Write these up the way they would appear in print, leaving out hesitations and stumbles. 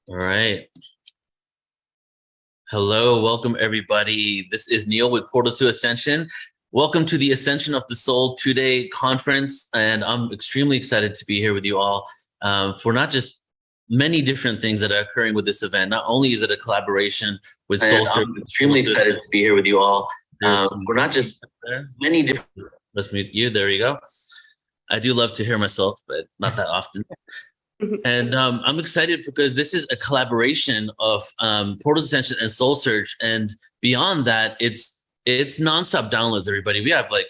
All right. Hello, welcome everybody. This is Neil with Portal to Ascension. Welcome to the Ascension of the Soul 2-day conference. And I'm extremely excited to be here with you all for not just many different things that are occurring with this event. Not only is it a collaboration with Soul Search. I'm extremely excited to be here with you all for not just many different. Let's mute you. There you go. I do love to hear myself, but not that often. And I'm excited because this is a collaboration of Portal Ascension and Soul Search. And beyond that, it's nonstop downloads, everybody. We have I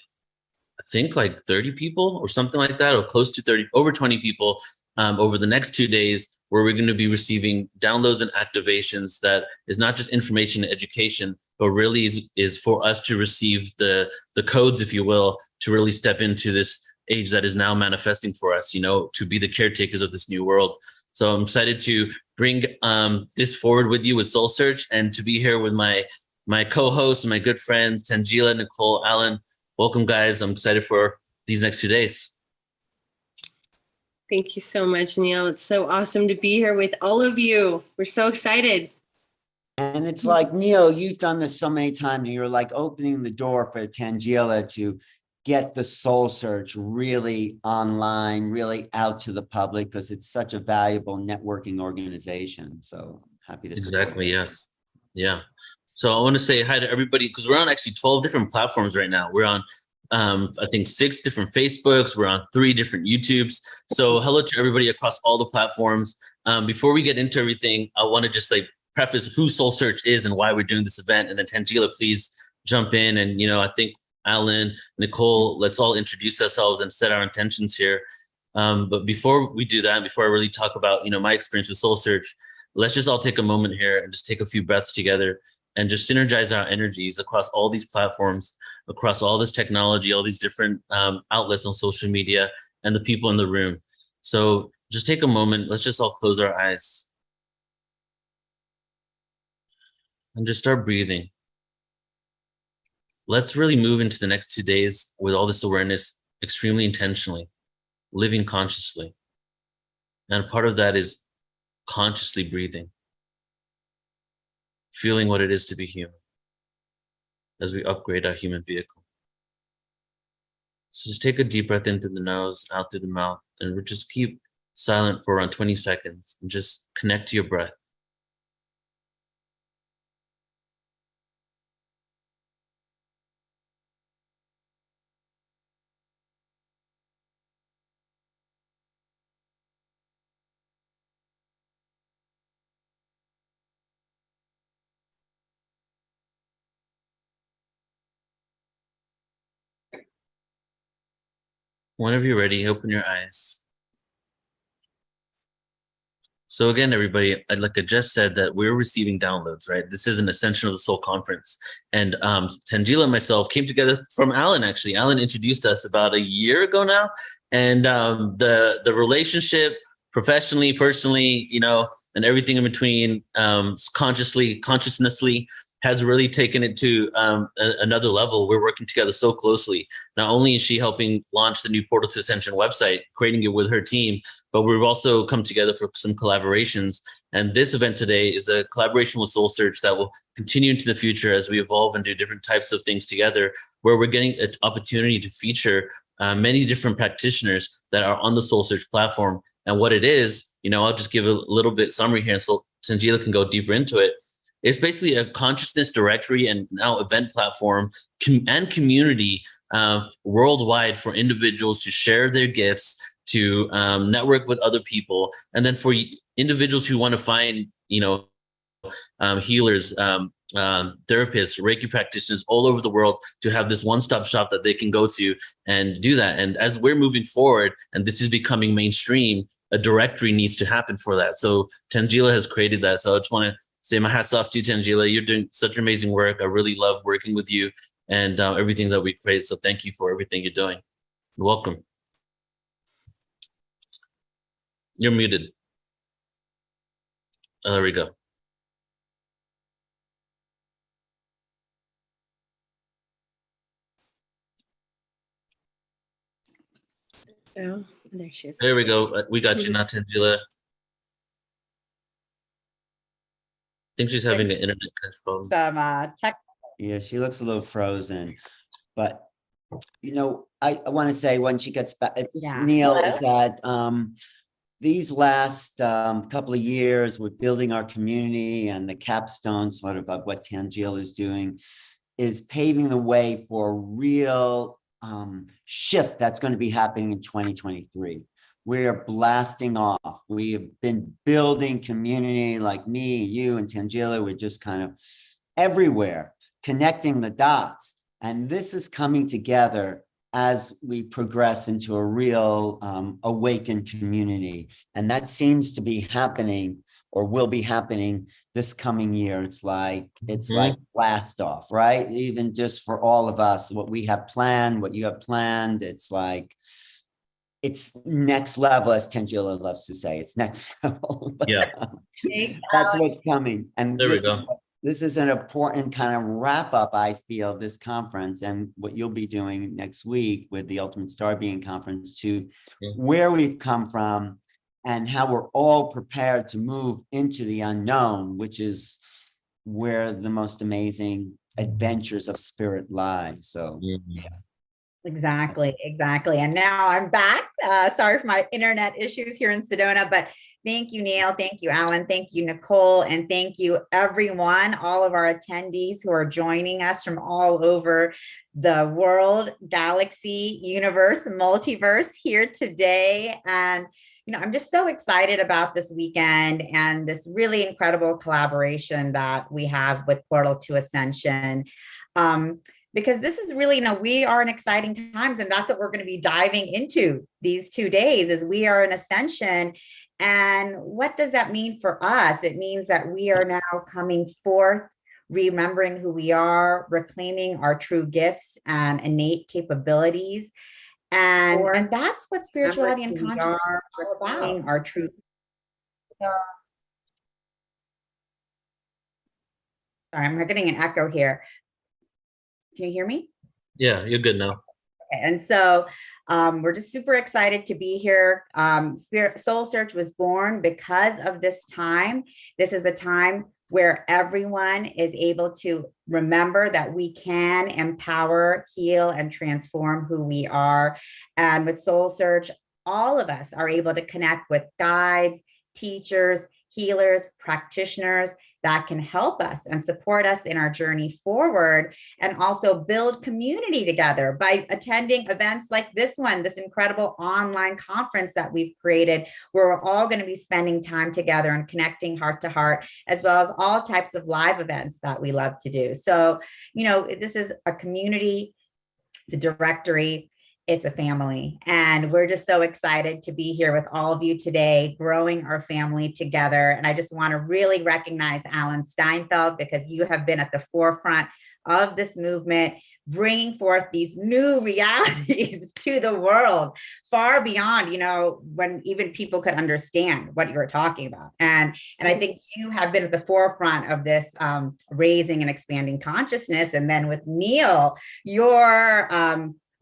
think 30 people or something like that, or close to 30, over 20 people over the next 2 days, where we're going to be receiving downloads and activations that is not just information and education, but really is for us to receive the codes, if you will, to really step into this age that is now manifesting for us, to be the caretakers of this new world. So I'm excited to bring this forward with you with Soul Search, and to be here with my co-hosts and my good friends, Tanjila, Nicole, Alan. Welcome, guys. I'm excited for these next 2 days. Thank you so much, Neil. It's so awesome to be here with all of you. We're so excited. And it's like, Neil, you've done this so many times, and you're like opening the door for Tanjila to get the Soul Search really online, really out to the public, because it's such a valuable networking organization. So happy to support Exactly. Yes. Yeah. So I want to say hi to everybody, because we're on actually 12 different platforms right now. We're on, I think, 6 different Facebooks. We're on 3 different YouTubes. So hello to everybody across all the platforms. Before we get into everything, I want to just preface who Soul Search is and why we're doing this event. And then Tanjila, please jump in. And, I think Alan, Nicole, let's all introduce ourselves and set our intentions here. But before we do that, before I really talk about, my experience with Soul Search, let's just all take a moment here and just take a few breaths together and just synergize our energies across all these platforms, across all this technology, all these different outlets on social media, and the people in the room. So just take a moment. Let's just all close our eyes and just start breathing. Let's really move into the next 2 days with all this awareness extremely intentionally, living consciously. And part of that is consciously breathing, feeling what it is to be human as we upgrade our human vehicle. So just take a deep breath in through the nose, out through the mouth, and we'll just keep silent for around 20 seconds and just connect to your breath. Whenever you're ready, open your eyes. So again, everybody, like I just said, that we're receiving downloads, right? This is an Ascension of the Soul conference. And Tanjila and myself came together from Alan, actually. Alan introduced us about a year ago now. And the relationship, professionally, personally, and everything in between, consciousnessly, has really taken it to another level. We're working together so closely. Not only is she helping launch the new Portal to Ascension website, creating it with her team, but we've also come together for some collaborations. And this event today is a collaboration with Soul Search that will continue into the future as we evolve and do different types of things together, where we're getting an opportunity to feature many different practitioners that are on the Soul Search platform. And what it is, I'll just give a little bit summary here, so Tanjila can go deeper into it. It's basically a consciousness directory and now event platform and community worldwide for individuals to share their gifts, to network with other people, and then for individuals who want to find, healers, therapists, Reiki practitioners all over the world, to have this one-stop shop that they can go to and do that. And as we're moving forward, and this is becoming mainstream, a directory needs to happen for that. So Tanjila has created that. So I just want to say my hats off to you, Tanjila. You're doing such amazing work. I really love working with you and everything that we create. So thank you for everything you're doing. Welcome. You're muted. Oh, there we go. Oh, there she is. There we go. We got you now, Tanjila. think she's having an internet problem. some tech. Yeah, she looks a little frozen, but I want to say when she gets back, Neil, is that these last couple of years with building our community and the capstone sort of what Tanjila is doing is paving the way for a real shift that's going to be happening in 2023. We're blasting off. We have been building community like me, you, and Tanjila. We're just kind of everywhere, connecting the dots. And this is coming together as we progress into a real awakened community. And that seems to be happening or will be happening this coming year. It's like blast off, right? Even just for all of us, what we have planned, what you have planned, it's like, it's next level, as Tanjila loves to say. It's next level. Yeah. That's what's coming. And there we go. This is an important kind of wrap up, I feel, this conference and what you'll be doing next week with the Ultimate Star Being Conference to where we've come from and how we're all prepared to move into the unknown, which is where the most amazing adventures of spirit lie. So, yeah. Exactly. And now I'm back. Sorry for my internet issues here in Sedona, but thank you, Neil. Thank you, Alan. Thank you, Nicole. And thank you, everyone, all of our attendees who are joining us from all over the world, galaxy, universe, multiverse here today. And, I'm just so excited about this weekend and this really incredible collaboration that we have with Portal to Ascension. Because this is really, we are in exciting times, and that's what we're going to be diving into these 2 days as we are in ascension. And what does that mean for us? It means that we are now coming forth, remembering who we are, reclaiming our true gifts and innate capabilities. And that's what spirituality and consciousness are all about, our true. Sorry, I'm getting an echo here. Can you hear me? Yeah, you're good now. Okay, and so we're just super excited to be here. Spirit Soul Search was born because of this time. This is a time where everyone is able to remember that we can empower, heal, and transform who we are. And with Soul Search, all of us are able to connect with guides, teachers, healers, practitioners that can help us and support us in our journey forward, and also build community together by attending events like this one, this incredible online conference that we've created, where we're all going to be spending time together and connecting heart to heart, as well as all types of live events that we love to do. So, this is a community, it's a directory, it's a family. And we're just so excited to be here with all of you today, growing our family together. And I just want to really recognize Alan Steinfeld, because you have been at the forefront of this movement, bringing forth these new realities to the world, far beyond, when even people could understand what you were talking about. And I think you have been at the forefront of this raising and expanding consciousness. And then with Neil, your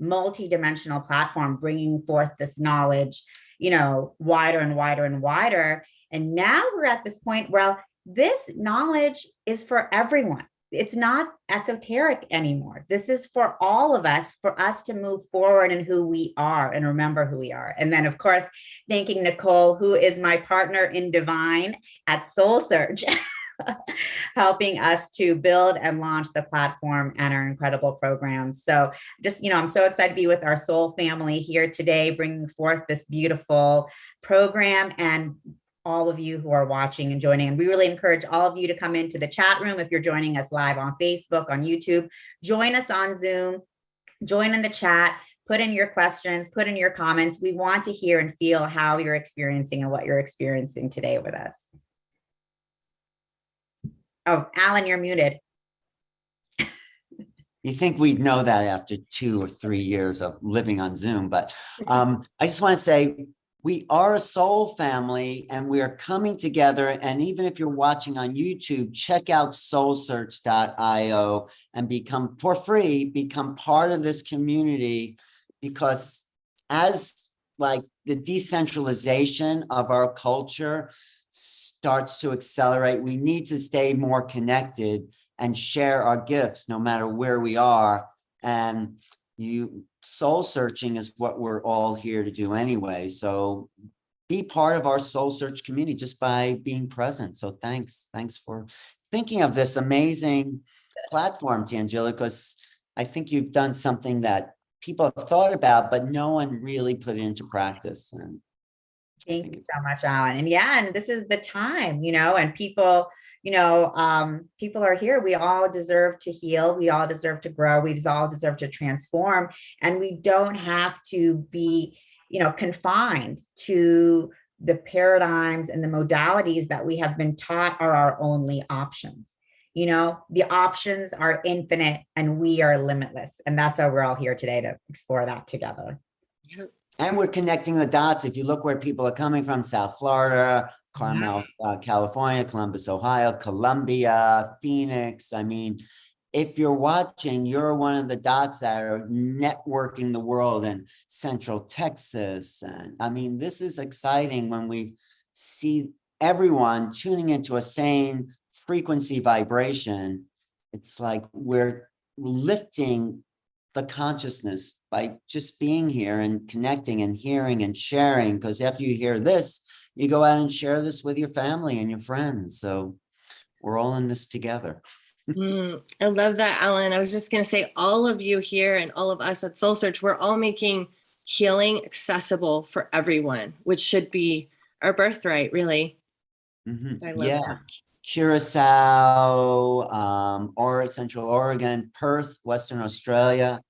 multidimensional platform, bringing forth this knowledge, wider and wider and wider. And now we're at this point where this knowledge is for everyone. It's not esoteric anymore. This is for all of us, for us to move forward in who we are and remember who we are. And then, of course, thanking Nicole, who is my partner in divine at Soul Search, helping us to build and launch the platform and our incredible programs. So just, I'm so excited to be with our soul family here today, bringing forth this beautiful program, and all of you who are watching and joining. And we really encourage all of you to come into the chat room. If you're joining us live on Facebook, on YouTube, join us on Zoom, join in the chat, put in your questions, put in your comments. We want to hear and feel how you're experiencing and what you're experiencing today with us. Oh, Alan, you're muted. You think we'd know that after 2 or 3 years of living on Zoom, but I just want to say we are a soul family and we are coming together. And even if you're watching on YouTube, check out soulsearch.io and become part of this community, because as like the decentralization of our culture starts to accelerate. We need to stay more connected and share our gifts no matter where we are. And soul searching is what we're all here to do anyway. So be part of our soul search community just by being present. So thanks for thinking of this amazing platform, Tanjila, because I think you've done something that people have thought about, but no one really put it into practice. And thank you so much, Alan. And yeah, and this is the time, and people, people are here. We all deserve to heal. We all deserve to grow. We all deserve to transform. And we don't have to be, confined to the paradigms and the modalities that we have been taught are our only options. The options are infinite and we are limitless. And that's why we're all here today to explore that together. And we're connecting the dots. If you look where people are coming from, South Florida, Carmel, California, Columbus, Ohio, Columbia, Phoenix. I mean, if you're watching, you're one of the dots that are networking the world in Central Texas. And I mean, this is exciting when we see everyone tuning into a same frequency vibration. It's like we're lifting the consciousness by just being here and connecting and hearing and sharing. Because after you hear this, you go out and share this with your family and your friends. So we're all in this together. I love that, Alan. I was just going to say, all of you here and all of us at Soul Search, we're all making healing accessible for everyone, which should be our birthright, really. Mm-hmm. I love that. Curacao, Central Oregon, Perth, Western Australia,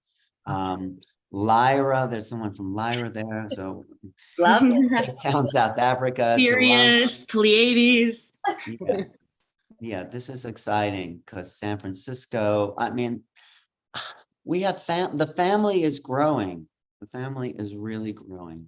Lyra. There's someone from Lyra there. So Love it. Town, South Africa. Sirius, Pleiades. Yeah, this is exciting because San Francisco, I mean, we have the family is growing. The family is really growing.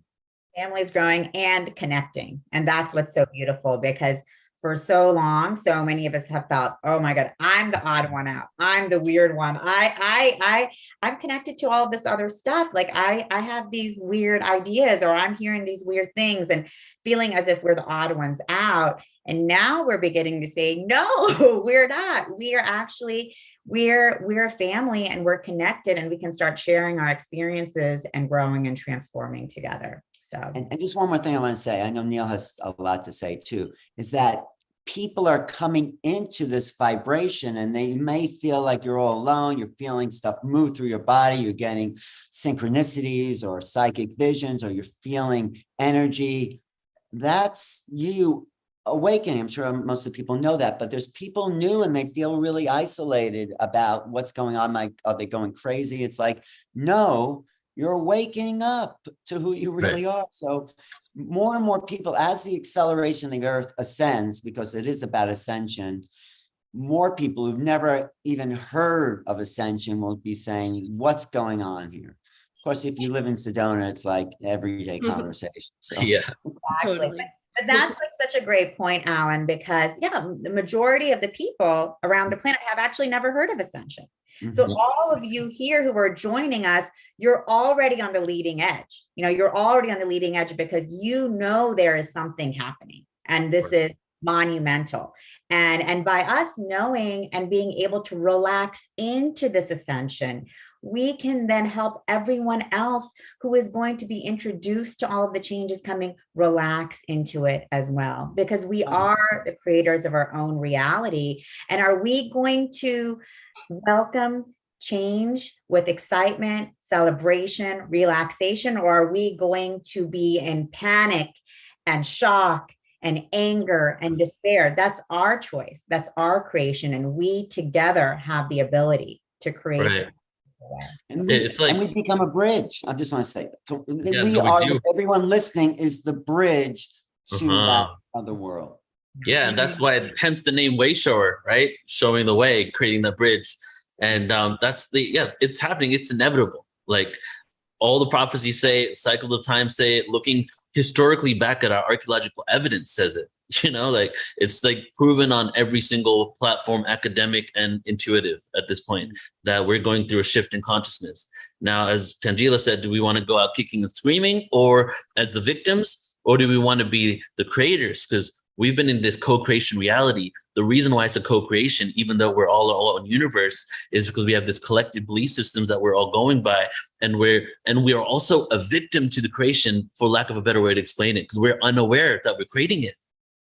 Family's growing and connecting. And that's what's so beautiful, because for so long, so many of us have felt, oh my God, I'm the odd one out. I'm the weird one. I'm connected to all of this other stuff. Like I have these weird ideas, or I'm hearing these weird things and feeling as if we're the odd ones out. And now we're beginning to say, no, we're not. We are actually, we're a family and we're connected, and we can start sharing our experiences and growing and transforming together. So, and just one more thing I want to say, I know Neil has a lot to say too, is that people are coming into this vibration and they may feel like you're all alone. You're feeling stuff move through your body. You're getting synchronicities or psychic visions, or you're feeling energy. That's you awakening. I'm sure most of the people know that, but there's people new and they feel really isolated about what's going on. Like, are they going crazy? It's like, no, you're waking up to who you really are. So more and more people, as the acceleration of the earth ascends, because it is about ascension, more people who've never even heard of ascension will be saying, what's going on here? Of course, if you live in Sedona, it's like everyday conversation. So. Yeah, exactly. Totally. But that's like such a great point, Alan, because the majority of the people around the planet have actually never heard of ascension. Mm-hmm. So all of you here who are joining us, you're already on the leading edge. You're already on the leading edge because there is something happening, and this is monumental. And by us knowing and being able to relax into this ascension, we can then help everyone else who is going to be introduced to all of the changes coming relax into it as well, because we are the creators of our own reality. And are we going to welcome change with excitement, celebration, relaxation, or are we going to be in panic and shock and anger and despair? That's our choice. That's our creation. And we together have the ability to create. Right. And we become a bridge. I just want to say, everyone listening is the bridge to that other world. Yeah, and that's why, hence the name Wayshower, right? Showing the way, creating the bridge. And it's happening. It's inevitable. Like all the prophecies say it, cycles of time say it, looking historically back at our archaeological evidence says it. Like it's like proven on every single platform, academic and intuitive at this point, that we're going through a shift in consciousness. Now, as Tanjila said, do we want to go out kicking and screaming, or as the victims, or do we want to be the creators? Because we've been in this co-creation reality. The reason why it's a co-creation, even though we're all one universe, is because we have this collective belief systems that we're all going by, and we are also a victim to the creation, for lack of a better way to explain it, because we're unaware that we're creating it.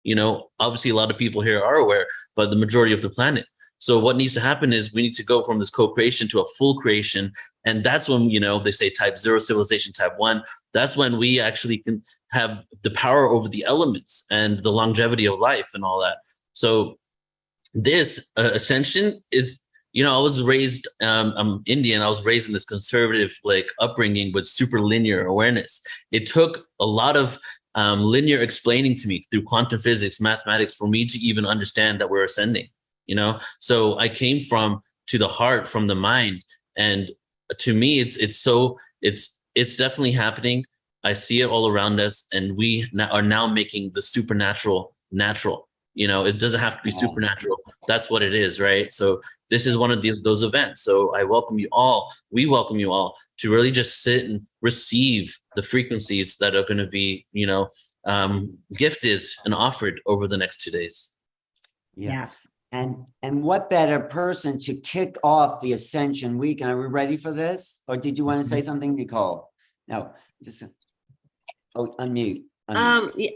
You know, obviously a lot of people here are aware, but the majority of the planet. So what needs to happen is we need to go from this co-creation to a full creation. And that's when, you know, they say type 0 civilization, type 1. That's when we actually can have the power over the elements and the longevity of life and all that. So this ascension is, you know, I was raised, I'm Indian. I was raised in this conservative like upbringing with super linear awareness. It took a lot of linear explaining to me through quantum physics, mathematics, for me to even understand that we're ascending. You know, so I came to the heart, from the mind, and to me, it's definitely happening. I see it all around us, and we are now making the supernatural natural. You know, it doesn't have to be supernatural. That's what it is, right? So this is one of those events. So I welcome you all. We welcome you all to really just sit and receive the frequencies that are going to be, you know, gifted and offered over the next 2 days. Yeah. And what better person to kick off the Ascension Week? Are we ready for this? Or did you want to say something, Nicole? No, just unmute.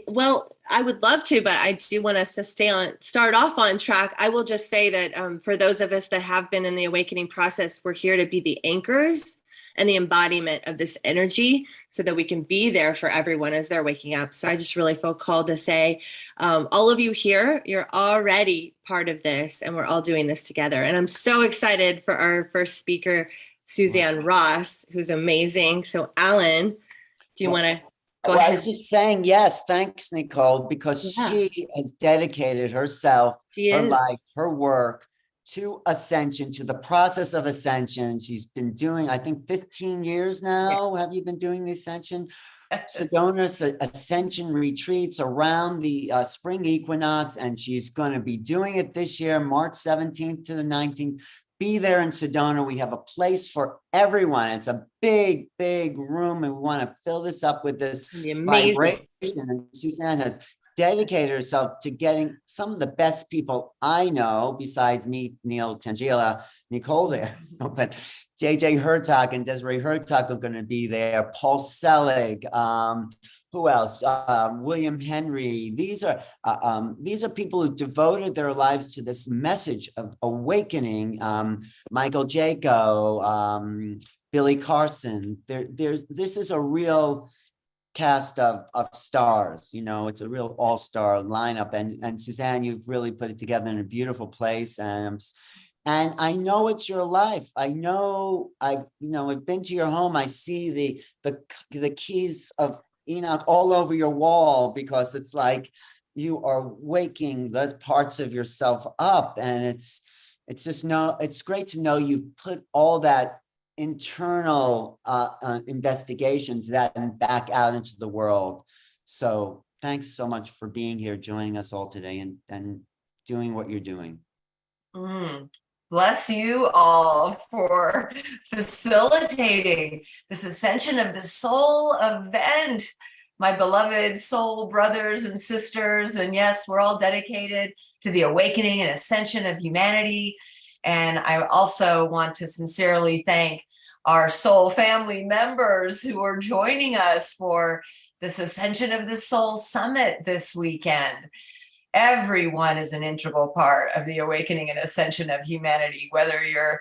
Well, I would love to, but I do want us to start off on track. I will just say that for those of us that have been in the awakening process, we're here to be the anchors and the embodiment of this energy so that we can be there for everyone as they're waking up. So I just really feel called to say, all of you here, you're already part of this, and we're all doing this together. And I'm so excited for our first speaker, Suzanne Ross, who's amazing. So Alan, do you want to go ahead? I was just saying, yes, thanks, Nicole, because she has dedicated herself, her life, her work to ascension, to the process of ascension. She's been doing, I think, 15 years now. Have you been doing the ascension? Sedona's ascension retreats around the spring equinox, and she's going to be doing it this year, March 17th to the 19th. Be there in Sedona. We have a place for everyone. It's a big, big room, and we want to fill this up with this vibration. And Suzanne has dedicated herself to getting some of the best people I know, besides me, Neil, Tanjila, Nicole there, but JJ Hertog and Desiree Hertog are going to be there. Paul Selig, who else? William Henry. These are people who devoted their lives to this message of awakening. Michael Jaco, Billy Carson. This is a real cast of stars. You know, it's a real all-star lineup. And Suzanne, you've really put it together in a beautiful place. And I know it's your life. I know I've been to your home. I see the keys of Enoch all over your wall, because it's like you are waking those parts of yourself up. And it's great to know you put all that internal investigations that back out into the world. So thanks so much for being here, joining us all today, and doing what you're doing. Bless you all for facilitating this Ascension of the Soul event, my beloved soul brothers and sisters. And yes, we're all dedicated to the awakening and ascension of humanity. And I also want to sincerely thank our soul family members who are joining us for this Ascension of the Soul Summit this weekend. Everyone is an integral part of the awakening and ascension of humanity, whether you're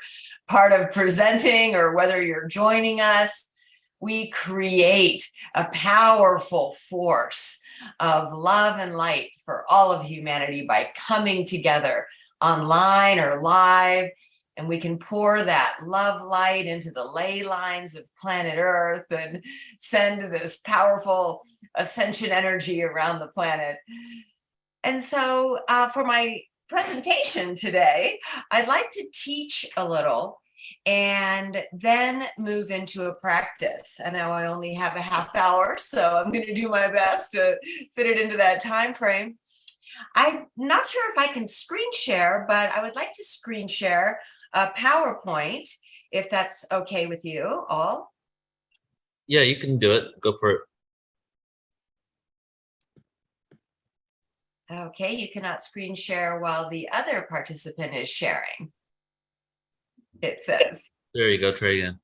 part of presenting or whether you're joining us. We create a powerful force of love and light for all of humanity by coming together online or live, and we can pour that love light into the ley lines of planet Earth and send this powerful ascension energy around the planet. And so for my presentation today, I'd like to teach a little and then move into a practice. I know I only have a half hour, so I'm going to do my best to fit it into that time frame. I'm not sure if I can screen share, but I would like to screen share a PowerPoint, if that's okay with you all. Yeah, you can do it. Go for it. Okay, you cannot screen share while the other participant is sharing, it says. There you go, try again.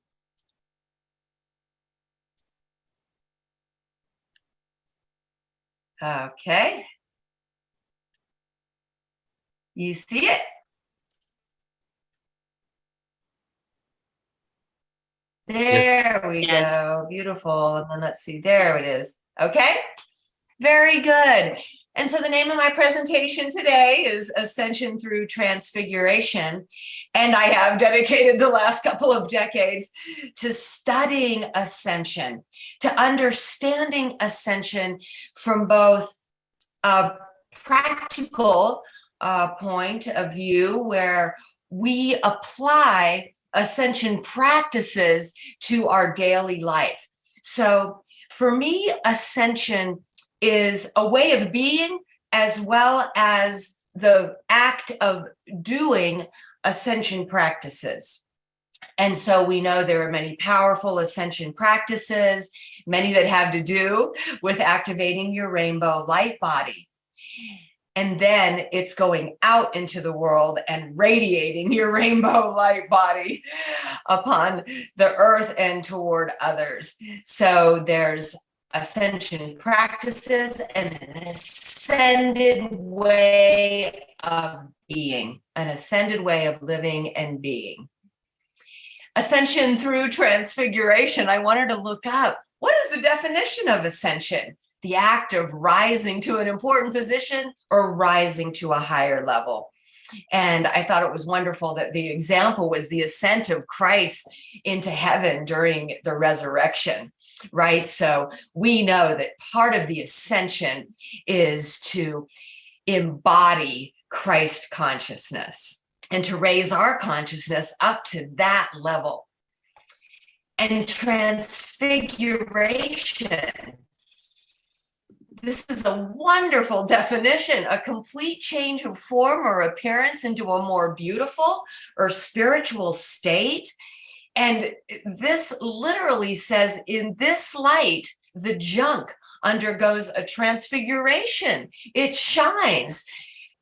Okay. You see it? There we go. Beautiful. And then let's see. There it is. Okay. Very good. And so the name of my presentation today is Ascension Through Transfiguration. And I have dedicated the last couple of decades to studying ascension, to understanding ascension from both a practical point of view, where we apply ascension practices to our daily life. So for me, ascension is a way of being as well as the act of doing ascension practices. And so we know there are many powerful ascension practices, many that have to do with activating your rainbow light body. And then it's going out into the world and radiating your rainbow light body upon the earth and toward others. So there's ascension practices and an ascended way of being, an ascended way of living and being. Ascension through transfiguration. I wanted to look up, what is the definition of ascension? The act of rising to an important position or rising to a higher level. And I thought it was wonderful that the example was the ascent of Christ into heaven during the resurrection, right? So we know that part of the ascension is to embody Christ consciousness and to raise our consciousness up to that level. And transfiguration, this is a wonderful definition, a complete change of form or appearance into a more beautiful or spiritual state. And this literally says, in this light, the junk undergoes a transfiguration. It shines.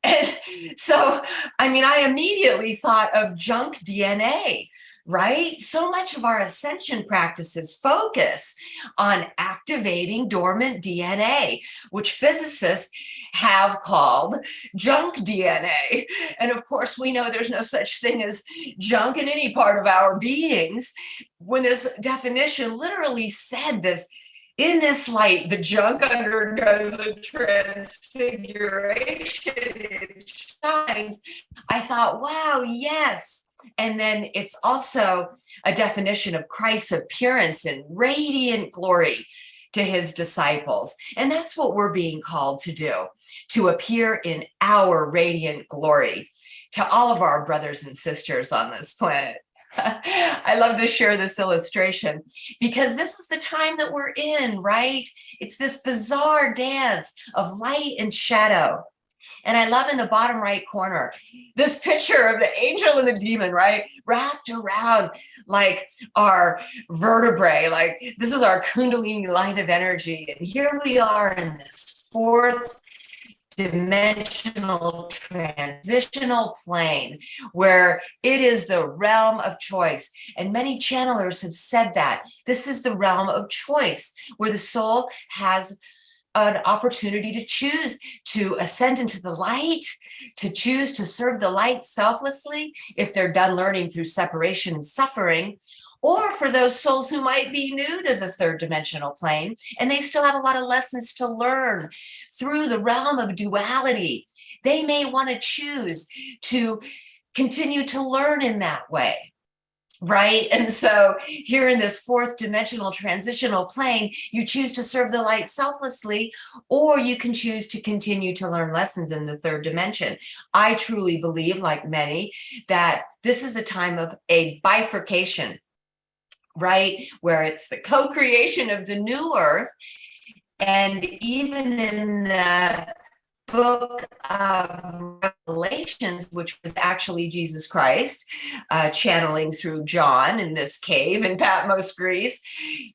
And so, I mean, I immediately thought of junk DNA, right? So much of our ascension practices focus on activating dormant DNA, which physicists have called junk DNA. And of course, we know there's no such thing as junk in any part of our beings. When this definition literally said this, in this light, the junk undergoes a transfiguration, it shines. I thought, wow, yes. And then it's also a definition of Christ's appearance in radiant glory to his disciples. And that's what we're being called to do, to appear in our radiant glory to all of our brothers and sisters on this planet. I love to share this illustration because this is the time that we're in, right? It's this bizarre dance of light and shadow. And I love in the bottom right corner, this picture of the angel and the demon, right? Wrapped around like our vertebrae, like this is our Kundalini light of energy. And here we are in this fourth dimensional transitional plane where it is the realm of choice. And many channelers have said that this is the realm of choice where the soul has an opportunity to choose to ascend into the light, to choose to serve the light selflessly if they're done learning through separation and suffering, or for those souls who might be new to the third dimensional plane and they still have a lot of lessons to learn through the realm of duality. They may want to choose to continue to learn in that way. Right. And so here in this fourth dimensional transitional plane, you choose to serve the light selflessly, or you can choose to continue to learn lessons in the third dimension. I truly believe, like many, that this is the time of a bifurcation, right? Where it's the co-creation of the new earth. And even in the book of revelations, which was actually Jesus Christ channeling through John in this cave in Patmos, Greece,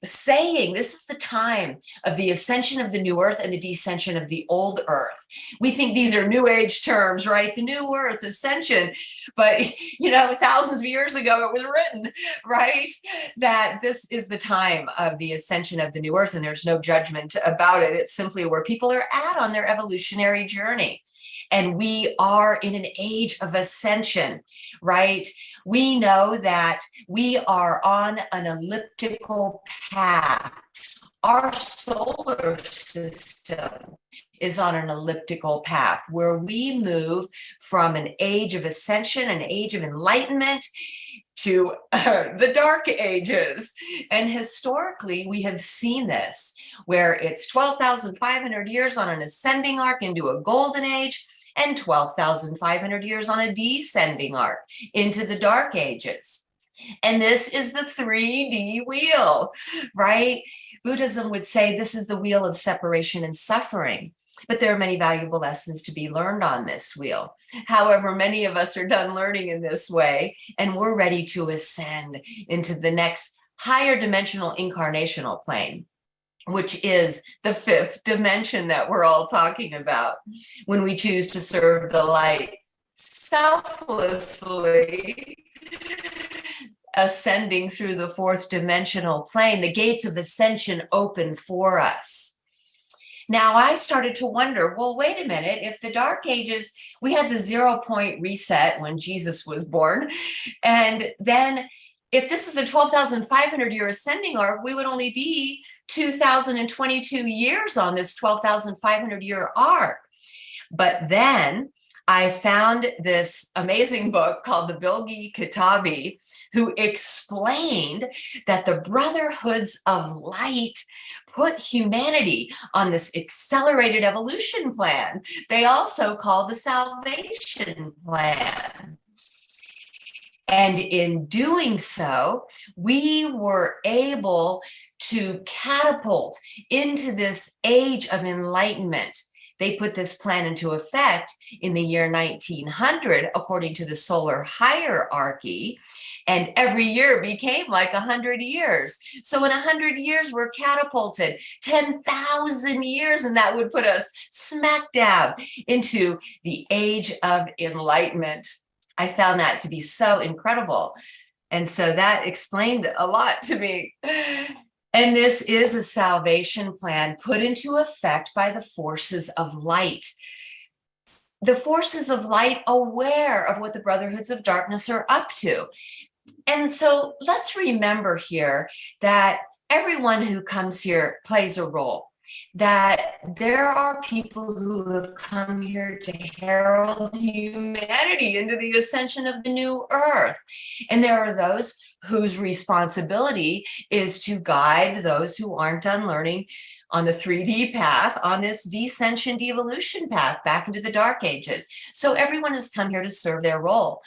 saying this is the time of the ascension of the new earth and the descension of the old earth. We think these are new age terms, right? The new earth, ascension. But, thousands of years ago, it was written, right? That this is the time of the ascension of the new earth, and there's no judgment about it. It's simply where people are at on their evolutionary journey. And we are in an age of ascension, right? We know that we are on an elliptical path. Our solar system is on an elliptical path where we move from an age of ascension, an age of enlightenment, to the dark ages. And historically, we have seen this, where it's 12,500 years on an ascending arc into a golden age, and 12,500 years on a descending arc into the dark ages. And this is the 3D wheel, right? Buddhism would say this is the wheel of separation and suffering. But there are many valuable lessons to be learned on this wheel. However, many of us are done learning in this way, and we're ready to ascend into the next higher dimensional incarnational plane, which is the 5th dimension that we're all talking about when we choose to serve the light selflessly, ascending through the 4th dimensional plane. The gates of ascension open for us. Now, I started to wonder, well, wait a minute, if the dark ages, we had the 0 point reset when Jesus was born, and then if this is a 12,500 year ascending arc, we would only be 2,022 years on this 12,500 year arc. But then I found this amazing book called the Bilgi Kitabi, who explained that the Brotherhoods of Light put humanity on this accelerated evolution plan. They also call the salvation plan. And in doing so, we were able to catapult into this age of enlightenment. They put this plan into effect in the year 1900, according to the solar hierarchy, and every year became like 100 years. So in 100 years, we're catapulted 10,000 years, and that would put us smack dab into the age of enlightenment. I found that to be so incredible. And so that explained a lot to me. And this is a salvation plan put into effect by the forces of light. The forces of light aware of what the Brotherhoods of Darkness are up to. And so let's remember here that everyone who comes here plays a role. That there are people who have come here to herald humanity into the ascension of the new earth. And there are those whose responsibility is to guide those who aren't done learning on the 3D path, on this descension devolution path back into the dark ages. So everyone has come here to serve their role.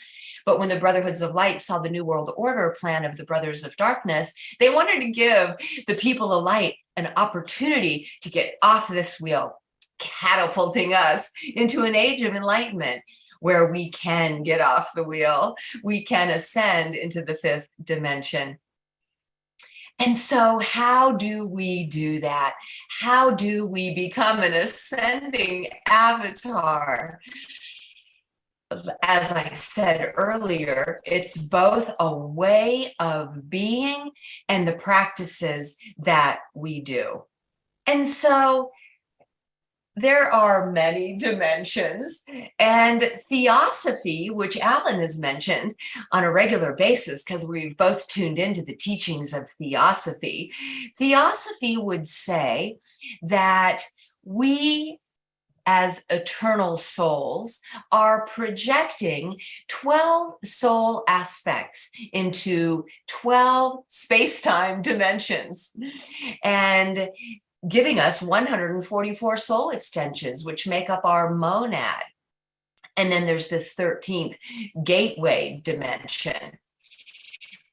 But when the Brotherhoods of Light saw the New World Order plan of the Brothers of Darkness, they wanted to give the people of light an opportunity to get off this wheel, catapulting us into an age of enlightenment where we can get off the wheel, we can ascend into the 5th dimension. And so how do we do that? How do we become an ascending avatar? As I said earlier, it's both a way of being and the practices that we do. And so there are many dimensions, and theosophy, which Alan has mentioned on a regular basis, because we've both tuned into the teachings of theosophy. Theosophy would say that we as eternal souls are projecting 12 soul aspects into 12 space-time dimensions and giving us 144 soul extensions, which make up our monad. And then there's this 13th gateway dimension,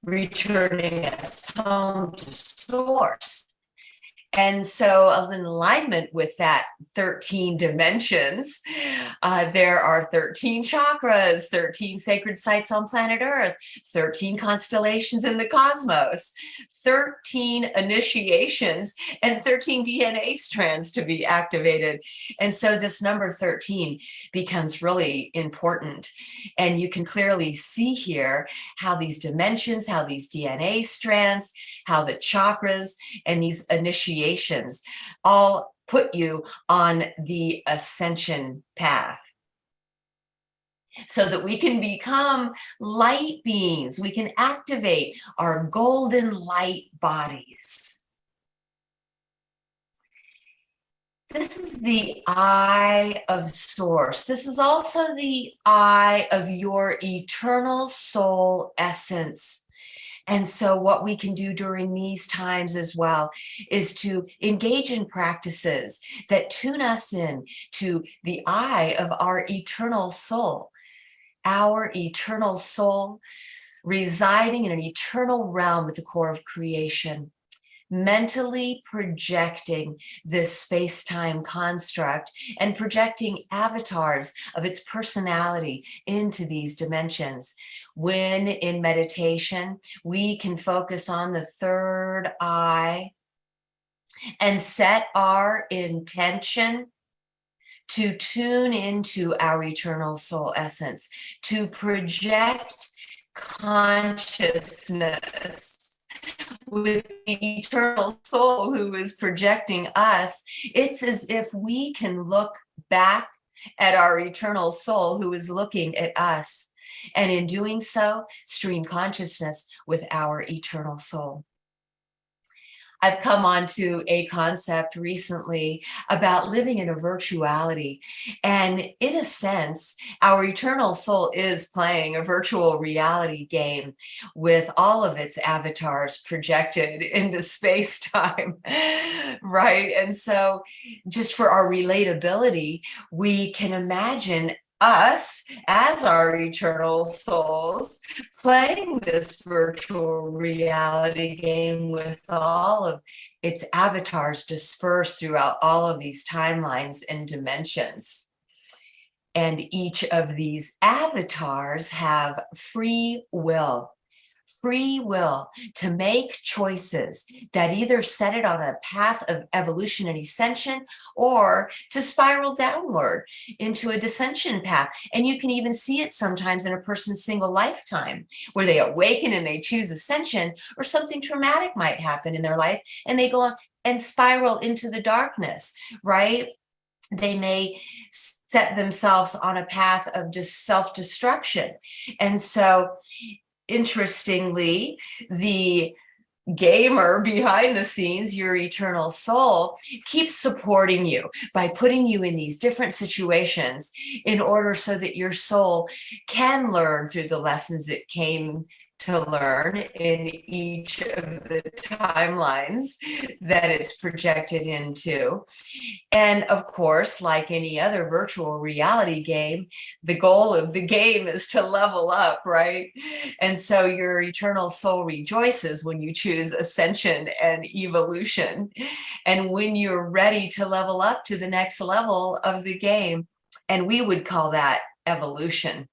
returning us home to source. And so in alignment with that 13 dimensions, there are 13 chakras, 13 sacred sites on planet Earth, 13 constellations in the cosmos, 13 initiations, and 13 DNA strands to be activated. And so this number 13 becomes really important. And you can clearly see here how these dimensions, how these DNA strands, how the chakras and these initiations all put you on the ascension path, so that we can become light beings. We can activate our golden light bodies. This is the eye of source. This is also the eye of your eternal soul essence. And so what we can do during these times as well is to engage in practices that tune us in to the eye of our eternal soul residing in an eternal realm at the core of creation, mentally projecting this space-time construct and projecting avatars of its personality into these dimensions. When in meditation, we can focus on the third eye and set our intention to tune into our eternal soul essence, to project consciousness with the eternal soul who is projecting us. It's as if we can look back at our eternal soul who is looking at us, and in doing so, stream consciousness with our eternal soul. I've come onto a concept recently about living in a virtuality. And in a sense, our eternal soul is playing a virtual reality game with all of its avatars projected into space-time, right? And so just for our relatability, we can imagine us as our eternal souls playing this virtual reality game with all of its avatars dispersed throughout all of these timelines and dimensions. And each of these avatars have free will to make choices that either set it on a path of evolution and ascension, or to spiral downward into a descension path. And you can even see it sometimes in a person's single lifetime, where they awaken and they choose ascension, or something traumatic might happen in their life and they go on and spiral into the darkness, right? They may set themselves on a path of just self-destruction. And so interestingly, the gamer behind the scenes, your eternal soul, keeps supporting you by putting you in these different situations in order so that your soul can learn through the lessons it came to learn in each of the timelines that it's projected into. And of course, like any other virtual reality game, the goal of the game is to level up, right? And so your eternal soul rejoices when you choose ascension and evolution. And when you're ready to level up to the next level of the game, and we would call that evolution.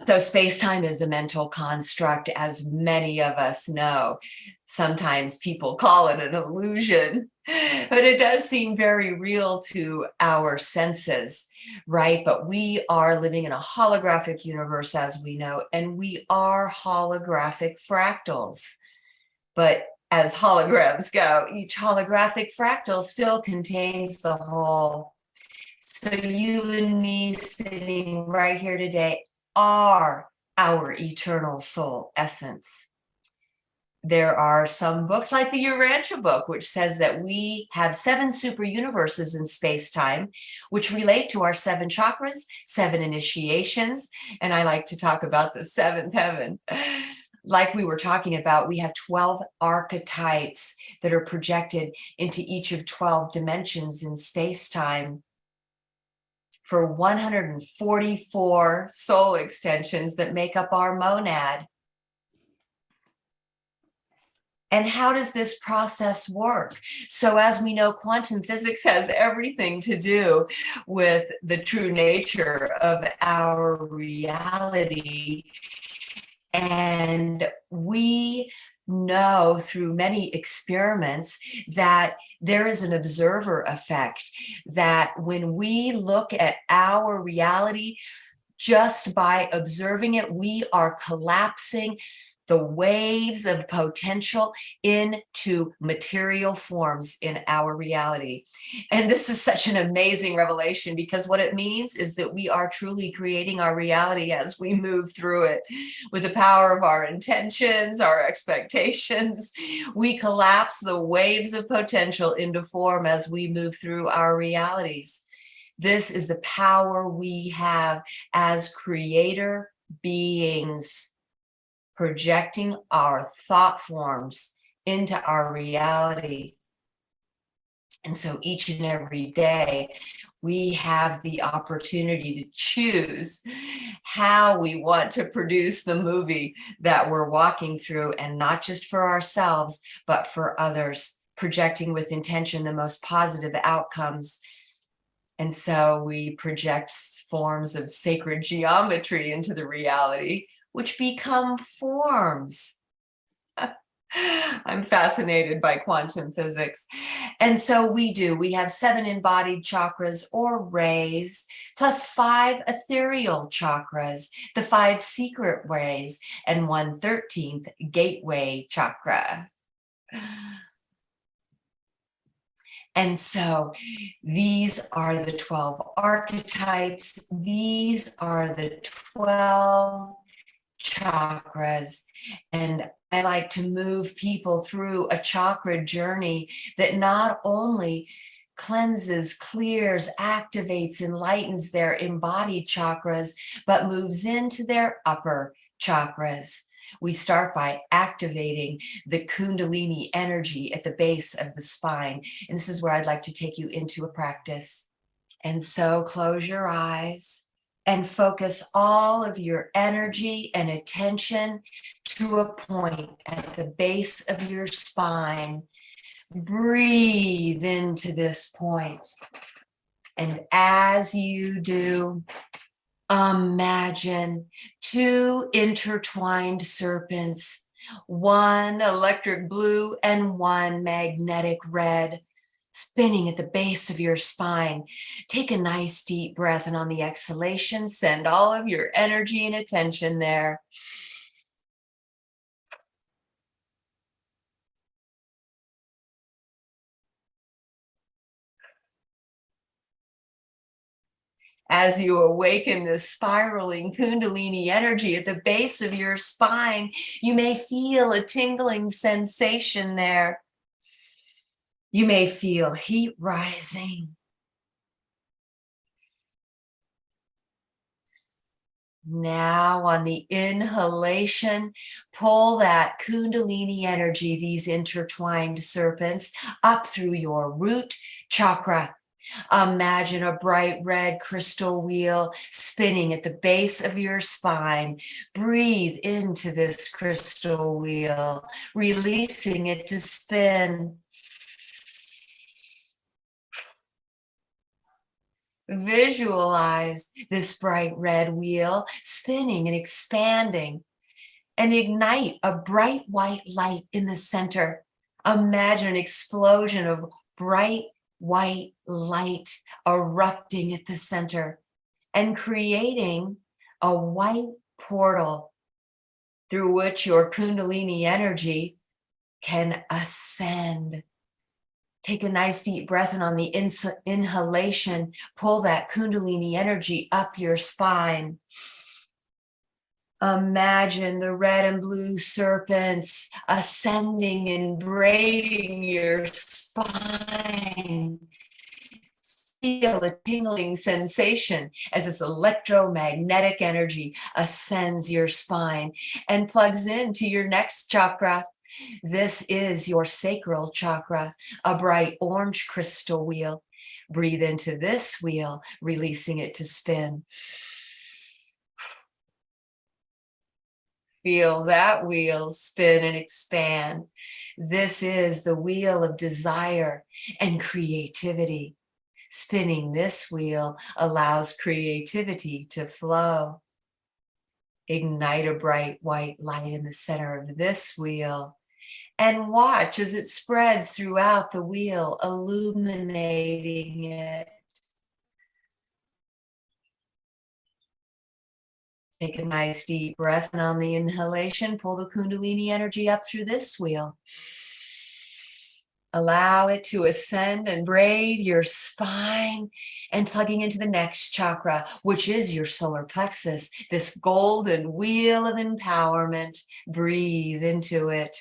So space-time is a mental construct, as many of us know. Sometimes people call it an illusion, but it does seem very real to our senses, right? But we are living in a holographic universe, as we know, and we are holographic fractals. But as holograms go, each holographic fractal still contains the whole. So you and me sitting right here today are our eternal soul essence. There are some books like the Urantia book, which says that we have 7 super universes in space-time, which relate to our 7 chakras, 7 initiations. And I like to talk about the 7th heaven. Like we were talking about, we have 12 archetypes that are projected into each of 12 dimensions in space-time, for 144 soul extensions that make up our monad. And how does this process work? So as we know, quantum physics has everything to do with the true nature of our reality. And we know through many experiments that there is an observer effect, that when we look at our reality, just by observing it, we are collapsing the waves of potential into material forms in our reality. And this is such an amazing revelation, because what it means is that we are truly creating our reality as we move through it with the power of our intentions, our expectations. We collapse the waves of potential into form as we move through our realities. This is the power we have as creator beings, projecting our thought forms into our reality. And so each and every day, we have the opportunity to choose how we want to produce the movie that we're walking through, and not just for ourselves, but for others, projecting with intention the most positive outcomes. And so we project forms of sacred geometry into the reality, which become forms. I'm fascinated by quantum physics. And so we have 7 embodied chakras or rays, plus 5 ethereal chakras, the 5 secret ways, and 1 13th gateway chakra. And so these are the 12 archetypes. These are the 12 chakras. And I like to move people through a chakra journey that not only cleanses, clears, activates, enlightens their embodied chakras, but moves into their upper chakras. We start by activating the Kundalini energy at the base of the spine. And this is where I'd like to take you into a practice. And so close your eyes and focus all of your energy and attention to a point at the base of your spine. Breathe into this point. And as you do, imagine 2 intertwined serpents, 1 electric blue and 1 magnetic red, spinning at the base of your spine. Take a nice deep breath, and on the exhalation, send all of your energy and attention there. As you awaken this spiraling Kundalini energy at the base of your spine, you may feel a tingling sensation there. You may feel heat rising. Now on the inhalation, pull that Kundalini energy, these intertwined serpents, up through your root chakra. Imagine a bright red crystal wheel spinning at the base of your spine. Breathe into this crystal wheel, releasing it to spin. Visualize this bright red wheel spinning and expanding, and ignite a bright white light in the center. Imagine an explosion of bright white light erupting at the center and creating a white portal through which your Kundalini energy can ascend. Take a nice deep breath, and on the inhalation, pull that Kundalini energy up your spine. Imagine the red and blue serpents ascending and braiding your spine. Feel a tingling sensation as this electromagnetic energy ascends your spine and plugs into your next chakra. This is your sacral chakra, a bright orange crystal wheel. Breathe into this wheel, releasing it to spin. Feel that wheel spin and expand. This is the wheel of desire and creativity. Spinning this wheel allows creativity to flow. Ignite a bright white light in the center of this wheel and watch as it spreads throughout the wheel, illuminating it. Take a nice deep breath, and on the inhalation, pull the Kundalini energy up through this wheel. Allow it to ascend and braid your spine and plugging into the next chakra, which is your solar plexus, this golden wheel of empowerment. Breathe into it.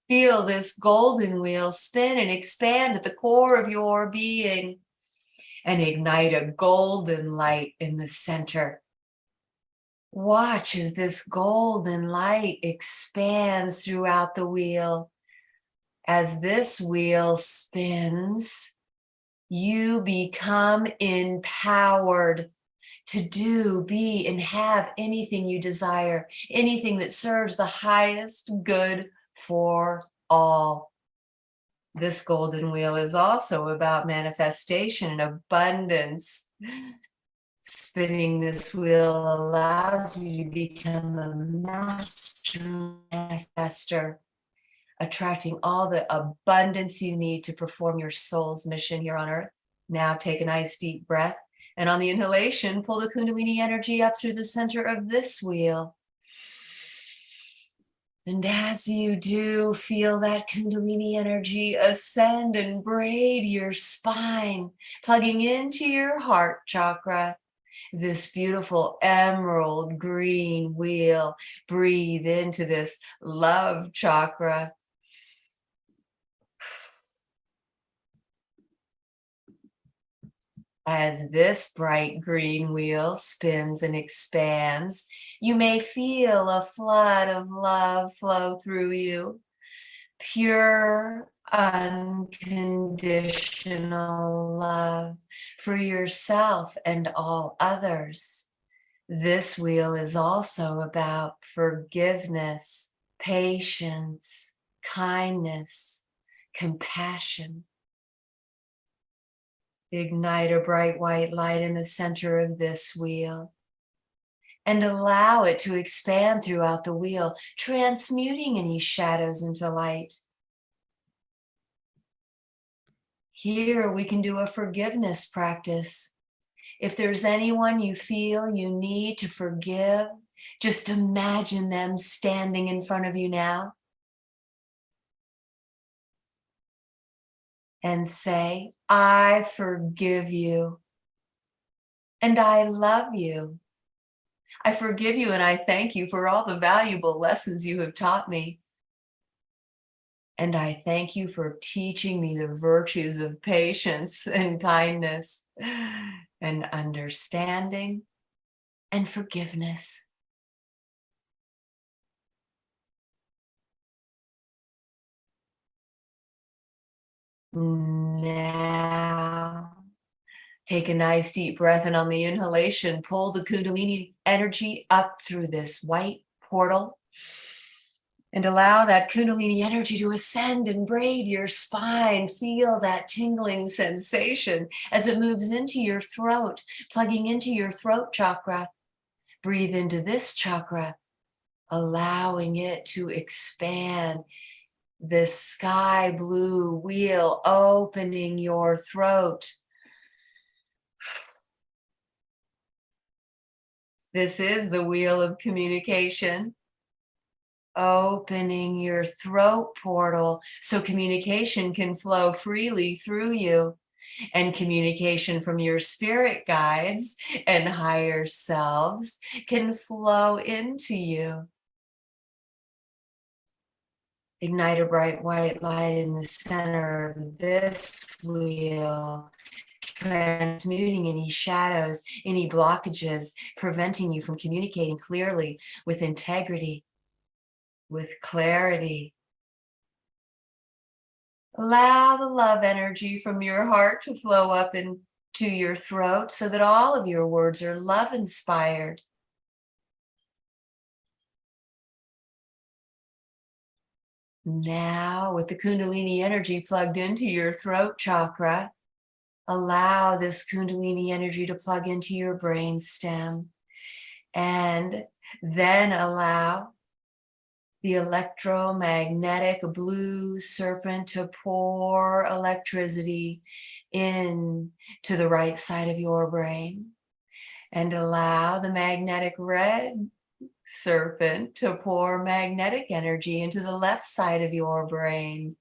Feel this golden wheel spin and expand at the core of your being and ignite a golden light in the center. Watch as this golden light expands throughout the wheel. As this wheel spins, you become empowered to do, be, and have anything you desire, anything that serves the highest good for all. This golden wheel is also about manifestation and abundance. Spinning this wheel allows you to become a master manifester, attracting all the abundance you need to perform your soul's mission here on earth. Now take a nice deep breath, and on the inhalation, pull the Kundalini energy up through the center of this wheel. And as you do, feel that Kundalini energy ascend and braid your spine, plugging into your heart chakra. This beautiful emerald green wheel. Breathe into this love chakra. As this bright green wheel spins and expands, you may feel a flood of love flow through you. Pure, unconditional love for yourself and all others. This wheel is also about forgiveness, patience, kindness, compassion. Ignite a bright white light in the center of this wheel and allow it to expand throughout the wheel, transmuting any shadows into light. Here we can do a forgiveness practice. If there's anyone you feel you need to forgive, just imagine them standing in front of you now. And say, I forgive you. And I love you. I forgive you and I thank you for all the valuable lessons you have taught me. And I thank you for teaching me the virtues of patience and kindness and understanding and forgiveness. Now, take a nice deep breath, and on the inhalation, pull the Kundalini energy up through this white portal and allow that Kundalini energy to ascend and braid your spine. Feel that tingling sensation as it moves into your throat, plugging into your throat chakra. Breathe into this chakra, allowing it to expand. This sky blue wheel opening your throat. This is the wheel of communication. Opening your throat portal so communication can flow freely through you, and communication from your spirit guides and higher selves can flow into you. Ignite a bright white light in the center of this wheel, transmuting any shadows, any blockages, preventing you from communicating clearly with integrity, with clarity. Allow the love energy from your heart to flow up and to your throat so that all of your words are love inspired. Now, with the Kundalini energy plugged into your throat chakra, allow this Kundalini energy to plug into your brain stem, and then allow the electromagnetic blue serpent to pour electricity in to the right side of your brain, and allow the magnetic red serpent to pour magnetic energy into the left side of your brain.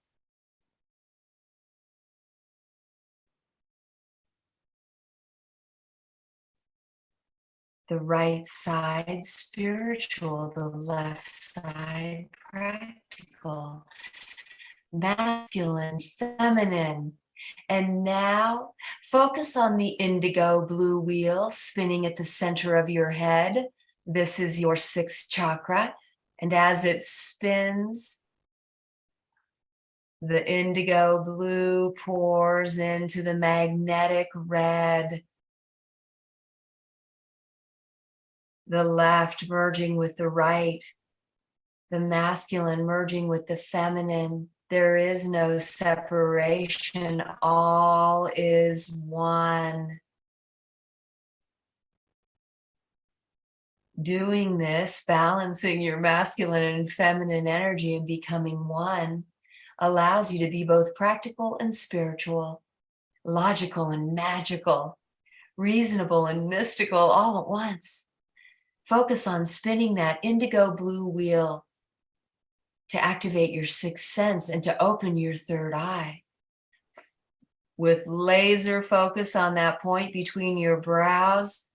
The right side spiritual, the left side practical, masculine, feminine. And now focus on the indigo blue wheel spinning at the center of your head. This is your sixth chakra. And as it spins, the indigo blue pours into the magnetic red. The left merging with the right, the masculine merging with the feminine. There is no separation. All is one. Doing this, balancing your masculine and feminine energy and becoming one, allows you to be both practical and spiritual, logical and magical, reasonable and mystical all at once. Focus on spinning that indigo blue wheel to activate your sixth sense and to open your third eye. With laser focus on that point between your brows,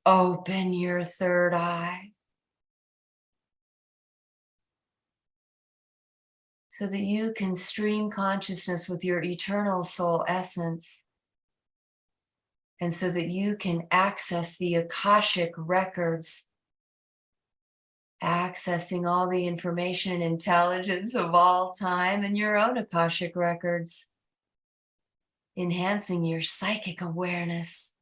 open your third eye so that you can stream consciousness with your eternal soul essence, and so that you can access the Akashic records, accessing all the information and intelligence of all time and your own Akashic records, enhancing your psychic awareness.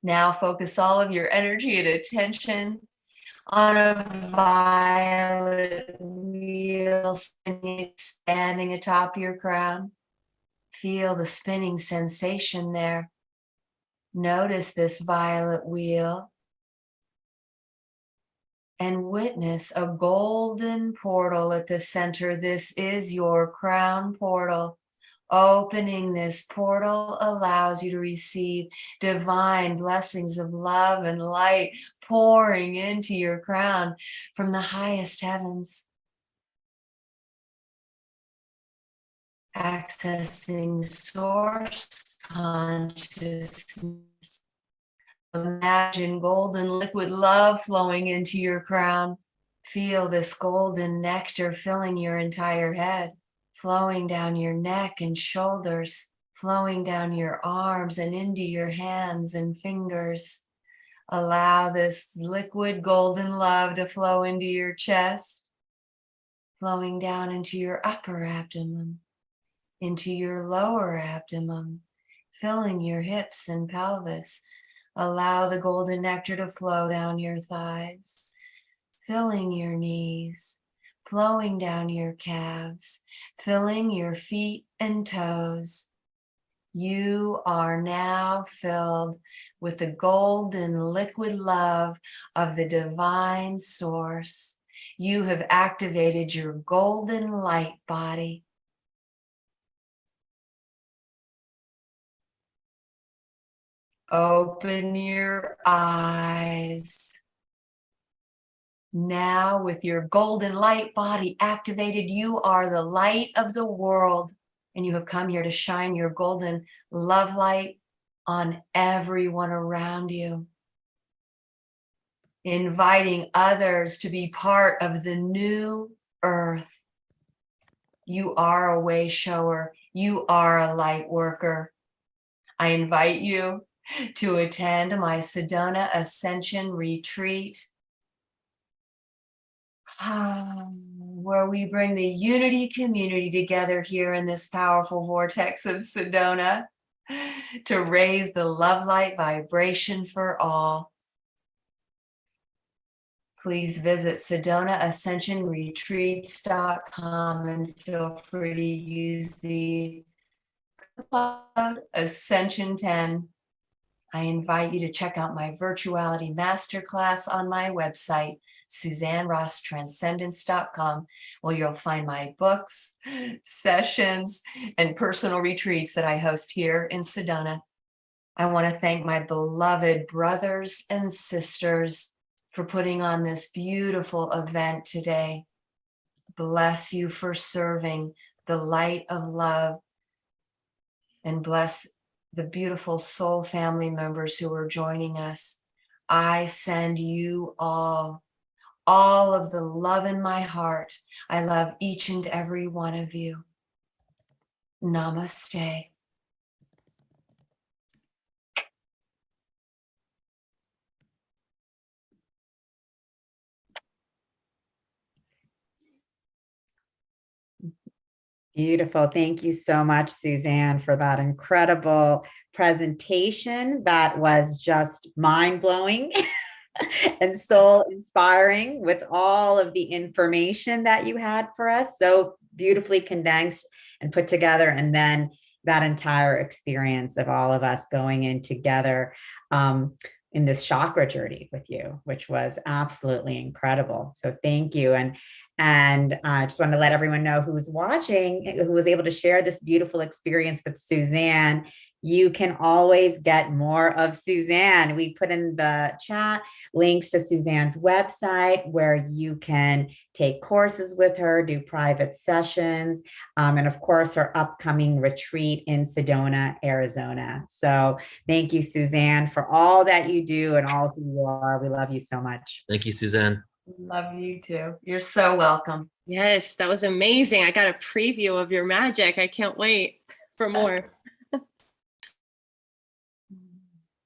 Now focus all of your energy and attention on a violet wheel spinning, expanding atop your crown. Feel the spinning sensation there. Notice this violet wheel and witness a golden portal at the center. This is your crown portal. Opening this portal allows you to receive divine blessings of love and light pouring into your crown from the highest heavens. Accessing source consciousness. Imagine golden liquid love flowing into your crown. Feel this golden nectar filling your entire head, flowing down your neck and shoulders, flowing down your arms and into your hands and fingers. Allow this liquid golden love to flow into your chest, flowing down into your upper abdomen, into your lower abdomen, filling your hips and pelvis. Allow the golden nectar to flow down your thighs, filling your knees, flowing down your calves, filling your feet and toes. You are now filled with the golden liquid love of the divine source. You have activated your golden light body. Open your eyes. Now, with your golden light body activated, you are the light of the world, and you have come here to shine your golden love light on everyone around you, inviting others to be part of the new earth. You are a way shower. You are a light worker. I invite you to attend my Sedona Ascension retreat. where we bring the unity community together here in this powerful vortex of Sedona to raise the love light vibration for all. Please visit SedonaAscensionRetreats.com and feel free to use the code Ascension 10. I invite you to check out my virtuality masterclass on my website, SuzanneRossTranscendence.com, where you'll find my books, sessions, and personal retreats that I host here in Sedona. I want to thank my beloved brothers and sisters for putting on this beautiful event today. Bless you for serving the light of love, and bless the beautiful soul family members who are joining us. I send you all of the love in my heart. I love each and every one of you. Namaste. Beautiful. Thank you so much, Suzanne, for that incredible presentation. That was just mind-blowing and soul inspiring with all of the information that you had for us. So beautifully condensed and put together. And then that entire experience of all of us going in together in this chakra journey with you, which was absolutely incredible. So thank you. And I just wanted to let everyone know who's watching, who was able to share this beautiful experience with Suzanne. You can always get more of Suzanne. We put in the chat links to Suzanne's website where you can take courses with her, do private sessions, and of course, her upcoming retreat in Sedona, Arizona. So thank you, Suzanne, for all that you do and all who you are. We love you so much. Thank you, Suzanne. Love you too. You're so welcome. Yes, that was amazing. I got a preview of your magic. I can't wait for more.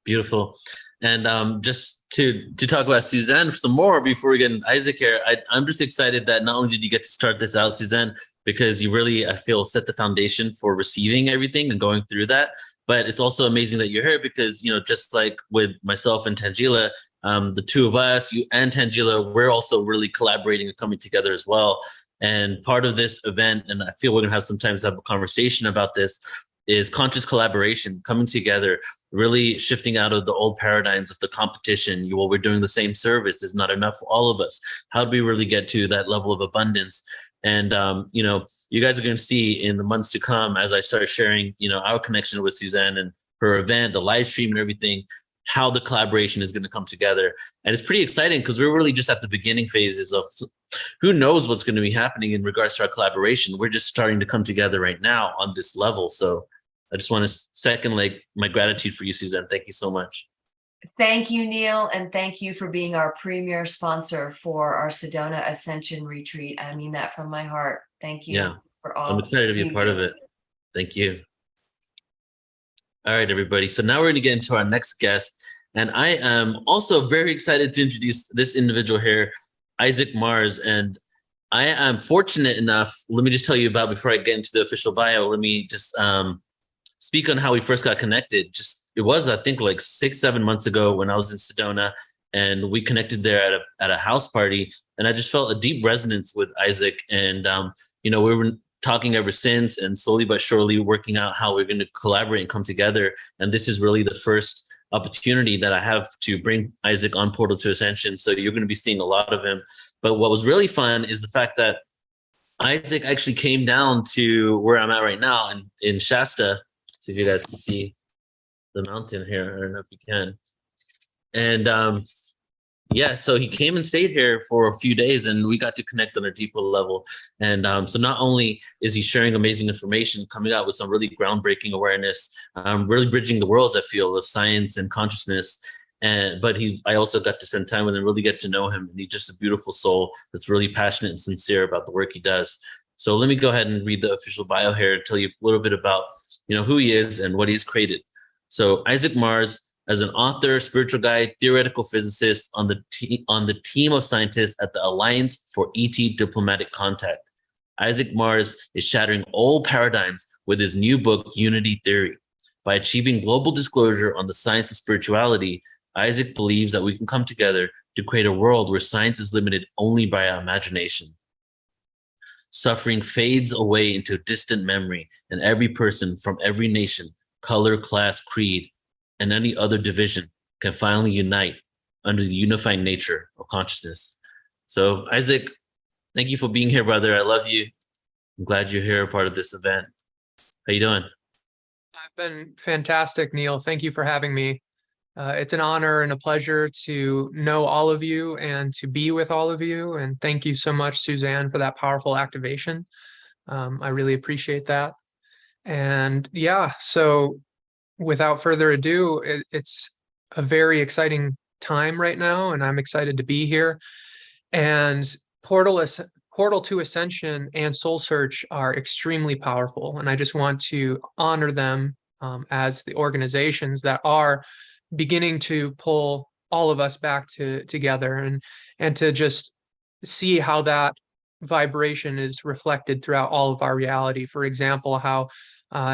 Beautiful. And just to talk about Suzanne some more before we get in Isaac here, I'm just excited that not only did you get to start this out, Suzanne, because you really, I feel, set the foundation for receiving everything and going through that. But it's also amazing that you're here because, you know, just like with myself and Tanjila, the two of us, you and Tanjila, we're also really collaborating and coming together as well. And part of this event, and I feel we're going to have some time to have a conversation about this, is conscious collaboration, coming together, really shifting out of the old paradigms of the competition. Well, we're doing the same service. There's not enough for all of us. How do we really get to that level of abundance? And, you know, you guys are going to see in the months to come, as I start sharing, you know, our connection with Suzanne and her event, the live stream and everything, how the collaboration is going to come together. And it's pretty exciting because we're really just at the beginning phases of who knows what's going to be happening in regards to our collaboration. We're just starting to come together right now on this level. So I just want to second like my gratitude for you, Suzanne. Thank you so much. Thank you, Neil. And thank you for being our premier sponsor for our Sedona Ascension Retreat. I mean that from my heart. Thank you for all. I'm excited to be a part of it. Thank you. All right, everybody. So now we're going to get into our next guest. And I am also very excited to introduce this individual here, Isaac Mars. And I am fortunate enough, let me just tell you about, before I get into the official bio, let me just speak on how we first got connected. It was, I think, like 6-7 months ago when I was in Sedona, and we connected there at a house party. And I just felt a deep resonance with Isaac. And, you know, we were talking ever since, and slowly but surely working out how we're going to collaborate and come together. And this is really the first opportunity that I have to bring Isaac on Portal to Ascension. So you're going to be seeing a lot of him. But what was really fun is the fact that Isaac actually came down to where I'm at right now in Shasta. So if you guys can see the mountain here, I don't know if you can. And yeah, so he came and stayed here for a few days, and we got to connect on a deeper level. And so not only is he sharing amazing information, coming out with some really groundbreaking awareness, really bridging the worlds, I feel, of science and consciousness. But I also got to spend time with him, really get to know him. And he's just a beautiful soul that's really passionate and sincere about the work he does. So let me go ahead and read the official bio here and tell you a little bit about, you know, who he is and what he's created. So Isaac Mars As an author, spiritual guide, theoretical physicist on the team of scientists at the Alliance for ET Diplomatic Contact, Isaac Mars is shattering old paradigms with his new book, Unity Theory. By achieving global disclosure on the science of spirituality, Isaac believes that we can come together to create a world where science is limited only by our imagination. Suffering fades away into distant memory, and every person from every nation, color, class, creed, and any other division can finally unite under the unifying nature of consciousness. So, Isaac, thank you for being here, brother. I love you. I'm glad you're here, part of this event. How you doing? I've been fantastic, Neil. Thank you for having me. It's an honor and a pleasure to know all of you and to be with all of you. And thank you so much, Suzanne, for that powerful activation. I really appreciate that. And yeah, so without further ado, it's a very exciting time right now, and I'm excited to be here. And Portal to Ascension and Soul Search are extremely powerful, and I just want to honor them as the organizations that are beginning to pull all of us back together and to just see how that vibration is reflected throughout all of our reality. For example, how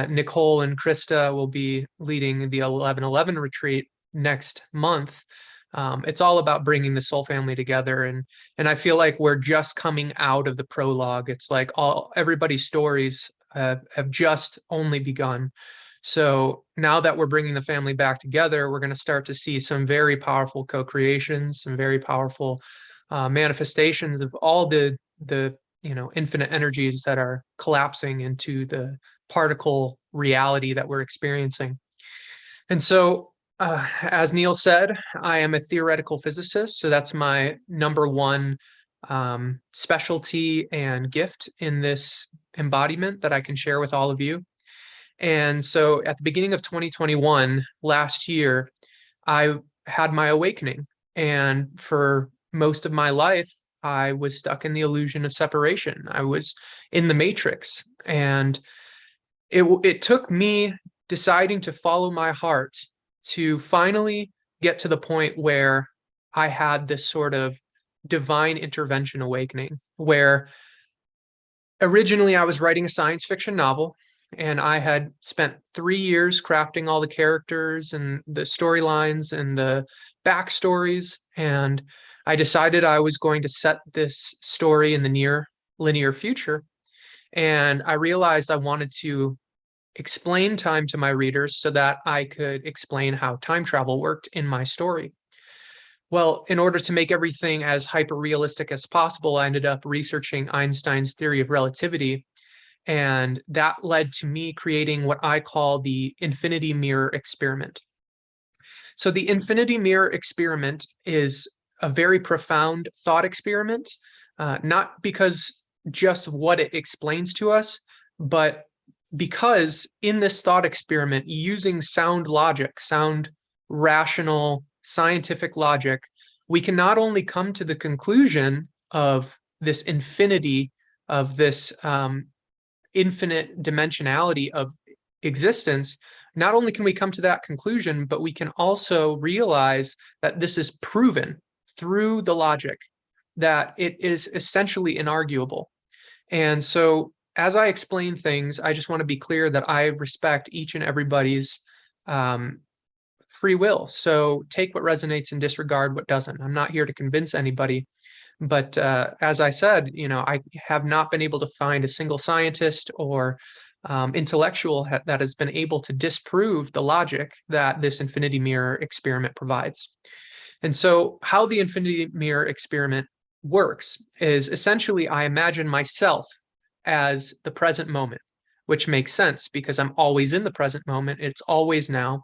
Nicole and Krista will be leading the 11/11 retreat next month. It's all about bringing the soul family together, and I feel like we're just coming out of the prologue. It's like everybody's stories have just only begun. So now that we're bringing the family back together, we're going to start to see some very powerful co-creations, some very powerful manifestations of all the infinite energies that are collapsing into the particle reality that we're experiencing. And so, as Neil said, I am a theoretical physicist, so that's my number one specialty and gift in this embodiment that I can share with all of you. And so at the beginning of 2021, last year, I had my awakening. And for most of my life, I was stuck in the illusion of separation. I was in the matrix. And it took me deciding to follow my heart to finally get to the point where I had this sort of divine intervention awakening, where originally I was writing a science fiction novel, and I had spent 3 years crafting all the characters and the storylines and the backstories. And I decided I was going to set this story in the near linear future. And I realized I wanted to explain time to my readers so that I could explain how time travel worked in my story. Well, in order to make everything as hyper-realistic as possible, I ended up researching Einstein's theory of relativity. And that led to me creating what I call the infinity mirror experiment. So the infinity mirror experiment is a very profound thought experiment, not because just what it explains to us, but because in this thought experiment, using sound logic, sound rational scientific logic, we can not only come to the conclusion of this infinity, of this infinite dimensionality of existence. Not only can we come to that conclusion, but we can also realize that this is proven through the logic, that it is essentially inarguable. And so as I explain things, I just want to be clear that I respect each and everybody's free will. So take what resonates and disregard what doesn't. I'm not here to convince anybody. But as I said, I have not been able to find a single scientist or intellectual that has been able to disprove the logic that this infinity mirror experiment provides. And so how the infinity mirror experiment works is essentially I imagine myself as the present moment, which makes sense because I'm always in the present moment. It's always now.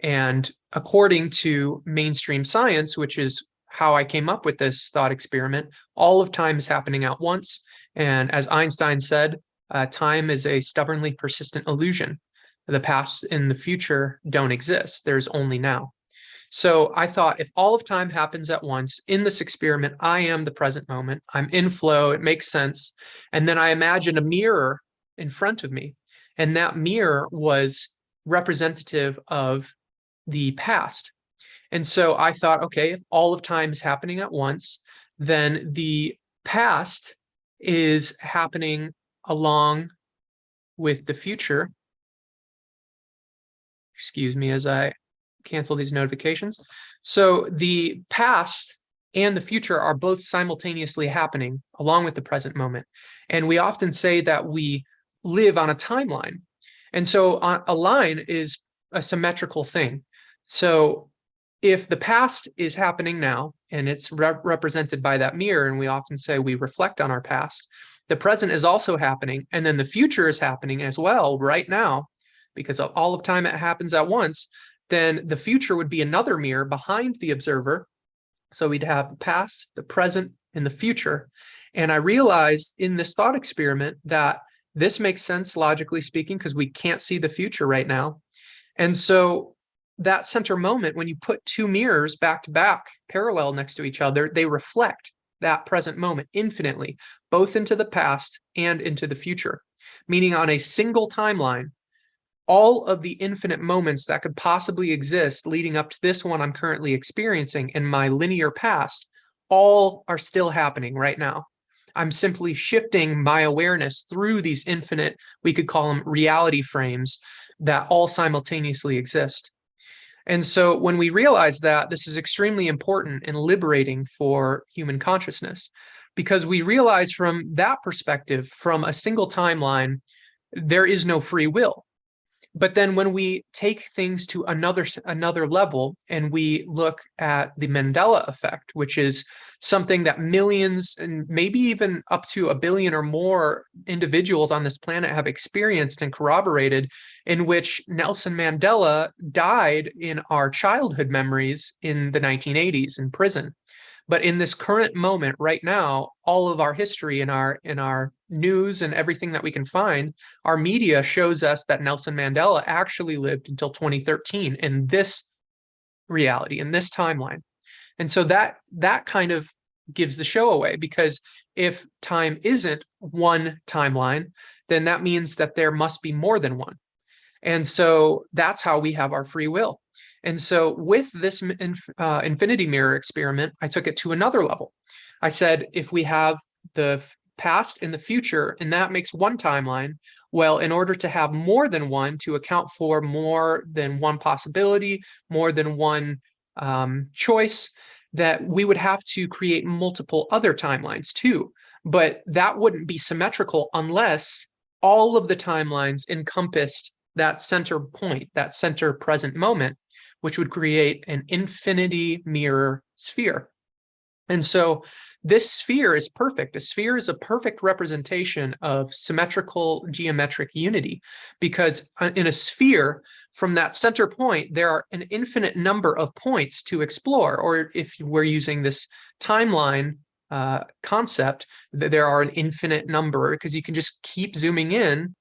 And according to mainstream science, which is how I came up with this thought experiment, all of time is happening at once. And as Einstein said, time is a stubbornly persistent illusion. The past and the future don't exist. There's only now. So I thought if all of time happens at once in this experiment, I am the present moment. I'm in flow. It makes sense. And then I imagined a mirror in front of me. And that mirror was representative of the past. And so I thought, okay, if all of time is happening at once, then the past is happening along with the future. Excuse me as I cancel these notifications. So the past and the future are both simultaneously happening along with the present moment. And we often say that we live on a timeline. And so a line is a symmetrical thing. So if the past is happening now, and it's represented by that mirror, and we often say we reflect on our past, the present is also happening, and then the future is happening as well right now, because of all of time it happens at once, then the future would be another mirror behind the observer. So we'd have the past, the present, and the future. And I realized in this thought experiment that this makes sense, logically speaking, because we can't see the future right now. And so that center moment, when you put two mirrors back to back, parallel next to each other, they reflect that present moment infinitely, both into the past and into the future. Meaning on a single timeline, all of the infinite moments that could possibly exist leading up to this one I'm currently experiencing in my linear past, all are still happening right now. I'm simply shifting my awareness through these infinite, we could call them reality frames, that all simultaneously exist. And so when we realize that, this is extremely important and liberating for human consciousness, because we realize from that perspective, from a single timeline, there is no free will. But then when we take things to another level and we look at the Mandela effect, which is something that millions and maybe even up to 1 billion or more individuals on this planet have experienced and corroborated, in which Nelson Mandela died in our childhood memories in the 1980s in prison. But in this current moment right now, all of our history in our news and everything that we can find, our media shows us that Nelson Mandela actually lived until 2013 in this reality, in this timeline. And so that kind of gives the show away, because if time isn't one timeline, then that means that there must be more than one. And so that's how we have our free will. And so with this infinity mirror experiment, I took it to another level. I said, if we have the past and the future, and that makes one timeline, well, in order to have more than one, to account for more than one possibility, more than one choice, that we would have to create multiple other timelines too. But that wouldn't be symmetrical unless all of the timelines encompassed that center point, that center present moment, which would create an infinity mirror sphere. And so this sphere is perfect. A sphere is a perfect representation of symmetrical geometric unity, because in a sphere, from that center point, there are an infinite number of points to explore. Or if we're using this timeline concept, there are an infinite number, because you can just keep zooming in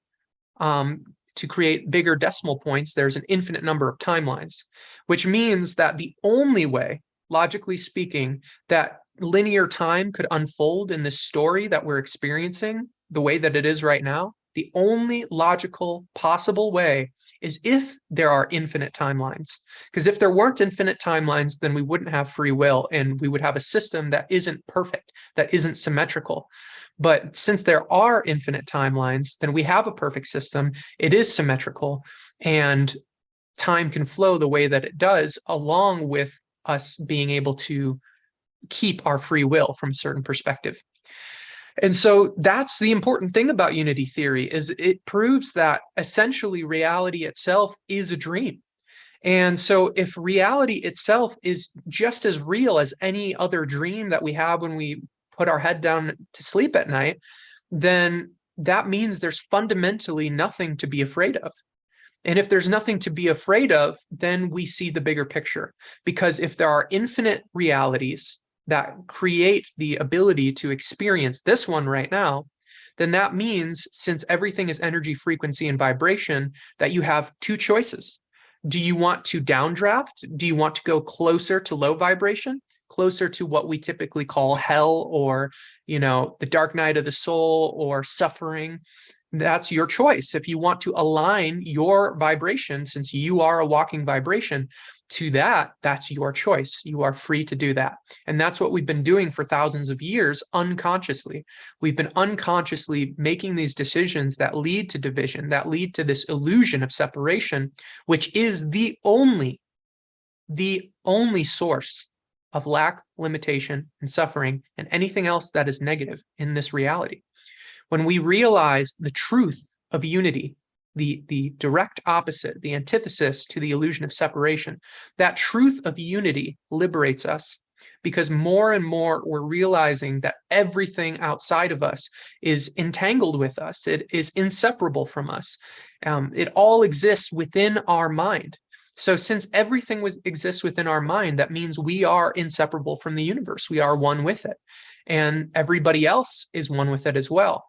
to create bigger decimal points. There's an infinite number of timelines, which means that the only way, logically speaking, that linear time could unfold in this story that we're experiencing the way that it is right now, the only logical possible way is if there are infinite timelines. Because if there weren't infinite timelines, then we wouldn't have free will, and we would have a system that isn't perfect, that isn't symmetrical. But since there are infinite timelines, then we have a perfect system. It is symmetrical, and time can flow the way that it does, along with us being able to keep our free will from a certain perspective. And so that's the important thing about unity theory, is it proves that essentially reality itself is a dream. And so if reality itself is just as real as any other dream that we have when we put our head down to sleep at night, then that means there's fundamentally nothing to be afraid of. And if there's nothing to be afraid of, then we see the bigger picture. Because if there are infinite realities that create the ability to experience this one right now, then that means, since everything is energy, frequency, and vibration, that you have two choices. Do you want to downdraft? Do you want to go closer to low vibration, closer to what we typically call hell, or, the dark night of the soul, or suffering? That's your choice. If you want to align your vibration, since you are a walking vibration, to that, that's your choice. You are free to do that. And that's what we've been doing for thousands of years unconsciously. We've been unconsciously making these decisions that lead to division, that lead to this illusion of separation, which is the only source of lack, limitation, and suffering, and anything else that is negative in this reality. When we realize the truth of unity, the direct opposite, the antithesis to the illusion of separation, that truth of unity liberates us, because more and more we're realizing that everything outside of us is entangled with us. It is inseparable from us. It all exists within our mind. So since everything exists within our mind, that means we are inseparable from the universe. We are one with it. And everybody else is one with it as well.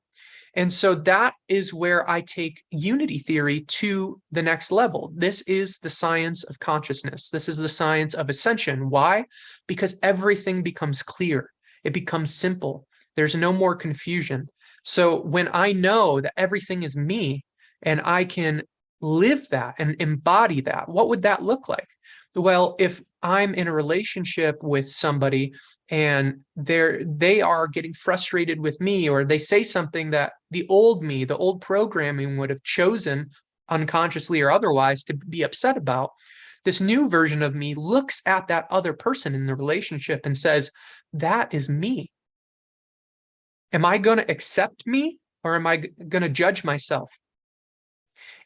And so that is where I take unity theory to the next level. This is the science of consciousness. This is the science of ascension. Why? Because everything becomes clear. It becomes simple. There's no more confusion. So when I know that everything is me and I can live that and embody that, what would that look like? Well, if I'm in a relationship with somebody and they are getting frustrated with me, or they say something that the old me, the old programming would have chosen unconsciously or otherwise to be upset about, this new version of me looks at that other person in the relationship and says, that is me. Am I going to accept me, or am I going to judge myself?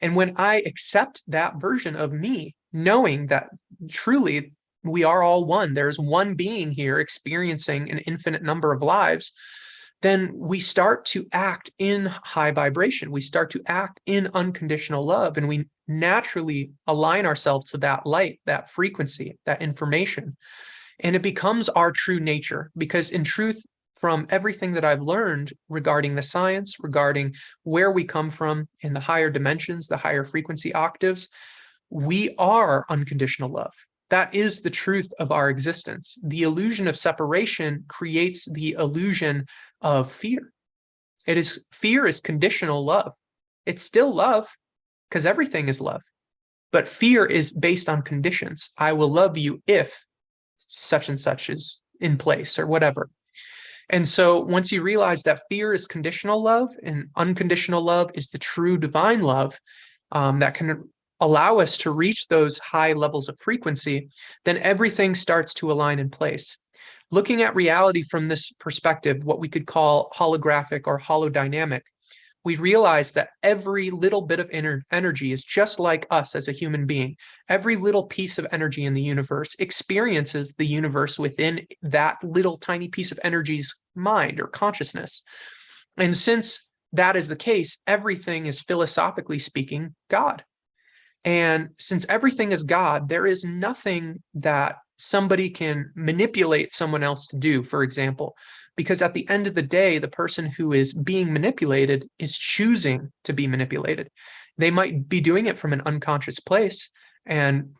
And when I accept that version of me, knowing that truly we are all one, there's one being here experiencing an infinite number of lives, then we start to act in high vibration. We start to act in unconditional love, and we naturally align ourselves to that light, that frequency, that information. And it becomes our true nature, because in truth, from everything that I've learned regarding the science, regarding where we come from in the higher dimensions, the higher frequency octaves, we are unconditional love. That is the truth of our existence. The illusion of separation creates the illusion of fear. Fear is conditional love. It's still love, because everything is love. But fear is based on conditions. I will love you if such and such is in place, or whatever. And so once you realize that fear is conditional love and unconditional love is the true divine love, that can allow us to reach those high levels of frequency, then everything starts to align in place. Looking at reality from this perspective, what we could call holographic or holodynamic, we realize that every little bit of energy is just like us as a human being. Every little piece of energy in the universe experiences the universe within that little tiny piece of energy's mind or consciousness. And since that is the case, everything is, philosophically speaking, God. And since everything is God, there is nothing that somebody can manipulate someone else to do, for example, because at the end of the day, the person who is being manipulated is choosing to be manipulated. They might be doing it from an unconscious place. And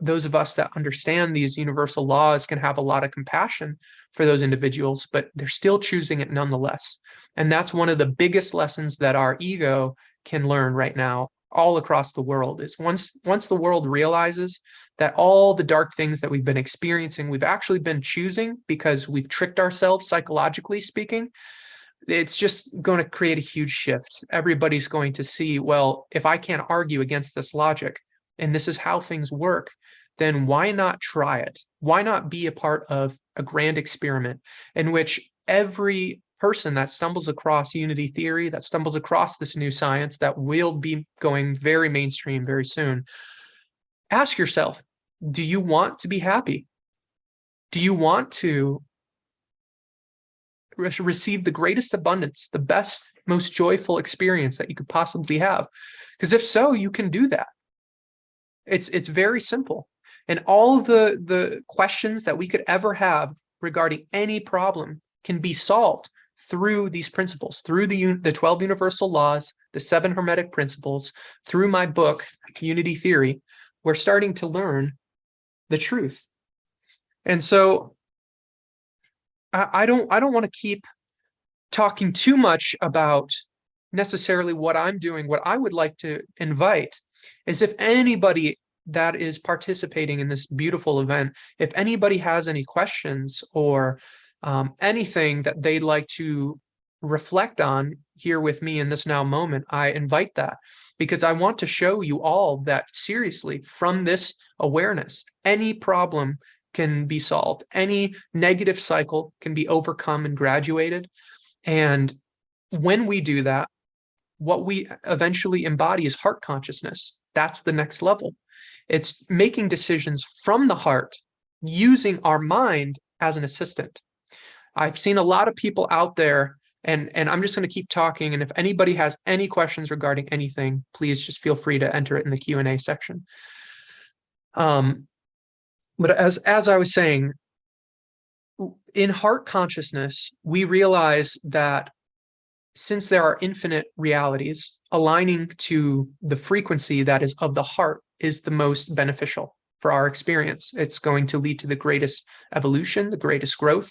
those of us that understand these universal laws can have a lot of compassion for those individuals, but they're still choosing it nonetheless. And that's one of the biggest lessons that our ego can learn right now all across the world, is once the world realizes that all the dark things that we've been experiencing, we've actually been choosing because we've tricked ourselves, psychologically speaking, it's just going to create a huge shift. Everybody's going to see, well, if I can't argue against this logic, and this is how things work, then why not try it? Why not be a part of a grand experiment in which every person that stumbles across unity theory, that stumbles across this new science that will be going very mainstream very soon, ask yourself, do you want to be happy? Do you want to receive the greatest abundance, the best, most joyful experience that you could possibly have? Because if so, you can do that. It's very simple. And all the questions that we could ever have regarding any problem can be solved through these principles, through the 12 universal laws, the 7 hermetic principles, through my book, Unity Theory. We're starting to learn the truth. And so I don't want to keep talking too much about necessarily what I'm doing. What I would like to invite is, if anybody that is participating in this beautiful event, if anybody has any questions or anything that they'd like to reflect on here with me in this now moment, I invite that, because I want to show you all that, seriously, from this awareness, any problem can be solved. Any negative cycle can be overcome and graduated. And when we do that, what we eventually embody is heart consciousness. That's the next level. It's making decisions from the heart, using our mind as an assistant. I've seen a lot of people out there, and I'm just going to keep talking. And if anybody has any questions regarding anything, please just feel free to enter it in the Q&A section. But as I was saying, in heart consciousness, we realize that since there are infinite realities, aligning to the frequency that is of the heart is the most beneficial for our experience. It's going to lead to the greatest evolution, the greatest growth.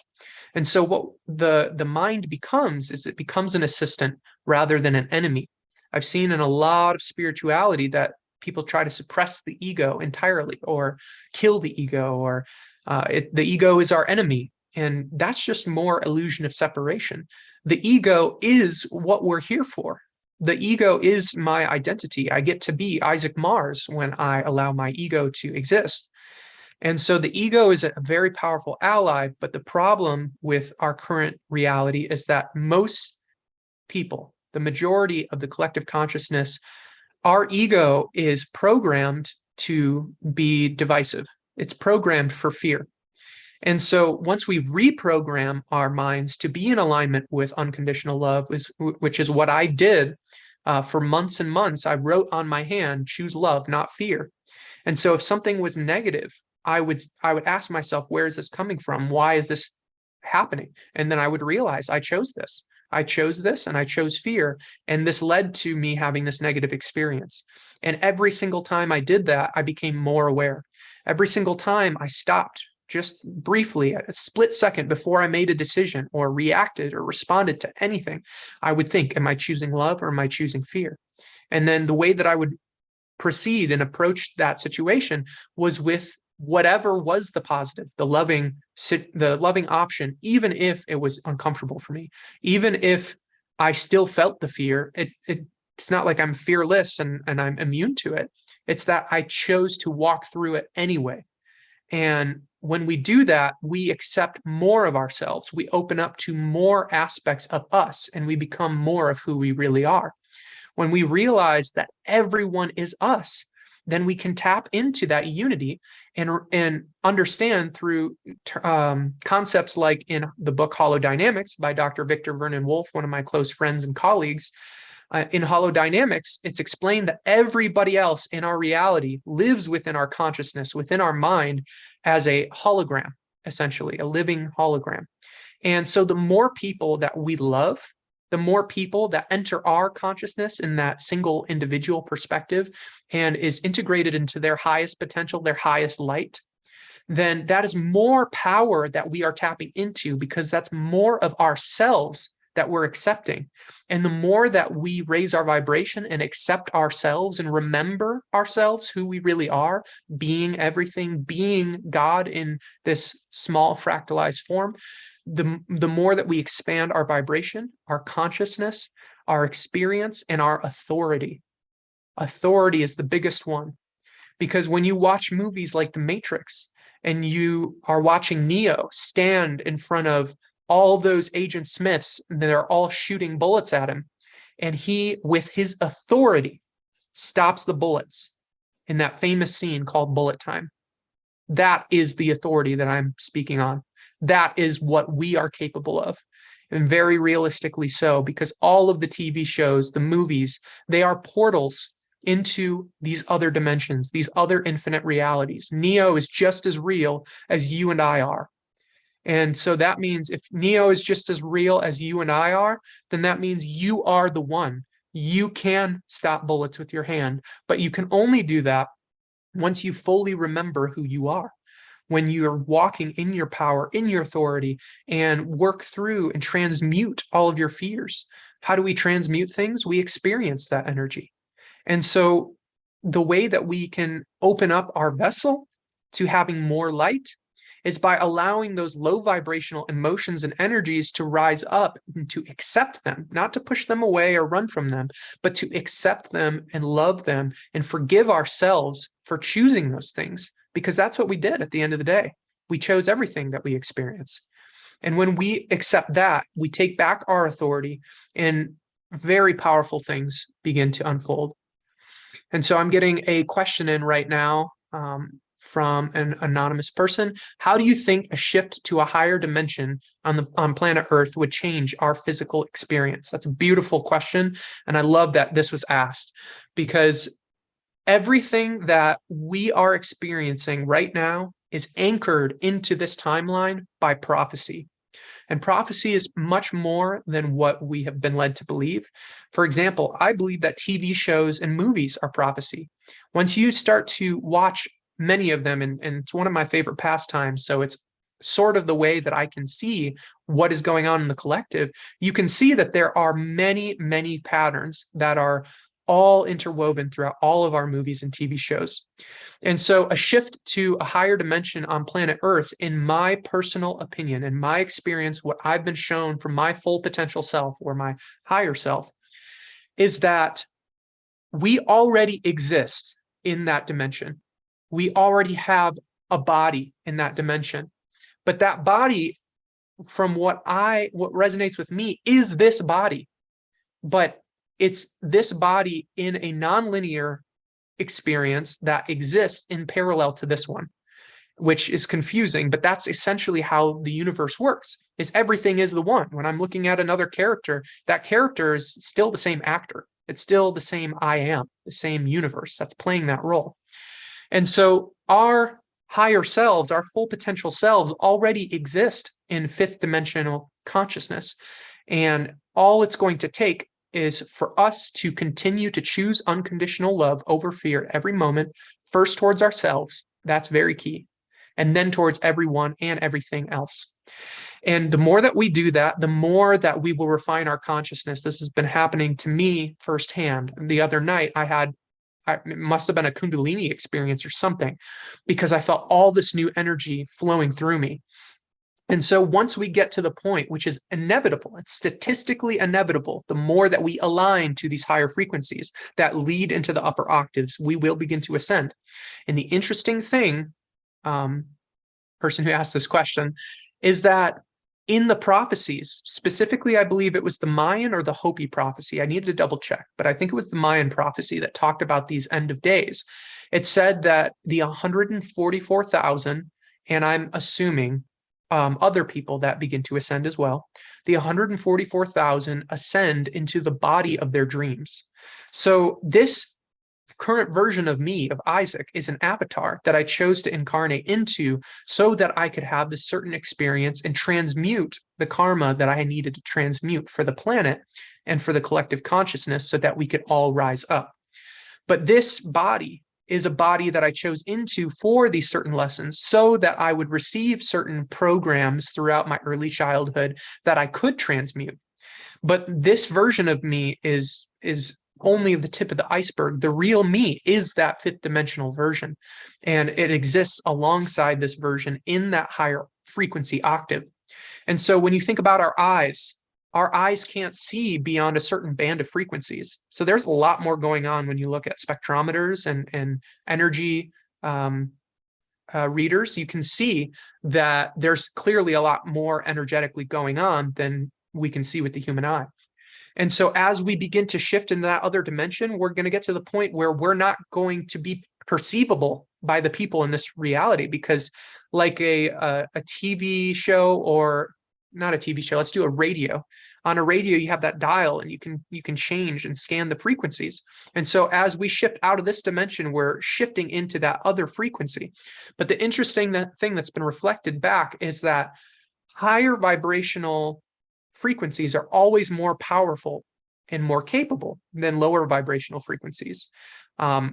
And so what the mind becomes is, it becomes an assistant rather than an enemy. I've seen in a lot of spirituality that people try to suppress the ego entirely, or kill the ego, or the ego is our enemy. And that's just more illusion of separation. The ego is what we're here for. The ego is my identity. I get to be Isaac Mars when I allow my ego to exist. And so the ego is a very powerful ally, but the problem with our current reality is that most people, the majority of the collective consciousness, our ego is programmed to be divisive. It's programmed for fear. And so once we reprogram our minds to be in alignment with unconditional love, which is what I did for months and months, I wrote on my hand, choose love, not fear. And so if something was negative, I would ask myself, where is this coming from? Why is this happening? And then I would realize I chose this. I chose this, and I chose fear. And this led to me having this negative experience. And every single time I did that, I became more aware. Every single time I stopped just briefly, a split second before I made a decision or reacted or responded to anything, I would think, am I choosing love or am I choosing fear? And then the way that I would proceed and approach that situation was with whatever was the positive, the loving option, even if it was uncomfortable for me, even if I still felt the fear. It's not like I'm fearless and I'm immune to it. It's that I chose to walk through it anyway. And when we do that, we accept more of ourselves. We open up to more aspects of us, and we become more of who we really are. When we realize that everyone is us, then we can tap into that unity and understand through concepts like in the book Holodynamics by Dr. Victor Vernon Wolf, one of my close friends and colleagues. In Holodynamics, it's explained that everybody else in our reality lives within our consciousness, within our mind, as a hologram, essentially, a living hologram. And so the more people that we love, the more people that enter our consciousness in that single individual perspective and is integrated into their highest potential, their highest light, then that is more power that we are tapping into, because that's more of ourselves that we're accepting. And the more that we raise our vibration and accept ourselves and remember ourselves, who we really are, being everything, being God in this small fractalized form, the more that we expand our vibration, our consciousness, our experience, and our authority. Authority is the biggest one, because when you watch movies like The Matrix and you are watching Neo stand in front of all those Agent Smiths, they're all shooting bullets at him, and he, with his authority, stops the bullets in that famous scene called Bullet Time. That is the authority that I'm speaking on. That is what we are capable of, and very realistically so, because all of the TV shows, the movies, they are portals into these other dimensions, these other infinite realities. Neo is just as real as you and I are. And so that means if Neo is just as real as you and I are, then that means you are the one. You can stop bullets with your hand, but you can only do that once you fully remember who you are. When you're walking in your power, in your authority, and work through and transmute all of your fears. How do we transmute things? We experience that energy. And so the way that we can open up our vessel to having more light is by allowing those low vibrational emotions and energies to rise up and to accept them, not to push them away or run from them, but to accept them and love them and forgive ourselves for choosing those things, because that's what we did at the end of the day. We chose everything that we experience. And when we accept that, we take back our authority and very powerful things begin to unfold. And so I'm getting a question in right now from an anonymous person. How do you think a shift to a higher dimension on planet Earth would change our physical experience? That's a beautiful question. And I love that this was asked, because everything that we are experiencing right now is anchored into this timeline by prophecy. And prophecy is much more than what we have been led to believe. For example, I believe that TV shows and movies are prophecy. Once you start to watch many of them, and it's one of my favorite pastimes, so it's sort of the way that I can see what is going on in the collective, you can see that there are many, many patterns that are all interwoven throughout all of our movies and TV shows. And so a shift to a higher dimension on planet Earth, in my personal opinion, in my experience, what I've been shown from my full potential self or my higher self, is that we already exist in that dimension. We already have a body in that dimension. But that body, from what resonates with me, is this body. But it's this body in a nonlinear experience that exists in parallel to this one, which is confusing, but that's essentially how the universe works, is everything is the one. When I'm looking at another character, that character is still the same actor. It's still the same I am, the same universe that's playing that role. And so our higher selves, our full potential selves, already exist in fifth dimensional consciousness. And all it's going to take is for us to continue to choose unconditional love over fear every moment, first towards ourselves. That's very key. And then towards everyone and everything else. And the more that we do that, the more that we will refine our consciousness. This has been happening to me firsthand. The other night, it must have been a Kundalini experience or something, because I felt all this new energy flowing through me. And so once we get to the point, which is inevitable, it's statistically inevitable, the more that we align to these higher frequencies that lead into the upper octaves, we will begin to ascend. And the interesting thing, person who asked this question, is that in the prophecies, specifically, I believe it was the Mayan or the Hopi prophecy. I needed to double check, but I think it was the Mayan prophecy that talked about these end of days. It said that the 144,000, and I'm assuming other people that begin to ascend as well, the 144,000 ascend into the body of their dreams. So this current version of me, of Isaac, is an avatar that I chose to incarnate into so that I could have this certain experience and transmute the karma that I needed to transmute for the planet and for the collective consciousness so that we could all rise up. But this body is a body that I chose into for these certain lessons so that I would receive certain programs throughout my early childhood that I could transmute. But this version of me is only the tip of the iceberg. The real me is that fifth dimensional version, and it exists alongside this version in that higher frequency octave. And so when you think about our eyes can't see beyond a certain band of frequencies. So there's a lot more going on when you look at spectrometers and energy readers. You can see that there's clearly a lot more energetically going on than we can see with the human eye. And so as we begin to shift into that other dimension, we're going to get to the point where we're not going to be perceivable by the people in this reality, because like a TV show, or not a TV show, let's do a radio. On a radio, you have that dial and you can change and scan the frequencies. And so as we shift out of this dimension, we're shifting into that other frequency. But the interesting thing that's been reflected back is that higher vibrational frequencies are always more powerful and more capable than lower vibrational frequencies,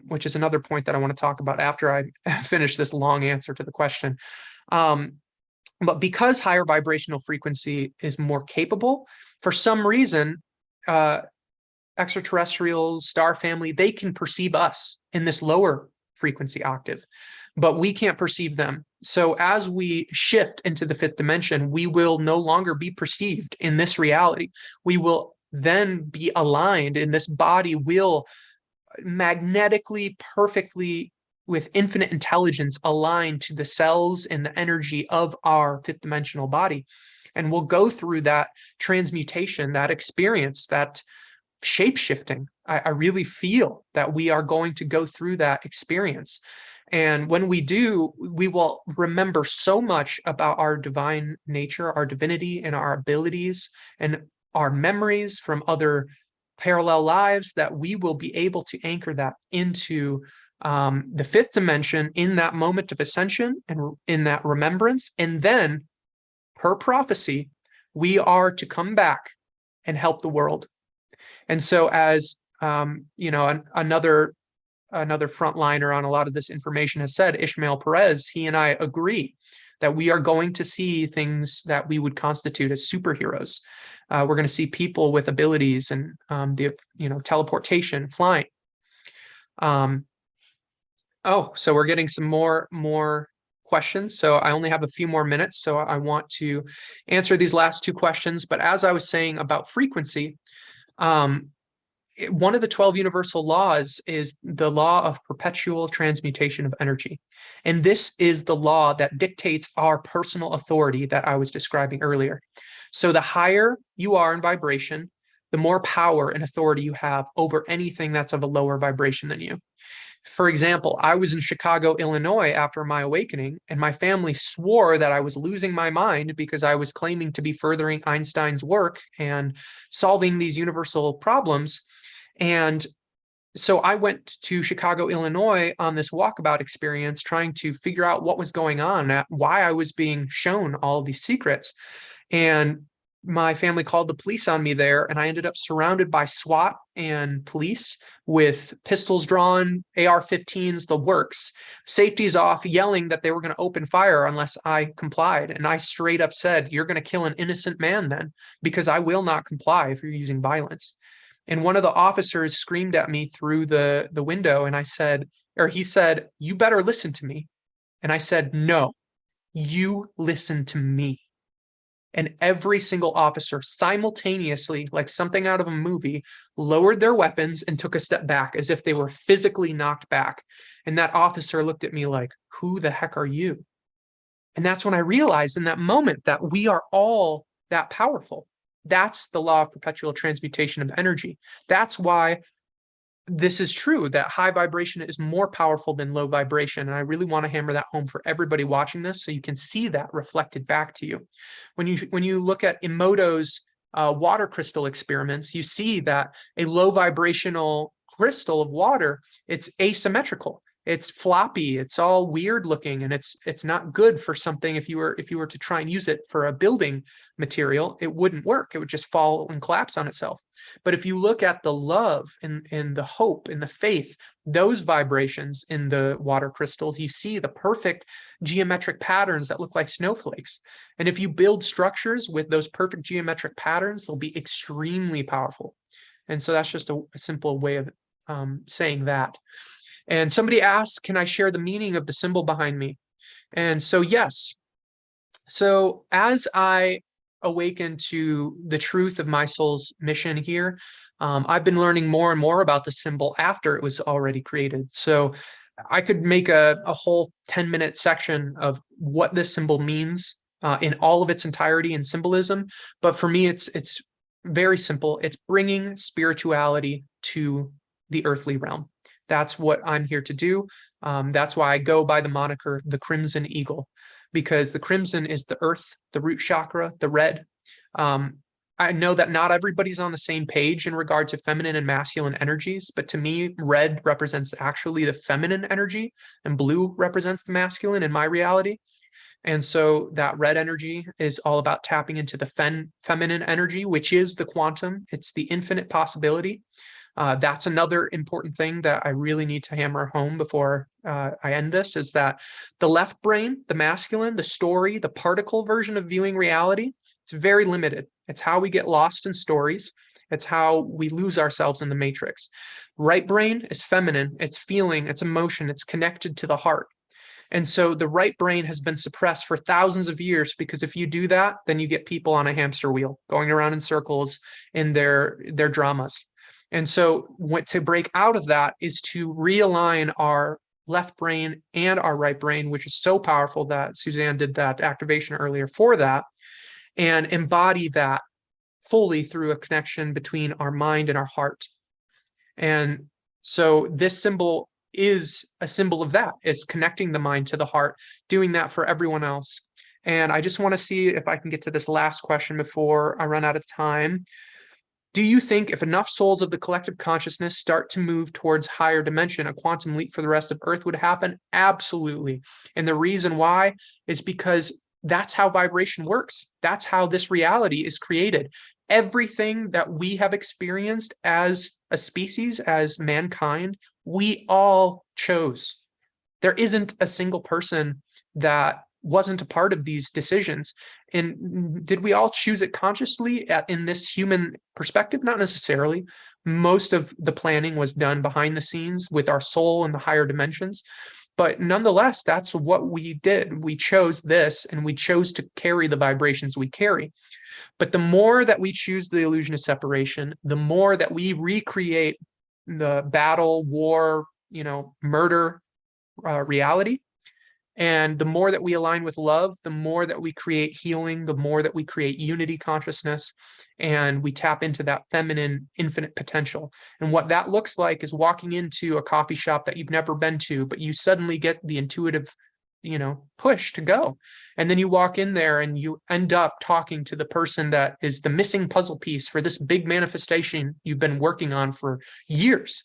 which is another point that I want to talk about after I finish this long answer to the question. But because higher vibrational frequency is more capable, for some reason, extraterrestrials, star family, they can perceive us in this lower frequency octave, but we can't perceive them. So as we shift into the fifth dimension, we will no longer be perceived in this reality. We will then be aligned, and this body will magnetically, perfectly, with infinite intelligence, align to the cells and the energy of our fifth dimensional body. And we'll go through that transmutation, that experience, that shape-shifting. I really feel that we are going to go through that experience. And when we do, we will remember so much about our divine nature, our divinity, and our abilities, and our memories from other parallel lives, that we will be able to anchor that into the fifth dimension in that moment of ascension and in that remembrance. And then, per prophecy, we are to come back and help the world. And so, as another frontliner on a lot of this information has said, Ishmael Perez, he and I agree that we are going to see things that we would constitute as superheroes. We're going to see people with abilities and teleportation, flying. So we're getting some more questions. So I only have a few more minutes, so I want to answer these last two questions. But as I was saying about frequency, one of the 12 universal laws is the law of perpetual transmutation of energy. And this is the law that dictates our personal authority that I was describing earlier. So the higher you are in vibration, the more power and authority you have over anything that's of a lower vibration than you. For example, I was in Chicago, Illinois after my awakening, and my family swore that I was losing my mind because I was claiming to be furthering Einstein's work and solving these universal problems. And so I went to Chicago, Illinois on this walkabout experience, trying to figure out what was going on, why I was being shown all of these secrets. And my family called the police on me there, and I ended up surrounded by SWAT and police with pistols drawn, AR-15s, the works, safeties off, yelling that they were going to open fire unless I complied. And I straight up said, "You're going to kill an innocent man then, because I will not comply if you're using violence." And one of the officers screamed at me through the window, and he said, "You better listen to me." And I said, "No, you listen to me." And every single officer simultaneously, like something out of a movie, lowered their weapons and took a step back as if they were physically knocked back. And that officer looked at me like, "Who the heck are you?" And that's when I realized in that moment that we are all that powerful. That's the law of perpetual transmutation of energy. That's why this is true, that high vibration is more powerful than low vibration. And I really want to hammer that home for everybody watching this, so you can see that reflected back to you. When you look at Emoto's water crystal experiments, you see that a low vibrational crystal of water, it's asymmetrical. It's floppy, it's all weird looking, and it's not good for something. If you were to try and use it for a building material, it wouldn't work. It would just fall and collapse on itself. But if you look at the love and the hope and the faith, those vibrations in the water crystals, you see the perfect geometric patterns that look like snowflakes. And if you build structures with those perfect geometric patterns, they'll be extremely powerful. And so that's just a simple way of saying that. And somebody asked, can I share the meaning of the symbol behind me? And so, yes. So as I awaken to the truth of my soul's mission here, I've been learning more and more about the symbol after it was already created. So I could make a whole 10-minute section of what this symbol means in all of its entirety and symbolism. But for me, it's very simple. It's bringing spirituality to the earthly realm. That's what I'm here to do. That's why I go by the moniker, the Crimson Eagle, because the crimson is the earth, the root chakra, the red. I know that not everybody's on the same page in regard to feminine and masculine energies, but to me, red represents actually the feminine energy and blue represents the masculine in my reality. And so that red energy is all about tapping into the feminine energy, which is the quantum. It's the infinite possibility. That's another important thing that I really need to hammer home before I end this, is that the left brain, the masculine, the story, the particle version of viewing reality, it's very limited. It's how we get lost in stories. It's how we lose ourselves in the matrix. Right brain is feminine. It's feeling, it's emotion, it's connected to the heart. And so the right brain has been suppressed for thousands of years, because if you do that, then you get people on a hamster wheel going around in circles in their dramas. And so to break out of that is to realign our left brain and our right brain, which is so powerful that Suzanne did that activation earlier for that, and embody that fully through a connection between our mind and our heart. And so this symbol is a symbol of that. It's connecting the mind to the heart, doing that for everyone else. And I just want to see if I can get to this last question before I run out of time. Do you think if enough souls of the collective consciousness start to move towards higher dimension, a quantum leap for the rest of Earth would happen? Absolutely. And the reason why is because that's how vibration works. That's how this reality is created. Everything that we have experienced as a species, as mankind, we all chose. There isn't a single person that wasn't a part of these decisions. And did we all choose it consciously in this human perspective? Not necessarily. Most of the planning was done behind the scenes with our soul in the higher dimensions. But nonetheless, that's what we did. We chose this, and we chose to carry the vibrations we carry. But the more that we choose the illusion of separation, the more that we recreate the battle, war, murder reality, and the more that we align with love, the more that we create healing, the more that we create unity consciousness, and we tap into that feminine infinite potential. And what that looks like is walking into a coffee shop that you've never been to, but you suddenly get the intuitive, push to go. And then you walk in there and you end up talking to the person that is the missing puzzle piece for this big manifestation you've been working on for years.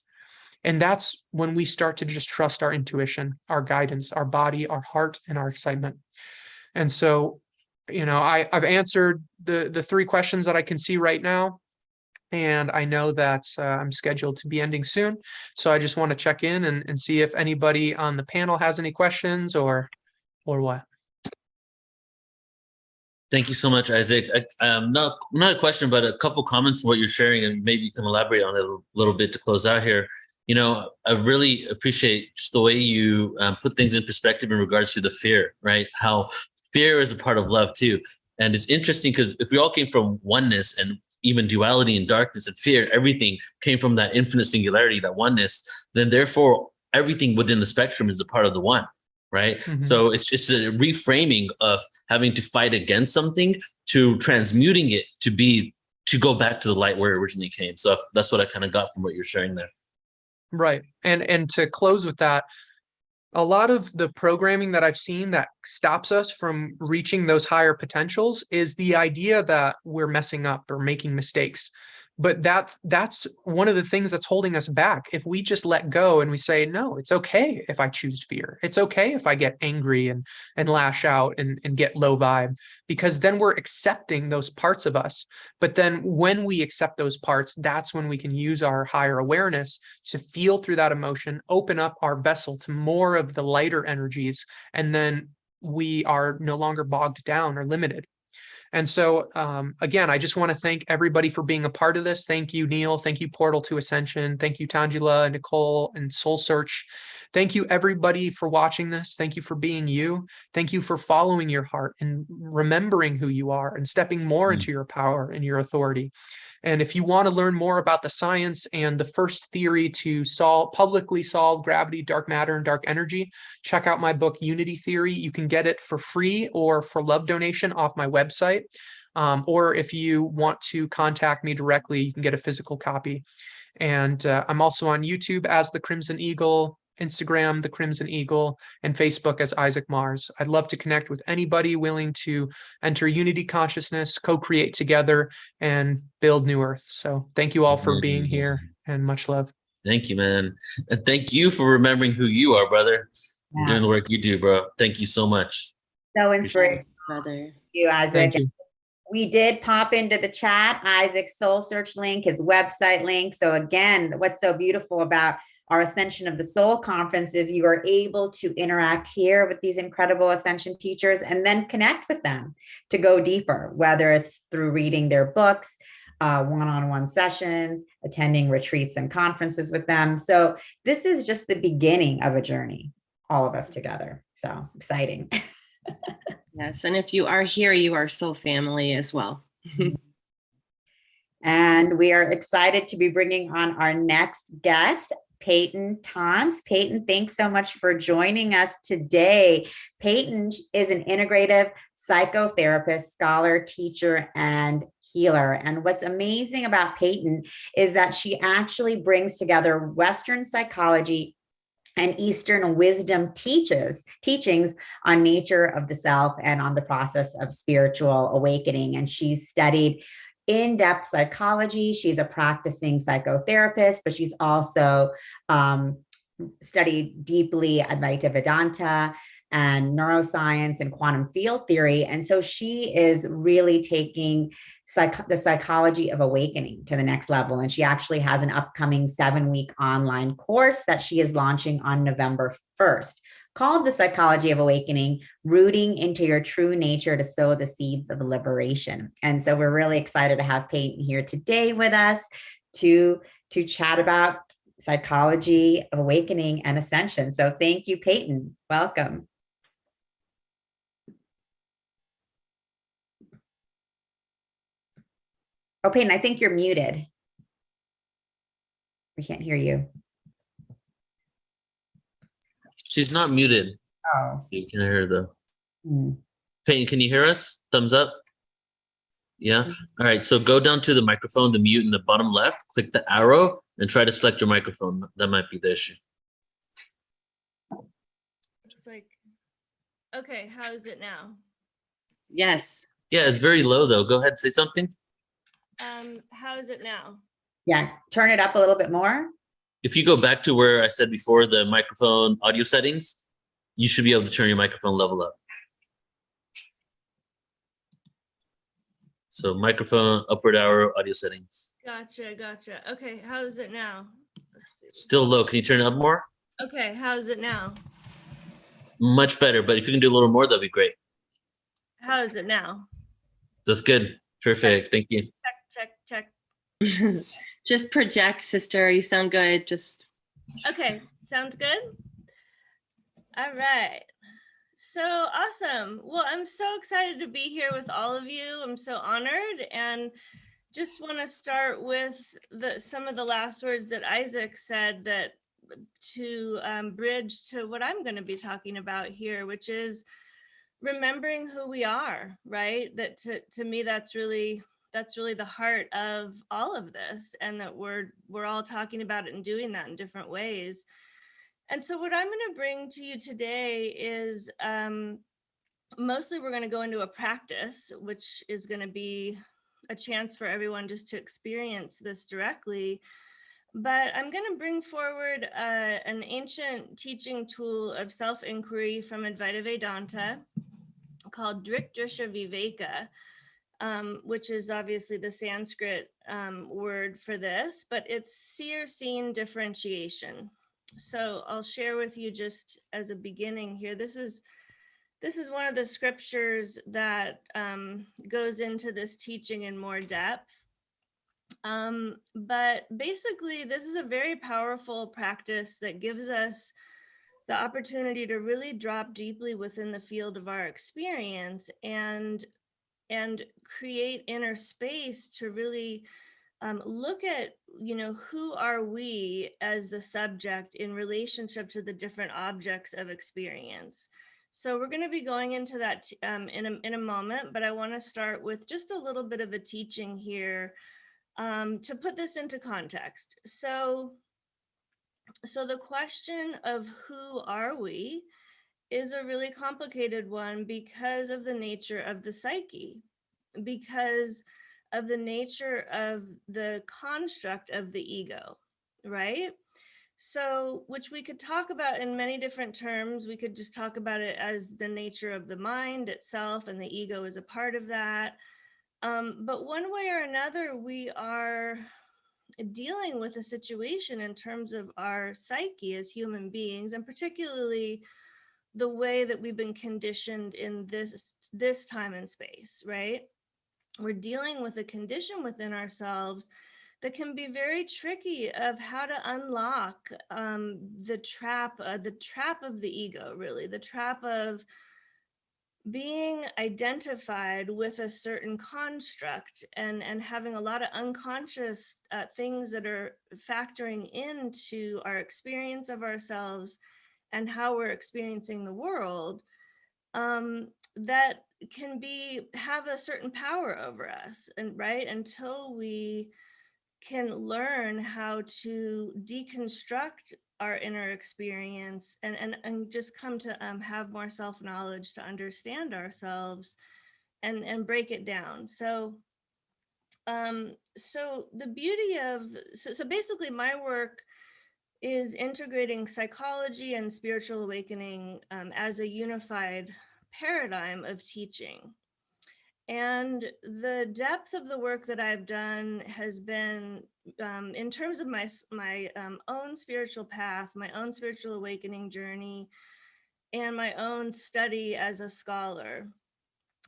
And that's when we start to just trust our intuition, our guidance, our body, our heart, and our excitement. And so, I've answered the three questions that I can see right now. And I know that I'm scheduled to be ending soon. So I just want to check in and see if anybody on the panel has any questions or what. Thank you so much, Isaac. Not a question, but a couple comments on what you're sharing, and maybe you can elaborate on it a little bit to close out here. I really appreciate just the way you put things in perspective in regards to the fear, right? How fear is a part of love too. And it's interesting because if we all came from oneness and even duality and darkness and fear, everything came from that infinite singularity, that oneness, then therefore everything within the spectrum is a part of the one, right? Mm-hmm. So it's just a reframing of having to fight against something to transmuting it to go back to the light where it originally came. So that's what I kind of got from what you're sharing there. Right. And to close with that, a lot of the programming that I've seen that stops us from reaching those higher potentials is the idea that we're messing up or making mistakes. But that's one of the things that's holding us back. If we just let go and we say, no, it's okay if I choose fear. It's okay if I get angry and lash out and get low vibe, because then we're accepting those parts of us. But then when we accept those parts, that's when we can use our higher awareness to feel through that emotion, open up our vessel to more of the lighter energies, and then we are no longer bogged down or limited. And so, again, I just want to thank everybody for being a part of this. Thank you, Neil. Thank you, Portal to Ascension. Thank you, Tanjila, Nicole, and Soul Search. Thank you, everybody, for watching this. Thank you for being you. Thank you for following your heart and remembering who you are and stepping more into your power and your authority. And if you want to learn more about the science and the first theory to publicly solve gravity, dark matter, and dark energy, check out my book, Unity Theory. You can get it for free or for love donation off my website. Or if you want to contact me directly, you can get a physical copy. And I'm also on YouTube as The Crimson Eagle, Instagram, The Crimson Eagle, and Facebook as Isaac Mars. I'd love to connect with anybody willing to enter unity consciousness, co-create together, and build new earth. So thank you all for being here, and much love. Thank you, man. And thank you for remembering who you are, brother. Yeah. Doing the work you do, bro. Thank you so much. So inspirational, brother. Thank you, Isaac. Thank you. We did pop into the chat Isaac's Soul Search link, his website link. So again, what's so beautiful about our Ascension of the Soul conference is you are able to interact here with these incredible Ascension teachers and then connect with them to go deeper, whether it's through reading their books, one-on-one sessions, attending retreats and conferences with them. So this is just the beginning of a journey, all of us together. So exciting. Yes. And if you are here, you are soul family as well. And we are excited to be bringing on our next guest, Peyton Toms. Peyton, thanks so much for joining us today. Peyton is an integrative psychotherapist, scholar, teacher, and healer. And what's amazing about Peyton is that she actually brings together Western psychology and Eastern wisdom teachings on nature of the self and on the process of spiritual awakening. And she's studied in-depth psychology. She's a practicing psychotherapist, but she's also studied deeply Advaita Vedanta and neuroscience and quantum field theory. And so she is really taking the psychology of awakening to the next level. And she actually has an upcoming 7-week online course that she is launching on November 1st, called The Psychology of Awakening, Rooting into Your True Nature to Sow the Seeds of Liberation. And so we're really excited to have Peyton here today with us to chat about psychology of awakening and ascension. So thank you, Peyton. Welcome. Oh, Peyton, I think you're muted. We can't hear you. She's not muted. Oh. You can hear her though. Peyton, can you hear us? Thumbs up. Yeah. All right. So go down to the microphone, the mute in the bottom left, click the arrow and try to select your microphone. That might be the issue. It's like, okay, how is it now? Yes. Yeah, it's very low though. Go ahead and say something. How is it now? Yeah, turn it up a little bit more. If you go back to where I said before, the microphone audio settings, you should be able to turn your microphone level up. So microphone, upward arrow, audio settings. Gotcha. Okay, how is it now? Let's see. Still low. Can you turn it up more? Okay, how is it now? Much better, but if you can do a little more, that'd be great. How is it now? That's good. Perfect. Thank you. Check. Just project, sister. You sound good. Just Okay, sounds good. All right. So awesome. Well, I'm so excited to be here with all of you. I'm so honored, and just want to start with some of the last words that Isaac said, that to bridge to what I'm going to be talking about here, which is remembering who we are, right? That to me, that's really the heart of all of this, and that we're all talking about it and doing that in different ways. And so what I'm going to bring to you today is mostly we're going to go into a practice, which is going to be a chance for everyone just to experience this directly. But I'm going to bring forward an ancient teaching tool of self-inquiry from Advaita Vedanta called Drik Drisha Viveka, which is obviously the Sanskrit word for this, but it's Seer-scene differentiation. So I'll share with you just as a beginning here. This is one of the scriptures that goes into this teaching in more depth. But basically, this is a very powerful practice that gives us the opportunity to really drop deeply within the field of our experience and create inner space to really look at, who are we as the subject in relationship to the different objects of experience. So we're going to be going into that in a moment, but I want to start with just a little bit of a teaching here to put this into context. So the question of who are we is a really complicated one because of the nature of the psyche, because of the nature of the construct of the ego, right? So, which we could talk about in many different terms. We could just talk about it as the nature of the mind itself, and the ego is a part of that. But one way or another, we are dealing with a situation in terms of our psyche as human beings, and particularly the way that we've been conditioned in this time and space, right? we're dealing with a condition within ourselves that can be very tricky of how to unlock the trap of the ego, really, the trap of being identified with a certain construct and having a lot of unconscious things that are factoring into our experience of ourselves and how we're experiencing the world, that can have a certain power over us, and right, until we can learn how to deconstruct our inner experience and just come to have more self-knowledge to understand ourselves and break it down. So the beauty of so basically my work is integrating psychology and spiritual awakening as a unified paradigm of teaching. And the depth of the work that I've done has been, in terms of my own spiritual path, my own spiritual awakening journey, and my own study as a scholar,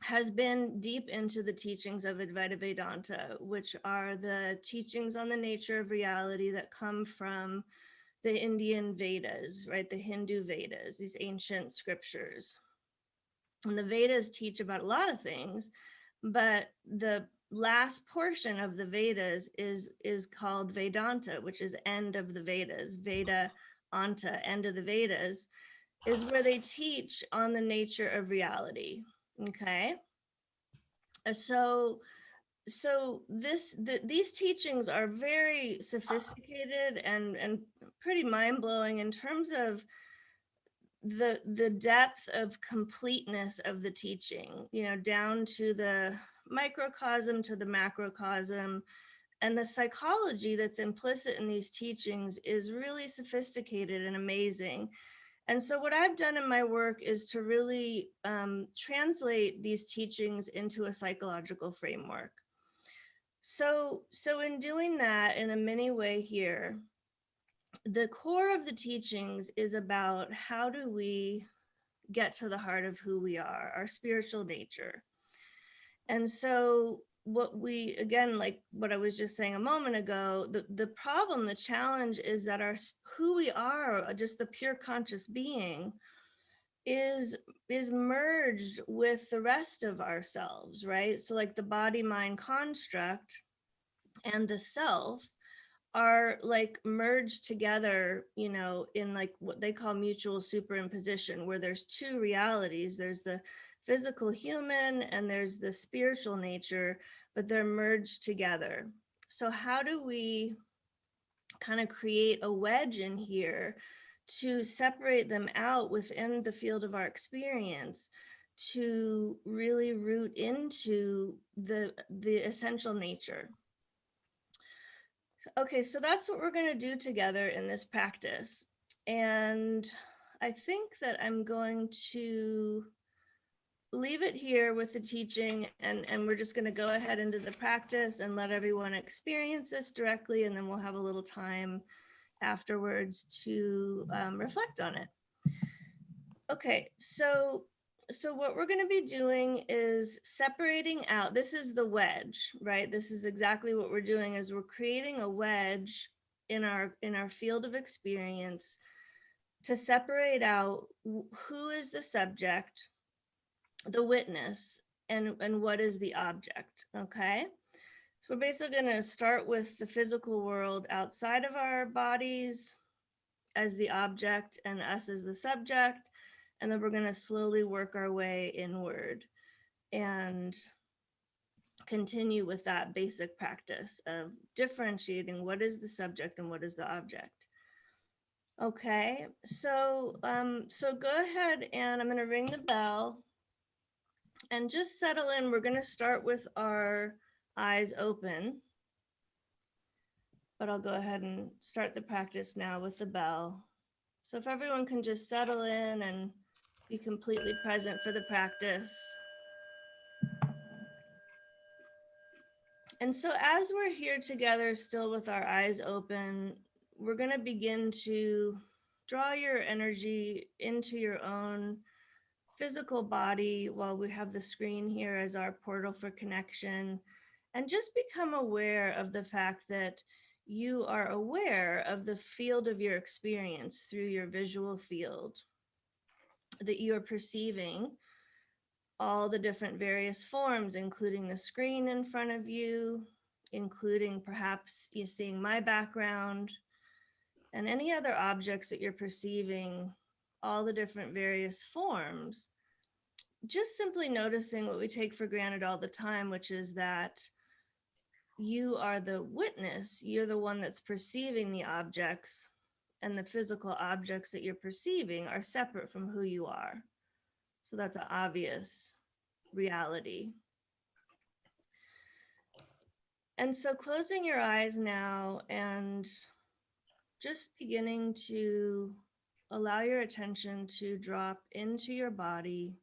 has been deep into the teachings of Advaita Vedanta, which are the teachings on the nature of reality that come from the Indian Vedas, right? The Hindu Vedas, these ancient scriptures. And the Vedas teach about a lot of things, but the last portion of the Vedas is called Vedanta, which is end of the Vedas. Veda Anta, end of the Vedas, is where they teach on the nature of reality. Okay, so these teachings are very sophisticated and pretty mind-blowing in terms of the depth of completeness of the teaching, you know, down to the microcosm to the macrocosm, and the psychology that's implicit in these teachings is really sophisticated and amazing. And so what I've done in my work is to really translate these teachings into a psychological framework. So in doing that in a mini way here, the core of the teachings is about how do we get to the heart of who we are, our spiritual nature. And so what we, again, like what I was just saying a moment ago, the problem, the challenge is that who we are, just the pure conscious being, is merged with the rest of ourselves, right? So like the body mind construct and the self are like merged together, you know, in like what they call mutual superimposition, where there's two realities. There's the physical human and there's the spiritual nature, but they're merged together. So how do we kind of create a wedge in here to separate them out within the field of our experience, to really root into the essential nature? Okay, so that's what we're going to do together in this practice. And I think that I'm going to leave it here with the teaching, and we're just going to go ahead into the practice and let everyone experience this directly, and then we'll have a little time afterwards to reflect on it. Okay, so what we're going to be doing is separating out. This is the wedge, right? This is exactly what we're doing, is we're creating a wedge in our field of experience to separate out who is the subject, the witness, and what is the object. Okay, so we're basically going to start with the physical world outside of our bodies as the object and us as the subject. And then we're going to slowly work our way inward and continue with that basic practice of differentiating what is the subject and what is the object. Okay, so go ahead, and I'm going to ring the bell and just settle in. We're going to start with our eyes open, but I'll go ahead and start the practice now with the bell. So if everyone can just settle in and be completely present for the practice. And so as we're here together, still with our eyes open, we're going to begin to draw your energy into your own physical body while we have the screen here as our portal for connection, and just become aware of the fact that you are aware of the field of your experience through your visual field, that you are perceiving all the different various forms, including the screen in front of you, including perhaps you seeing my background and any other objects that you're perceiving, all the different various forms. Just simply noticing what we take for granted all the time, which is that you are the witness, you're the one that's perceiving the objects, and the physical objects that you're perceiving are separate from who you are. So that's an obvious reality. And so closing your eyes now and just beginning to allow your attention to drop into your body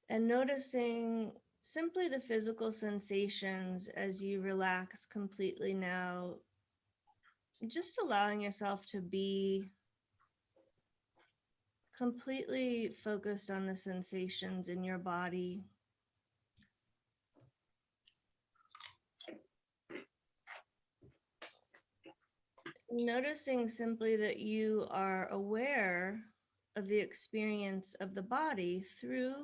and noticing simply the physical sensations as you relax completely now, just allowing yourself to be completely focused on the sensations in your body. Noticing simply that you are aware of the experience of the body through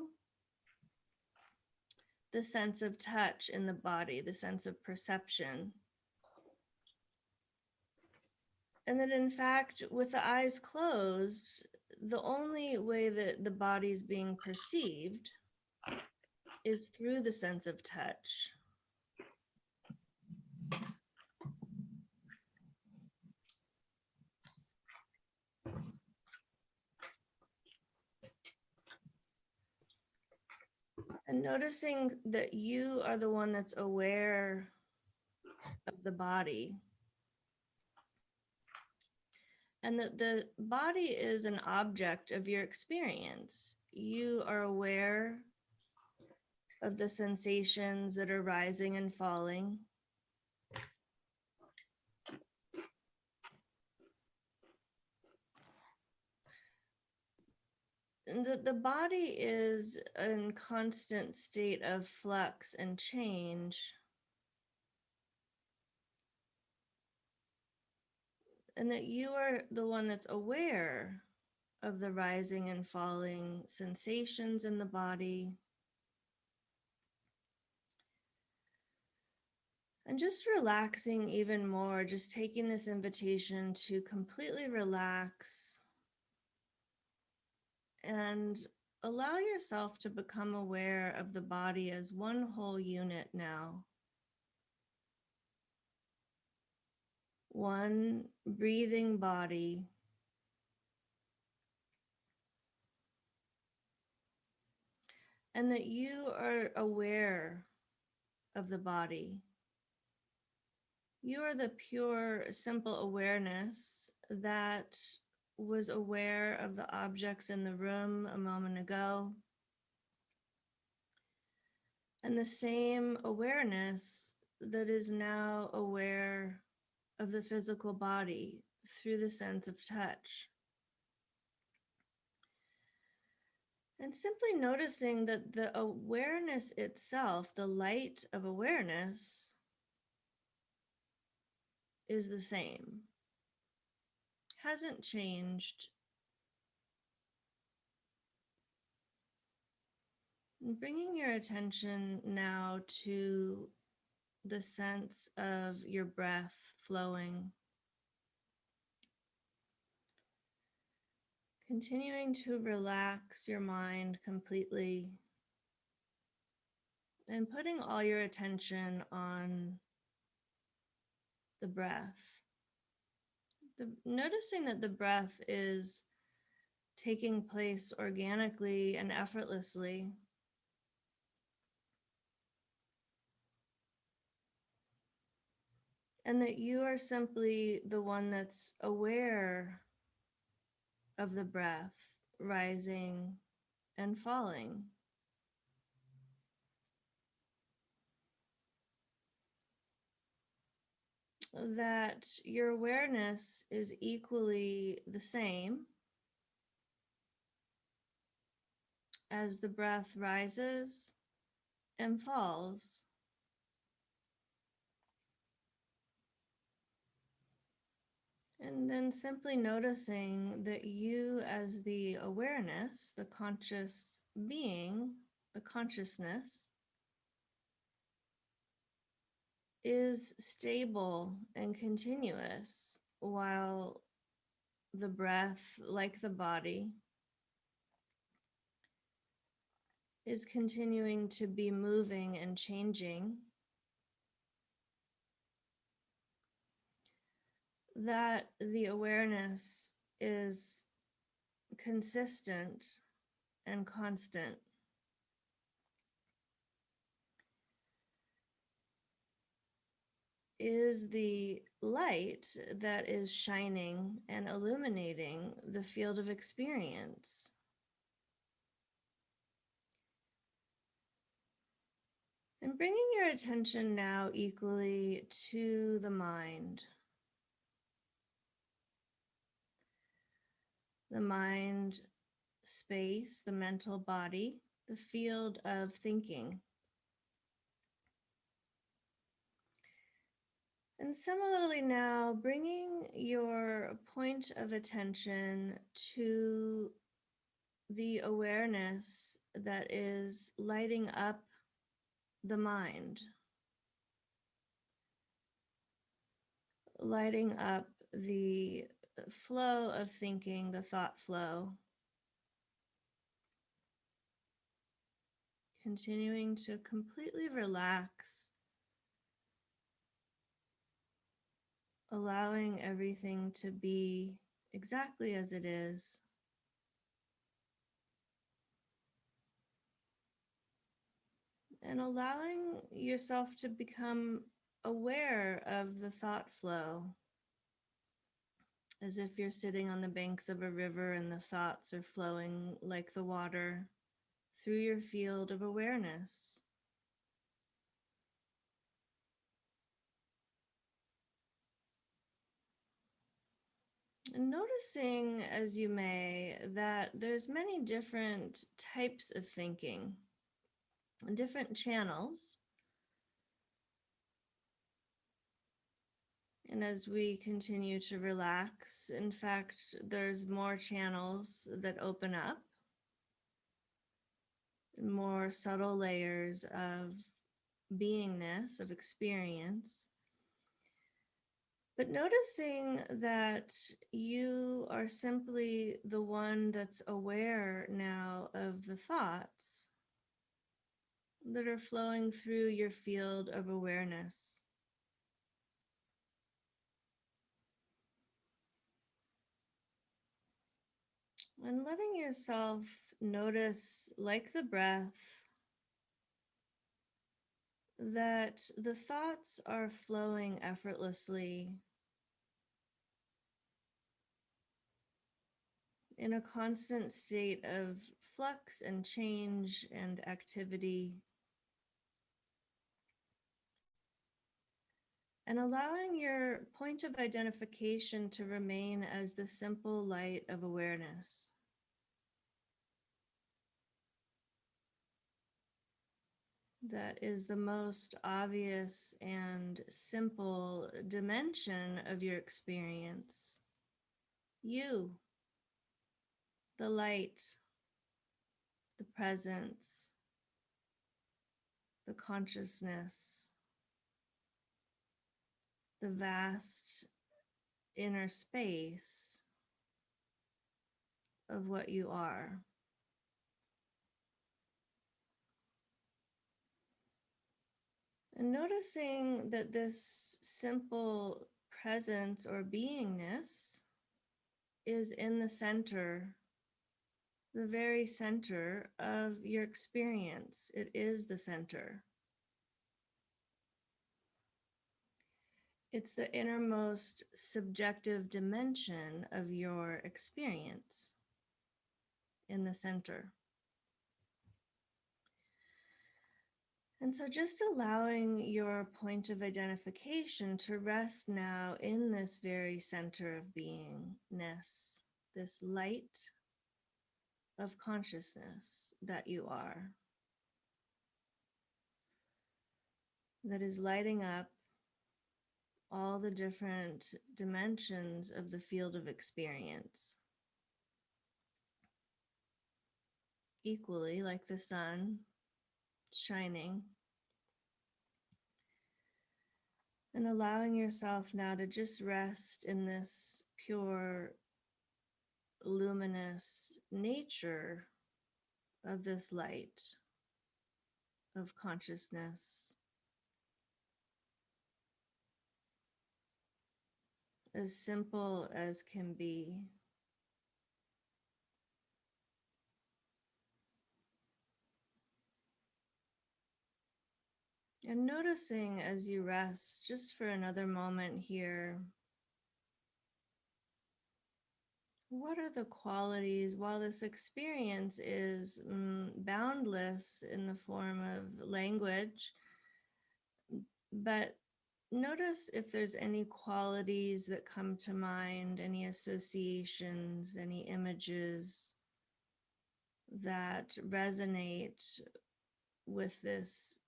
the sense of touch in the body, the sense of perception. And that in fact, with the eyes closed, the only way that the body's being perceived is through the sense of touch. And noticing that you are the one that's aware of the body. And that the body is an object of your experience. You are aware of the sensations that are rising and falling. And the body is in constant state of flux and change. And that you are the one that's aware of the rising and falling sensations in the body. And just relaxing even more, just taking this invitation to completely relax and allow yourself to become aware of the body as one whole unit now. One breathing body. And that you are aware of the body. You are the pure, simple awareness that was aware of the objects in the room a moment ago. And the same awareness that is now aware of the physical body through the sense of touch. And simply noticing that the awareness itself, the light of awareness, is the same, hasn't changed. And bringing your attention now to the sense of your breath flowing. Continuing to relax your mind completely and putting all your attention on the breath. Noticing that the breath is taking place organically and effortlessly. And that you are simply the one that's aware of the breath rising and falling. That your awareness is equally the same as the breath rises and falls. And then simply noticing that you, as the awareness, the conscious being, the consciousness, is stable and continuous while the breath, like the body, is continuing to be moving and changing. That the awareness is consistent and constant. Is the light that is shining and illuminating the field of experience. And bringing your attention now equally to the mind. The mind space, the mental body, the field of thinking. And similarly now, bringing your point of attention to the awareness that is lighting up the mind, lighting up the flow of thinking, the thought flow, continuing to completely relax, allowing everything to be exactly as it is. And allowing yourself to become aware of the thought flow, as if you're sitting on the banks of a river and the thoughts are flowing like the water through your field of awareness. And noticing, as you may, that there's many different types of thinking, different channels. And as we continue to relax, in fact, there's more channels that open up, more subtle layers of beingness, of experience. But noticing that you are simply the one that's aware now of the thoughts that are flowing through your field of awareness. And letting yourself notice, like the breath, that the thoughts are flowing effortlessly in a constant state of flux and change and activity. And allowing your point of identification to remain as the simple light of awareness. That is the most obvious and simple dimension of your experience. You, the light, the presence, the consciousness, the vast inner space of what you are. And noticing that this simple presence or beingness is in the center, the very center of your experience. It is the center. It's the innermost subjective dimension of your experience in the center. And so just allowing your point of identification to rest now in this very center of beingness, this light, of consciousness that you are, that is lighting up all the different dimensions of the field of experience, equally like the sun shining. And allowing yourself now to just rest in this pure, luminous nature of this light of consciousness, as simple as can be. And noticing as you rest, just for another moment here, what are the qualities, while this experience is boundless in the form of language, but notice if there's any qualities that come to mind, any associations, any images that resonate with this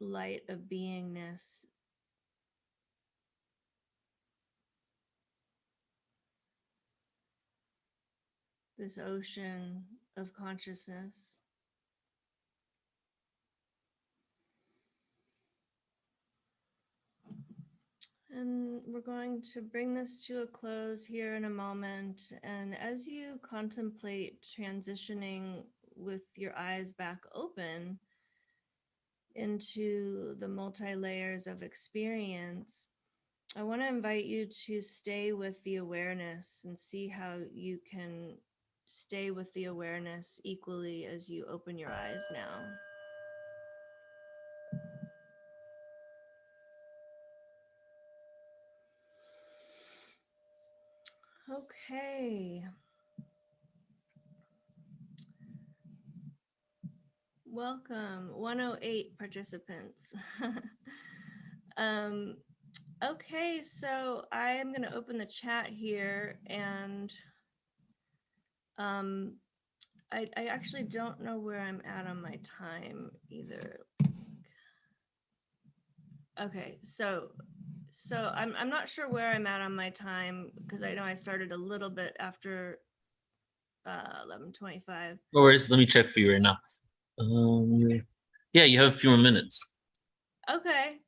light of beingness. This ocean of consciousness. And we're going to bring this to a close here in a moment. And as you contemplate transitioning with your eyes back open into the multi-layers of experience, I want to invite you to stay with the awareness and see how you can stay with the awareness equally as you open your eyes now. Okay. Welcome, 108 participants. Okay, so I am going to open the chat here, and I actually don't know where I'm at on my time either. Okay, so I'm not sure where I'm at on my time, because I know I started a little bit after 11:25. No worries. Let me check for you right now. Yeah, you have a few more minutes. Okay.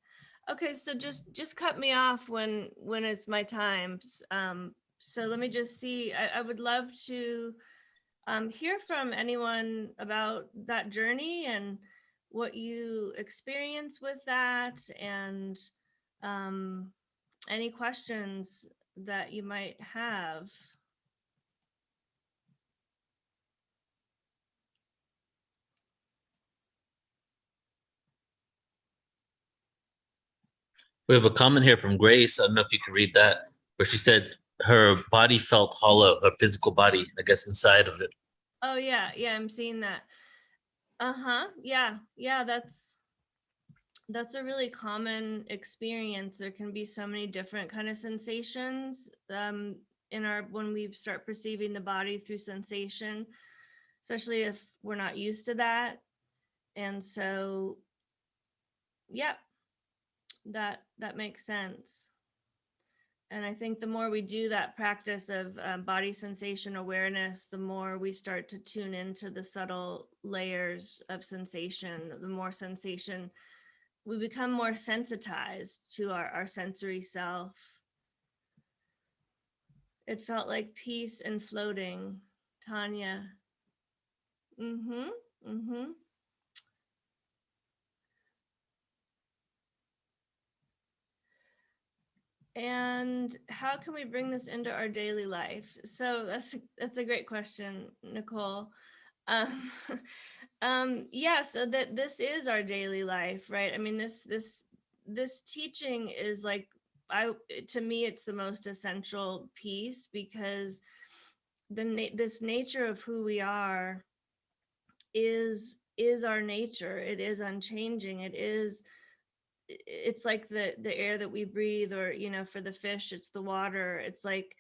Okay, so just cut me off when it's my time. So let me just see. I would love to hear from anyone about that journey and what you experience with that, and any questions that you might have. We have a comment here from Grace. I don't know if you can read that, where she said her body felt hollow, her physical body, I guess, inside of it. Oh yeah, I'm seeing that. Yeah, that's a really common experience. There can be so many different kind of sensations when we start perceiving the body through sensation, especially if we're not used to that. And so, yeah, that makes sense. And I think the more we do that practice of body sensation awareness, the more we start to tune into the subtle layers of sensation, the more sensation, we become more sensitized to our sensory self. It felt like peace and floating, Tanya. And how can we bring this into our daily life? So that's a great question, Nicole. Yeah, so that this is our daily life, right? I mean, this teaching is like, to me, it's the most essential piece, because this nature of who we are is our nature. It is unchanging. It's like the air that we breathe, or for the fish, it's the water. It's like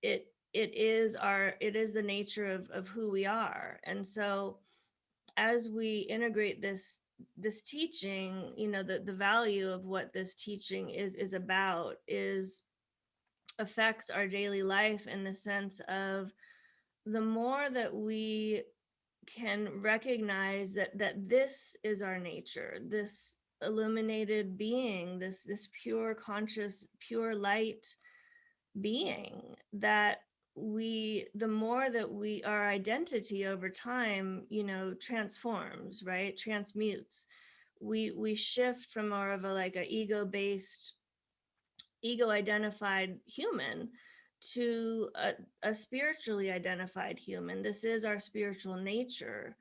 it it is the nature of who we are. And so as we integrate this teaching, the value of what this teaching is about affects our daily life, in the sense of the more that we can recognize that this is our nature, this illuminated being, this pure conscious, pure light being, that the more that our identity over time, transforms, right? Transmutes. We shift from more of a ego-based, ego-identified human to a spiritually identified human. This is our spiritual nature.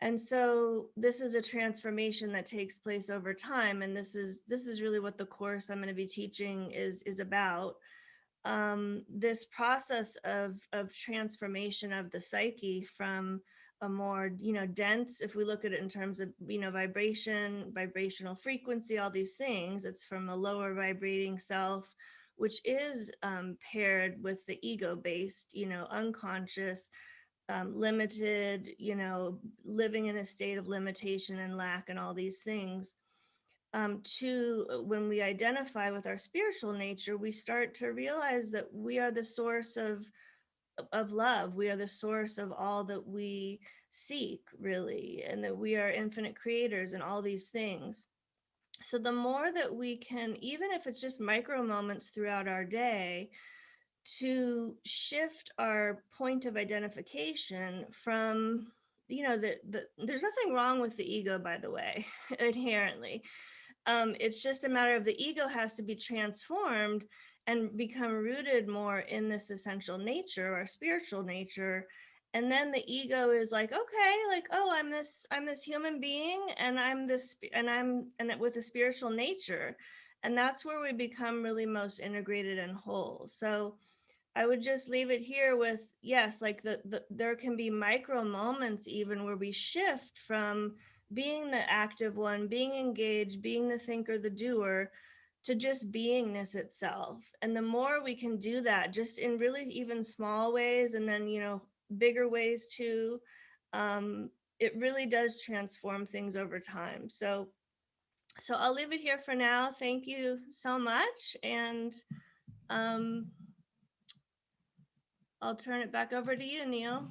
And so this is a transformation that takes place over time. And this is really what the course I'm going to be teaching is about. This process of transformation of the psyche from a more, dense, if we look at it in terms of, vibration, vibrational frequency, all these things, it's from a lower vibrating self, which is paired with the ego-based, unconscious, limited, living in a state of limitation and lack and all these things. To when we identify with our spiritual nature, we start to realize that we are the source of love. We are the source of all that we seek, really, and that we are infinite creators and all these things. So the more that we can, even if it's just micro moments throughout our day, to shift our point of identification from, there's nothing wrong with the ego, by the way, inherently. It's just a matter of the ego has to be transformed and become rooted more in this essential nature, our spiritual nature. And then the ego is like, okay, like, oh, I'm this human being, and I'm with a spiritual nature. And that's where we become really most integrated and whole. So I would just leave it here with, yes, like there can be micro moments even where we shift from being the active one, being engaged, being the thinker, the doer, to just beingness itself. And the more we can do that, just in really even small ways, and then, bigger ways too, it really does transform things over time. So I'll leave it here for now. Thank you so much. And I'll turn it back over to you, Neil.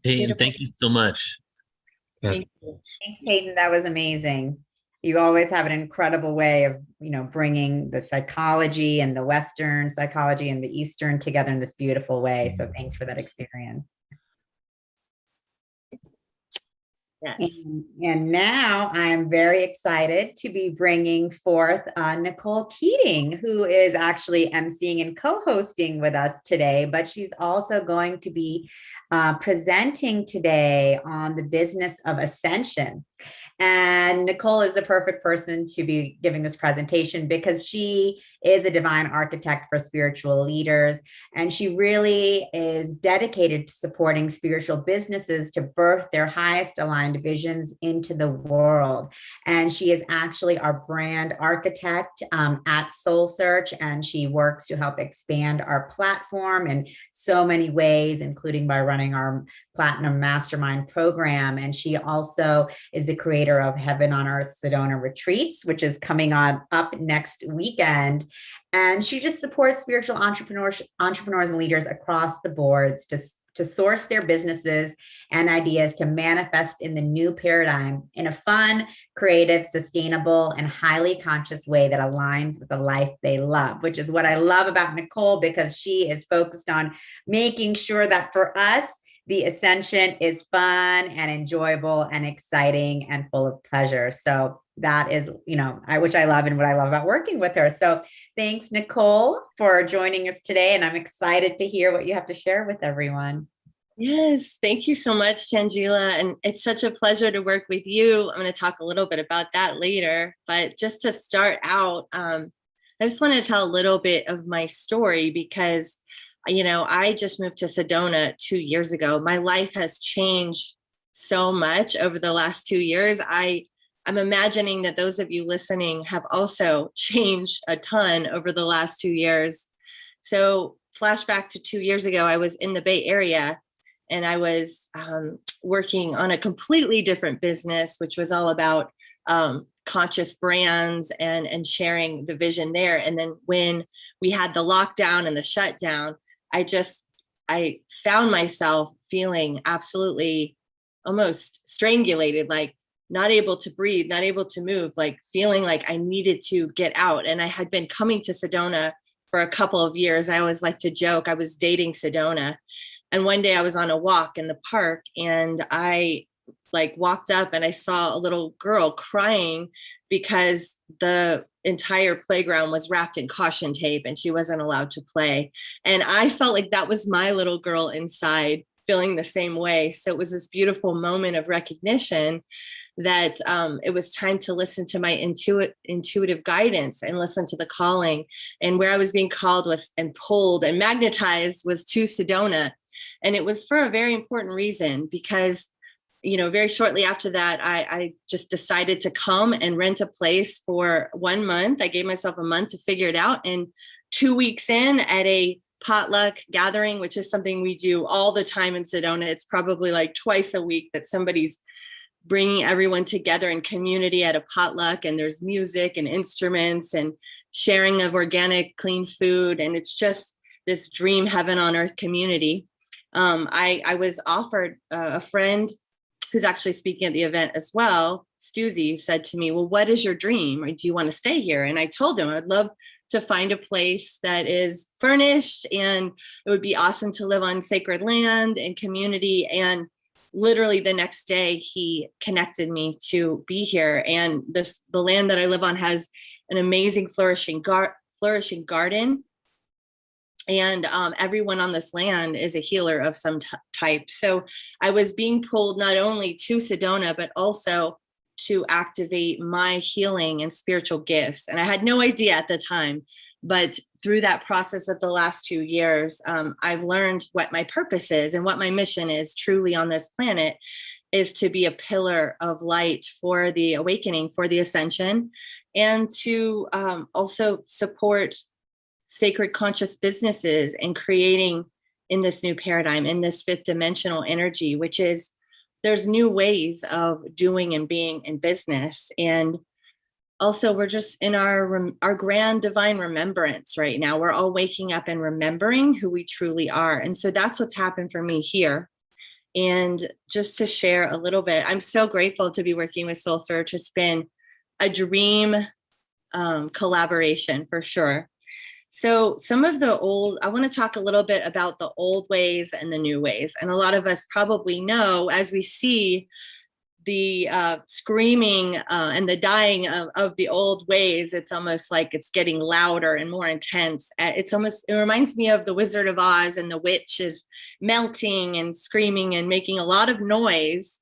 Peyton, thank you so much. Thank you. Thanks, Peyton. That was amazing. You always have an incredible way of, bringing the psychology and the Western psychology and the Eastern together in this beautiful way. So thanks for that experience. Yes. And now I'm very excited to be bringing forth Nicole Keating, who is actually emceeing and co-hosting with us today, but she's also going to be presenting today on the business of ascension. And Nicole is the perfect person to be giving this presentation because she is a divine architect for spiritual leaders. And she really is dedicated to supporting spiritual businesses to birth their highest aligned visions into the world. And she is actually our brand architect at Soul Search. And she works to help expand our platform in so many ways, including by running our Platinum Mastermind program. And she also is the creator of Heaven on Earth Sedona Retreats, which is coming on up next weekend. And she just supports spiritual entrepreneurs and leaders across the boards to source their businesses and ideas to manifest in the new paradigm in a fun, creative, sustainable, and highly conscious way that aligns with the life they love, which is what I love about Nicole, because she is focused on making sure that for us, the ascension is fun and enjoyable and exciting and full of pleasure. So that is, which I love and what I love about working with her. So thanks, Nicole, for joining us today. And I'm excited to hear what you have to share with everyone. Yes, thank you so much, Tanjila. And it's such a pleasure to work with you. I'm going to talk a little bit about that later. But just to start out, I just want to tell a little bit of my story because I just moved to Sedona 2 years ago. My life has changed so much over the last 2 years. I I'm imagining that those of you listening have also changed a ton over the last 2 years. So flashback to 2 years ago, I was in the Bay Area and I was working on a completely different business, which was all about conscious brands and sharing the vision there. And then when we had the lockdown and the shutdown, I found myself feeling absolutely almost strangulated, like not able to breathe, not able to move, like feeling like I needed to get out. And I had been coming to Sedona for a couple of years. I always like to joke, I was dating Sedona. And one day I was on a walk in the park and I like walked up and I saw a little girl crying because the entire playground was wrapped in caution tape and she wasn't allowed to play. And I felt like that was my little girl inside feeling the same way. So it was this beautiful moment of recognition that it was time to listen to my intuitive guidance and listen to the calling. And where I was being called was and pulled and magnetized was to Sedona. And it was for a very important reason because, you know, very shortly after that, I just decided to come and rent a place for 1 month. I gave myself a month to figure it out. And 2 weeks in at a potluck gathering, which is something we do all the time in Sedona. It's probably like twice a week that somebody's bringing everyone together in community at a potluck, and there's music and instruments and sharing of organic, clean food. And it's just this dream heaven on earth community. I was offered a friend who's actually speaking at the event as well, Stuzy, said to me, well, what is your dream? Or do you want to stay here? And I told him I'd love to find a place that is furnished and it would be awesome to live on sacred land and community. And literally the next day he connected me to be here. And the land that I live on has an amazing flourishing garden. And everyone on this land is a healer of some type. So I was being pulled not only to Sedona, but also to activate my healing and spiritual gifts. And I had no idea at the time, but through that process of the last 2 years, I've learned what my purpose is and what my mission is truly on this planet is to be a pillar of light for the awakening, for the ascension, and to also support sacred conscious businesses and creating in this new paradigm, in this fifth dimensional energy, which is there's new ways of doing and being in business. And also we're just in our grand divine remembrance right now. We're all waking up and remembering who we truly are. And so that's what's happened for me here. And just to share a little bit, I'm so grateful to be working with Soul Search. It's been a dream collaboration for sure. So some of the I want to talk a little bit about the old ways and the new ways. And a lot of us probably know as we see the screaming and the dying of the old ways, it's almost like it's getting louder and more intense. It reminds me of the Wizard of Oz and the witch is melting and screaming and making a lot of noise.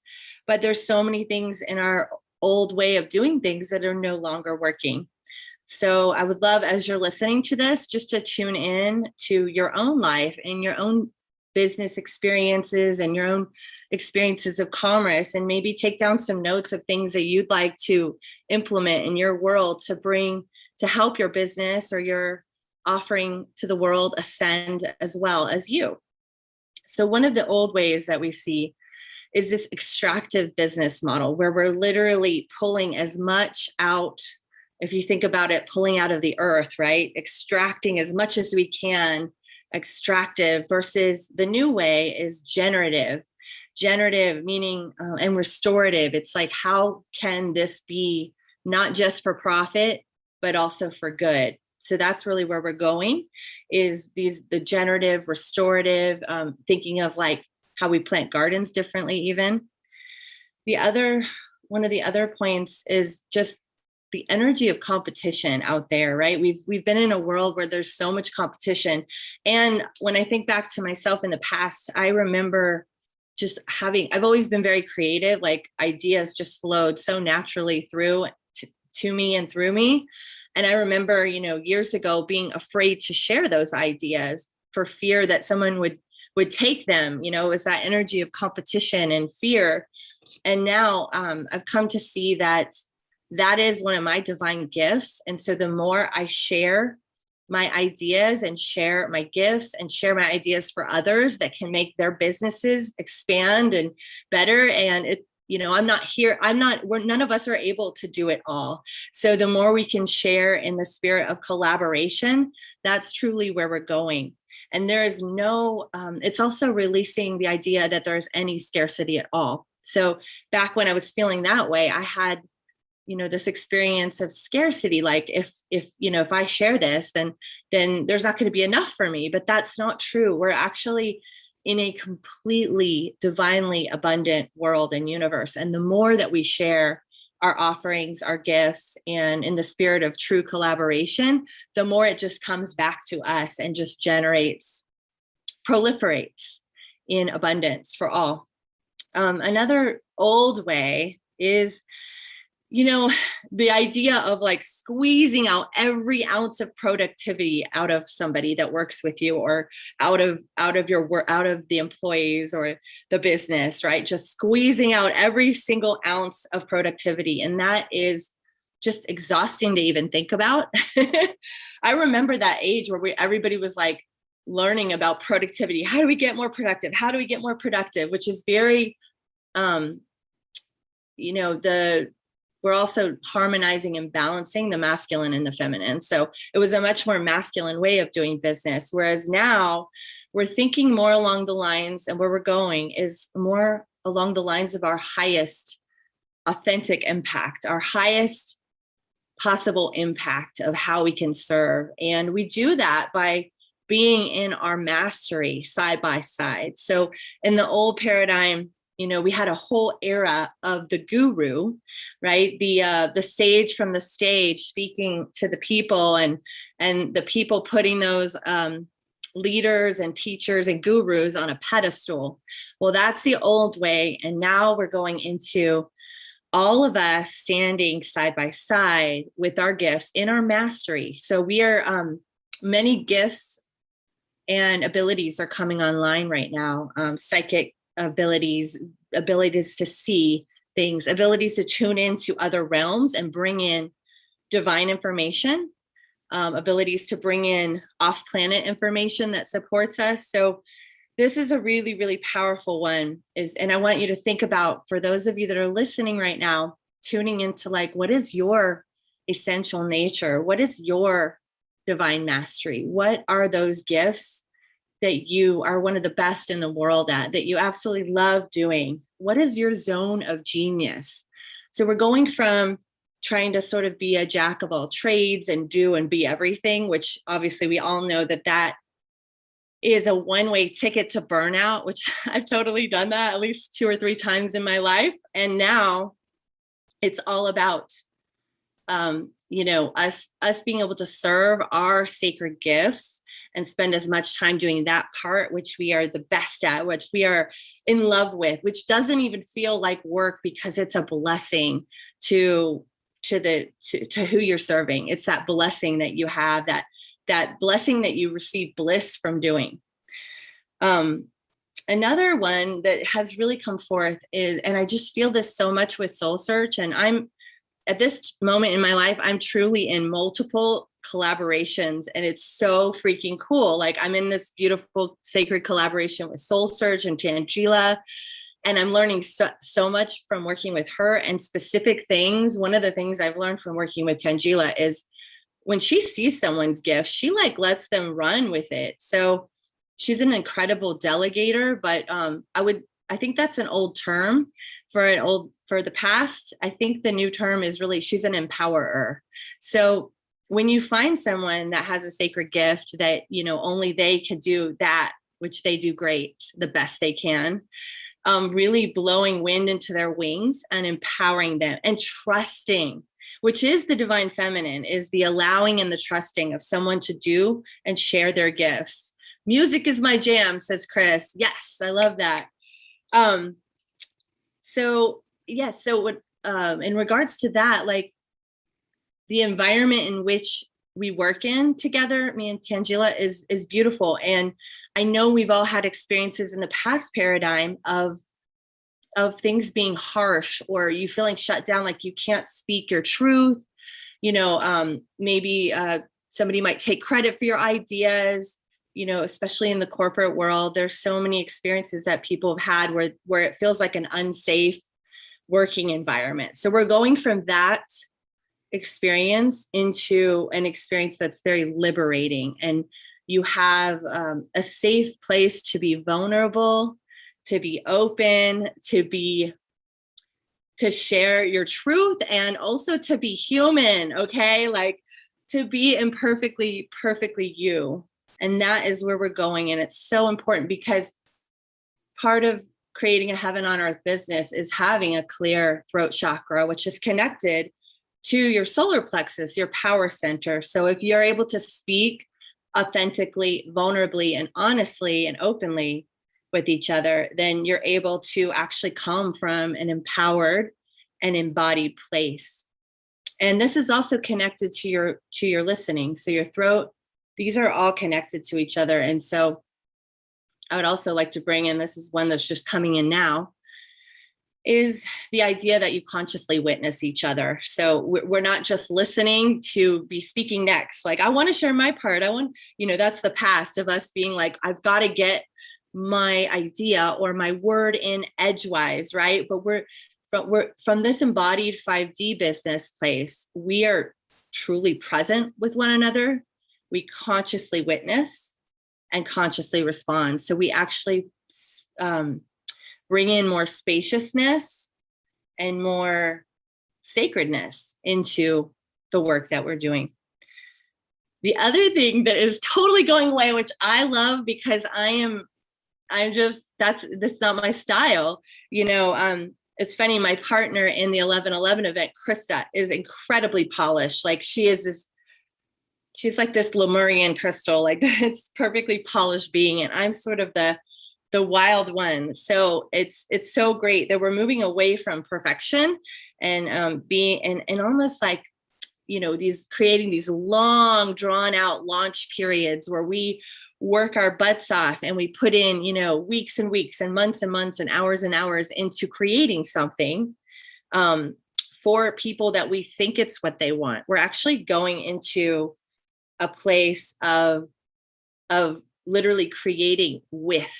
But there's so many things in our old way of doing things that are no longer working. So I would love, as you're listening to this, just to tune in to your own life and your own business experiences and your own experiences of commerce, and maybe take down some notes of things that you'd like to implement in your world to help your business or your offering to the world ascend as well as you. So one of the old ways that we see is this extractive business model where we're literally pulling as much out. If you think about it, pulling out of the earth, right? Extracting as much as we can, extractive, versus the new way is generative. Generative meaning and restorative. It's like, how can this be not just for profit, but also for good? So that's really where we're going, is the generative, restorative, thinking of like how we plant gardens differently even. One of the other points is just the energy of competition out there, right? We've been in a world where there's so much competition. And when I think back to myself in the past, I remember just I've always been very creative, like ideas just flowed so naturally through to me and through me. And I remember, years ago being afraid to share those ideas for fear that someone would take them, it was that energy of competition and fear. And now I've come to see that that is one of my divine gifts. And so the more I share my ideas and share my gifts and share my ideas for others that can make their businesses expand and better. And it, you know, none of us are able to do it all. So the more we can share in the spirit of collaboration, that's truly where we're going. And there is no, it's also releasing the idea that there's any scarcity at all. So back when I was feeling that way, I had, you know, this experience of scarcity. Like if I share this, then there's not going to be enough for me, but that's not true. We're actually in a completely divinely abundant world and universe. And the more that we share our offerings, our gifts, and in the spirit of true collaboration, the more it just comes back to us and just proliferates in abundance for all. Another old way is, you know, the idea of like squeezing out every ounce of productivity out of somebody that works with you, or out of your work, out of the employees or the business, right? Just squeezing out every single ounce of productivity. And that is just exhausting to even think about. I remember that age where everybody was like learning about productivity. How do we get more productive? How do we get more productive? Which is very, you know, we're also harmonizing and balancing the masculine and the feminine. So it was a much more masculine way of doing business. Whereas now we're thinking more along the lines, and where we're going is more along the lines of our highest authentic impact, our highest possible impact of how we can serve. And we do that by being in our mastery side by side. So in the old paradigm, you know, we had a whole era of the guru, right? The sage from the stage speaking to the people, and the people putting those leaders and teachers and gurus on a pedestal. Well, that's the old way. And now we're going into all of us standing side by side with our gifts in our mastery. So we are, many gifts and abilities are coming online right now. Psychic abilities to see things, abilities to tune into other realms and bring in divine information, abilities to bring in off-planet information that supports us. So this is a really, really powerful one. And I want you to think about, for those of you that are listening right now, tuning into like, what is your essential nature? What is your divine mastery? What are those gifts that you are one of the best in the world at, that you absolutely love doing? What is your zone of genius? So we're going from trying to sort of be a jack of all trades and do and be everything, which obviously we all know that is a one-way ticket to burnout, which I've totally done that at least 2 or 3 times in my life. And now it's all about, you know, us being able to serve our sacred gifts and spend as much time doing that part, which we are the best at, which we are in love with, which doesn't even feel like work because it's a blessing to who you're serving. It's that blessing that you have, that blessing that you receive bliss from doing. Another one that has really come forth is, and I just feel this so much with Soul Search, and I'm at this moment in my life, I'm truly in multiple collaborations, and it's so freaking cool. Like I'm in this beautiful sacred collaboration with Soul Search and Tanjila, and I'm learning so much from working with her and specific things. One of the things I've learned from working with Tanjila is when she sees someone's gift, she like lets them run with it. So she's an incredible delegator, but I think that's an old term for the past. I think the new term is really, she's an empowerer. So when you find someone that has a sacred gift that, you know, only they can do that, which they do great, the best they can, really blowing wind into their wings and empowering them and trusting, which is the divine feminine, is the allowing and the trusting of someone to do and share their gifts. Music is my jam, says Chris. Yes, I love that. So what, in regards to that, like the environment in which we work in together, me and Tanjila, is beautiful. And I know we've all had experiences in the past paradigm of things being harsh, or you feeling shut down, like you can't speak your truth. Maybe somebody might take credit for your ideas, especially in the corporate world. There's so many experiences that people have had where it feels like an unsafe working environment. So we're going from that experience into an experience that's very liberating, and you have a safe place to be vulnerable, to be open, to share your truth, and also to be human. Okay, like to be imperfectly perfectly you. And that is where we're going. And it's so important, because part of creating a heaven on earth business is having a clear throat chakra, which is connected to your solar plexus, your power center. So if you're able to speak authentically, vulnerably, and honestly and openly with each other, then you're able to actually come from an empowered and embodied place. And this is also connected to your listening. So your throat, these are all connected to each other. And so I would also like to bring in, this is one that's just coming in now, is the idea that you consciously witness each other. So we're not just listening to be speaking next. Like, I want to share my part. That's the past of us being like, I've got to get my idea or my word in edgewise, right? But we're from this embodied 5D business place, we are truly present with one another. We consciously witness and consciously respond. So we actually bring in more spaciousness and more sacredness into the work that we're doing. The other thing that is totally going away, which I love, because that's not my style. It's funny, my partner in the 11/11 event, Krista, is incredibly polished. Like she's like this Lemurian crystal, like it's perfectly polished being. And I'm sort of the wild one. So it's so great that we're moving away from perfection and being and almost like, creating these long drawn out launch periods where we work our butts off and we put in, weeks and weeks and months and hours into creating something for people that we think it's what they want. We're actually going into a place of literally creating with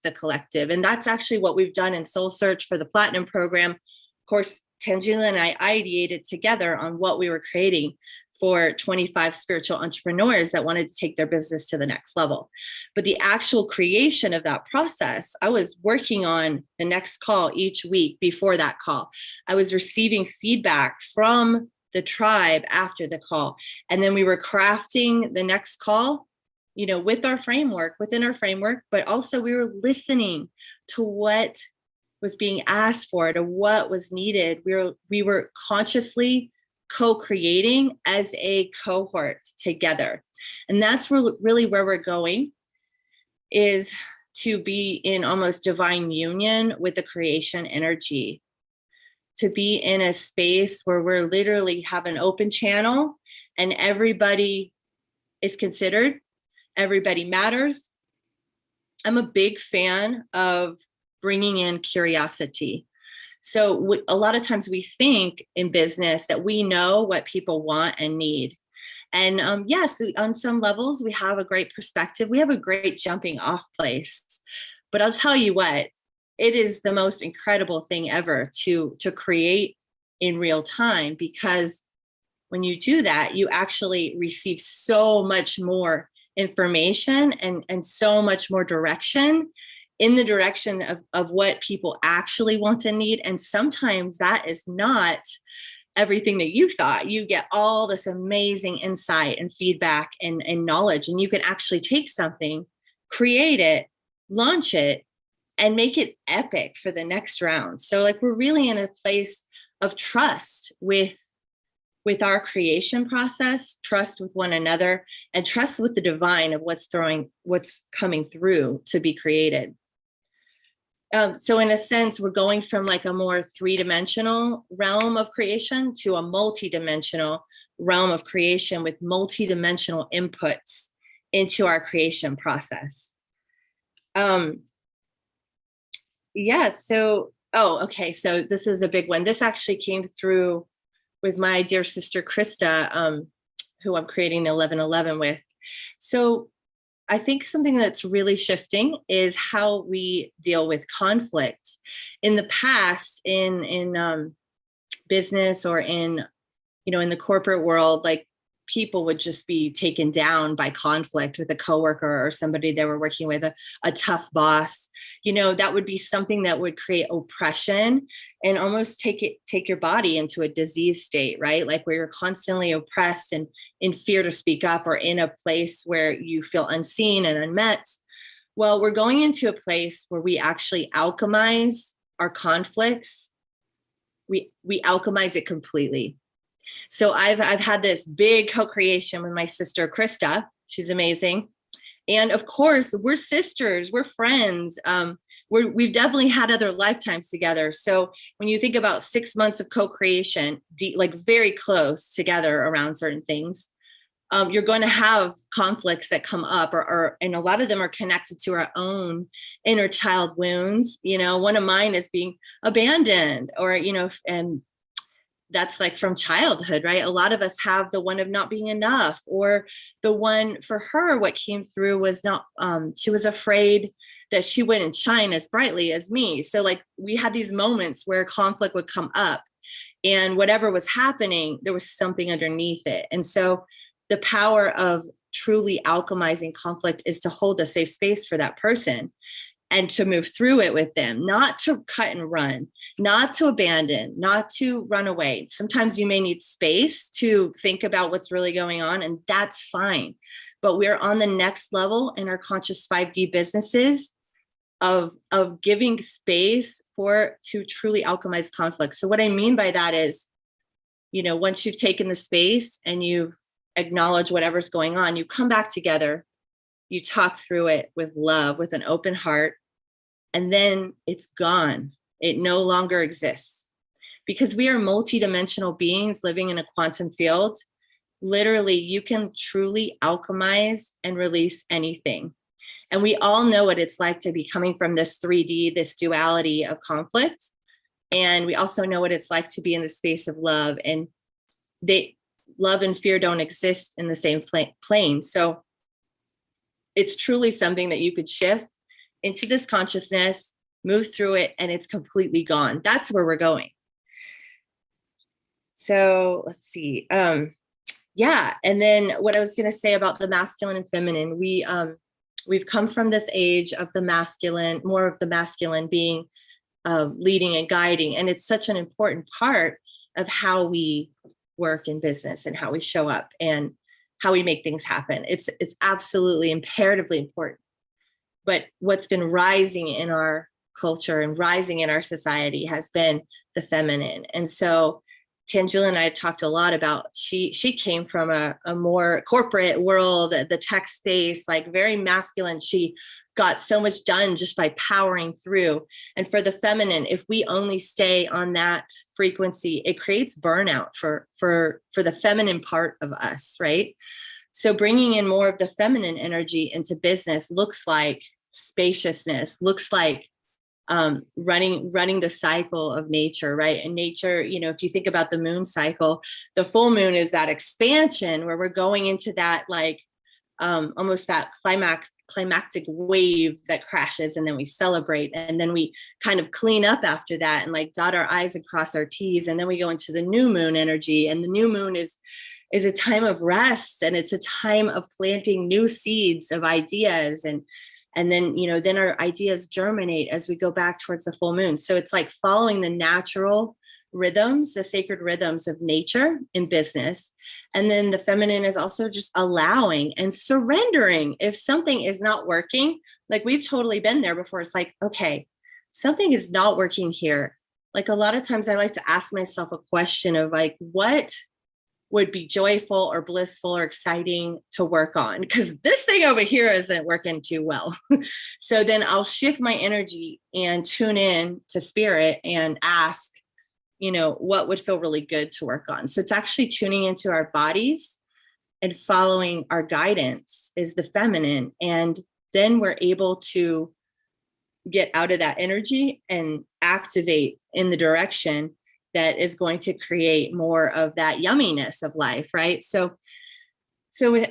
the collective. And that's actually what we've done in Soul Search for the Platinum program. Of course, Tanjila and I ideated together on what we were creating for 25 spiritual entrepreneurs that wanted to take their business to the next level. But the actual creation of that process, I was working on the next call each week before that call. I was receiving feedback from the tribe after the call. And then we were crafting the next call, with our framework, within our framework, but also we were listening to what was being asked for, to what was needed. We were consciously co-creating as a cohort together. And that's really where we're going, is to be in almost divine union with the creation energy, to be in a space where we're literally have an open channel and everybody is considered, everybody matters. I'm a big fan of bringing in curiosity. So a lot of times we think in business that we know what people want and need. And yes, on some levels, we have a great perspective. We have a great jumping off place. But I'll tell you what, it is the most incredible thing ever to create in real time, because when you do that, you actually receive so much more information and so much more direction in the direction of what people actually want and need. And sometimes that is not everything that you thought. You get all this amazing insight and feedback and knowledge, and you can actually take something, create it, launch it, and make it epic for the next round. So like we're really in a place of trust with our creation process, trust with one another, and trust with the divine of what's coming through to be created. So in a sense, we're going from like a more three-dimensional realm of creation to a multi-dimensional realm of creation with multi-dimensional inputs into our creation process. Yeah. So, okay. So this is a big one. This actually came through with my dear sister, Krista, who I'm creating the 1111 with. So I think something that's really shifting is how we deal with conflict. In the past, in business or in the corporate world, like people would just be taken down by conflict with a coworker or somebody they were working with, a tough boss. That would be something that would create oppression and almost take your body into a disease state, right? Like where you're constantly oppressed and in fear to speak up, or in a place where you feel unseen and unmet. Well, we're going into a place where we actually alchemize our conflicts. We alchemize it completely. So I've had this big co-creation with my sister, Krista. She's amazing. And of course, we're sisters, we're friends. We've definitely had other lifetimes together. So when you think about 6 months of co-creation, like very close together around certain things, you're going to have conflicts that come up, and a lot of them are connected to our own inner child wounds. One of mine is being abandoned, or, and that's like from childhood, right? A lot of us have the one of not being enough, or the one for her, what came through was not, she was afraid that she wouldn't shine as brightly as me. So like we had these moments where conflict would come up, and whatever was happening, there was something underneath it. And so the power of truly alchemizing conflict is to hold a safe space for that person and to move through it with them, not to cut and run, not to abandon, not to run away. Sometimes you may need space to think about what's really going on, and that's fine. But we're on the next level in our conscious 5D businesses of giving space to truly alchemize conflict. So what I mean by that is, once you've taken the space and you've acknowledged whatever's going on, you come back together, you talk through it with love, with an open heart, and then it's gone. It no longer exists, because we are multidimensional beings living in a quantum field. Literally, you can truly alchemize and release anything. And we all know what it's like to be coming from this 3D, this duality of conflict. And we also know what it's like to be in the space of love. And love and fear don't exist in the same plane. So it's truly something that you could shift into this consciousness, move through it, and it's completely gone. That's where we're going. So let's see. Yeah. And then what I was going to say about the masculine and feminine, we've come from this age of the masculine, more of the masculine being leading and guiding. And it's such an important part of how we work in business and how we show up and how we make things happen. It's absolutely imperatively important. But what's been rising in our culture and rising in our society has been the feminine. And so Tanjila and I have talked a lot about, she came from a more corporate world, the tech space, like very masculine. She got so much done just by powering through. And for the feminine, if we only stay on that frequency, it creates burnout for the feminine part of us, right? So bringing in more of the feminine energy into business looks like spaciousness, looks like running the cycle of nature, right? And nature, if you think about the moon cycle, the full moon is that expansion where we're going into that like almost that climactic wave that crashes, and then we celebrate, and then we kind of clean up after that and like dot our I's and cross our T's, and then we go into the new moon energy. And the new moon is a time of rest, and it's a time of planting new seeds of ideas, and then then our ideas germinate as we go back towards the full moon. So it's like following the natural rhythms, the sacred rhythms of nature in business. And then the feminine is also just allowing and surrendering. If something is not working, like we've totally been there before, it's like, okay, something is not working here. Like a lot of times I like to ask myself a question of like, what would be joyful or blissful or exciting to work on? Because this thing over here isn't working too well. So then I'll shift my energy and tune in to spirit and ask, what would feel really good to work on? So it's actually tuning into our bodies and following our guidance is the feminine. And then we're able to get out of that energy and activate in the direction that is going to create more of that yumminess of life, right? So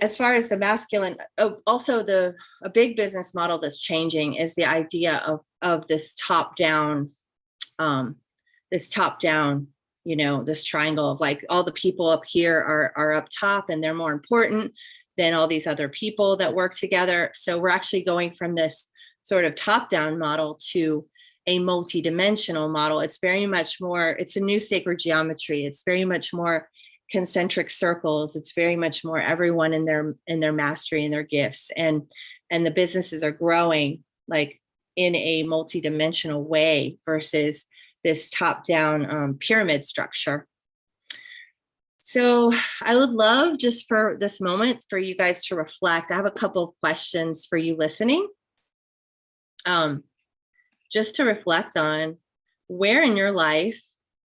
as far as the masculine, also a big business model that's changing is the idea of this top down, this triangle of like all the people up here are up top and they're more important than all these other people that work together. So we're actually going from this sort of top down model to a multidimensional model. It's very much more, it's a new sacred geometry. It's very much more concentric circles. It's very much more everyone in their mastery and their gifts. And the businesses are growing like in a multidimensional way versus this top-down pyramid structure. So I would love just for this moment for you guys to reflect. I have a couple of questions for you listening. Just to reflect on where in your life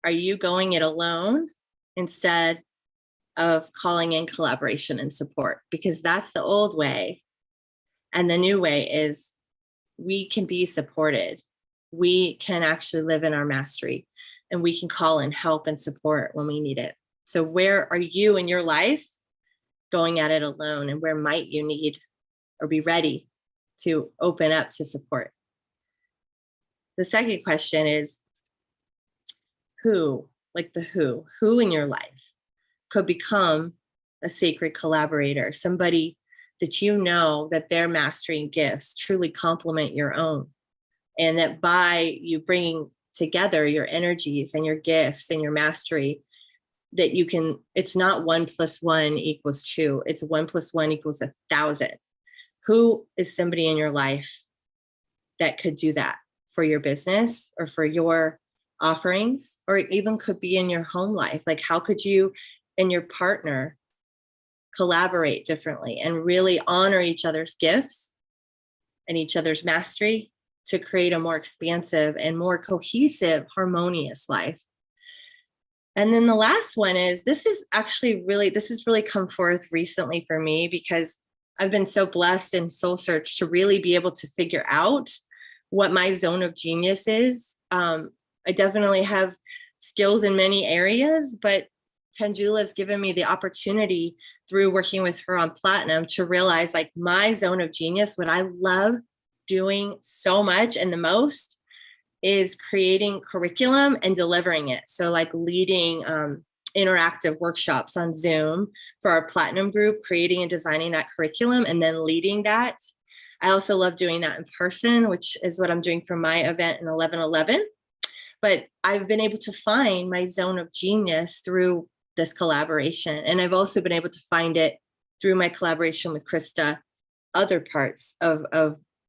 are you going it alone instead of calling in collaboration and support? Because that's the old way. And the new way is we can be supported. We can actually live in our mastery and we can call in help and support when we need it. So where are you in your life going at it alone, and where might you need or be ready to open up to support? The second question is who in your life could become a sacred collaborator, somebody that you know that their mastery and gifts truly complement your own, and that by you bringing together your energies and your gifts and your mastery, that you can, it's not 1 + 1 = 2, it's 1 + 1 = 1,000. Who is somebody in your life that could do that for your business or for your offerings, or even could be in your home life? Like, how could you and your partner collaborate differently and really honor each other's gifts and each other's mastery to create a more expansive and more cohesive, harmonious life? And then the last one is, this has really come forth recently for me, because I've been so blessed in Soul Search to really be able to figure out what my zone of genius is. I definitely have skills in many areas, but Tanjila has given me the opportunity through working with her on Platinum to realize like my zone of genius, what I love doing so much and the most is creating curriculum and delivering it. So like leading interactive workshops on Zoom for our Platinum group, creating and designing that curriculum and then leading that. I also love doing that in person, which is what I'm doing for my event in 11/11. But I've been able to find my zone of genius through this collaboration. And I've also been able to find it through my collaboration with Krista, other parts of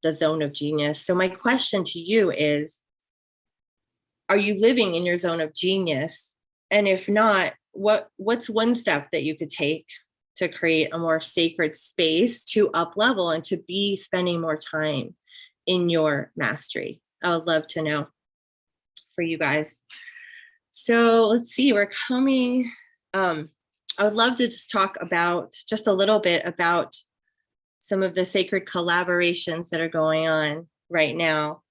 the zone of genius. So my question to you is, are you living in your zone of genius? And if not, what's one step that you could take to create a more sacred space to up level and to be spending more time in your mastery? I would love to know for you guys. So let's see, we're coming. I would love to just talk about just a little bit about some of the sacred collaborations that are going on right now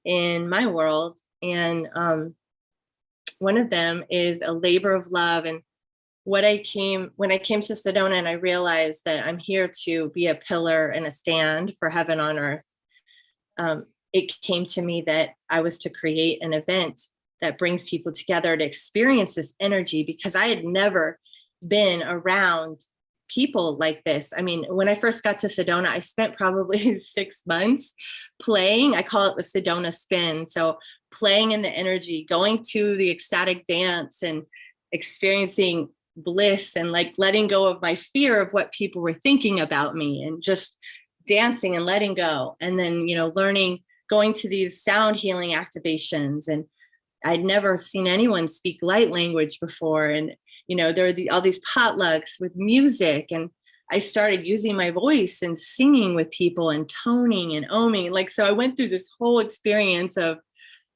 in my world. And one of them is a labor of love. And when I came to Sedona and I realized that I'm here to be a pillar and a stand for heaven on earth, it came to me that I was to create an event that brings people together to experience this energy, because I had never been around people like this. I mean, when I first got to Sedona, I spent probably 6 months playing. I call it the Sedona spin. So playing in the energy, going to the ecstatic dance and experiencing bliss and like letting go of my fear of what people were thinking about me and just dancing and letting go. And then, learning, going to these sound healing activations. And I'd never seen anyone speak light language before. And, there are all these potlucks with music. And I started using my voice and singing with people and toning and oming. So I went through this whole experience of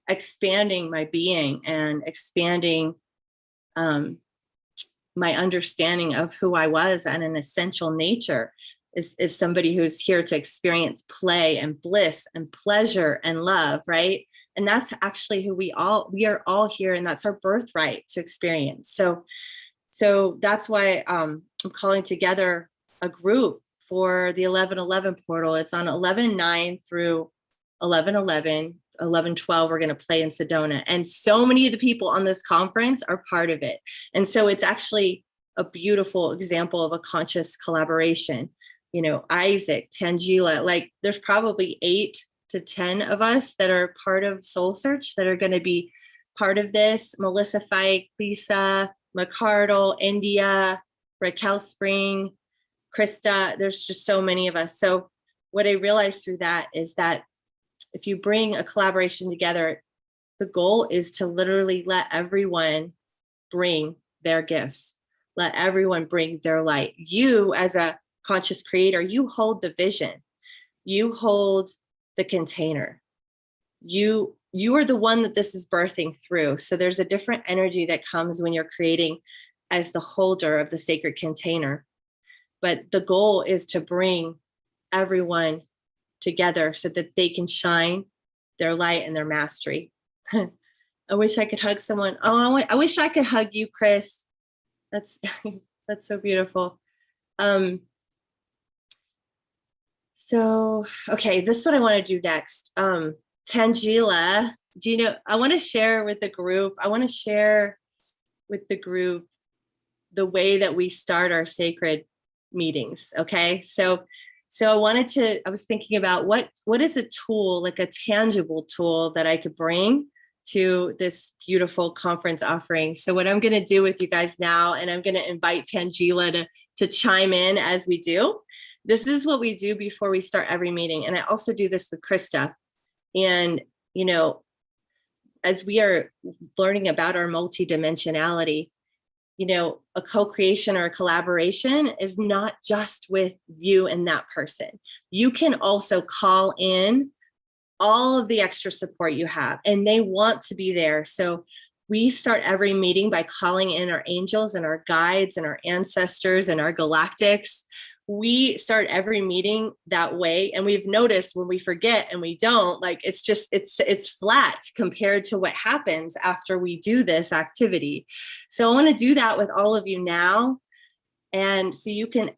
expanding my being and expanding my understanding of who I was and an essential nature, is somebody who's here to experience play and bliss and pleasure and love, right? And that's actually who we are all here, and that's our birthright to experience. So that's why I'm calling together a group for the 1111 portal. It's on 11/9 through 11/11. 11/12 we're going to play in Sedona, and so many of the people on this conference are part of it. And so it's actually a beautiful example of a conscious collaboration. You know, Isaac, Tanjila, like there's probably 8 to 10 of us that are part of Soul Search that are going to be part of this. Melissa Fike, Lisa McCardle, India, Raquel Spring, Krista. There's just so many of us. So what I realized through that is that if you bring a collaboration together, the goal is to literally let everyone bring their gifts. Let everyone bring their light. You, as a conscious creator, you hold the vision. You hold the container. You are the one that this is birthing through. So there's a different energy that comes when you're creating as the holder of the sacred container. But the goal is to bring everyone together so that they can shine their light and their mastery. I wish I could hug someone. Oh, I wish I could hug you, Chris. That's so beautiful. So, okay, this is what I want to do next. Tanjila, do you know, I want to share with the group. I want to share with the group the way that we start our sacred meetings. Okay. So I was thinking about what is a tool, like a tangible tool that I could bring to this beautiful conference offering. So what I'm going to do with you guys now, and I'm going to invite Tanjila to chime in as we do. This is what we do before we start every meeting. And I also do this with Krista. And, you know, as we are learning about our multidimensionality, you know, a co-creation or a collaboration is not just with you and that person. You can also call in all of the extra support you have, and they want to be there. So we start every meeting by calling in our angels and our guides and our ancestors and our galactics. We start every meeting that way. And we've noticed when we forget and we don't, like, it's flat compared to what happens after we do this activity. So I want to do that with all of you now. And so you can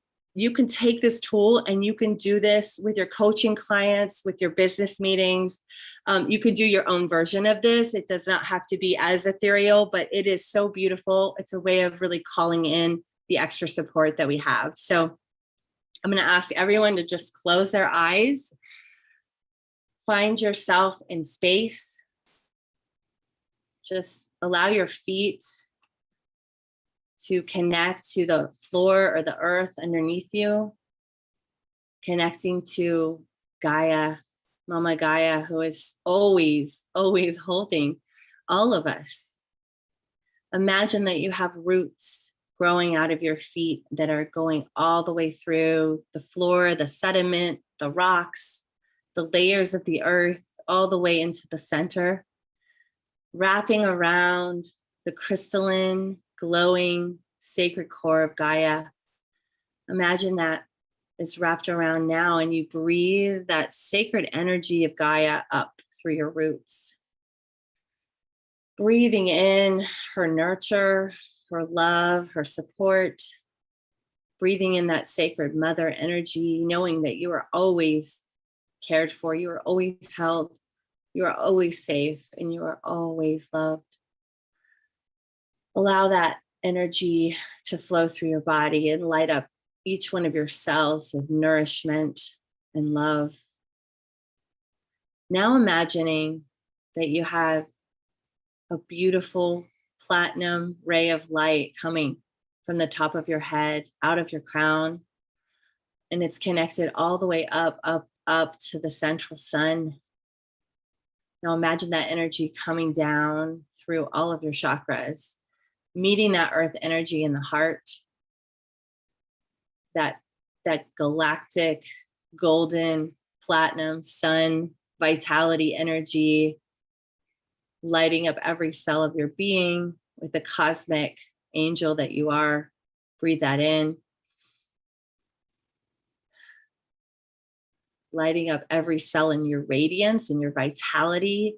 take this tool and you can do this with your coaching clients, with your business meetings. You could do your own version of this. It does not have to be as ethereal, but it is so beautiful. It's a way of really calling in the extra support that we have. So I'm going to ask everyone to just close their eyes. Find yourself in space. Just allow your feet to connect to the floor or the earth underneath you, connecting to Gaia, Mama Gaia, who is always, always holding all of us. Imagine that you have roots growing out of your feet that are going all the way through the floor, the sediment, the rocks, the layers of the earth, all the way into the center, wrapping around the crystalline, glowing, sacred core of Gaia. Imagine that it's wrapped around now, and you breathe that sacred energy of Gaia up through your roots. Breathing in her nurture, her love, her support, breathing in that sacred mother energy, knowing that you are always cared for, you are always held, you are always safe, and you are always loved. Allow that energy to flow through your body and light up each one of your cells with nourishment and love. Now imagining that you have a beautiful platinum ray of light coming from the top of your head, out of your crown, and it's connected all the way up to the central sun. Now imagine that energy coming down through all of your chakras, meeting that earth energy in the heart, that galactic, golden, platinum, sun, vitality energy, lighting up every cell of your being with the cosmic angel that you are. Breathe that in. lighting up every cell in your radiance and your vitality.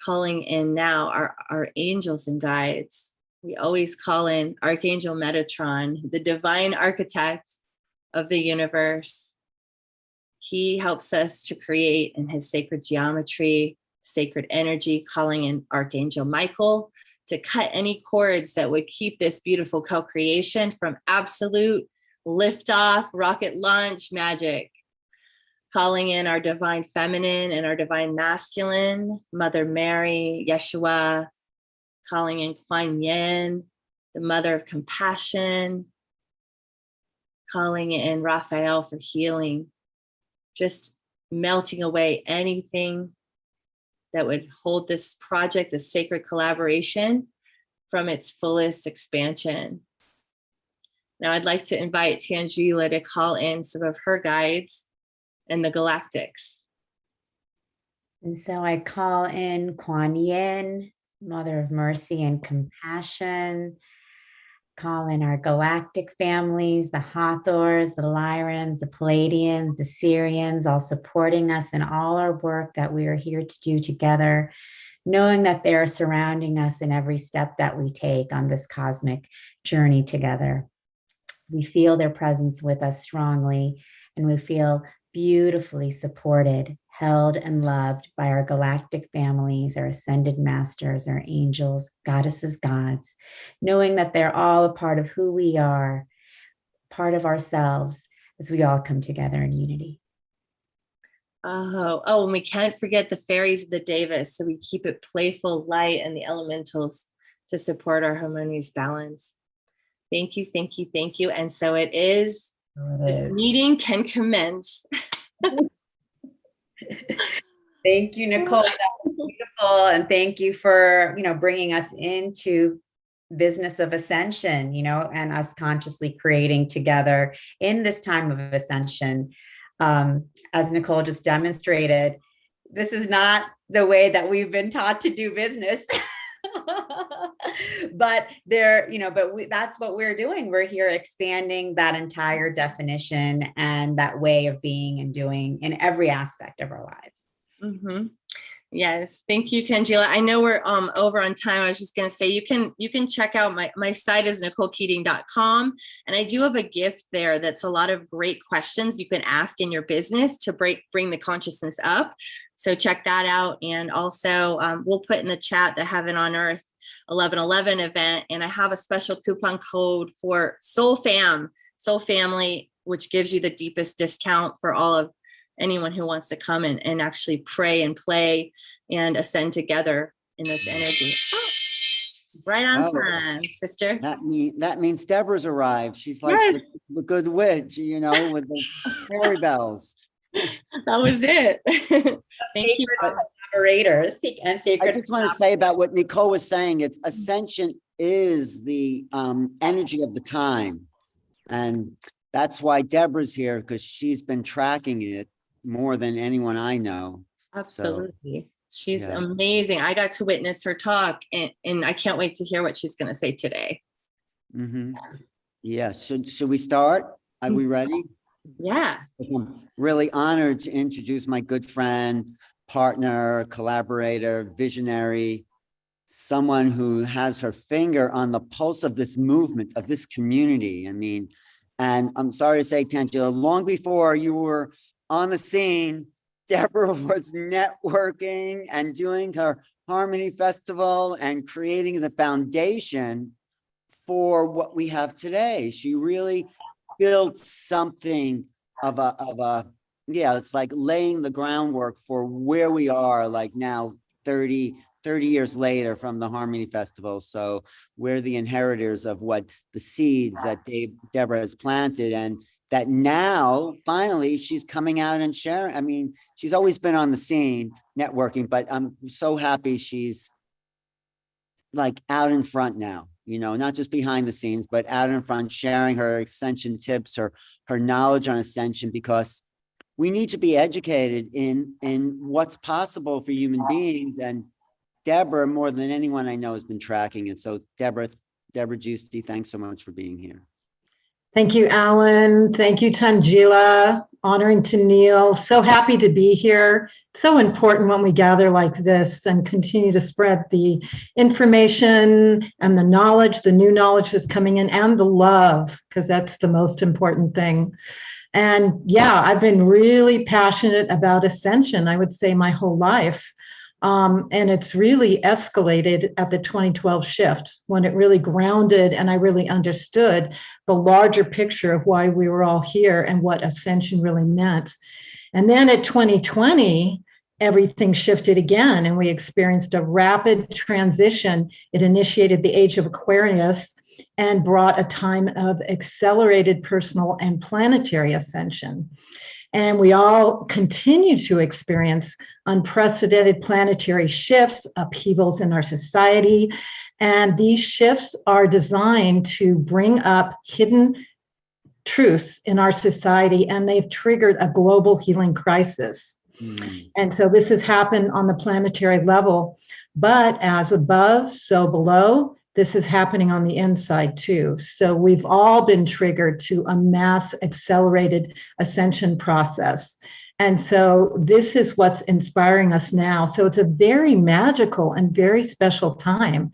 Calling in now our angels and guides. We always call in Archangel Metatron, the divine architect of the universe. He helps us to create in his sacred geometry, sacred energy, calling in Archangel Michael to cut any cords that would keep this beautiful co-creation from absolute liftoff, rocket launch magic. Calling in our divine feminine and our divine masculine, Mother Mary, Yeshua, calling in Kuan Yin, the mother of compassion, calling in Raphael for healing, just melting away anything that would hold this project, this sacred collaboration, from its fullest expansion. Now I'd like to invite Tanjila to call in some of her guides and the Galactics. And so I call in Kuan Yin, Mother of Mercy and Compassion. Call in our galactic families, the Hathors, the Lyrans, the Palladians, the Syrians, all supporting us in all our work that we are here to do together, knowing that they are surrounding us in every step that we take on this cosmic journey together. We feel their presence with us strongly, and we feel beautifully supported, held, and loved by our galactic families, our ascended masters, our angels, goddesses, gods, knowing that they're all a part of who we are, part of ourselves, as we all come together in unity. And we can't forget the fairies of the Devas, so we keep it playful, light, and the elementals to support our harmonious balance. Thank you, thank you, thank you. And so it is. This meeting can commence. Thank you, Nicole. That was beautiful, and thank you for bringing us into business of ascension, and us consciously creating together in this time of ascension. As Nicole just demonstrated, this is not the way that we've been taught to do business. But that's what we're doing. We're here expanding that entire definition and that way of being and doing in every aspect of our lives. Mm-hmm. Yes, thank you, Tanjila. I know we're over on time. I was just going to say you can check out my site is NicoleKeating.com, and I do have a gift there that's a lot of great questions you can ask in your business to bring the consciousness up. So check that out, and also we'll put in the chat the Heaven on Earth 11/11 event, and I have a special coupon code for Soul Family, which gives you the deepest discount for all of anyone who wants to come and actually pray and play and ascend together in this energy. Right on time, sister. That means Deborah's arrived. She's like the good witch, with the fairy bells. That was it. Thank you. Collaborators and sacred. I just want to say about what Nicole was saying. It's ascension is the energy of the time. And that's why Deborah's here, because she's been tracking it more than anyone I know. Absolutely. So, she's amazing. I got to witness her talk, and I can't wait to hear what she's going to say today. Mm-hmm. Yes. Should we start? Are we ready? Yeah. I'm really honored to introduce my good friend, partner, collaborator, visionary, someone who has her finger on the pulse of this movement, of this community. I mean, and I'm sorry to say, Tanjila, long before you were on the scene, Deborah was networking and doing her Harmony Festival and creating the foundation for what we have today. She really built something of a it's like laying the groundwork for where we are, like now 30 years later from the Harmony Festival. So we're the inheritors of what the seeds that Deborah has planted, and that now finally she's coming out and sharing. I mean, she's always been on the scene networking, but I'm so happy she's like out in front now, not just behind the scenes, but out in front, sharing her ascension tips, her knowledge on ascension, because we need to be educated in what's possible for human beings. And Debra, more than anyone I know, has been tracking it. So Debra Gusty, thanks so much for being here. Thank you, Alan. Thank you, Tanjila. honoring to Neil. So happy to be here. So important when we gather like this and continue to spread the information and the knowledge, the new knowledge that's coming in, and the love, because that's the most important thing. And yeah, I've been really passionate about ascension, I would say my whole life. And it's really escalated at the 2012 shift when it really grounded and I really understood the larger picture of why we were all here and what ascension really meant. And then at 2020, everything shifted again and we experienced a rapid transition. It initiated the age of Aquarius and brought a time of accelerated personal and planetary ascension. And we all continue to experience unprecedented planetary shifts, upheavals in our society. And these shifts are designed to bring up hidden truths in our society, and they've triggered a global healing crisis. And so this has happened on the planetary level, but as above, so below. This is happening on the inside too. So we've all been triggered to a mass accelerated ascension process. And so this is what's inspiring us now. So it's a very magical and very special time.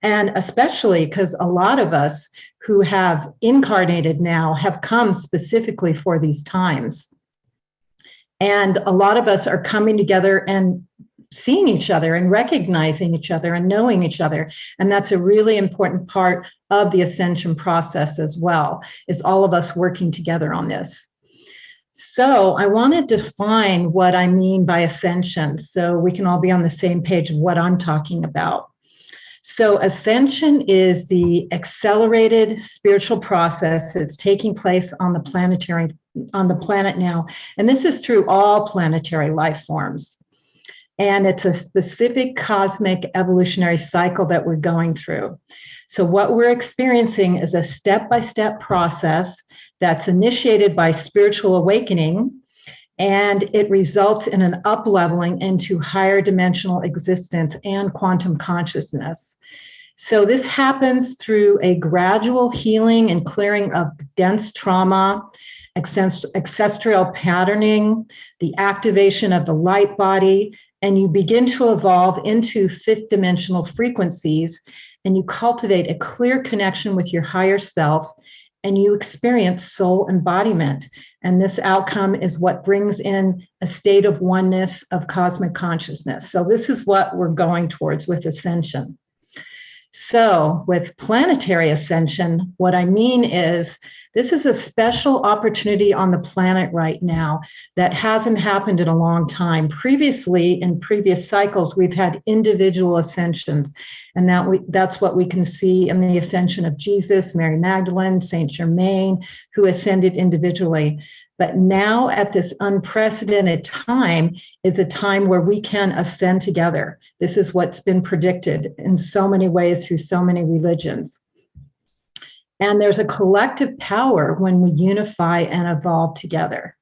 And especially because a lot of us who have incarnated now have come specifically for these times. And a lot of us are coming together and seeing each other and recognizing each other and knowing each other. And that's a really important part of the ascension process as well, is all of us working together on this. So I want to define what I mean by ascension so we can all be on the same page of what I'm talking about. So ascension is the accelerated spiritual process that's taking place on the planet now. And this is through all planetary life forms. And it's a specific cosmic evolutionary cycle that we're going through. So what we're experiencing is a step-by-step process that's initiated by spiritual awakening, and it results in an up-leveling into higher dimensional existence and quantum consciousness. So this happens through a gradual healing and clearing of dense trauma, ancestral patterning, the activation of the light body, and you begin to evolve into fifth dimensional frequencies, and you cultivate a clear connection with your higher self, and you experience soul embodiment. And this outcome is what brings in a state of oneness of cosmic consciousness. So this is what we're going towards with ascension. So with planetary ascension, what I mean is this is a special opportunity on the planet right now that hasn't happened in a long time. Previously, in previous cycles, we've had individual ascensions, and that's what we can see in the ascension of Jesus, Mary Magdalene, Saint Germain, who ascended individually. But now at this unprecedented time is a time where we can ascend together. This is what's been predicted in so many ways through so many religions. And there's a collective power when we unify and evolve together.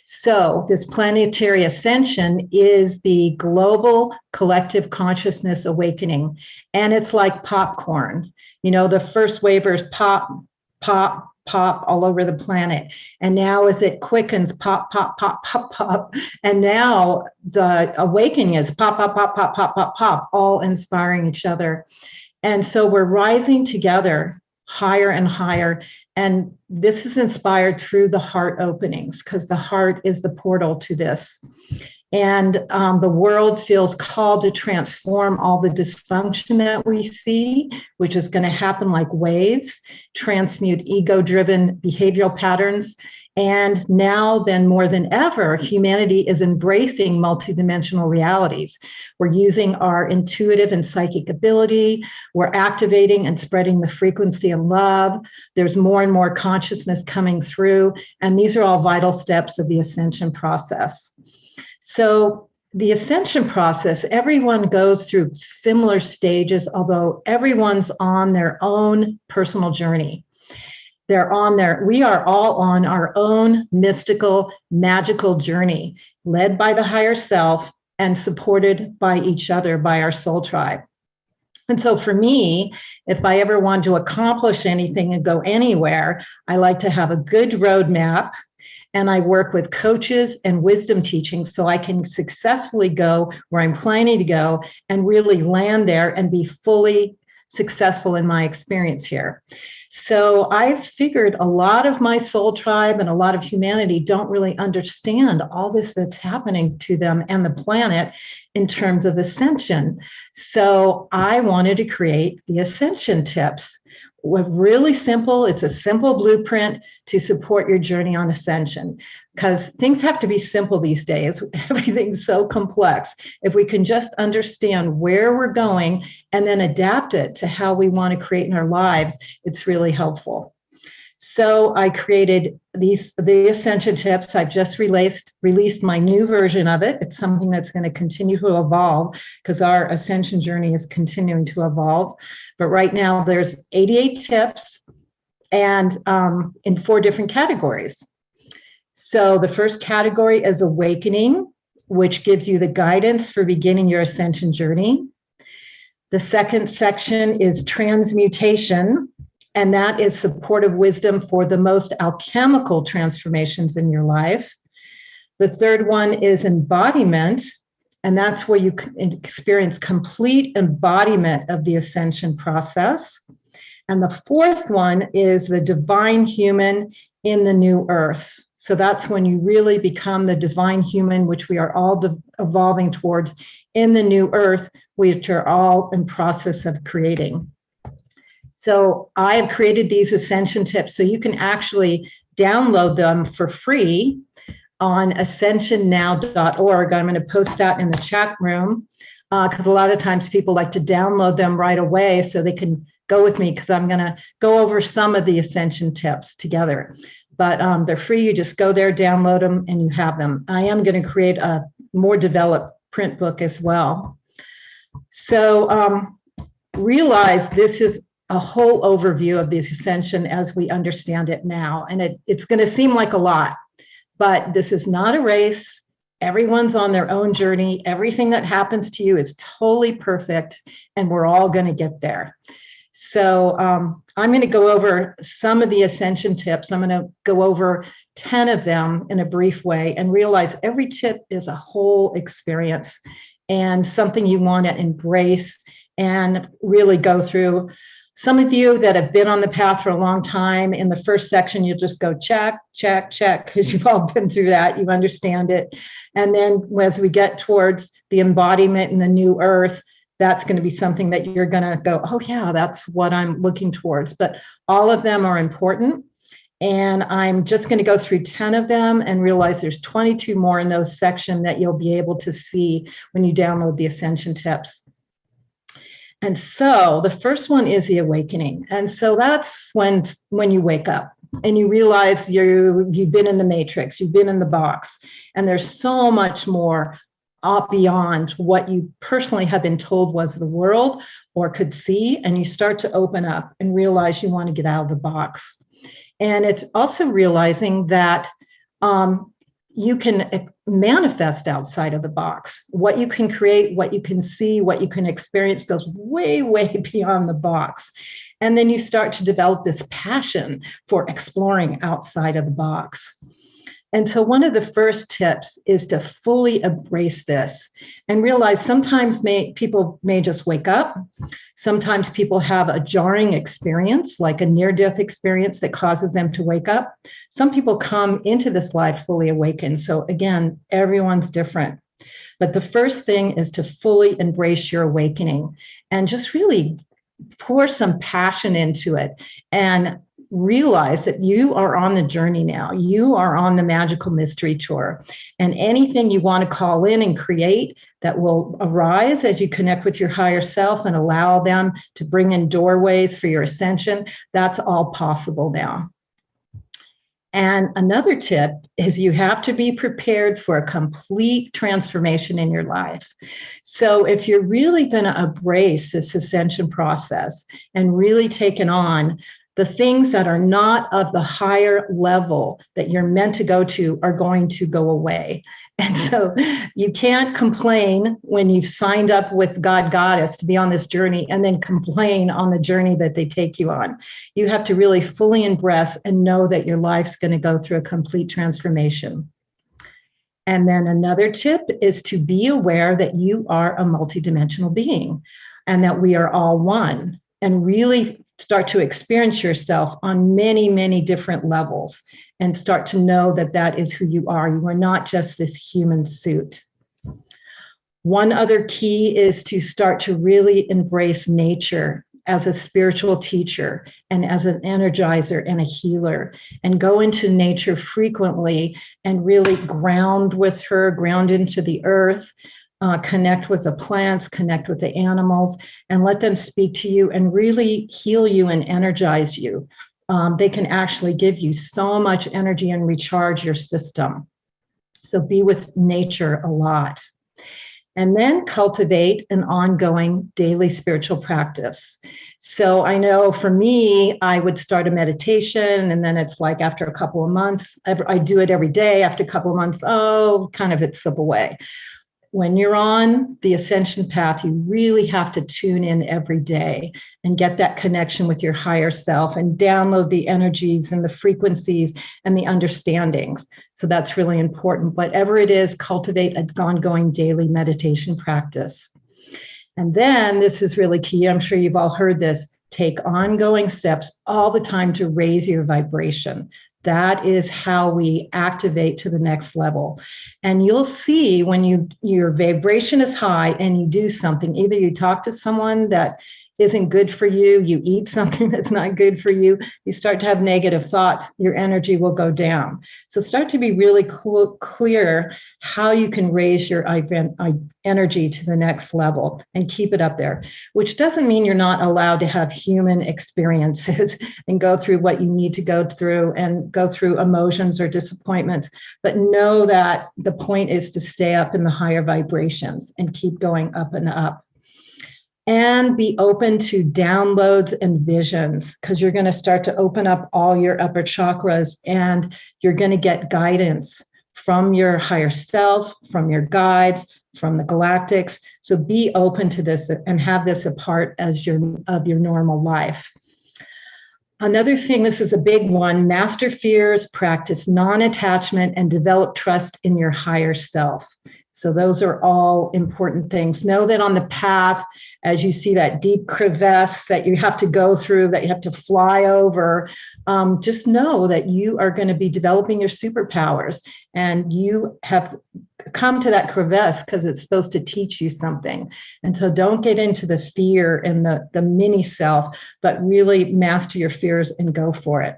So this planetary ascension is the global collective consciousness awakening. And it's like popcorn. You know, the first wavers pop, pop, pop all over the planet. And now as it quickens, pop, pop, pop, pop, pop. And now the awakening is pop, pop, pop, pop, pop, pop, pop, all inspiring each other. And so we're rising together higher and higher. And this is inspired through the heart openings, because the heart is the portal to this. And the world feels called to transform all the dysfunction that we see, which is going to happen like waves, transmute ego-driven behavioral patterns. And now, then more than ever, humanity is embracing multidimensional realities. We're using our intuitive and psychic ability. We're activating and spreading the frequency of love. There's more and more consciousness coming through. And these are all vital steps of the ascension process. So the ascension process, everyone goes through similar stages, although everyone's on their own personal journey. We are all on our own mystical, magical journey, led by the higher self and supported by each other, by our soul tribe. And so for me, if I ever want to accomplish anything and go anywhere, I like to have a good roadmap And I work with coaches and wisdom teaching so I can successfully go where I'm planning to go and really land there and be fully successful in my experience here. So I've figured a lot of my soul tribe and a lot of humanity don't really understand all this that's happening to them and the planet in terms of ascension. So I wanted to create the Ascension Tips. Really simple. It's a simple blueprint to support your journey on ascension, because things have to be simple these days. Everything's so complex. If we can just understand where we're going and then adapt it to how we want to create in our lives, it's really helpful. So I created the Ascension Tips. I've just released my new version of it. It's something that's going to continue to evolve because our ascension journey is continuing to evolve. But right now there's 88 tips and in 4 different categories. So the first category is Awakening, which gives you the guidance for beginning your ascension journey. The second section is Transmutation, and that is supportive wisdom for the most alchemical transformations in your life. The third one is Embodiment, and that's where you experience complete embodiment of the ascension process. And the fourth one is the Divine Human in the New Earth. So that's when you really become the divine human, which we are all evolving towards in the new earth, which are all in process of creating. So I have created these Ascension Tips so you can actually download them for free on ascensionnow.org. I'm going to post that in the chat room because a lot of times people like to download them right away so they can go with me, because I'm going to go over some of the Ascension Tips together. But they're free. You just go there, download them, and you have them. I am going to create a more developed print book as well. So realize this is a whole overview of this ascension as we understand it now. And it's going to seem like a lot, but this is not a race. Everyone's on their own journey. Everything that happens to you is totally perfect, and we're all going to get there. So I'm going to go over some of the Ascension Tips. I'm going to go over 10 of them in a brief way and realize every tip is a whole experience and something you want to embrace and really go through. Some of you that have been on the path for a long time, in the first section, you'll just go check, check, check, because you've all been through that. You understand it. And then as we get towards the embodiment in the new earth, that's going to be something that you're going to go, oh yeah, that's what I'm looking towards. But all of them are important. And I'm just going to go through 10 of them and realize there's 22 more in those sections that you'll be able to see when you download the Ascension Tips. And so the first one is the Awakening. And so that's when you wake up and you realize you've been in the matrix, you've been in the box, and there's so much more beyond what you personally have been told was the world or could see, and you start to open up and realize you want to get out of the box. And it's also realizing that you can manifest outside of the box. What you can create, what you can see, what you can experience goes way, way beyond the box. And then you start to develop this passion for exploring outside of the box. And so one of the first tips is to fully embrace this and realize sometimes people may just wake up. Sometimes people have a jarring experience, like a near-death experience that causes them to wake up. Some people come into this life fully awakened. So again, everyone's different. But the first thing is to fully embrace your awakening and just really pour some passion into it and realize that you are on the journey now. You are on the magical mystery tour, and anything you want to call in and create that will arise as you connect with your higher self and allow them to bring in doorways for your ascension, that's all possible now. And another tip is you have to be prepared for a complete transformation in your life. So if you're really going to embrace this ascension process and really take it on, The things that are not of the higher level that you're meant to go to are going to go away. And so you can't complain when you've signed up with God Goddess to be on this journey and then complain on the journey that they take you on. You have to really fully embrace and know that your life's going to go through a complete transformation. And then another tip is to be aware that you are a multidimensional being and that we are all one, and really start to experience yourself on many, many different levels and start to know that that is who you are. You are not just this human suit. One other key is to start to really embrace nature as a spiritual teacher and as an energizer and a healer, and go into nature frequently and really ground with her, ground into the earth, connect with the plants, connect with the animals, and let them speak to you and really heal you and energize you. They can actually give you so much energy and recharge your system. So be with nature a lot. And then cultivate an ongoing daily spiritual practice. So I know for me, I would start a meditation, and then it's like after a couple of months, I do it every day. After a couple of months, kind of it slip away. When you're on the ascension path, you really have to tune in every day and get that connection with your higher self and download the energies and the frequencies and the understandings. So that's really important. Whatever it is, cultivate an ongoing daily meditation practice. And then this is really key. I'm sure you've all heard this. Take ongoing steps all the time to raise your vibration. That is how we activate to the next level. And you'll see when your vibration is high and you do something, either you talk to someone that isn't good for you, you eat something that's not good for you, you start to have negative thoughts, your energy will go down. So start to be really clear how you can raise your energy to the next level and keep it up there, which doesn't mean you're not allowed to have human experiences and go through what you need to go through and go through emotions or disappointments. But know that the point is to stay up in the higher vibrations and keep going up and up. And be open to downloads and visions, because you're going to start to open up all your upper chakras and you're going to get guidance from your higher self, from your guides, from the galactics. So be open to this and have this a part of your normal life. Another thing, this is a big one, master fears, practice non-attachment, and develop trust in your higher self. So those are all important things. Know that on the path, as you see that deep crevasse that you have to go through, that you have to fly over, just know that you are going to be developing your superpowers, and you have come to that crevasse because it's supposed to teach you something. And so don't get into the fear and the mini self, but really master your fears and go for it.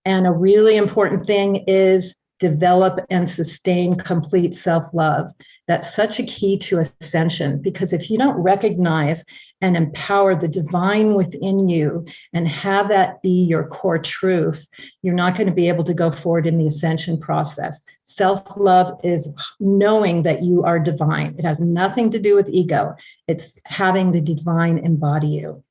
And a really important thing is develop and sustain complete self-love. That's such a key to ascension, because if you don't recognize and empower the divine within you and have that be your core truth, you're not going to be able to go forward in the ascension process. Self-love is knowing that you are divine. It has nothing to do with ego. It's having the divine embody you.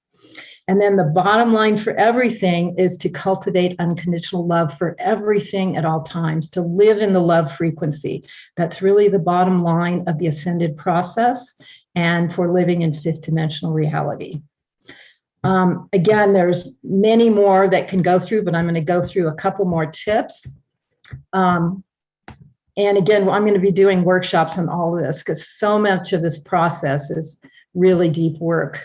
And then the bottom line for everything is to cultivate unconditional love for everything at all times, to live in the love frequency. That's really the bottom line of the ascended process and for living in fifth dimensional reality. Again, there's many more that can go through, but I'm going to go through a couple more tips. And again, I'm going to be doing workshops on all of this because so much of this process is really deep work.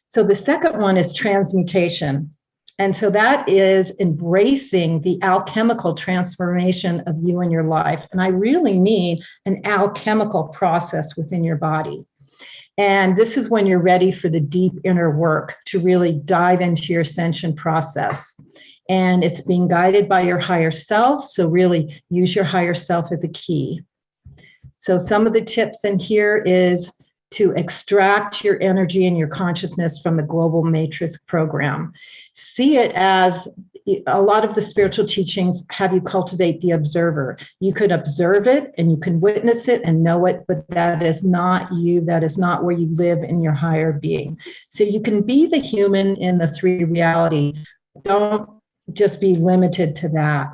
So the second one is transmutation. And so that is embracing the alchemical transformation of you and your life. And I really mean an alchemical process within your body. And this is when you're ready for the deep inner work to really dive into your ascension process. And it's being guided by your higher self. So really use your higher self as a key. So some of the tips in here is to extract your energy and your consciousness from the global matrix program. See it as a lot of the spiritual teachings have you cultivate the observer. You could observe it and you can witness it and know it, but that is not you. That is not where you live in your higher being. So you can be the human in the 3D reality. Don't just be limited to that.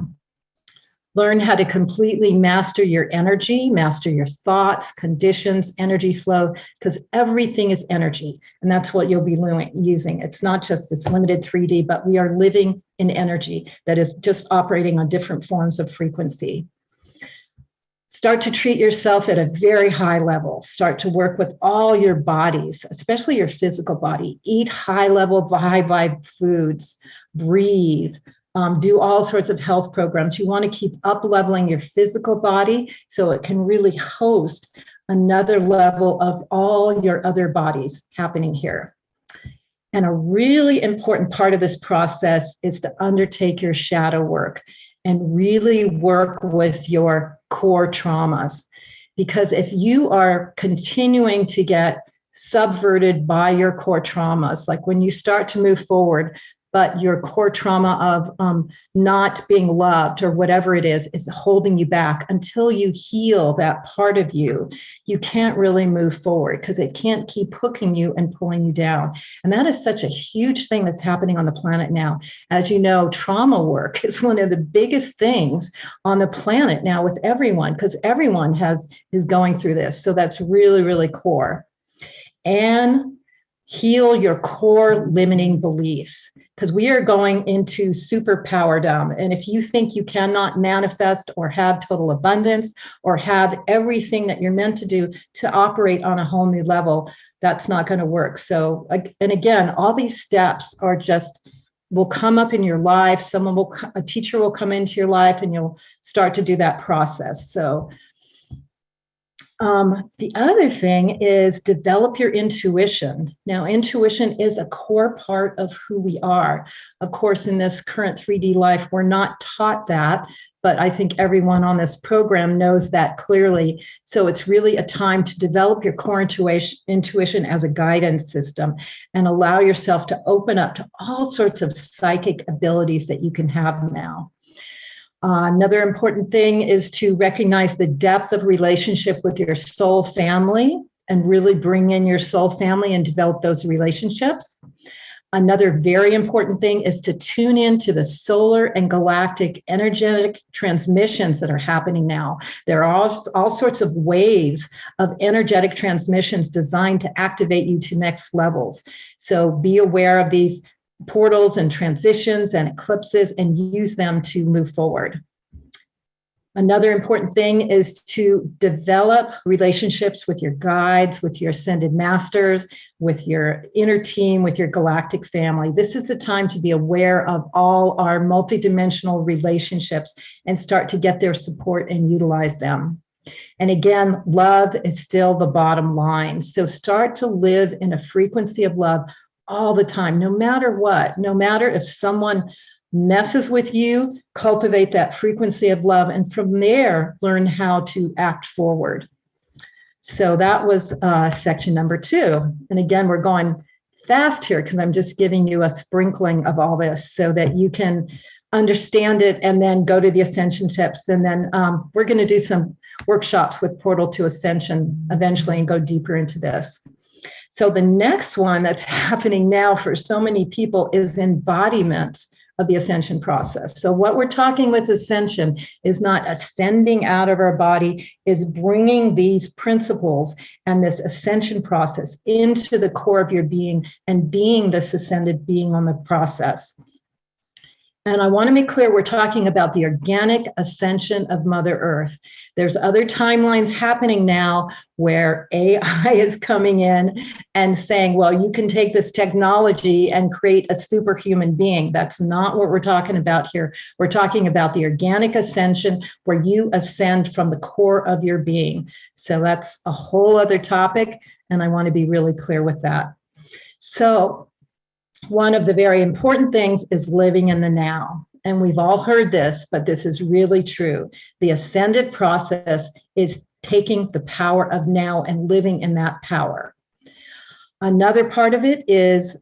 Learn how to completely master your energy, master your thoughts, conditions, energy flow, because everything is energy. And that's what you'll be using. It's not just this limited 3D, but we are living in energy that is just operating on different forms of frequency. Start to treat yourself at a very high level. Start to work with all your bodies, especially your physical body. Eat high level, high vibe foods. Breathe. Do all sorts of health programs. You want to keep up leveling your physical body so it can really host another level of all your other bodies happening here. And a really important part of this process is to undertake your shadow work and really work with your core traumas. Because if you are continuing to get subverted by your core traumas, like when you start to move forward, but your core trauma of not being loved or whatever it is holding you back until you heal that part of you, you can't really move forward because it can't keep hooking you and pulling you down. And that is such a huge thing that's happening on the planet now. As you know, trauma work is one of the biggest things on the planet now with everyone, because everyone is going through this. So that's really, really core. And heal your core limiting beliefs, because we are going into superpowerdom. And if you think you cannot manifest or have total abundance or have everything that you're meant to do to operate on a whole new level, that's not going to work. So, and again, all these steps are just will come up in your life. A teacher will come into your life and you'll start to do that process. So the other thing is develop your intuition. Now, intuition is a core part of who we are. Of course, in this current 3D life, we're not taught that, but I think everyone on this program knows that clearly. So it's really a time to develop your core intuition as a guidance system and allow yourself to open up to all sorts of psychic abilities that you can have now. Another important thing is to recognize the depth of relationship with your soul family and really bring in your soul family and develop those relationships. Another very important thing is to tune into the solar and galactic energetic transmissions that are happening now. There are all sorts of waves of energetic transmissions designed to activate you to next levels. So be aware of these portals and transitions and eclipses and use them to move forward. Another important thing is to develop relationships with your guides, with your ascended masters, with your inner team, with your galactic family. This is the time to be aware of all our multidimensional relationships and start to get their support and utilize them. And again, love is still the bottom line. So start to live in a frequency of love all the time, no matter what, no matter if someone messes with you, cultivate that frequency of love. And from there, learn how to act forward. So that was section number 2. And again, we're going fast here because I'm just giving you a sprinkling of all this so that you can understand it and then go to the ascension tips. And then we're going to do some workshops with Portal to Ascension eventually and go deeper into this. So the next one that's happening now for so many people is embodiment of the ascension process. So what we're talking with ascension is not ascending out of our body, is bringing these principles and this ascension process into the core of your being and being this ascended being on the process. And I want to make clear, we're talking about the organic ascension of Mother Earth. There's other timelines happening now where AI is coming in and saying, well, you can take this technology and create a superhuman being. That's not what we're talking about here. We're talking about the organic ascension where you ascend from the core of your being. So that's a whole other topic, and I want to be really clear with that. So one of the very important things is living in the now. And we've all heard this, but this is really true. The ascended process is taking the power of now and living in that power. Another part of it is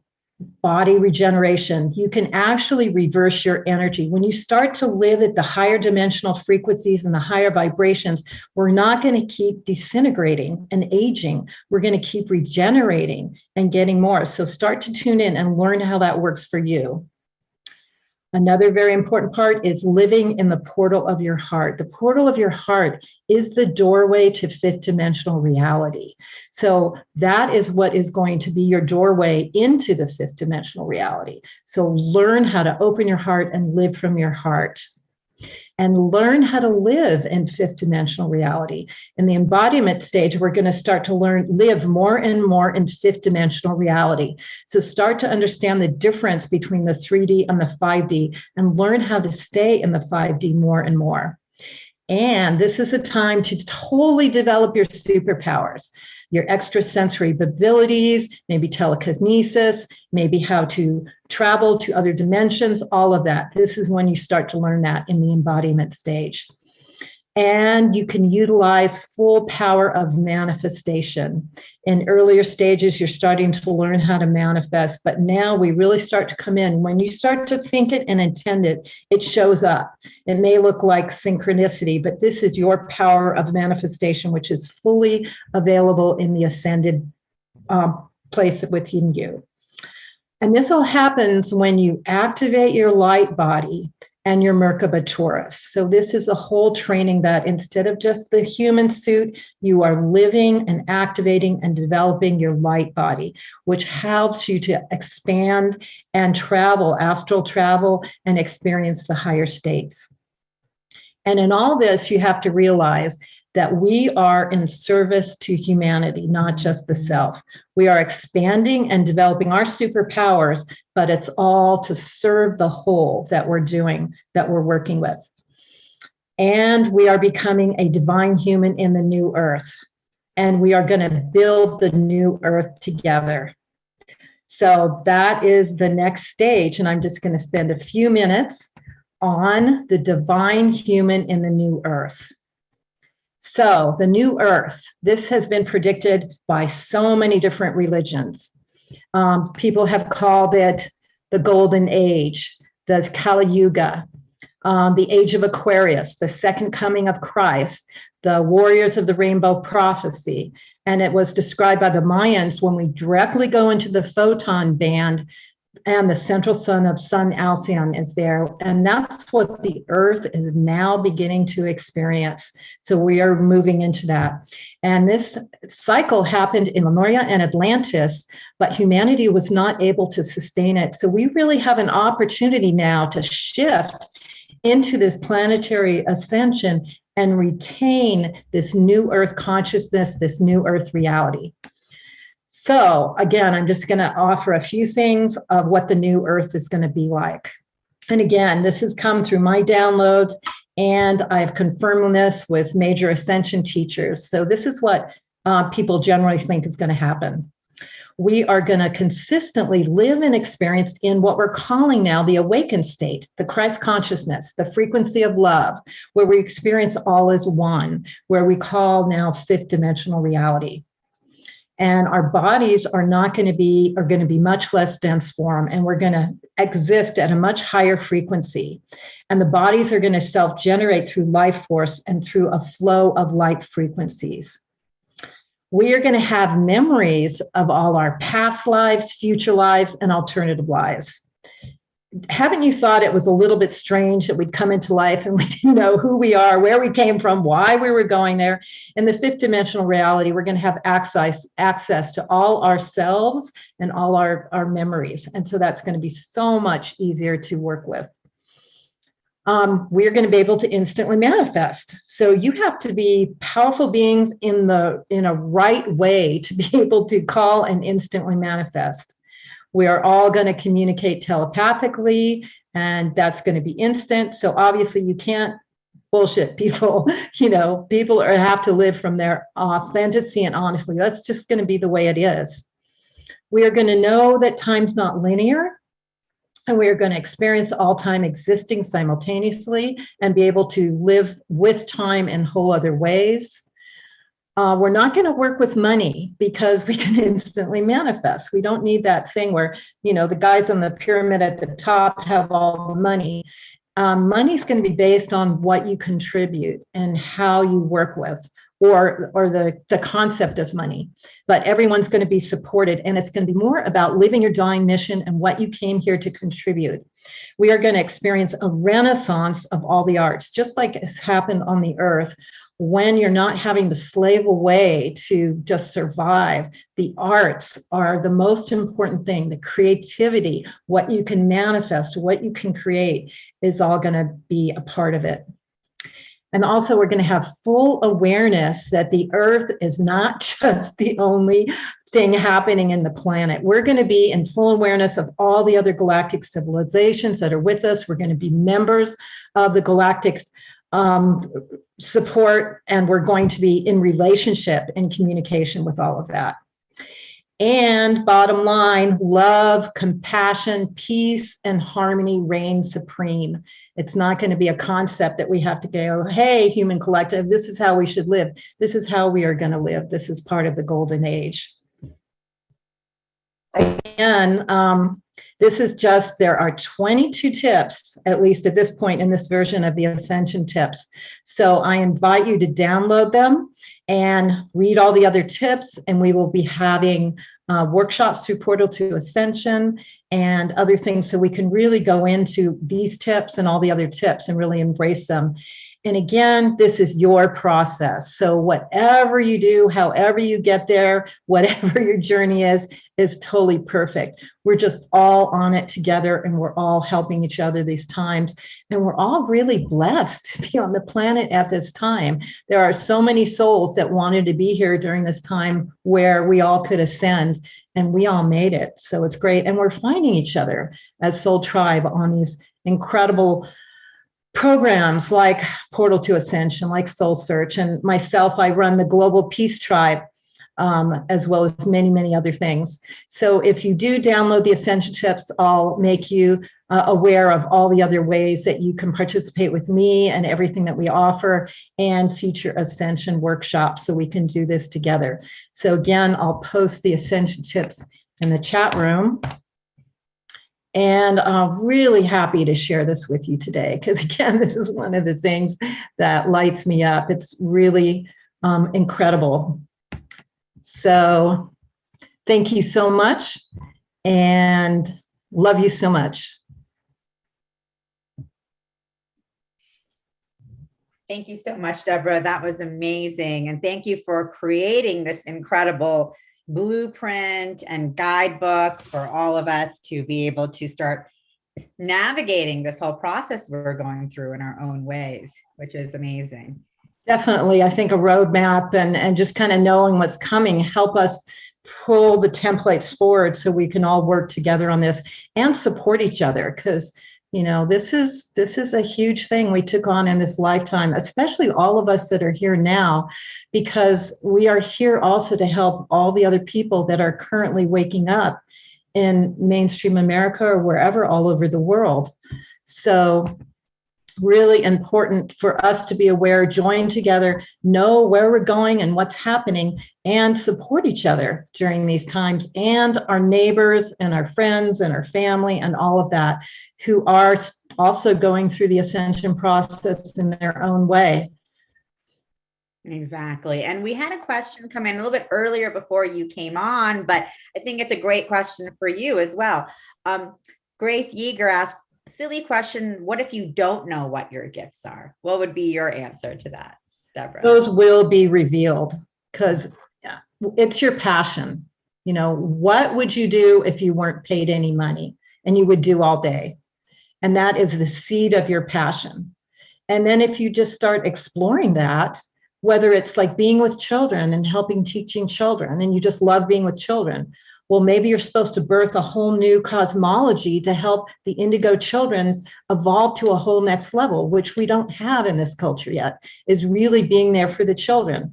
body regeneration. You can actually reverse your energy. When you start to live at the higher dimensional frequencies and the higher vibrations, we're not going to keep disintegrating and aging. We're going to keep regenerating and getting more. So start to tune in and learn how that works for you. Another very important part is living in the portal of your heart. The portal of your heart is the doorway to fifth dimensional reality. So that is what is going to be your doorway into the fifth dimensional reality. So learn how to open your heart and live from your heart. And learn how to live in fifth dimensional reality. In the embodiment stage, we're going to start to live more and more in fifth dimensional reality. So start to understand the difference between the 3D and the 5D and learn how to stay in the 5D more and more. And this is a time to totally develop your superpowers, your extrasensory abilities, maybe telekinesis, maybe how to travel to other dimensions, all of that. This is when you start to learn that in the embodiment stage. And you can utilize full power of manifestation. In earlier stages, you're starting to learn how to manifest, but now we really start to come in. When you start to think it and intend it, it shows up. It may look like synchronicity, but this is your power of manifestation, which is fully available in the ascended place within you. And this all happens when you activate your light body and your Merkaba Taurus. So this is a whole training that instead of just the human suit, you are living and activating and developing your light body, which helps you to expand and travel, astral travel, and experience the higher states. And in all this, you have to realize that we are in service to humanity, not just the self. We are expanding and developing our superpowers, but it's all to serve the whole that we're doing, that we're working with. And we are becoming a divine human in the new earth. And we are going to build the new earth together. So that is the next stage. And I'm just going to spend a few minutes on the divine human in the new earth. So the new earth, this has been predicted by so many different religions. People have called it the golden age, the Kali Yuga, the age of Aquarius, the second coming of Christ, the warriors of the rainbow prophecy. And it was described by the Mayans when we directly go into the photon band and the central sun of Sun Alcyon is there. And that's what the earth is now beginning to experience. So we are moving into that. And this cycle happened in Lemuria and Atlantis, but humanity was not able to sustain it. So we really have an opportunity now to shift into this planetary ascension and retain this new earth consciousness, this new earth reality. So again, I'm just going to offer a few things of what the new earth is going to be like. And again, this has come through my downloads, and I've confirmed this with major ascension teachers. So this is what people generally think is going to happen. We are going to consistently live and experience in what we're calling now the awakened state, the Christ consciousness, the frequency of love, where we experience all as one, where we call now fifth dimensional reality. And our bodies are going to be much less dense form, and we're going to exist at a much higher frequency. And the bodies are going to self-generate through life force and through a flow of light frequencies. We are going to have memories of all our past lives, future lives, and alternative lives. Haven't you thought it was a little bit strange that we'd come into life and we didn't know who we are, where we came from, why we were going there? In the fifth dimensional reality, we're going to have access to all ourselves and all our memories. And so that's going to be so much easier to work with. We're going to be able to instantly manifest. So you have to be powerful beings in a right way to be able to call and instantly manifest. We are all going to communicate telepathically, and that's going to be instant. So obviously you can't bullshit people. People have to live from their authenticity and honestly. That's just going to be the way it is. We are going to know that time's not linear, and we are going to experience all time existing simultaneously and be able to live with time in whole other ways. We're not going to work with money because we can instantly manifest. We don't need that thing where, the guys on the pyramid at the top have all the money. Money's going to be based on what you contribute and how you work with, or the concept of money. But everyone's going to be supported, and it's going to be more about living your divine mission and what you came here to contribute. We are going to experience a renaissance of all the arts, just like has happened on the earth. When you're not having to slave away to just survive, the arts are the most important thing. The creativity, what you can manifest, what you can create is all going to be a part of it. And also we're going to have full awareness that the earth is not just the only thing happening in the planet. We're going to be in full awareness of all the other galactic civilizations that are with us. We're going to be members of the galactic support, and we're going to be in relationship and communication with all of that. And bottom line, love, compassion, peace, and harmony reign supreme. It's not going to be a concept that we have to go, hey, human collective, this is how we should live. This is how we are going to live. This is part of the golden age. Again, this is just, there are 22 tips, at least at this point in this version of the Ascension tips. So I invite you to download them and read all the other tips, and we will be having workshops through Portal to Ascension and other things, so we can really go into these tips and all the other tips and really embrace them. And again, this is your process. So whatever you do, however you get there, whatever your journey is totally perfect. We're just all on it together, and we're all helping each other these times. And we're all really blessed to be on the planet at this time. There are so many souls that wanted to be here during this time where we all could ascend, and we all made it. So it's great. And we're finding each other as Soul Tribe on these incredible programs like Portal to Ascension, like Soul Search, and myself, I run the Global Peace Tribe, as well as many, many other things. So if you do download the Ascension tips, I'll make you aware of all the other ways that you can participate with me and everything that we offer, and future Ascension workshops, so we can do this together. So again, I'll post the Ascension tips in the chat room. And I'm really happy to share this with you today, because again, this is one of the things that lights me up. It's really incredible. So thank you so much, and love you so much. Thank you so much, Deborah. That was amazing. And thank you for creating this incredible blueprint and guidebook for all of us to be able to start navigating this whole process we're going through in our own ways, which is amazing. Definitely. I think a roadmap and just kind of knowing what's coming help us pull the templates forward so we can all work together on this and support each other, because this is a huge thing we took on in this lifetime, especially all of us that are here now, because we are here also to help all the other people that are currently waking up in mainstream America or wherever all over the world. So really important for us to be aware, join together, know where we're going and what's happening, and support each other during these times, and our neighbors and our friends and our family and all of that, who are also going through the ascension process in their own way. Exactly. And we had a question come in a little bit earlier before you came on, but I think it's a great question for you as well. Grace Yeager asked, silly question, what if you don't know what your gifts are? What would be your answer to that, Deborah? Those will be revealed, because it's your passion. What would you do if you weren't paid any money and you would do all day? And that is the seed of your passion. And then if you just start exploring that, whether it's like being with children and helping teaching children, and you just love being with children, well, maybe you're supposed to birth a whole new cosmology to help the indigo children's evolve to a whole next level, which we don't have in this culture yet, is really being there for the children.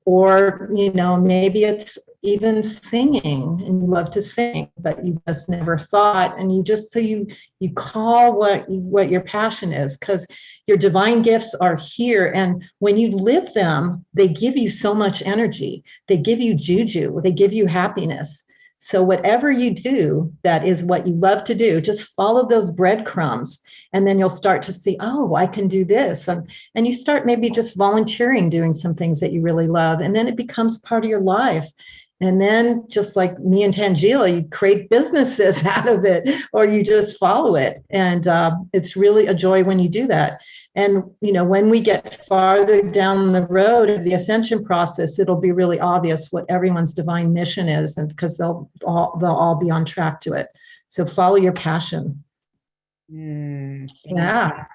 Or, maybe it's even singing, and you love to sing, but you just never thought, and you just, so you call what your passion is, because your divine gifts are here, and when you live them, they give you so much energy. They give you juju, they give you happiness. So whatever you do, that is what you love to do, just follow those breadcrumbs, and then you'll start to see, oh, I can do this. And you start maybe just volunteering, doing some things that you really love, and then it becomes part of your life. And then, just like me and Tanjila, you create businesses out of it, or you just follow it. And it's really a joy when you do that. And, you know, when we get farther down the road of the ascension process, it'll be really obvious what everyone's divine mission is, and because they'll all be on track to it. So follow your passion. Yeah.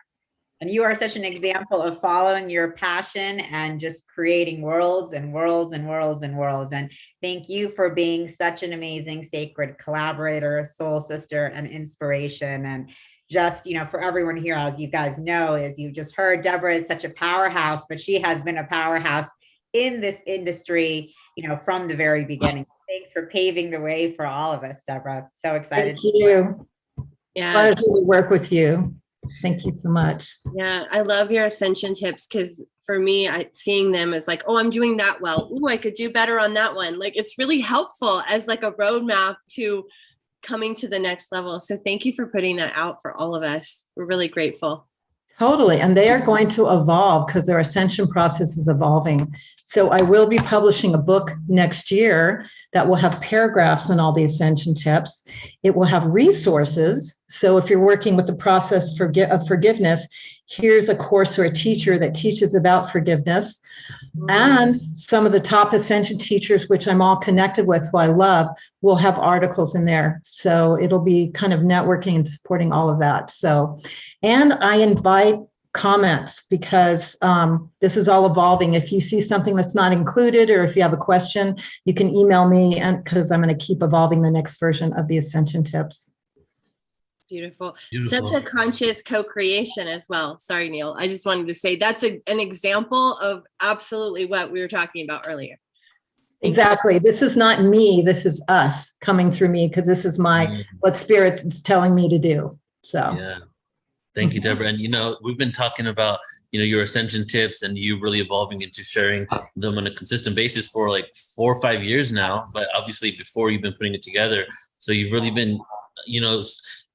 And you are such an example of following your passion and just creating worlds and worlds and worlds and worlds. And thank you for being such an amazing, sacred collaborator, soul sister, and inspiration. And just, you know, for everyone here, as you guys know, as you just heard, Debra is such a powerhouse, but she has been a powerhouse in this industry, you know, from the very beginning. Thanks for paving the way for all of us, Debra. So excited. Thank you. Yeah. Pleasure to work with you. Thank you so much. Yeah, I love your ascension tips, because for me, seeing them is like, oh, I'm doing that well. Ooh, I could do better on that one. Like, it's really helpful as like a roadmap to coming to the next level. So thank you for putting that out for all of us. We're really grateful. Totally. And they are going to evolve because their ascension process is evolving. So I will be publishing a book next year that will have paragraphs on all the ascension tips. It will have resources. So if you're working with the process of forgiveness, here's a course or a teacher that teaches about forgiveness. And some of the top ascension teachers, which I'm all connected with, who I love, will have articles in there. So it'll be kind of networking and supporting all of that. So, and I invite comments, because this is all evolving. If you see something that's not included, or if you have a question, you can email me, and because I'm going to keep evolving the next version of the ascension tips. Beautiful. Such a conscious co-creation as well. Sorry, Neil. I just wanted to say that's an example of absolutely what we were talking about earlier. Exactly. This is not me. This is us coming through me, because this is what Spirit is telling me to do. So yeah. Thank you, Debra. And, you know, we've been talking about, you know, your ascension tips and you really evolving into sharing them on a consistent basis for like 4 or 5 years now. But obviously before, you've been putting it together. So you've really been, you know,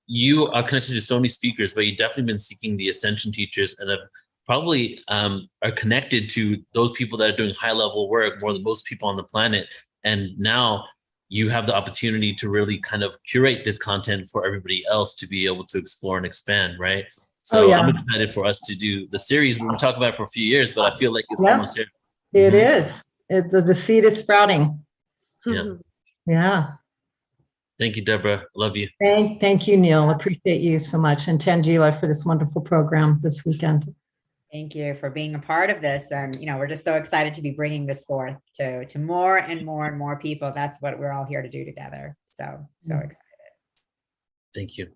you are connected to so many speakers, but you've definitely been seeking the ascension teachers, and have probably are connected to those people that are doing high level work more than most people on the planet. And now you have the opportunity to really kind of curate this content for everybody else to be able to explore and expand, right? So I'm excited for us to do the series. We've been talking about it for a few years, but I feel like it's almost here. It is. The seed is sprouting. Yeah. Yeah. Thank you, Debra. Love you. Thank you, Neil. Appreciate you so much. And Tanjila for this wonderful program this weekend. Thank you for being a part of this. And, you know, we're just so excited to be bringing this forth to more and more and more people. That's what we're all here to do together. So excited. Thank you.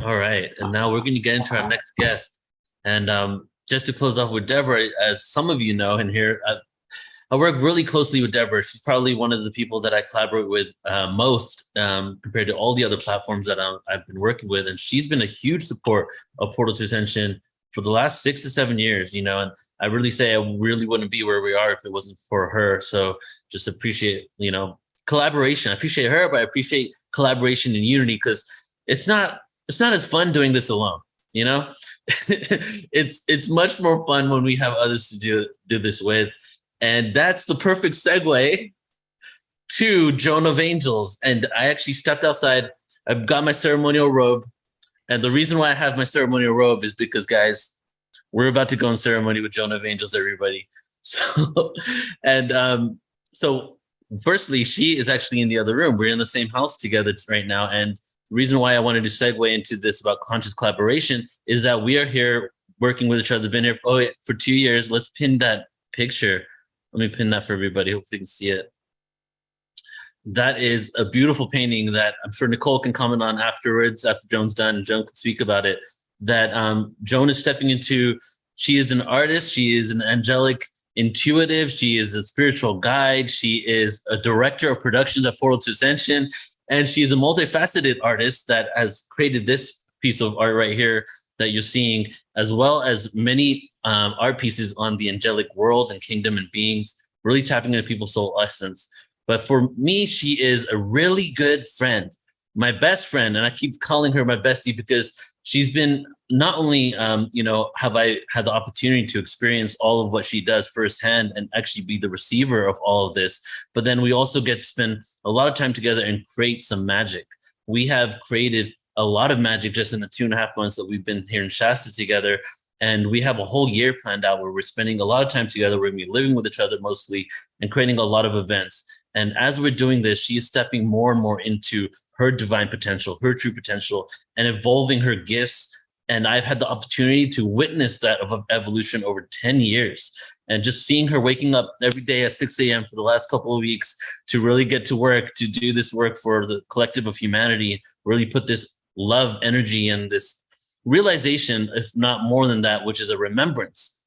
All right. And now we're going to get into our next guest. And just to close off with Debra, as some of you know in here, I work really closely with Debra. She's probably one of the people that I collaborate with most compared to all the other platforms that I've been working with. And she's been a huge support of Portal to Ascension for the last 6 to 7 years, you know, and I really say I really wouldn't be where we are if it wasn't for her. So just appreciate, you know, collaboration. I appreciate her, but I appreciate collaboration and unity, because it's not as fun doing this alone, you know. It's much more fun when we have others to do this with. And that's the perfect segue to Joan of Angels. And I actually stepped outside. I've got my ceremonial robe. And the reason why I have my ceremonial robe is because, guys, we're about to go in ceremony with Joan of Angels, everybody. So, and so firstly, she is actually in the other room. We're in the same house together right now. And the reason why I wanted to segue into this about conscious collaboration is that we are here working with each other. Been here for 2 years. Let's pin that picture. Let me pin that for everybody. Hopefully you can see it. That is a beautiful painting that I'm sure Nicole can comment on afterwards, after Joan's done, and Joan can speak about it, that Joan is stepping into. She is an artist. She is an angelic, intuitive. She is a spiritual guide. She is a director of productions at Portal to Ascension. And she's a multifaceted artist that has created this piece of art right here that you're seeing, as well as many art pieces on the angelic world and kingdom and beings, really tapping into people's soul essence. But for me, she is a really good friend, my best friend. And I keep calling her my bestie because she's been not only, have I had the opportunity to experience all of what she does firsthand and actually be the receiver of all of this, but then we also get to spend a lot of time together and create some magic. We have created a lot of magic just in the 2.5 months that we've been here in Shasta together. And we have a whole year planned out where we're spending a lot of time together. We're going to be living with each other mostly and creating a lot of events. And as we're doing this, she's stepping more and more into her divine potential, her true potential, and evolving her gifts. And I've had the opportunity to witness that of evolution over 10 years. And just seeing her waking up every day at 6 a.m. for the last couple of weeks to really get to work, to do this work for the collective of humanity, really put this love energy and this realization, if not more than that, which is a remembrance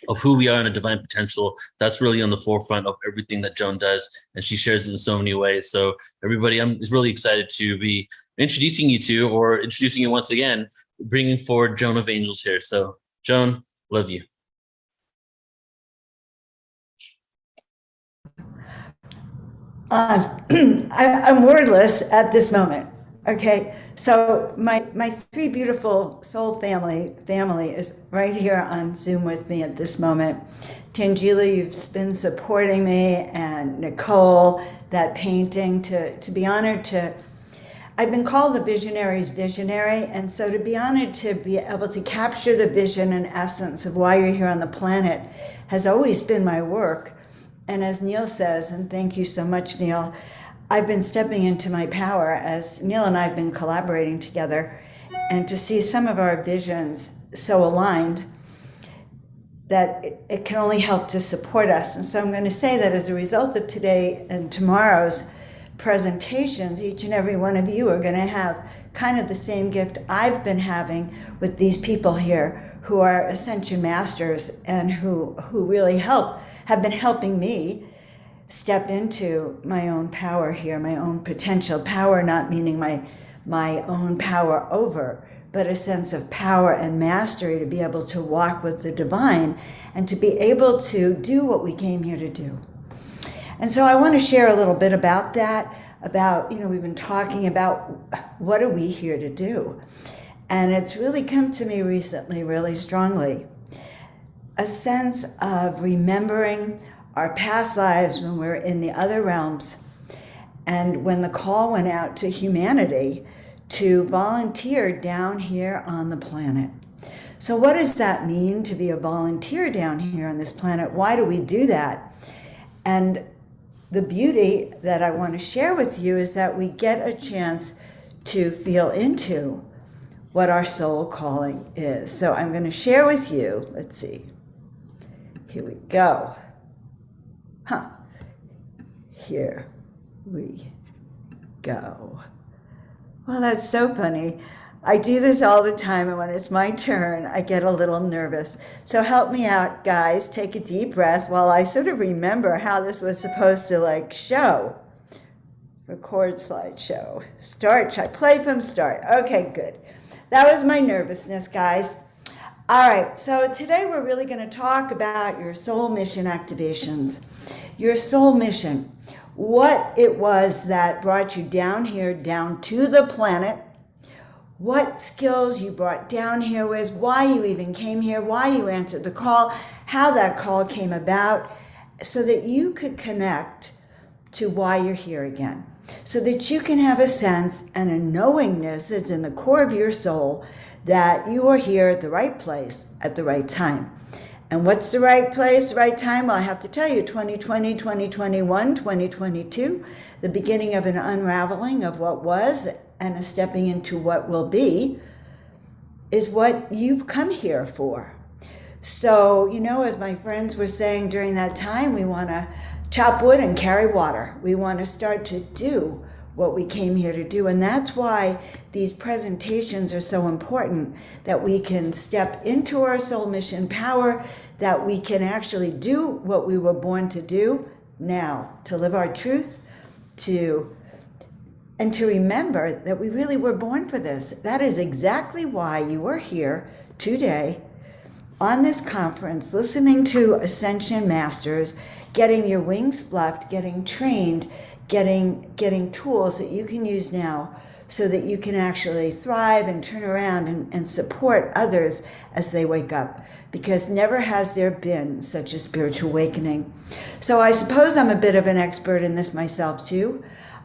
of who we are in a divine potential. That's really on the forefront of everything that Joan does, and she shares it in so many ways. So everybody, I'm really excited to be introducing you once again, bringing forward Joan of Angels here. So Joan, love you. I'm wordless at this moment. Okay, so my three beautiful soul family is right here on Zoom with me at this moment. Tanjila, you've been supporting me, and Nicole, that painting, to be honored to, I've been called a visionary's visionary, and so to be honored to be able to capture the vision and essence of why you're here on the planet has always been my work. And as Neil says, and thank you so much, Neil, I've been stepping into my power as Neil and I have been collaborating together, and to see some of our visions so aligned that it can only help to support us. And so I'm going to say that as a result of today and tomorrow's presentations, each and every one of you are going to have kind of the same gift I've been having with these people here who are Ascension Masters and who really have been helping me step into my own power here, my own potential power, not meaning my own power over, but a sense of power and mastery to be able to walk with the divine and to be able to do what we came here to do. And so I want to share a little bit about that, we've been talking about what are we here to do? And it's really come to me recently, really strongly, a sense of remembering our past lives when we're in the other realms, and when the call went out to humanity to volunteer down here on the planet. So what does that mean to be a volunteer down here on this planet? Why do we do that? And the beauty that I want to share with you is that we get a chance to feel into what our soul calling is. So I'm going to share with you, let's see, here we go. Here we go. Well, that's so funny. I do this all the time, and when it's my turn, I get a little nervous. So help me out, guys. Take a deep breath while I sort of remember how this was supposed to show. Record slideshow. Start. Should I play from start? Okay, good. That was my nervousness, guys. All right, so today we're really going to talk about your soul mission activations. Your soul mission, what it was that brought you down here, down to the planet, what skills you brought down here with, why you even came here, why you answered the call, how that call came about, so that you could connect to why you're here again, so that you can have a sense and a knowingness that's in the core of your soul that you are here at the right place at the right time. And what's the right place, right time? Well, I have to tell you, 2020, 2021, 2022, the beginning of an unraveling of what was and a stepping into what will be is what you've come here for. So, as my friends were saying during that time, we want to chop wood and carry water. We want to start to do what we came here to do. And that's why these presentations are so important, that we can step into our soul mission power, that we can actually do what we were born to do now, to live our truth, and to remember that we really were born for this. That is exactly why you are here today on this conference, listening to Ascension Masters, getting your wings fluffed, getting trained, getting tools that you can use now so that you can actually thrive and turn around and support others as they wake up. Because never has there been such a spiritual awakening. So I suppose I'm a bit of an expert in this myself too.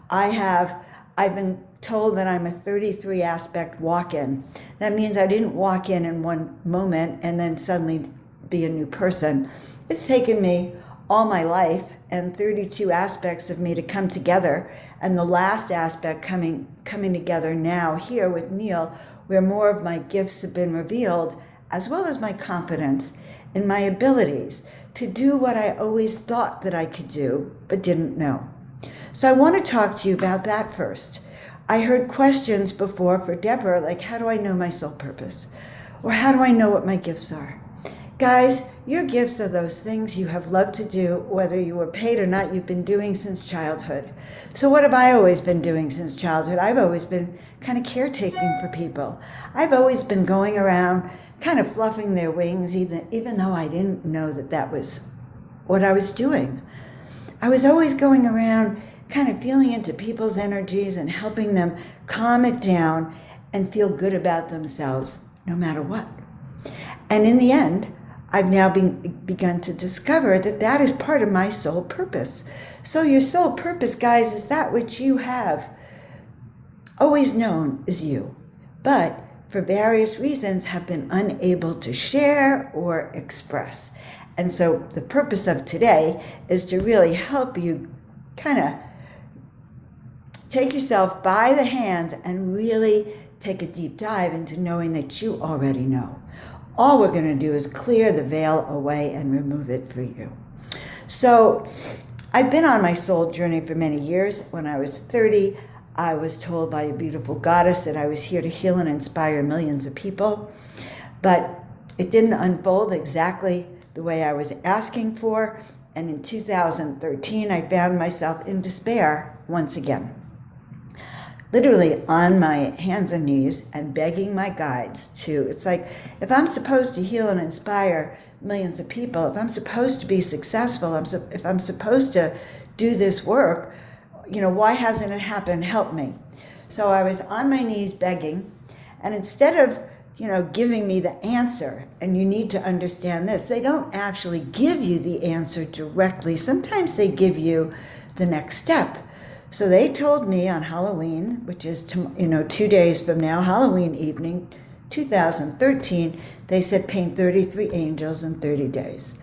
I've been told that I'm a 33 aspect walk-in. That means I didn't walk in one moment and then suddenly be a new person. It's taken me all my life and 32 aspects of me to come together. And the last aspect coming together now here with Neil, where more of my gifts have been revealed, as well as my confidence in my abilities to do what I always thought that I could do, but didn't know. So I want to talk to you about that first. I heard questions before for Deborah, like, how do I know my soul purpose? Or how do I know what my gifts are? Guys, your gifts are those things you have loved to do, whether you were paid or not, you've been doing since childhood. So what have I always been doing since childhood? I've always been kind of caretaking for people. I've always been going around kind of fluffing their wings, even though I didn't know that was what I was doing. I was always going around kind of feeling into people's energies and helping them calm it down and feel good about themselves no matter what. And in the end, I've now begun to discover that is part of my soul purpose. So your soul purpose, guys, is that which you have always known is you, but for various reasons have been unable to share or express. And so the purpose of today is to really help you kind of take yourself by the hands and really take a deep dive into knowing that you already know. All we're going to do is clear the veil away and remove it for you. So I've been on my soul journey for many years. When I was 30, I was told by a beautiful goddess that I was here to heal and inspire millions of people. But it didn't unfold exactly the way I was asking for. And in 2013, I found myself in despair once again. Literally on my hands and knees and begging my guides to, it's like, if I'm supposed to heal and inspire millions of people, if I'm supposed to be successful, if I'm supposed to do this work, why hasn't it happened? Help me. So I was on my knees begging, and instead of, giving me the answer, and you need to understand this, they don't actually give you the answer directly. Sometimes they give you the next step. So they told me on Halloween, which is 2 days from now, Halloween evening, 2013, they said paint 33 angels in 30 days.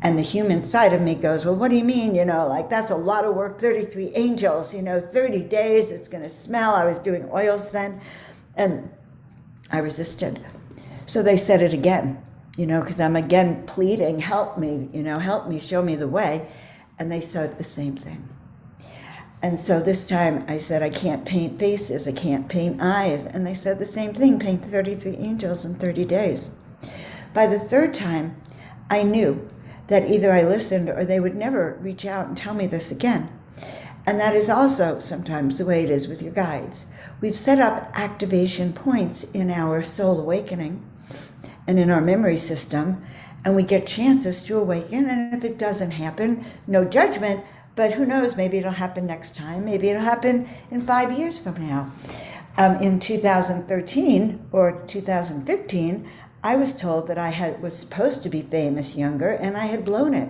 And the human side of me goes, well, what do you mean? That's a lot of work, 33 angels, 30 days, it's going to smell. I was doing oils then, and I resisted. So they said it again, because I'm again pleading, help me, show me the way. And they said the same thing. And so this time I said, I can't paint faces, I can't paint eyes. And they said the same thing, paint 33 angels in 30 days. By the third time, I knew that either I listened or they would never reach out and tell me this again. And that is also sometimes the way it is with your guides. We've set up activation points in our soul awakening and in our memory system, and we get chances to awaken. And if it doesn't happen, no judgment, but who knows, maybe it'll happen next time. Maybe it'll happen in 5 years from now. In 2013 or 2015, I was told that I was supposed to be famous younger, and I had blown it.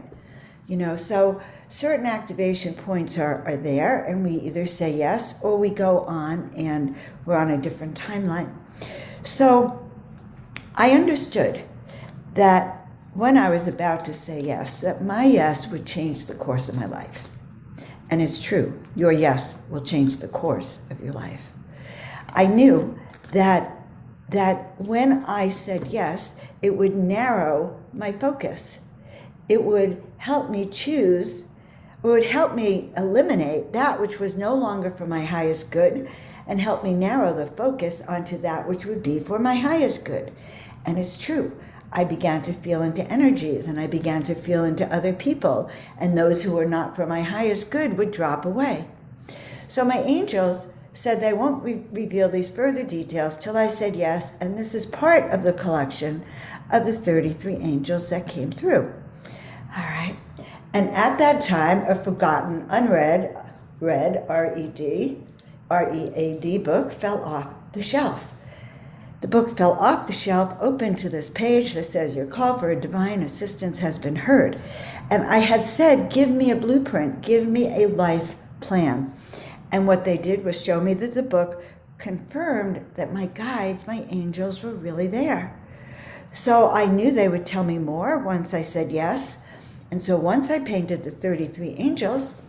So certain activation points are there, and we either say yes or we go on, and we're on a different timeline. So I understood that when I was about to say yes, that my yes would change the course of my life. And it's true, your yes will change the course of your life. I knew that when I said yes, it would narrow my focus. It would help me choose would help me eliminate that which was no longer for my highest good and help me narrow the focus onto that which would be for my highest good. And it's true. I began to feel into energies, and I began to feel into other people, and those who were not for my highest good would drop away. So my angels said they won't reveal these further details till I said yes, and this is part of the collection of the 33 angels that came through. All right. And at that time, a forgotten, unread, R-E-A-D book fell off the shelf. The book fell off the shelf, open to this page that says, your call for a divine assistance has been heard. And I had said, give me a blueprint, give me a life plan. And what they did was show me that the book confirmed that my guides, my angels, were really there. So I knew they would tell me more once I said yes. And so once I painted the 33 angels,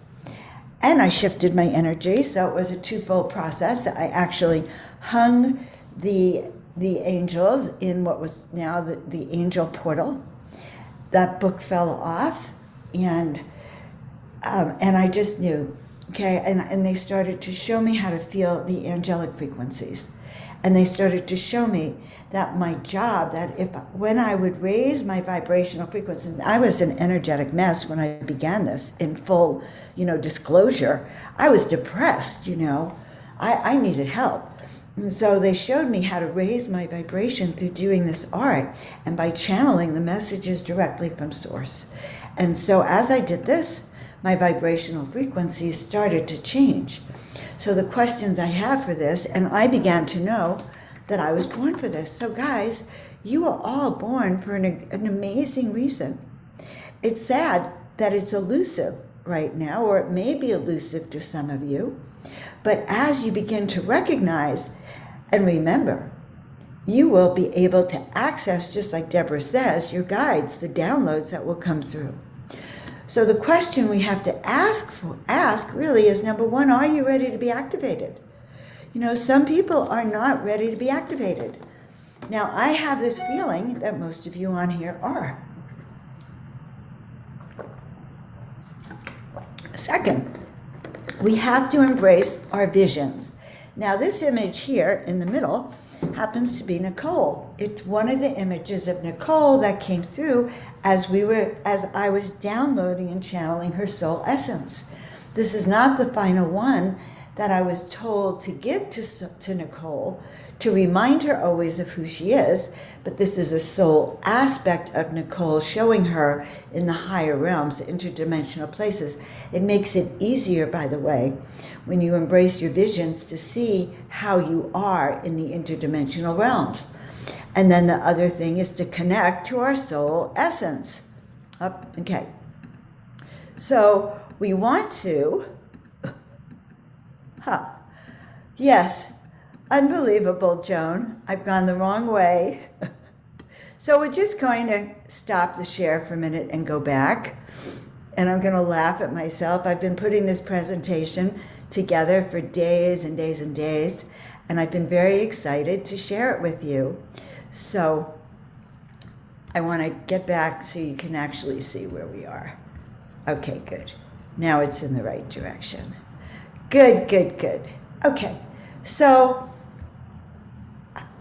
and I shifted my energy, so it was a twofold process. I actually hung the angels in what was now the angel portal. That book fell off, and I just knew, okay, and they started to show me how to feel the angelic frequencies. And they started to show me that my job, that when I would raise my vibrational frequency, I was an energetic mess when I began this in full, disclosure. I was depressed, I needed help. And so they showed me how to raise my vibration through doing this art and by channeling the messages directly from source. And so as I did this, my vibrational frequencies started to change. So the questions I have for this, and I began to know that I was born for this. So guys, you are all born for an amazing reason. It's sad that it's elusive right now, or it may be elusive to some of you. But as you begin to recognize and remember, you will be able to access, just like Deborah says, your guides, the downloads that will come through. So the question we have to ask really is, number one, are you ready to be activated? Some people are not ready to be activated. Now, I have this feeling that most of you on here are. Second, we have to embrace our visions. Now, this image here in the middle happens to be Nicole. It's one of the images of Nicole that came through as I was downloading and channeling her soul essence. This is not the final one that I was told to give to Nicole to remind her always of who she is, but this is a soul aspect of Nicole showing her in the higher realms, the interdimensional places. It makes it easier, by the way, when you embrace your visions to see how you are in the interdimensional realms. And then the other thing is to connect to our soul essence. Okay. So we want to, yes, unbelievable, Joan. I've gone the wrong way. So we're just going to stop the share for a minute and go back. And I'm going to laugh at myself. I've been putting this presentation together for days and days and days, and I've been very excited to share it with you. So I want to get back so you can actually see where we are. Okay, good. Now it's in the right direction. Good, good, good. Okay, so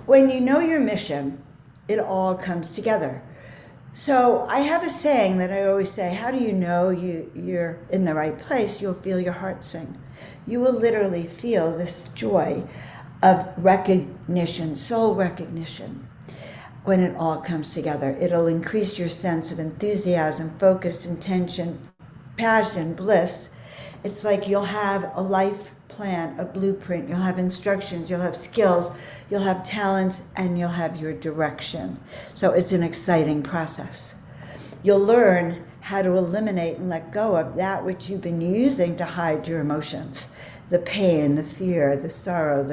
when you know your mission, it all comes together. So I have a saying that I always say, how do you know you're in the right place? You'll feel your heart sing. You will literally feel this joy of recognition, soul recognition, when it all comes together. It'll increase your sense of enthusiasm, focused intention, passion, bliss. It's like you'll have a life plan, a blueprint, you'll have instructions, you'll have skills, you'll have talents, and you'll have your direction. So it's an exciting process. You'll learn how to eliminate and let go of that which you've been using to hide your emotions, the pain, the fear, the sorrow,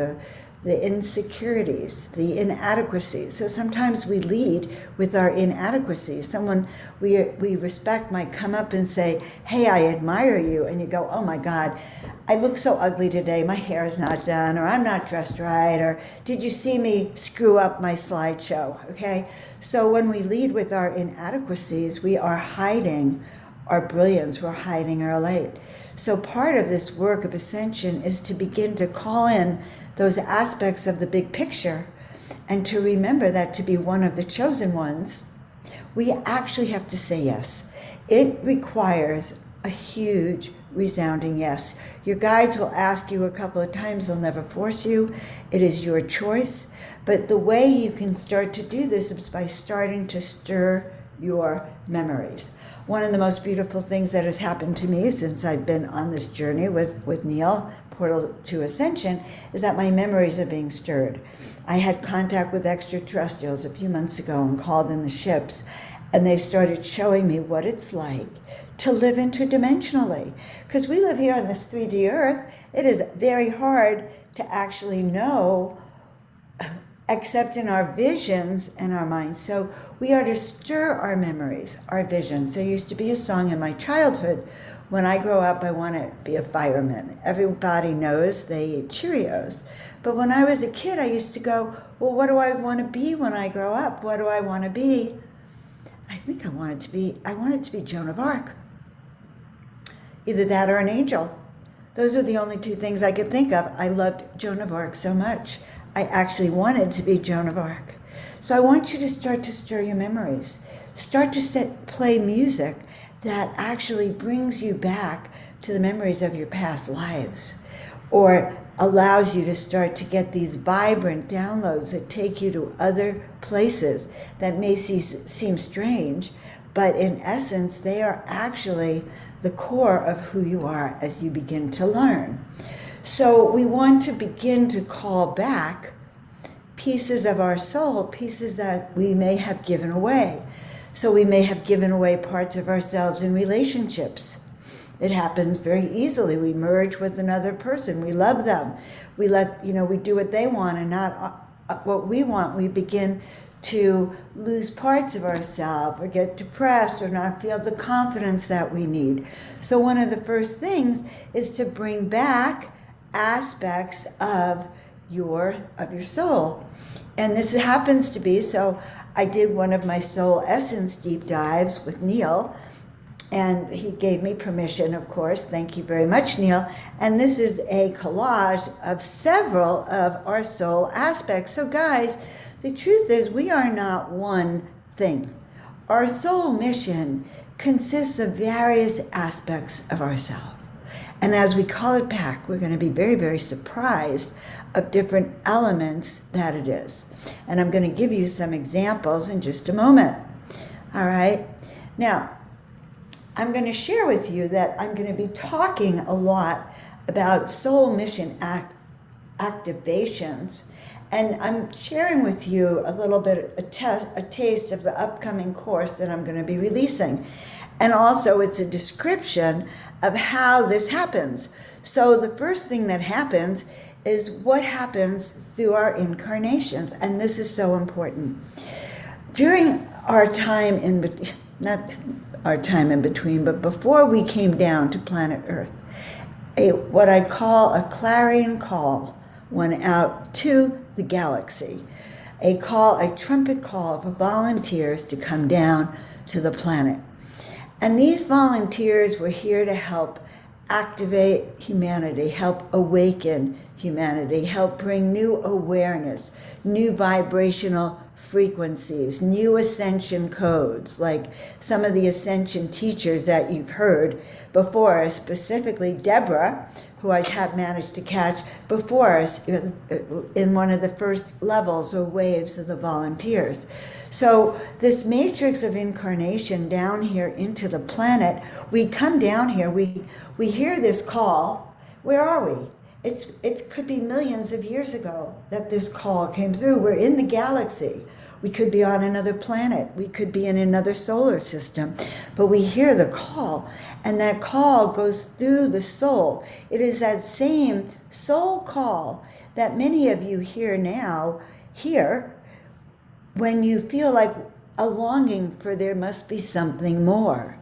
the insecurities, the inadequacies. So sometimes we lead with our inadequacies. Someone we respect might come up and say, hey, I admire you. And you go, oh my God, I look so ugly today. My hair is not done, or I'm not dressed right, or did you see me screw up my slideshow? Okay. So when we lead with our inadequacies, we are hiding our brilliance, we're hiding our light. So part of this work of ascension is to begin to call in those aspects of the big picture, and to remember that to be one of the chosen ones, we actually have to say yes. It requires a huge resounding yes. Your guides will ask you a couple of times, they'll never force you. It is your choice. But the way you can start to do this is by starting to stir your memories. One of the most beautiful things that has happened to me since I've been on this journey with Neil, Portal to Ascension, is that my memories are being stirred. I had contact with extraterrestrials a few months ago and called in the ships, and they started showing me what it's like to live interdimensionally. Because we live here on this 3D Earth, it is very hard to actually know except in our visions and our minds. So we are to stir our memories, our visions. There used to be a song in my childhood, when I grow up, I want to be a fireman. Everybody knows they eat Cheerios. But when I was a kid, I used to go, well, what do I want to be when I grow up? What do I want to be? I think I wanted to be Joan of Arc. Either that or an angel. Those are the only two things I could think of. I loved Joan of Arc so much. I actually wanted to be Joan of Arc. So I want you to start to stir your memories. Start to play music that actually brings you back to the memories of your past lives, or allows you to start to get these vibrant downloads that take you to other places that may seem strange, but in essence, they are actually the core of who you are as you begin to learn. So we want to begin to call back pieces of our soul, pieces that we may have given away. So we may have given away parts of ourselves in relationships. It happens very easily. We merge with another person. We love them. We do what they want and not what we want. We begin to lose parts of ourselves or get depressed or not feel the confidence that we need. So one of the first things is to bring back aspects of your soul. And this happens to be, so I did one of my soul essence deep dives with Neil, and he gave me permission, of course. Thank you very much, Neil. And this is a collage of several of our soul aspects. So guys, the truth is we are not one thing. Our soul mission consists of various aspects of ourselves. And as we call it back, we're going to be very, very surprised of different elements that it is. And I'm going to give you some examples in just a moment. All right. Now, I'm going to share with you that I'm going to be talking a lot about soul mission activations. And I'm sharing with you a little bit, a taste of the upcoming course that I'm going to be releasing. And also it's a description of how this happens. So the first thing that happens is what happens through our incarnations. And this is so important. During our time not our time in between, but before we came down to planet Earth, what I call a clarion call went out to the galaxy. A trumpet call for volunteers to come down to the planet. And these volunteers were here to help activate humanity, help awaken humanity, help bring new awareness, new vibrational frequencies, new ascension codes, like some of the ascension teachers that you've heard before us, specifically Debra, who I have managed to catch before us in one of the first levels or waves of the volunteers. So this matrix of incarnation down here into the planet, we come down here, we hear this call. Where are we? It could be millions of years ago that this call came through. We're in the galaxy. We could be on another planet. We could be in another solar system. But we hear the call, and that call goes through the soul. It is that same soul call that many of you hear when you feel like a longing for there must be something more.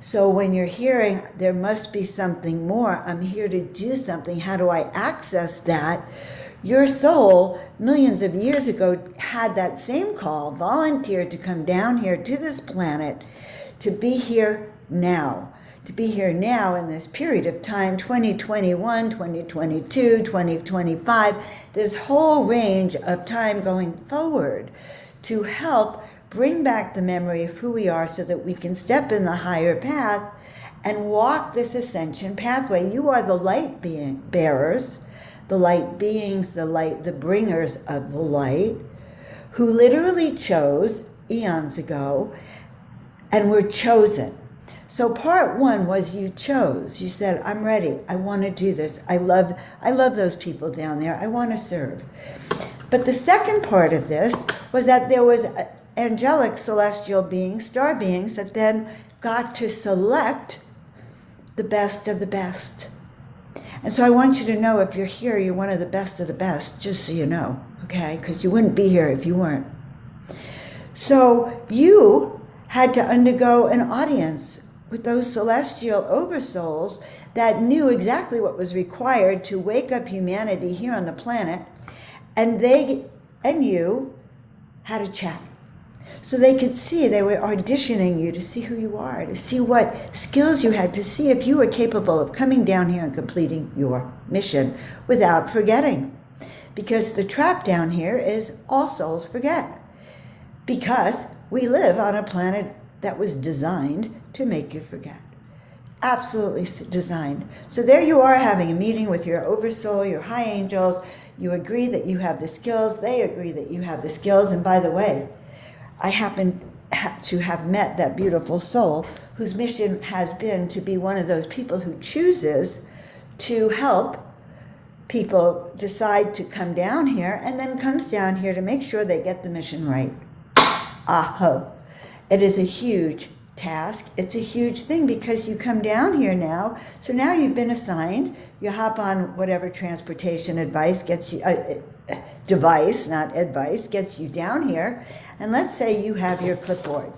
So when you're hearing there must be something more, I'm here to do something, how do I access that? Your soul, millions of years ago, had that same call, volunteered to come down here to this planet, to be here now. To be here now in this period of time, 2021, 2022, 2025, this whole range of time going forward to help bring back the memory of who we are so that we can step in the higher path and walk this ascension pathway. You are the light bearers, the light beings, the bringers of the light, who literally chose eons ago and were chosen. So part one was you chose. You said, I'm ready. I want to do this. I love those people down there. I want to serve. But the second part of this was that there was angelic celestial beings, star beings, that then got to select the best of the best. And so I want you to know, if you're here, you're one of the best of the best, just so you know, okay? Because you wouldn't be here if you weren't. So you had to undergo an audience with those celestial oversouls that knew exactly what was required to wake up humanity here on the planet, and they and you had a chat. So they could see, they were auditioning you to see who you are, to see what skills you had, to see if you were capable of coming down here and completing your mission without forgetting. Because the trap down here is all souls forget. Because we live on a planet that was designed to make you forget. Absolutely designed. So there you are having a meeting with your oversoul, your high angels. You agree that you have the skills. They agree that you have the skills. And by the way, I happen to have met that beautiful soul whose mission has been to be one of those people who chooses to help people decide to come down here, and then comes down here to make sure they get the mission right. Aho. It is a huge task. It's a huge thing because you come down here now. So now you've been assigned. You hop on whatever transportation advice gets you, device, not advice, gets you down here. And let's say you have your clipboard,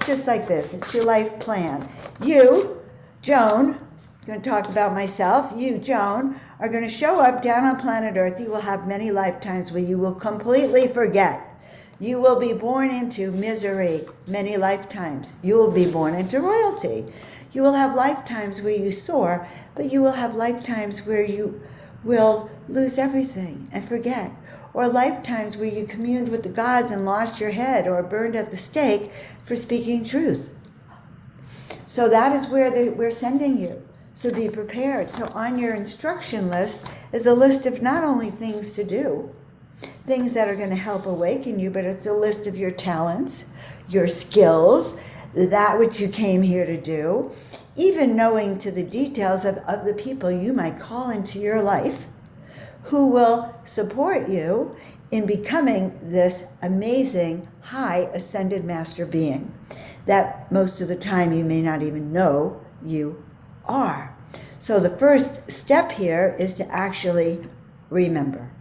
just like this. It's your life plan. You, Joan, I'm going to talk about myself. You, Joan, are going to show up down on planet Earth. You will have many lifetimes where you will completely forget. You will be born into misery many lifetimes. You will be born into royalty. You will have lifetimes where you soar, but you will have lifetimes where you will lose everything and forget. Or lifetimes where you communed with the gods and lost your head, or burned at the stake for speaking truth. So that is where we're sending you. So be prepared. So on your instruction list is a list of not only things to do, things that are going to help awaken you, but it's a list of your talents, your skills, that which you came here to do, even knowing to the details of the people you might call into your life who will support you in becoming this amazing high ascended master being that most of the time you may not even know you are. So the first step here is to actually remember.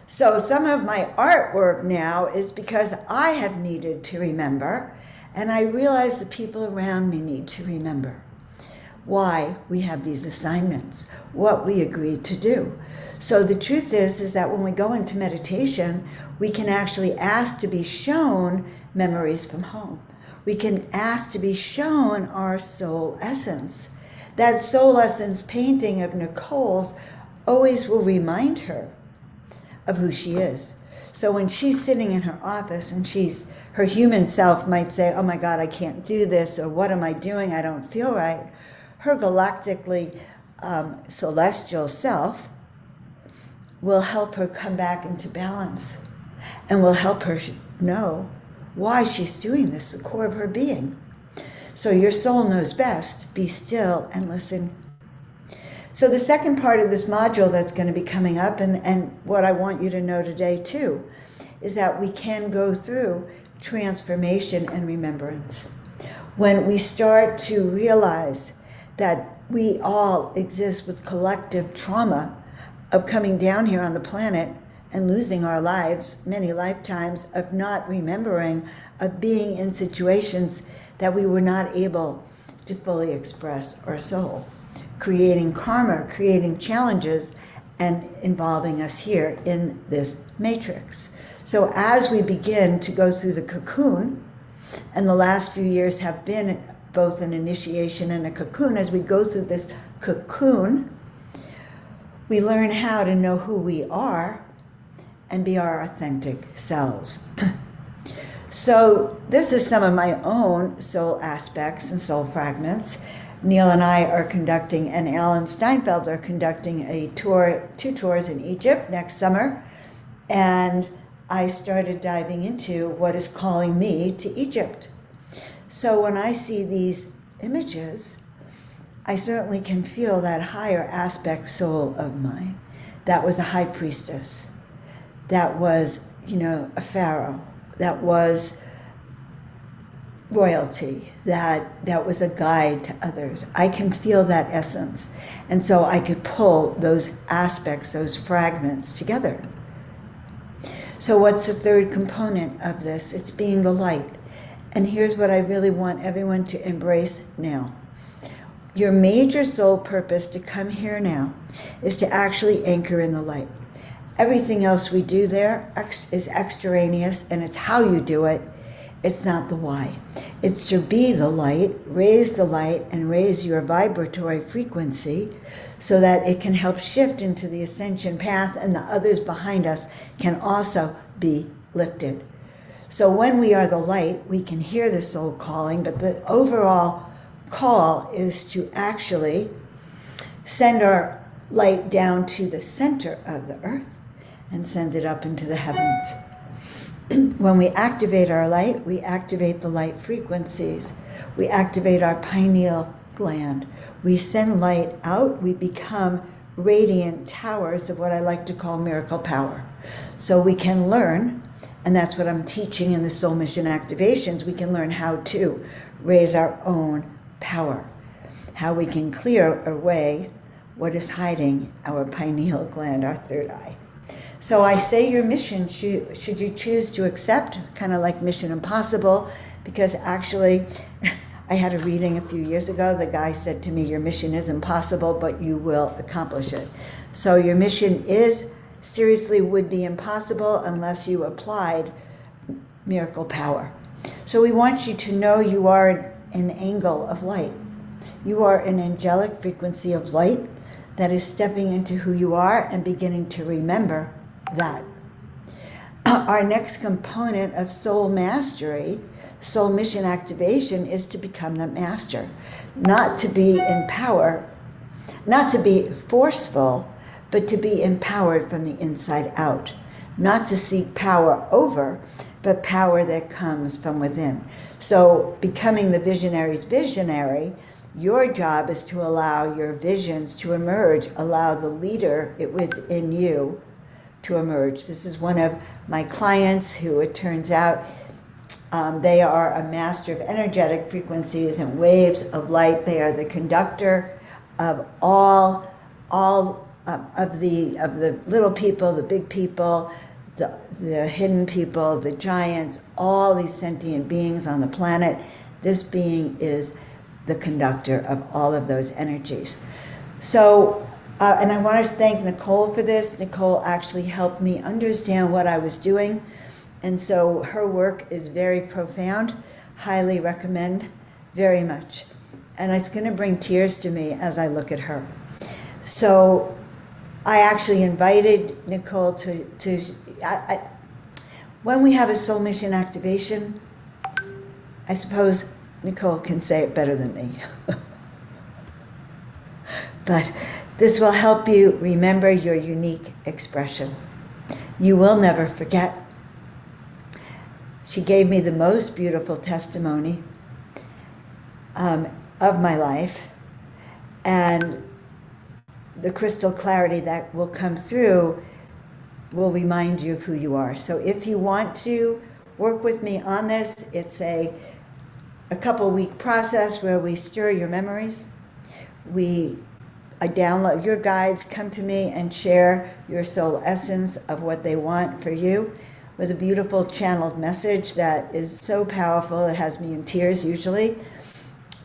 So some of my artwork now is because I have needed to remember, and I realize the people around me need to remember why we have these assignments, what we agreed to do. So the truth is that when we go into meditation, we can actually ask to be shown memories from home. We can ask to be shown our soul essence. That soul essence painting of Nicole's always will remind her of who she is. So when she's sitting in her office and her human self might say, oh my God, I can't do this, or what am I doing? I don't feel right. Her galactically celestial self will help her come back into balance and will help her know why she's doing this, the core of her being. So your soul knows best. Be still and listen. So the second part of this module that's going to be coming up, and what I want you to know today too, is that we can go through transformation and remembrance. When we start to realize that we all exist with collective trauma of coming down here on the planet and losing our lives, many lifetimes of not remembering, of being in situations that we were not able to fully express our soul, creating karma, creating challenges, and involving us here in this matrix. So as we begin to go through the cocoon, and the last few years have been both an initiation and a cocoon. As we go through this cocoon, we learn how to know who we are and be our authentic selves. So this is some of my own soul aspects and soul fragments. Neil and I are conducting, and Alan Steinfeld are conducting a tour, 2 tours in Egypt next summer. And I started diving into what is calling me to Egypt. So when I see these images, I certainly can feel that higher aspect soul of mine. That was a high priestess. That was, a pharaoh. That was royalty. That was a guide to others. I can feel that essence. And so I could pull those aspects, those fragments together. So what's the third component of this? It's being the light. And here's what I really want everyone to embrace now. Your major soul purpose to come here now is to actually anchor in the light. Everything else we do there is extraneous, and it's how you do it. It's not the why. It's to be the light, and raise your vibratory frequency so that it can help shift into the ascension path, and the others behind us can also be lifted. So when we are the light, we can hear the soul calling, but the overall call is to actually send our light down to the center of the earth and send it up into the heavens. When we activate our light, we activate the light frequencies. We activate our pineal gland. We send light out. We become radiant towers of what I like to call miracle power. So we can learn, and that's what I'm teaching in the Soul Mission Activations, we can learn how to raise our own power, how we can clear away what is hiding our pineal gland, our third eye. So I say your mission, should you choose to accept, kind of like Mission Impossible, because actually I had a reading a few years ago. The guy said to me, your mission is impossible, but you will accomplish it. So your mission is seriously would be impossible unless you applied miracle power. So we want you to know you are an angle of light. You are an angelic frequency of light that is stepping into who you are and beginning to remember that. Our next component of soul mastery, soul mission activation, is to become the master. Not to be in power, not to be forceful, but to be empowered from the inside out. Not to seek power over, but power that comes from within. So becoming the visionary's visionary, your job is to allow your visions to emerge, allow the leader within you to emerge. This is one of my clients who, it turns out, they are a master of energetic frequencies and waves of light. They are the conductor of all of the little people, the big people, the hidden people, the giants, all these sentient beings on the planet. This being is the conductor of all of those energies. So, and I want to thank Nicole for this. Nicole actually helped me understand what I was doing. And so her work is very profound. Highly recommend very much. And it's going to bring tears to me as I look at her. So I actually invited Nicole when we have a soul mission activation, I suppose Nicole can say it better than me. But this will help you remember your unique expression. You will never forget. She gave me the most beautiful testimony of my life, and the crystal clarity that will come through will remind you of who you are. So if you want to work with me on this, it's a couple week process where we stir your memories. I download your guides, come to me and share your soul essence of what they want for you with a beautiful channeled message that is so powerful. It has me in tears usually.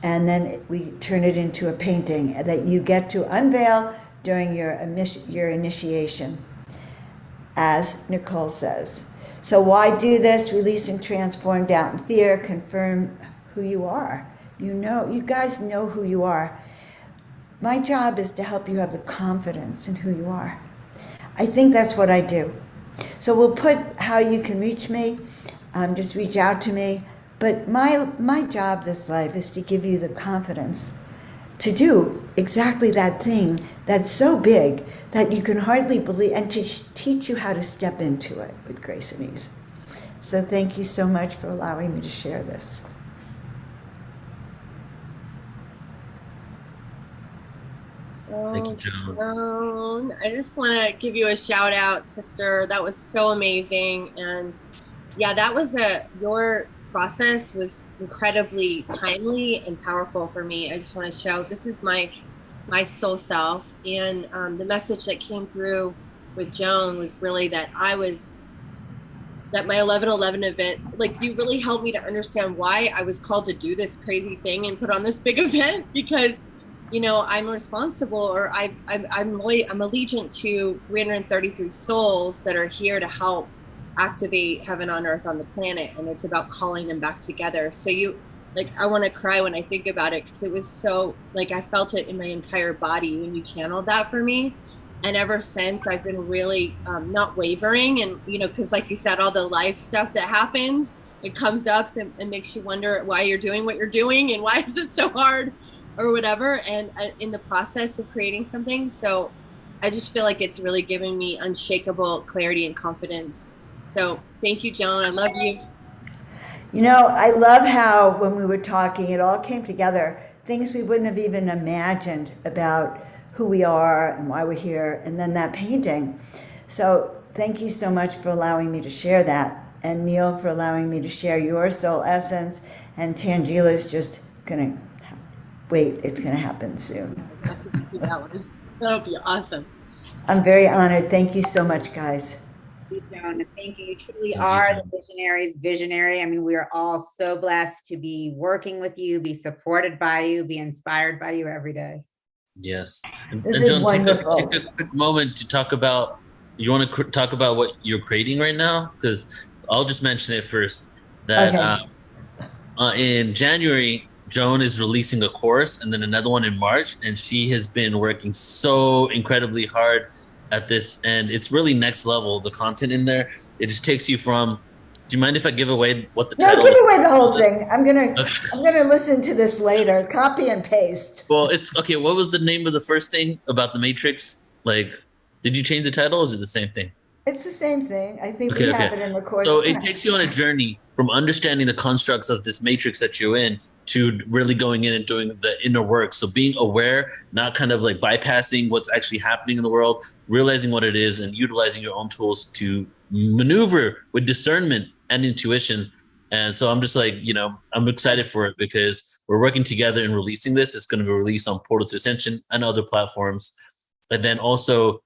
And then we turn it into a painting that you get to unveil during your initiation, as Nicole says. So why do this? Release and transform doubt and fear, confirm who you are. You guys know who you are. My job is to help you have the confidence in who you are. I think that's what I do. So we'll put how you can reach me. Just reach out to me. But my job this life is to give you the confidence to do exactly that thing that's so big that you can hardly believe, and to teach you how to step into it with grace and ease. So thank you so much for allowing me to share this. Thank you, Joan. Joan, I just want to give you a shout out, sister. That was so amazing. And yeah, that was your process was incredibly timely and powerful for me. I just want to show this is my soul self. And the message that came through with Joan was really that my 11/11 event, like, you really helped me to understand why I was called to do this crazy thing and put on this big event, because I'm responsible, or I'm allegiant to 333 souls that are here to help activate heaven on earth on the planet, and it's about calling them back together. So I want to cry when I think about it, because it was so, I felt it in my entire body when you channeled that for me. And ever since, I've been really not wavering, and because like you said, all the life stuff that happens, it comes up and makes you wonder why you're doing what you're doing and why is it so hard or whatever, and in the process of creating something. So I just feel like it's really giving me unshakable clarity and confidence. So thank you, Joan. I love you. I love how when we were talking, it all came together, things we wouldn't have even imagined about who we are and why we're here, and then that painting. So thank you so much for allowing me to share that, and Neil for allowing me to share your soul essence, and Tanjila is just gonna wait, it's gonna happen soon. That'll be awesome. I'm very honored. Thank you so much, guys. Thank you, Joan. Thank you. You truly are the visionary's visionary. I mean, we are all so blessed to be working with you, be supported by you, be inspired by you every day. Yes. This is Joan, wonderful. take a quick moment to talk about, you want to talk about what you're creating right now? Because I'll just mention it first, that in January, Joan is releasing a course, and then another one in March, and she has been working so incredibly hard at this, and it's really next level, the content in there. It just takes you from, do you mind if I give away what the title is? No, give away the whole thing. I'm gonna listen to this later. Copy and paste. Well, it's okay. What was the name of the first thing about the Matrix? Did you change the title, or is it the same thing? It's the same thing. I think we have it in the course. So it takes you on a journey from understanding the constructs of this matrix that you're in to really going in and doing the inner work. So being aware, not kind of bypassing what's actually happening in the world, realizing what it is, and utilizing your own tools to maneuver with discernment and intuition. And so I'm just I'm excited for it, because we're working together in releasing this. It's going to be released on Portal to Ascension and other platforms. And then also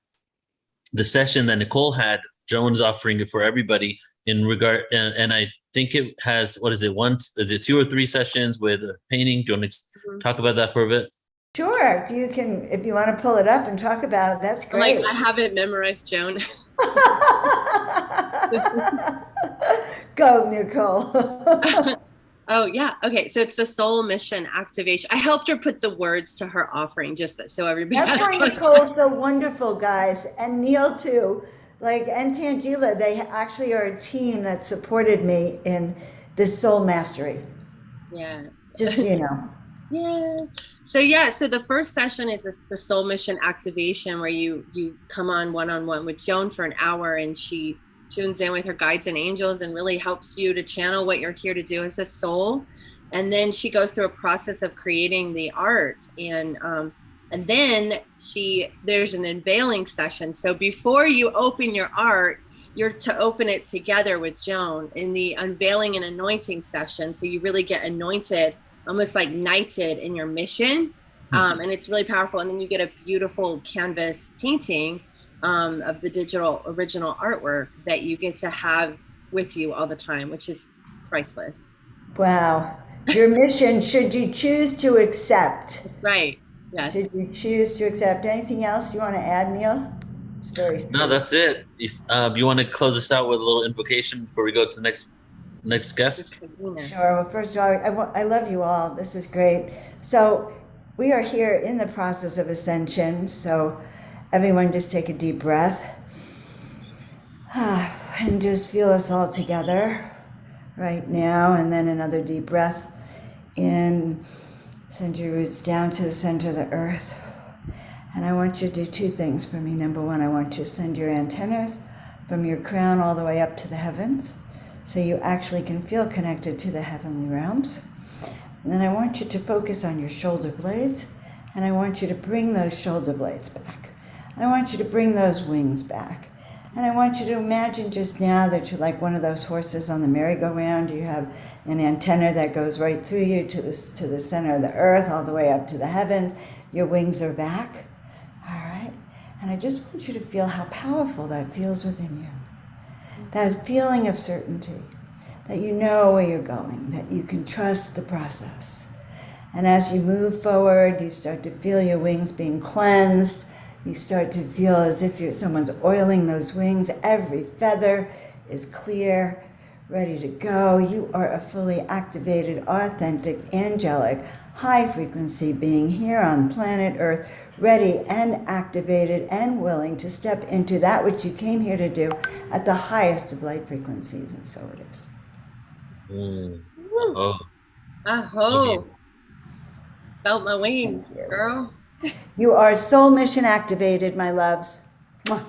the session that Nicole had, Joan's offering it for everybody in regard. And I think it has, is it 2 or 3 sessions with painting? Do you want to talk about that for a bit? Sure. If you want to pull it up and talk about it, that's great. I have it memorized, Joan. Go, Nicole. Oh, yeah. Okay. So it's the soul mission activation. I helped her put the words to her offering, just so everybody That's has why Nicole's so wonderful, guys. And Neil, too. And Tanjila, they actually are a team that supported me in this soul mastery. Yeah. Just so you know. Yeah. So the first session is the soul mission activation, where you come on one-on-one with Joan for an hour, and she tunes in with her guides and angels and really helps you to channel what you're here to do as a soul. And then she goes through a process of creating the art, and then there's an unveiling session. So before you open your art, you're to open it together with Joan in the unveiling and anointing session. So you really get anointed, almost like knighted in your mission. And it's really powerful. And then you get a beautiful canvas painting of the digital original artwork that you get to have with you all the time, which is priceless. Wow. Your mission, should you choose to accept. Right. Yes. Should you choose to accept. Anything else you want to add, Neil? It's very sweet. No, that's it. If you want to close us out with a little invocation before we go to the next next guest. Sure. Well, first of all, I love you all. This is great. So we are here in the process of ascension. So everyone just take a deep breath and just feel us all together right now. And then another deep breath in. Send your roots down to the center of the earth. And I want you to do two things for me. Number one, I want you to send your antennas from your crown all the way up to the heavens, so you actually can feel connected to the heavenly realms. And then I want you to focus on your shoulder blades, and I want you to bring those shoulder blades back. I want you to bring those wings back. And I want you to imagine just now that you're like one of those horses on the merry-go-round. You have an antenna that goes right through you to the center of the earth, all the way up to the heavens. Your wings are back. All right. And I just want you to feel how powerful that feels within you. That feeling of certainty, that you know where you're going, that you can trust the process. And as you move forward, you start to feel your wings being cleansed. You start to feel as if someone's oiling those wings. Every feather is clear, ready to go. You are a fully activated, authentic, angelic, high frequency being here on planet Earth, ready and activated and willing to step into that which you came here to do at the highest of light frequencies. And so it is. Oh. Aho. Felt my wings, girl. You are soul mission activated, my loves. Mwah.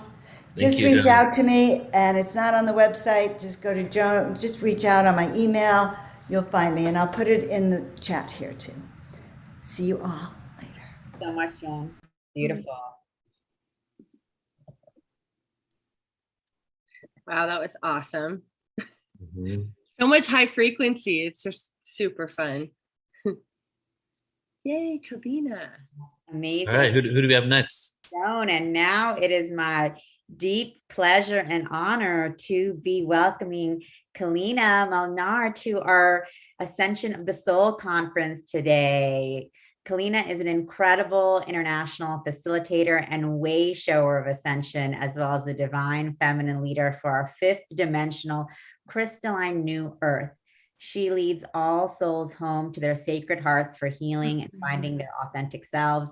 Just you, reach Joan. out to me, and it's not on the website. Just go to Joan, just reach out on my email. You'll find me, and I'll put it in the chat here too. See you all later. So much, Joan. Beautiful. Wow, that was awesome. So much high frequency. It's just super fun. Yay, Keleena. Amazing. All right, who do we have next? Joan, and now it is my deep pleasure and honor to be welcoming Kalina Malnar to our Ascension of the Soul conference today. Keleena is an incredible international facilitator and way shower of ascension, as well as a divine feminine leader for our fifth dimensional crystalline new earth. She leads all souls home to their sacred hearts for healing and finding their authentic selves.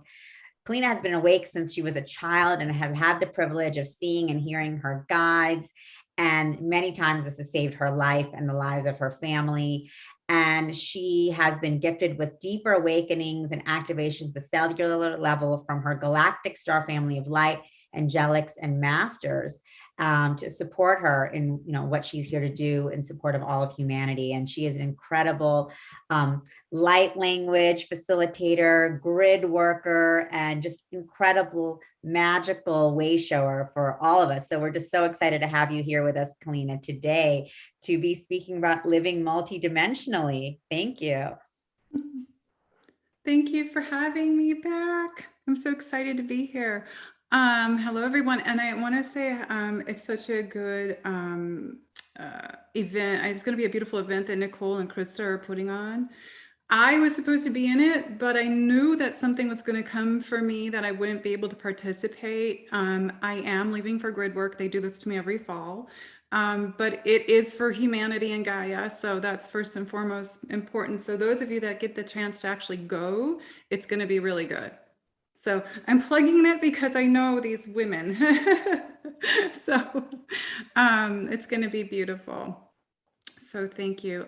Keleena has been awake since she was a child and has had the privilege of seeing and hearing her guides. And many times this has saved her life and the lives of her family. And she has been gifted with deeper awakenings and activations at the cellular level from her galactic star family of light, angelics, and masters, to support her in what she's here to do in support of all of humanity. And she is an incredible light language facilitator, grid worker, and just incredible magical way shower for all of us. So we're just so excited to have you here with us, Keleena, today to be speaking about living multidimensionally. Thank you. Thank you for having me back. I'm so excited to be here. Hello, everyone. And I want to say it's such a good event. It's going to be a beautiful event that Nicole and Krista are putting on. I was supposed to be in it, but I knew that something was going to come for me that I wouldn't be able to participate. I am leaving for grid work. They do this to me every fall. But it is for humanity and Gaia. So that's first and foremost important. So those of you that get the chance to actually go, it's going to be really good. So I'm plugging that because I know these women. So it's going to be beautiful. So thank you.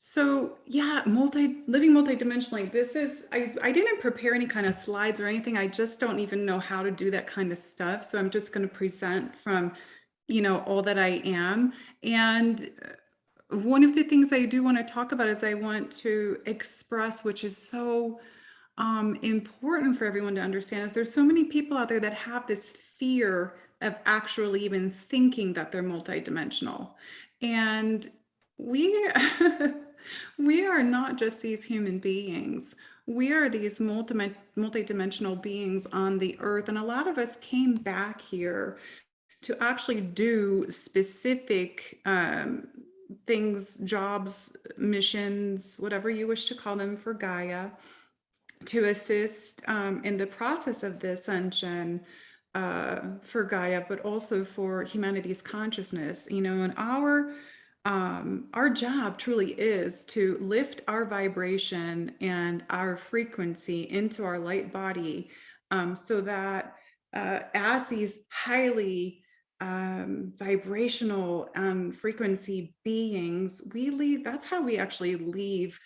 So yeah, living multidimensionally. This is, I didn't prepare any kind of slides or anything. I just don't even know how to do that kind of stuff. So I'm just going to present from, all that I am. And one of the things I do want to talk about is I want to express, which is so important for everyone to understand, is there's so many people out there that have this fear of actually even thinking that they're multidimensional. And we are not just these human beings. We are these multidimensional beings on the earth. And a lot of us came back here to actually do specific things, jobs, missions, whatever you wish to call them, for Gaia, to assist in the process of the ascension for Gaia, but also for humanity's consciousness. And our job truly is to lift our vibration and our frequency into our light body, so that as these highly vibrational frequency beings, we leave, that's how we actually leave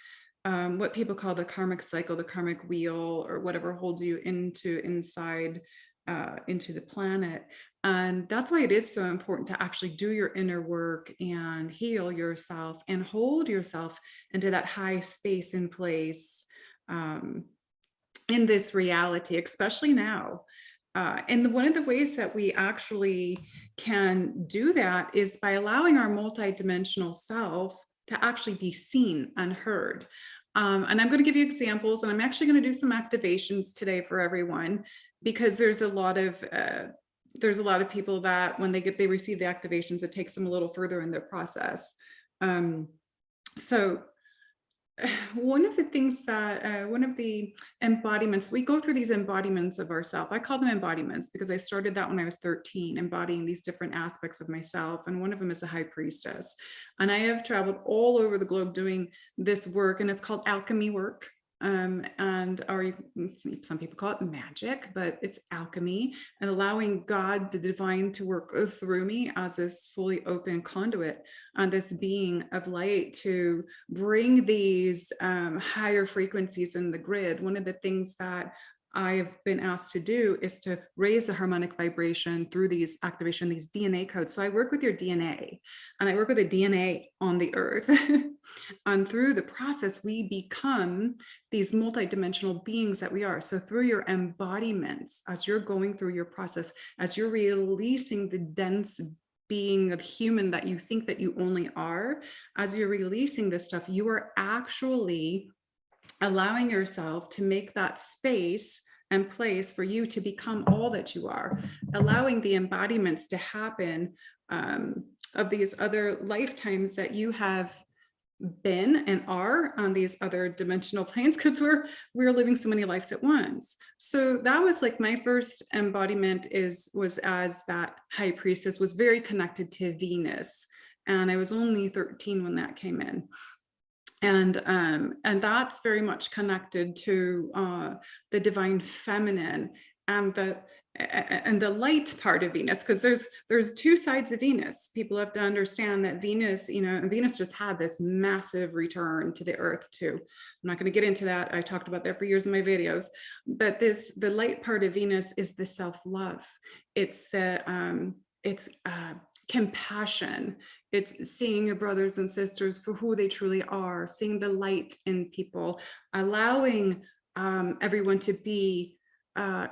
what people call the karmic cycle, the karmic wheel, or whatever holds you inside into the planet. And that's why it is so important to actually do your inner work and heal yourself and hold yourself into that high space and place in this reality, especially now. And one of the ways that we actually can do that is by allowing our multidimensional self to actually be seen and heard. And I'm going to give you examples, and I'm actually going to do some activations today for everyone, because there's a lot of people that when they receive the activations, it takes them a little further in their process. So one of the things that one of the embodiments, we go through these embodiments of ourself. I call them embodiments because I started that when I was 13, embodying these different aspects of myself. And one of them is a high priestess. And I have traveled all over the globe doing this work, and it's called alchemy work. Or some people call it magic, but it's alchemy, and allowing God, the divine, to work through me as this fully open conduit on this being of light to bring these higher frequencies in the grid. One of the things that I've been asked to do is to raise the harmonic vibration through these activation, these DNA codes. So I work with your DNA, and I work with the DNA on the earth. And through the process, we become these multidimensional beings that we are. So through your embodiments, as you're going through your process, as you're releasing the dense being of human that you think that you only are, as you're releasing this stuff, you are actually allowing yourself to make that space and place for you to become all that you are, allowing the embodiments to happen of these other lifetimes that you have been and are on these other dimensional planes, because we're living so many lives at once. So that was like my first embodiment was as that high priestess, was very connected to Venus, and I was only 13 when that came in. And that's very much connected to the divine feminine and the light part of Venus, because there's two sides of Venus. People have to understand that Venus, Venus just had this massive return to the earth too. I'm not going to get into that. I talked about that for years in my videos, but the light part of Venus is the self-love. It's compassion. It's seeing your brothers and sisters for who they truly are, seeing the light in people, allowing everyone to be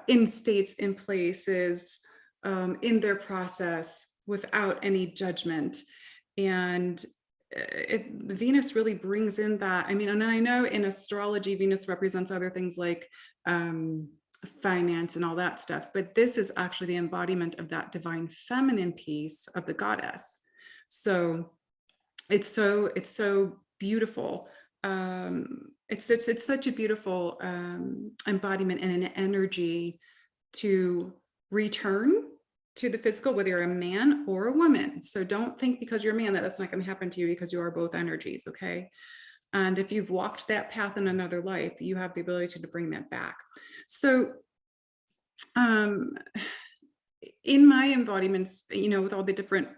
in states, in places, in their process without any judgment. And Venus really brings in that. I mean, and I know in astrology, Venus represents other things like finance and all that stuff, but this is actually the embodiment of that divine feminine piece of the goddess. So it's so beautiful. It's such a beautiful embodiment and an energy to return to the physical, whether you're a man or a woman. So don't think because you're a man that that's not going to happen to you, because you are both energies, okay? And if you've walked that path in another life, you have the ability to bring that back. So in my embodiments, with all the different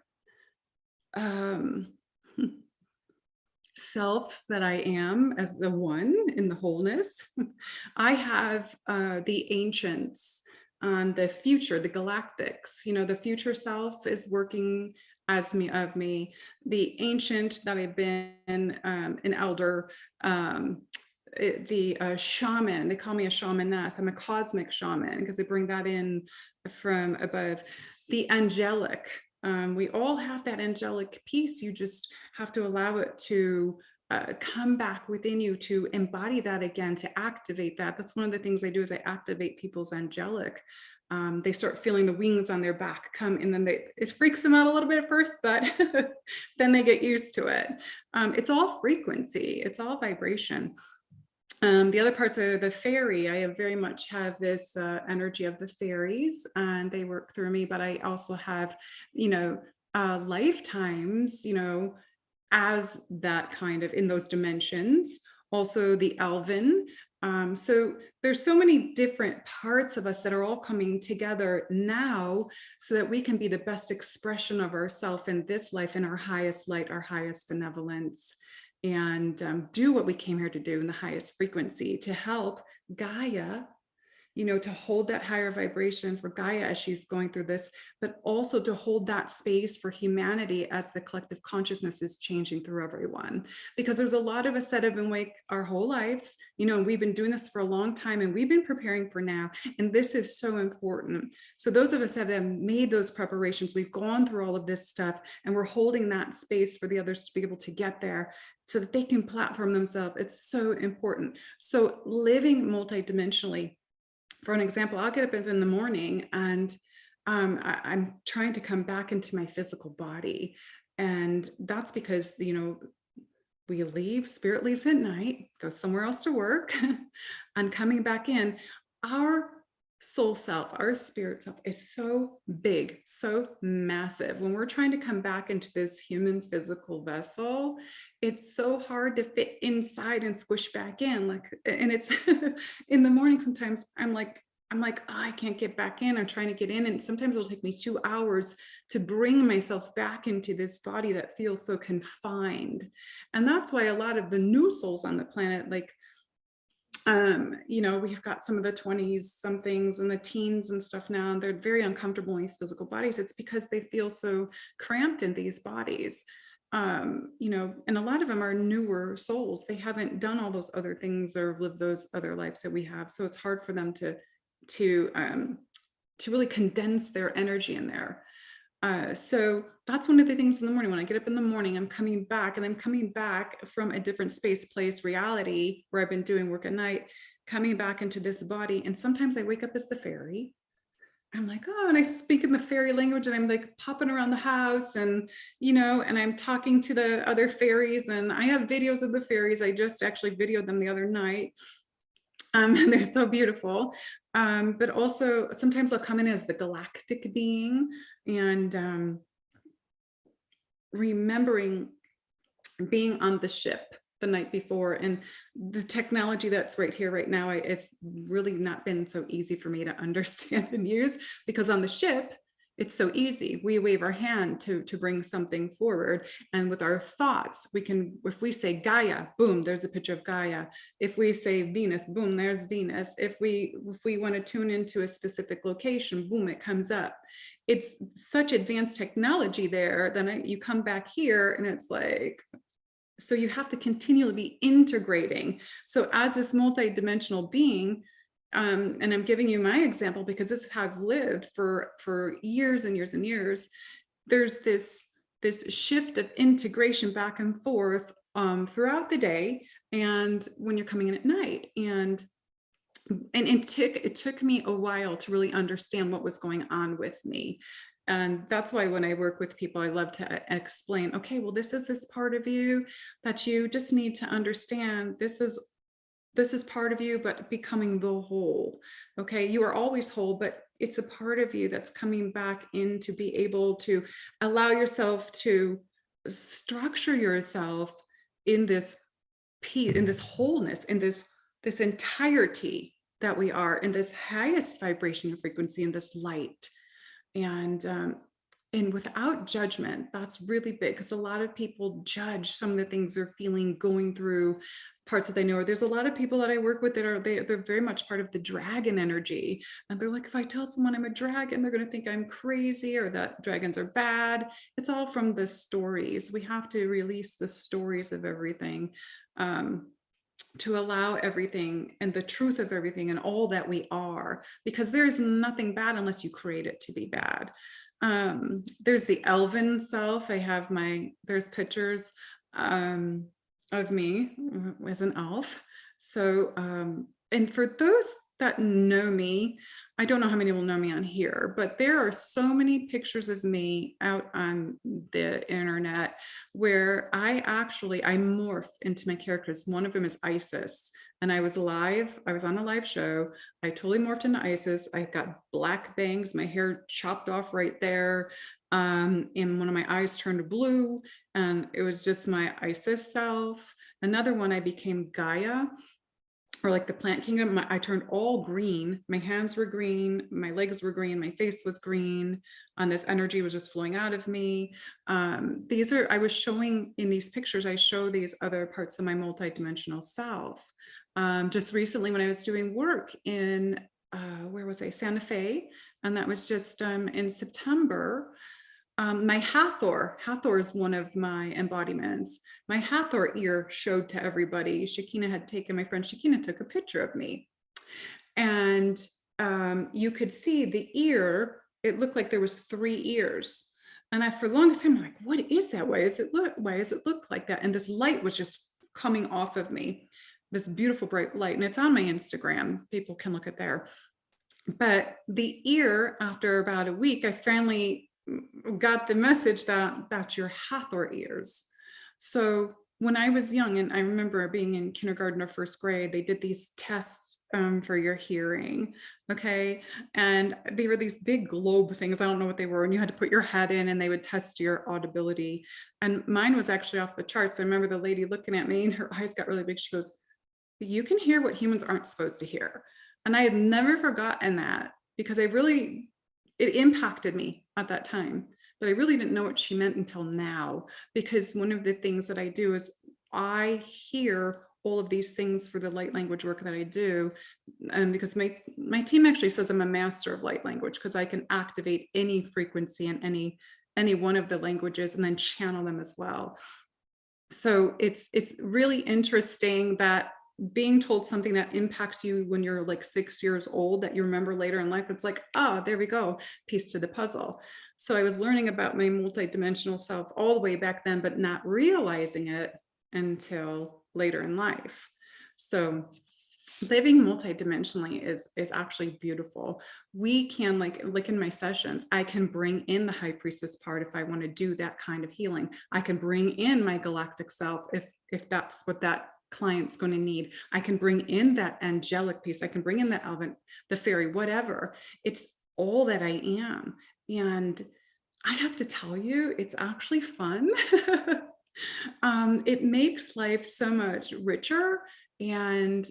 selves that I am as the one in the wholeness, I have the ancients and the future, the galactics. The future self is working as me of me. The ancient that I've been an elder, the shaman, they call me a shamaness. I'm a cosmic shaman because they bring that in from above. The angelic, we all have that angelic piece. You just have to allow it to come back within you, to embody that again, to activate that. That's one of the things I do, is I activate people's angelic. They start feeling the wings on their back come, and then it freaks them out a little bit at first, but then they get used to it. It's all frequency, it's all vibration. The other parts are the fairy. I very much have this energy of the fairies, and they work through me, but I also have, lifetimes, as that kind of in those dimensions. Also the Elven. So there's so many different parts of us that are all coming together now so that we can be the best expression of ourselves in this life, in our highest light, our highest benevolence, and do what we came here to do in the highest frequency, to help Gaia, you know, to hold that higher vibration for Gaia as she's going through this, but also to hold that space for humanity as the collective consciousness is changing through everyone. Because there's a lot of us that have been awake our whole lives, you know, we've been doing this for a long time and we've been preparing for now. And this is so important. So those of us that have made those preparations, we've gone through all of this stuff and we're holding that space for the others to be able to get there so that they can platform themselves. It's so important. So living multidimensionally, for an example, I'll get up in the morning and I'm trying to come back into my physical body. And that's because, you know, we leave, spirit leaves at night, goes somewhere else to work, and coming back in, our soul self, our spirit self is so big, so massive. When we're trying to come back into this human physical vessel, it's so hard to fit inside and squish back in. Like, and it's in the morning, sometimes I'm like, oh, I can't get back in. I'm trying to get in. And sometimes it'll take me 2 hours to bring myself back into this body that feels so confined. And that's why a lot of the new souls on the planet, like, you know, we've got some of the 20s somethings and the teens and stuff now, and they're very uncomfortable in these physical bodies. It's because they feel so cramped in these bodies. You know, and a lot of them are newer souls. They haven't done all those other things or lived those other lives that we have. So it's hard for them to really condense their energy in there. So that's one of the things in the morning. When I get up in the morning, I'm coming back, and I'm coming back from a different space, place, reality where I've been doing work at night, coming back into this body. And sometimes I wake up as the fairy. I'm like, oh, and I speak in the fairy language, and I'm like popping around the house, and, you know, and I'm talking to the other fairies, and I have videos of the fairies. I just actually videoed them the other night. And they're so beautiful. But also sometimes I'll come in as the galactic being, and remembering being on the ship the night before, and the technology that's right here right now, it's really not been so easy for me to understand and use, because on the ship it's so easy. We wave our hand to bring something forward, and with our thoughts we can, if we say Gaia, boom, there's a picture of Gaia. If we say Venus, boom, there's Venus. If we want to tune into a specific location, boom, it comes up. It's such advanced technology there. Then you come back here and it's like, so you have to continually be integrating. So as this multidimensional being, and I'm giving you my example because this is how I've lived for years and years and years. There's this shift of integration back and forth throughout the day, and when you're coming in at night, and it took me a while to really understand what was going on with me. And that's why when I work with people, I love to explain, okay, well, this is this part of you that you just need to understand. This is part of you, but becoming the whole. Okay, you are always whole, but it's a part of you that's coming back in to be able to allow yourself to structure yourself in this peace, in this wholeness, in this entirety that we are, in this highest vibration and frequency, in this light. And without judgment. That's really big, because a lot of people judge some of the things they're feeling, going through parts that they know. There's a lot of people that I work with that are they're very much part of the dragon energy, and they're like, if I tell someone I'm a dragon, they're going to think I'm crazy or that dragons are bad. It's all from the stories. We have to release the stories of everything, to allow everything and the truth of everything and all that we are, because there is nothing bad unless you create it to be bad. There's the elven self. There's pictures of me as an elf. So, and for those that know me, I don't know how many will know me on here, but there are so many pictures of me out on the internet where I morph into my characters. One of them is Isis, and I was on a live show. I totally morphed into Isis. I got black bangs, my hair chopped off right there. And one of my eyes turned blue. And it was just my Isis self. Another one, I became Gaia, or like the plant kingdom. I turned all green. My hands were green, my legs were green, my face was green, and this energy was just flowing out of me. I was showing in these pictures, I show these other parts of my multidimensional self. Just recently when I was doing work in, where was I? Santa Fe. And that was just in September. My Hathor is one of my embodiments. My Hathor ear showed to everybody. My friend Shakina took a picture of me. And you could see the ear, it looked like there was 3 ears. And for the longest time, I'm like, what is that? Why does it look like that? And this light was just coming off of me, this beautiful bright light. And it's on my Instagram. People can look at there. But the ear, after about a week, I finally got the message that that's your Hathor ears. So when I was young, and I remember being in kindergarten or first grade, they did these tests for your hearing, okay? And they were these big globe things, I don't know what they were, and you had to put your head in and they would test your audibility. And mine was actually off the charts. I remember the lady looking at me and her eyes got really big. She goes, you can hear what humans aren't supposed to hear. And I had never forgotten that, because it impacted me at that time, but I really didn't know what she meant until now, because one of the things that I do is I hear all of these things for the light language work that I do. And because my team actually says I'm a master of light language, because I can activate any frequency in any one of the languages and then channel them as well. So it's really interesting that being told something that impacts you when you're like 6 years old, that you remember later in life, it's like, oh, there we go, piece to the puzzle. So I was learning about my multidimensional self all the way back then, but not realizing it until later in life. So living multidimensionally is actually beautiful. We can, like in my sessions, I can bring in the high priestess part if I want to do that kind of healing. I can bring in my galactic self if that's what that client's going to need. I can bring in that angelic piece. I can bring in the elven, the fairy, whatever. It's all that I am. And I have to tell you, it's actually fun. It makes life so much richer. And,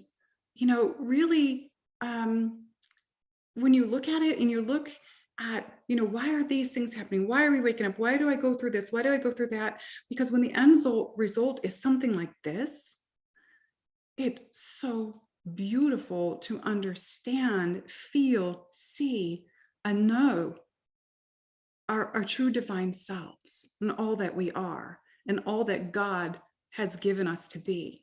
really, when you look at it and you look at, why are these things happening? Why are we waking up? Why do I go through this? Why do I go through that? Because when the end result is something like this, it's so beautiful to understand, feel, see, and know our true divine selves and all that we are and all that God has given us to be.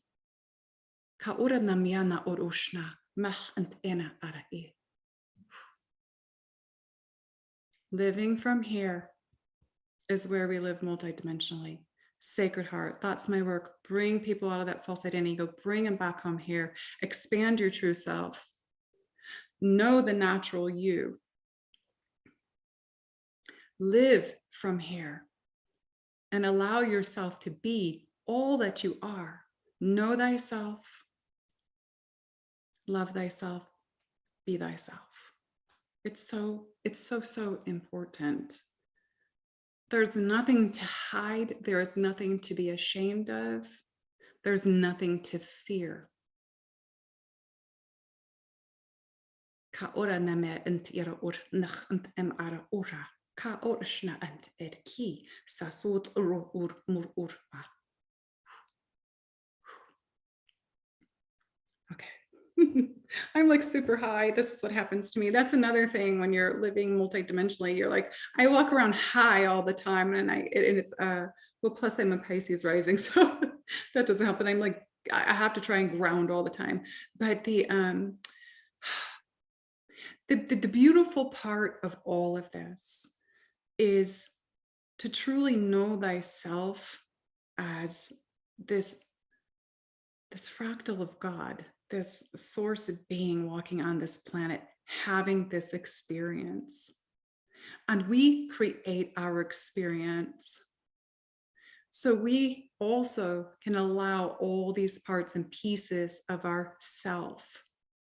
Living from here is where we live multidimensionally. Sacred Heart, that's my work. Bring people out of that false identity, go bring them back home here. Expand your true self. Know the natural you. Live from here and allow yourself to be all that you are. Know thyself. Love thyself. Be thyself. It's so important. There's nothing to hide. There is nothing to be ashamed of. There's nothing to fear. Okay. I'm like super high. This is what happens to me. That's another thing when you're living multidimensionally. You're like, I walk around high all the time, and it's well, plus I'm a Pisces rising, so that doesn't help. And I'm like, I have to try and ground all the time. But the beautiful part of all of this is to truly know thyself as this fractal of God, this source of being walking on this planet, having this experience. And we create our experience. So we also can allow all these parts and pieces of our self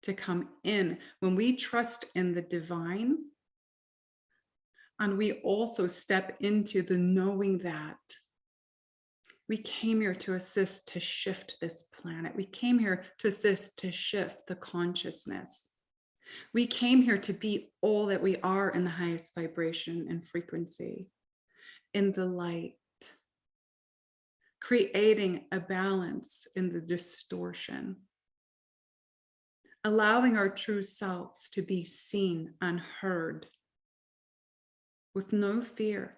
to come in when we trust in the divine. And we also step into the knowing that We came here to assist to shift this planet. We came here to assist to shift the consciousness. We came here to be all that we are in the highest vibration and frequency, in the light, creating a balance in the distortion, allowing our true selves to be seen and heard with no fear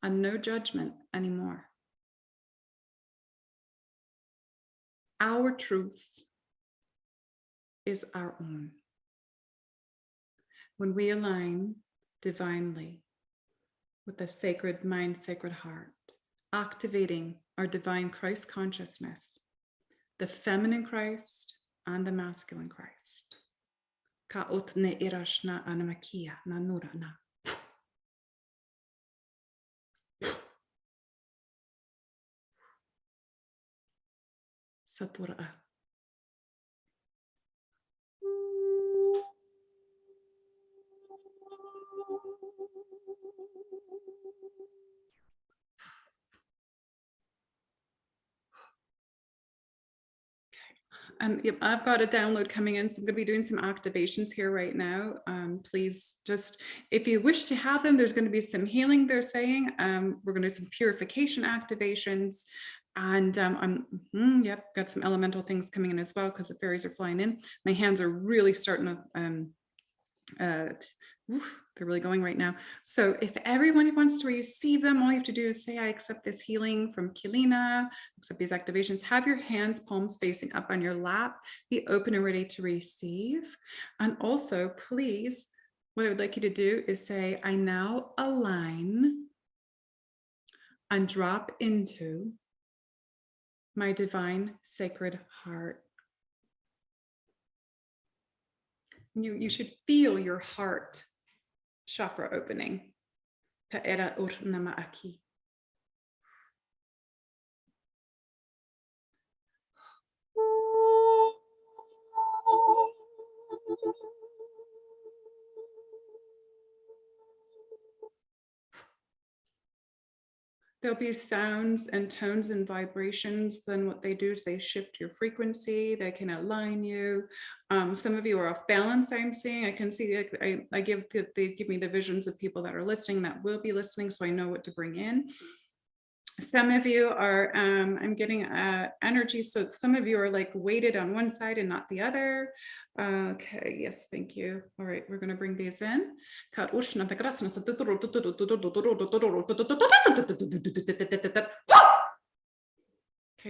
and no judgment anymore. Our truth is our own. When we align divinely with the sacred mind, sacred heart, activating our divine Christ consciousness, the feminine Christ and the masculine Christ. Ka otne irashna anamakia na nurana. Satura. Yep, I've got a download coming in, so I'm going to be doing some activations here right now. Please just, if you wish to have them, there's going to be some healing, they're saying. We're going to do some purification activations. And yep, got some elemental things coming in as well because the fairies are flying in. My hands are really starting to, they're really going right now. So if everyone wants to receive them, all you have to do is say, I accept this healing from Keleena, accept these activations. Have your hands, palms facing up on your lap, be open and ready to receive. And also, please, what I would like you to do is say, I now align and drop into my divine sacred heart. You should feel your heart chakra opening. Pa'era urnama aki. There'll be sounds and tones and vibrations. Then what they do is they shift your frequency. They can align you. Some of you are off balance, I'm seeing. I can see, they give me the visions of people that are listening, that will be listening, so I know what to bring in. Some of you are, I'm getting energy. So some of you are like weighted on one side and not the other. Okay, yes, thank you. All right, we're going to bring these in. Okay,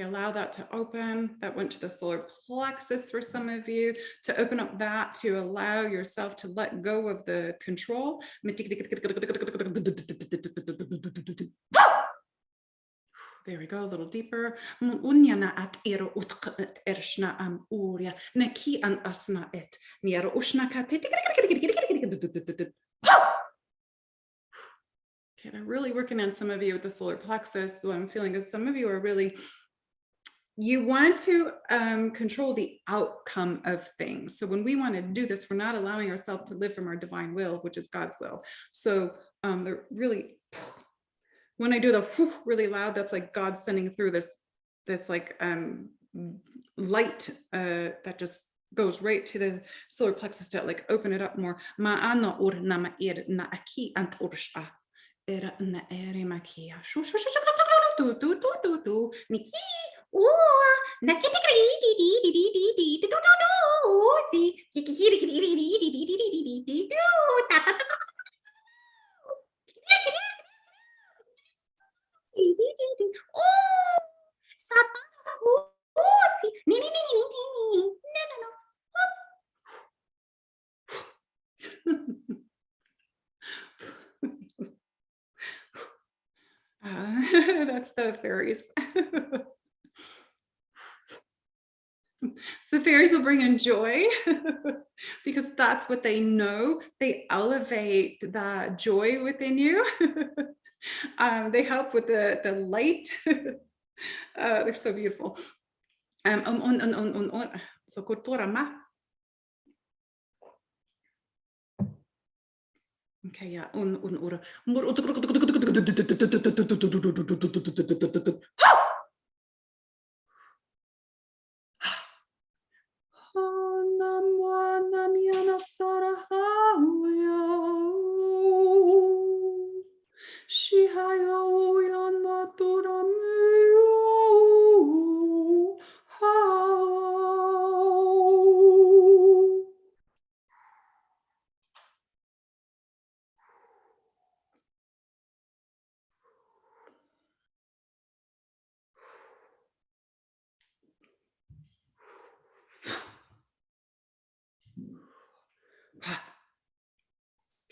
allow that to open. That went to the solar plexus for some of you, to open up that, to allow yourself to let go of the control. There we go, a little deeper. Okay, they're really working on some of you with the solar plexus. What I'm feeling is some of you are really, you want to control the outcome of things. So when we want to do this, we're not allowing ourselves to live from our divine will, which is God's will. So they're really, when I do the whew really loud, that's like God sending through this like light that just goes right to the solar plexus to like open it up more. Ma'ana ur nama ir na aki ant ursha era na ere makia shu shu shu do do do do do niki na kiti di di di di di di do do do si kiki di di di di di do ta ta ta. Oh, Sapa. Oh, si. Ni. No. That's the fairies. So the fairies will bring in joy because that's what they know. They elevate the joy within you. They help with the light. They're so beautiful. So kultura ma. Okay, yeah.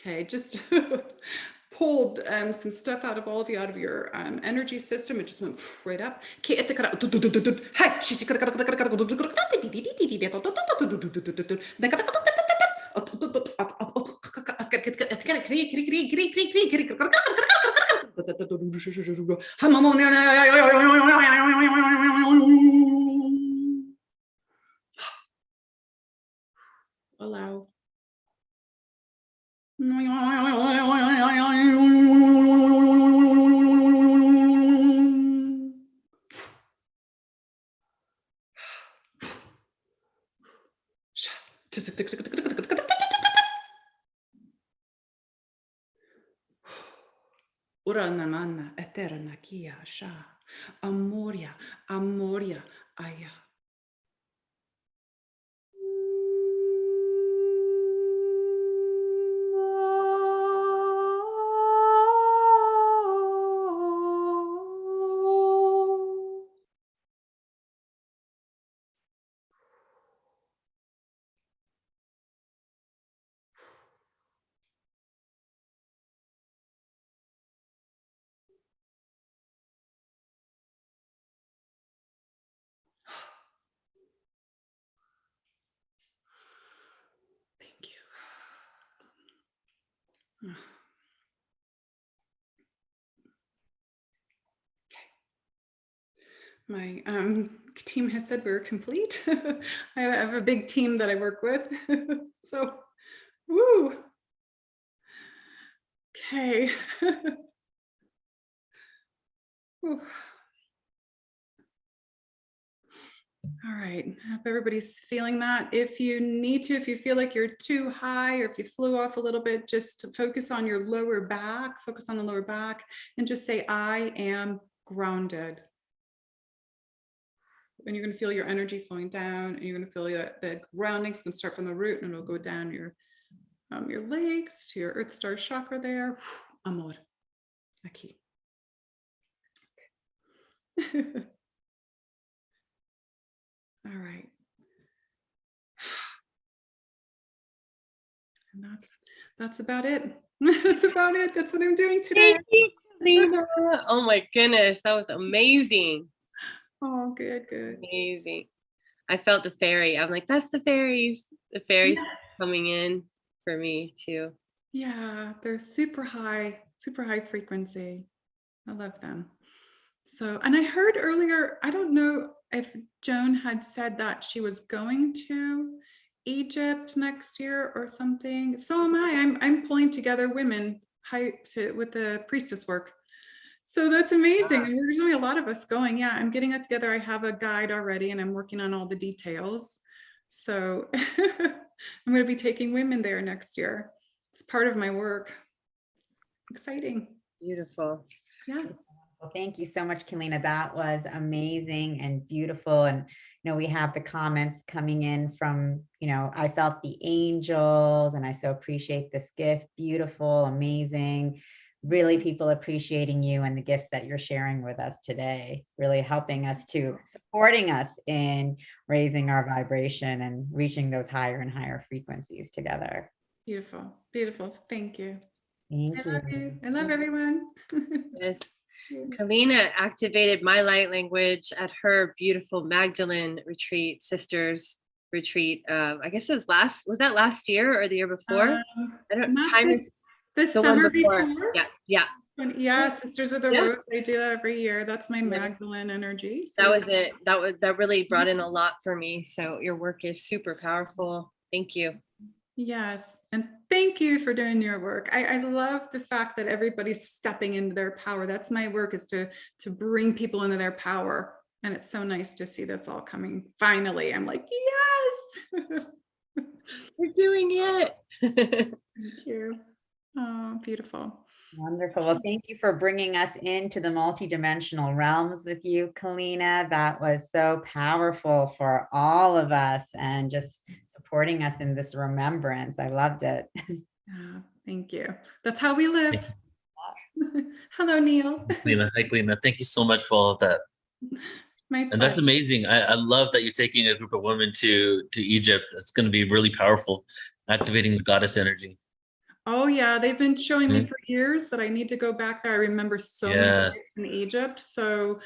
Okay, just pulled some stuff out of all of you, out of your energy system. It just went right up. Allow. Uranamana eterna kia sha amoria amoria aya. Thank you. My team has said we're complete. I have a big team that I work with. So, woo. Okay. Whew. All right, hope everybody's feeling that. If you need to, if you feel like you're too high or if you flew off a little bit, just focus on your lower back, focus on the lower back and just say, I am grounded. And you're going to feel your energy flowing down, and you're going to feel that the grounding is going to start from the root and it'll go down your legs to your earth star chakra there. Amor. Aquí. All right. And that's about it. That's about it. That's what I'm doing today. Thank you, Keleena. Oh my goodness, that was amazing. Oh, good, good. Amazing. I felt the fairy. I'm like, that's the fairies. The fairies coming in for me too. Yeah, they're super high frequency. I love them. So, and I heard earlier, I don't know if Joan had said that she was going to Egypt next year or something. So am I. I'm pulling together women with the priestess work. So that's amazing. And there's only a lot of us going. Yeah, I'm getting it together. I have a guide already and I'm working on all the details. So I'm going to be taking women there next year. It's part of my work. Exciting. Beautiful. Yeah. Well, thank you so much, Keleena. That was amazing and beautiful. And, we have the comments coming in from, I felt the angels and I so appreciate this gift. Beautiful, amazing. Really people appreciating you and the gifts that you're sharing with us today, really helping us supporting us in raising our vibration and reaching those higher and higher frequencies together. Beautiful, beautiful. Thank you. Thank you. Love you. I love everyone. Yes. Keleena activated my light language at her beautiful Magdalene retreat, sisters retreat. I guess it was that last year or the year before? I don't time is the summer before. Yeah. Yeah, Sisters of the Rose. I do that every year. That's my Magdalene energy. So that was it. That really brought in a lot for me. So your work is super powerful. Thank you. Yes. And thank you for doing your work. I love the fact that everybody's stepping into their power. That's my work, is to bring people into their power. And it's so nice to see this all coming. Finally, I'm like, yes. We're doing it. Thank you. Oh, beautiful. Wonderful. Well, thank you for bringing us into the multidimensional realms with you, Keleena. That was so powerful for all of us, and just supporting us in this remembrance. I loved it. Thank you. That's how we live. Hello, Neil. Keleena, hi, Keleena. Thank you so much for all of that. My And that's pleasure. amazing. I love that you're taking a group of women to Egypt. That's going to be really powerful, activating the goddess energy. Oh yeah, they've been showing me Mhm. for years that I need to go back there. I remember so many Yes. sites in Egypt. So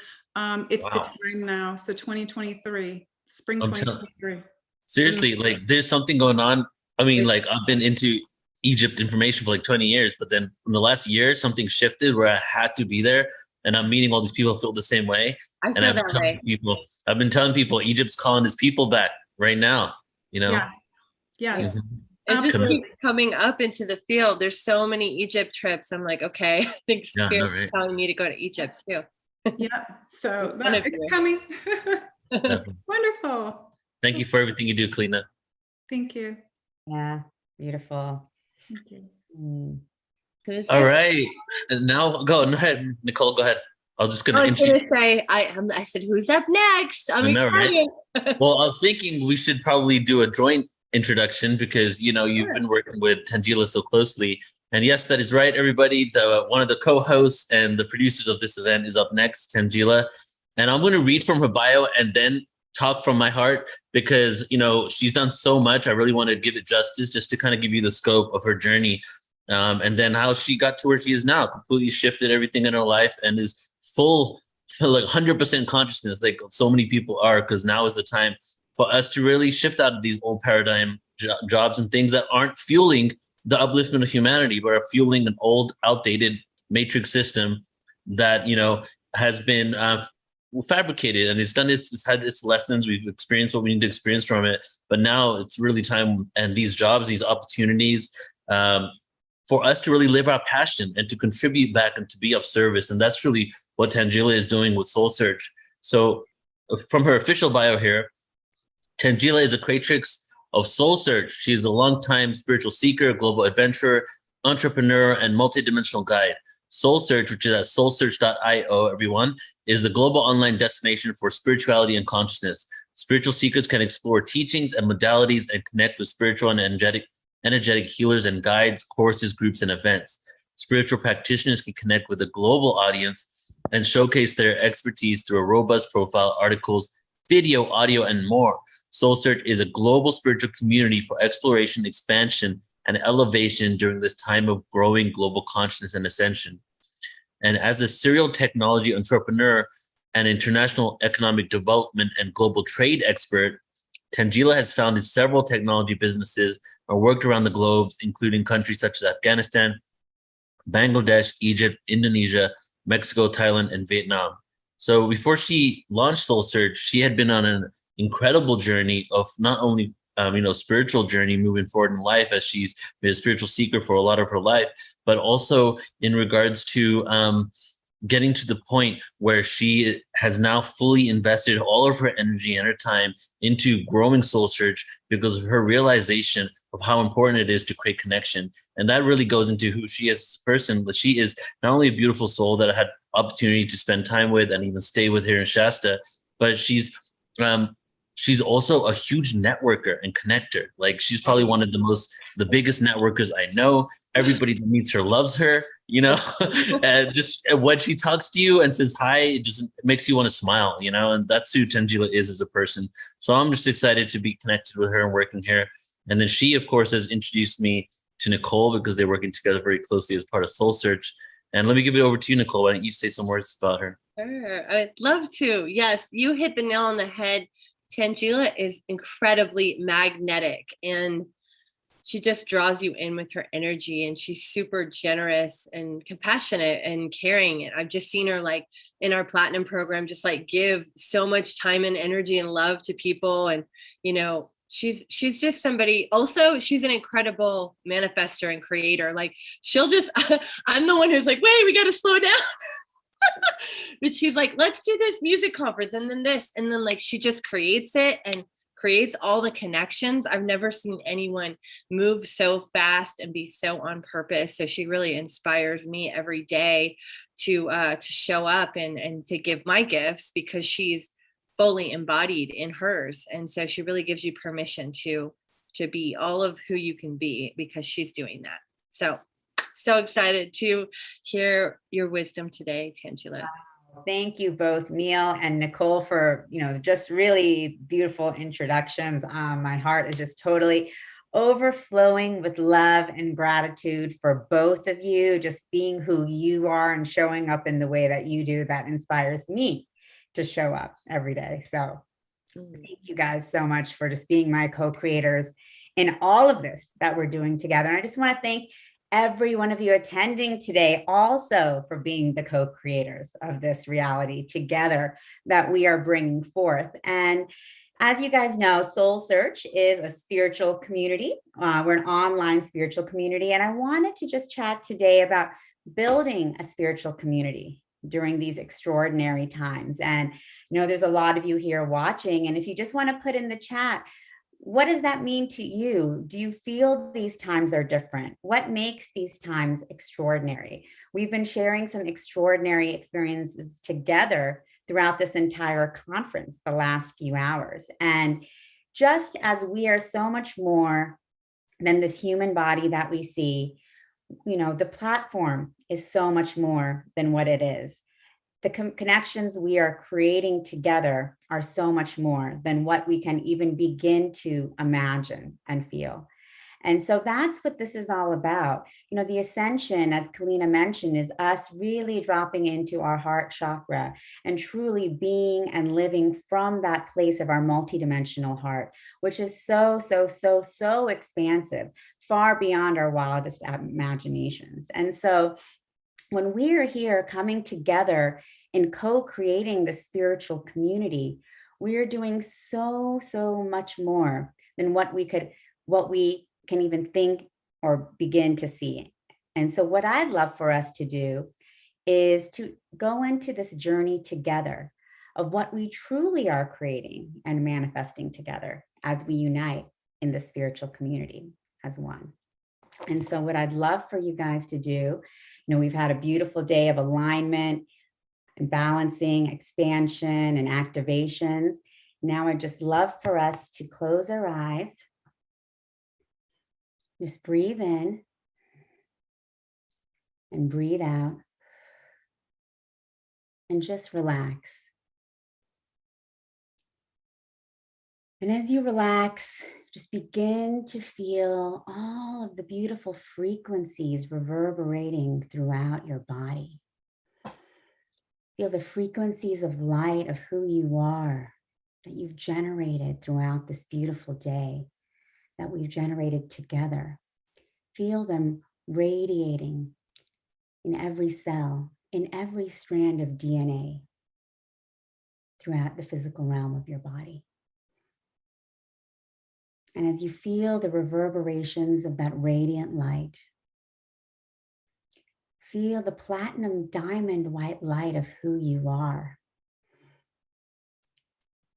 it's the Wow. time now. So 2023, spring I'm telling- 2023. Seriously, like there's something going on. I mean, like I've been into Egypt information for like 20 years, but then in the last year, something shifted where I had to be there. And I'm meeting all these people who feel the same way. I And feel that way. I've been telling people Egypt's calling its people back right now, you know? Yeah. Yes. Mhm. It just Absolutely. keeps coming up into the field. There's so many Egypt trips. I'm like, okay, I think Yeah, I know, Spirit's right? telling me to go to Egypt too. Yeah. So One of it's you. coming. Definitely. Wonderful. Thank you for everything you do, Keleena. Thank you. Yeah, beautiful. Thank you. Mm. All right. And now go ahead, Nicole, go ahead. I was just going I to was introduce. gonna say, I said, who's up next? I'm I know, right? excited. Well, I was thinking we should probably do a joint introduction because, you know, you've been working with Tanjila so closely. And yes, that is right, everybody. One of the co-hosts and the producers of this event is up next, Tanjila. And I'm going to read from her bio and then talk from my heart because, you know, she's done so much. I really want to give it justice just to kind of give you the scope of her journey. And then how she got to where she is now, completely shifted everything in her life and is full, like 100% consciousness, like so many people are, because now is the time for us to really shift out of these old paradigm jobs and things that aren't fueling the upliftment of humanity, but are fueling an old, outdated matrix system that, you know, has been fabricated and it's had its lessons. We've experienced what we need to experience from it, but now it's really time, and these jobs, these opportunities, for us to really live our passion and to contribute back and to be of service. And that's really what Tanjila is doing with Soul Search. So from her official bio here, Tanjila is a creatrix of Soul Search. She's a longtime spiritual seeker, global adventurer, entrepreneur, and multidimensional guide. Soul Search, which is at soulsearch.io, everyone, is the global online destination for spirituality and consciousness. Spiritual seekers can explore teachings and modalities and connect with spiritual and energetic healers and guides, courses, groups, and events. Spiritual practitioners can connect with a global audience and showcase their expertise through a robust profile, articles, video, audio, and more. Soul Search is a global spiritual community for exploration, expansion, and elevation during this time of growing global consciousness and ascension. And as a serial technology entrepreneur and international economic development and global trade expert, Tanjila has founded several technology businesses and worked around the globe, including countries such as Afghanistan, Bangladesh, Egypt, Indonesia, Mexico, Thailand, and Vietnam. So before she launched Soul Search, she had been on an incredible journey of not only spiritual journey moving forward in life, as she's been a spiritual seeker for a lot of her life, but also in regards to getting to the point where she has now fully invested all of her energy and her time into growing Soul Search because of her realization of how important it is to create connection. And that really goes into who she is as a person, but she is not only a beautiful soul that I had opportunity to spend time with and even stay with here in Shasta, but she's also a huge networker and connector. Like she's probably one of the biggest networkers I know. Everybody that meets her loves her, you know, and just when she talks to you and says hi, it just makes you want to smile, you know, and that's who Tanjila is as a person. So I'm just excited to be connected with her and working here. And then she, of course, has introduced me to Nicole because they're working together very closely as part of Soul Search. And let me give it over to you, Nicole. Why don't you say some words about her? Sure, I'd love to. Yes, you hit the nail on the head. Tanjila is incredibly magnetic and she just draws you in with her energy, and she's super generous and compassionate and caring. And I've just seen her like in our platinum program, just like give so much time and energy and love to people. And, you know, she's just somebody. Also, she's an incredible manifester and creator. Like she'll just, I'm the one who's like, wait, we got to slow down. But she's like, let's do this music conference and then this. And then like, she just creates it and creates all the connections. I've never seen anyone move so fast and be so on purpose. So she really inspires me every day to show up and to give my gifts, because she's fully embodied in hers. And so she really gives you permission to be all of who you can be, because she's doing that. So excited to hear your wisdom today, Tanjila. Thank you both, Neil and Nicole, for, just really beautiful introductions. My heart is just totally overflowing with love and gratitude for both of you, just being who you are and showing up in the way that you do. That inspires me to show up every day. So thank you guys so much for just being my co-creators in all of this that we're doing together. And I just want to thank every one of you attending today also for being the co-creators of this reality together that we are bringing forth. And as you guys know, Soul Search is a spiritual community. We're an online spiritual community. And I wanted to just chat today about building a spiritual community during these extraordinary times. And there's a lot of you here watching. And if you just want to put in the chat, what does that mean to you? Do you feel these times are different? What makes these times extraordinary? We've been sharing some extraordinary experiences together throughout this entire conference, the last few hours. And just as we are so much more than this human body that we see, the platform is so much more than what it is. The connections we are creating together are so much more than what we can even begin to imagine and feel. And so that's what this is all about. The ascension, as Keleena mentioned, is us really dropping into our heart chakra and truly being and living from that place of our multidimensional heart, which is so, so, so, so expansive, far beyond our wildest imaginations. And so when we are here coming together in co-creating the spiritual community, we are doing so, so much more than what we can even think or begin to see. And so what I'd love for us to do is to go into this journey together of what we truly are creating and manifesting together as we unite in the spiritual community as one. And so what I'd love for you guys to do, we've had a beautiful day of alignment and balancing, expansion, and activations. Now I'd just love for us to close our eyes. Just breathe in and breathe out and just relax. And as you relax, just begin to feel all of the beautiful frequencies reverberating throughout your body. Feel the frequencies of light of who you are that you've generated throughout this beautiful day, that we've generated together. Feel them radiating in every cell, in every strand of DNA throughout the physical realm of your body. And as you feel the reverberations of that radiant light, feel the platinum diamond white light of who you are,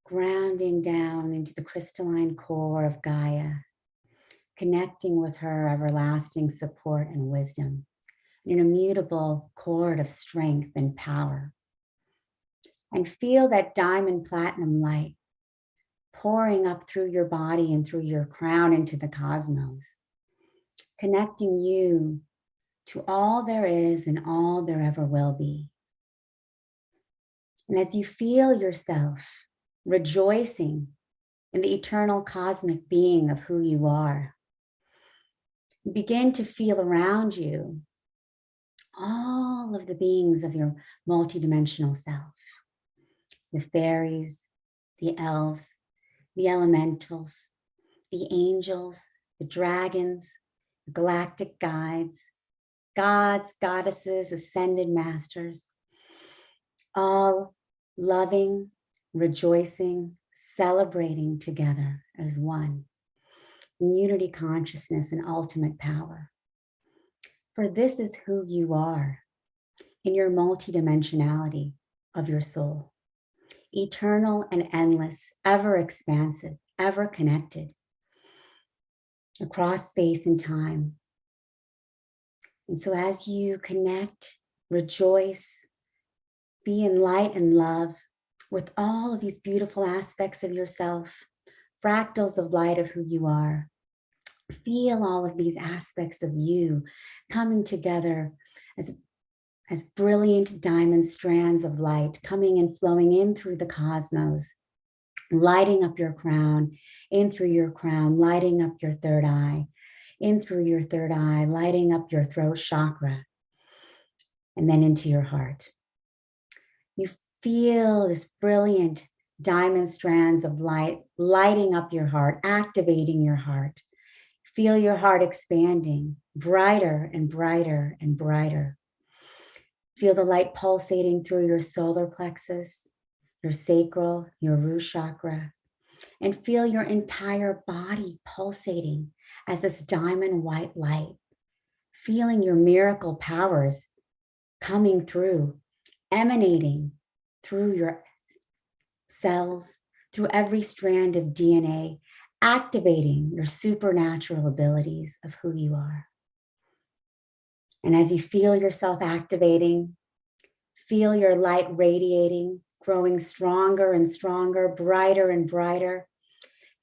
grounding down into the crystalline core of Gaia, connecting with her everlasting support and wisdom, an immutable cord of strength and power. And feel that diamond platinum light pouring up through your body and through your crown into the cosmos, connecting you to all there is and all there ever will be. And as you feel yourself rejoicing in the eternal cosmic being of who you are, begin to feel around you all of the beings of your multidimensional self, the fairies, the elves, the elementals, the angels, the dragons, the galactic guides, gods, goddesses, ascended masters, all loving, rejoicing, celebrating together as one, in unity consciousness and ultimate power. For this is who you are in your multidimensionality of your soul, eternal and endless, ever expansive, ever connected across space and time. And so as you connect, rejoice, be in light and love with all of these beautiful aspects of yourself, fractals of light of who you are. Feel all of these aspects of you coming together as brilliant diamond strands of light, coming and flowing in through the cosmos, lighting up your crown, in through your crown, lighting up your third eye, in through your third eye, lighting up your throat chakra, and then into your heart. You feel this brilliant diamond strands of light lighting up your heart, activating your heart. Feel your heart expanding, brighter and brighter and brighter. Feel the light pulsating through your solar plexus, your sacral, your root chakra, and feel your entire body pulsating as this diamond white light, feeling your miracle powers coming through, emanating through your cells, through every strand of DNA, activating your supernatural abilities of who you are. And as you feel yourself activating, feel your light radiating, growing stronger and stronger, brighter and brighter.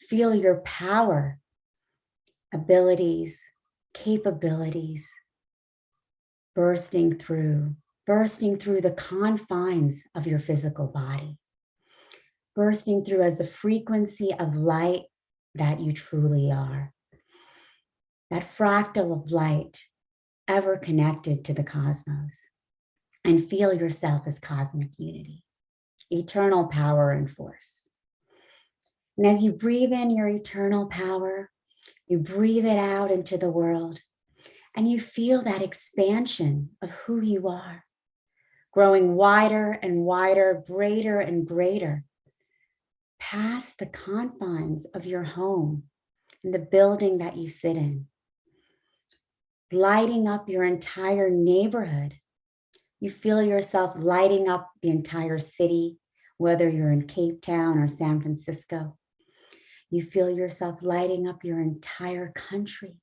Feel your power, abilities, capabilities bursting through the confines of your physical body, bursting through as the frequency of light that you truly are. That fractal of light ever connected to the cosmos, and feel yourself as cosmic unity, eternal power and force. And as you breathe in your eternal power, you breathe it out into the world, and you feel that expansion of who you are, growing wider and wider, greater and greater, past the confines of your home and the building that you sit in, lighting up your entire neighborhood. You feel yourself lighting up the entire city, whether you're in Cape Town or San Francisco. You feel yourself lighting up your entire country,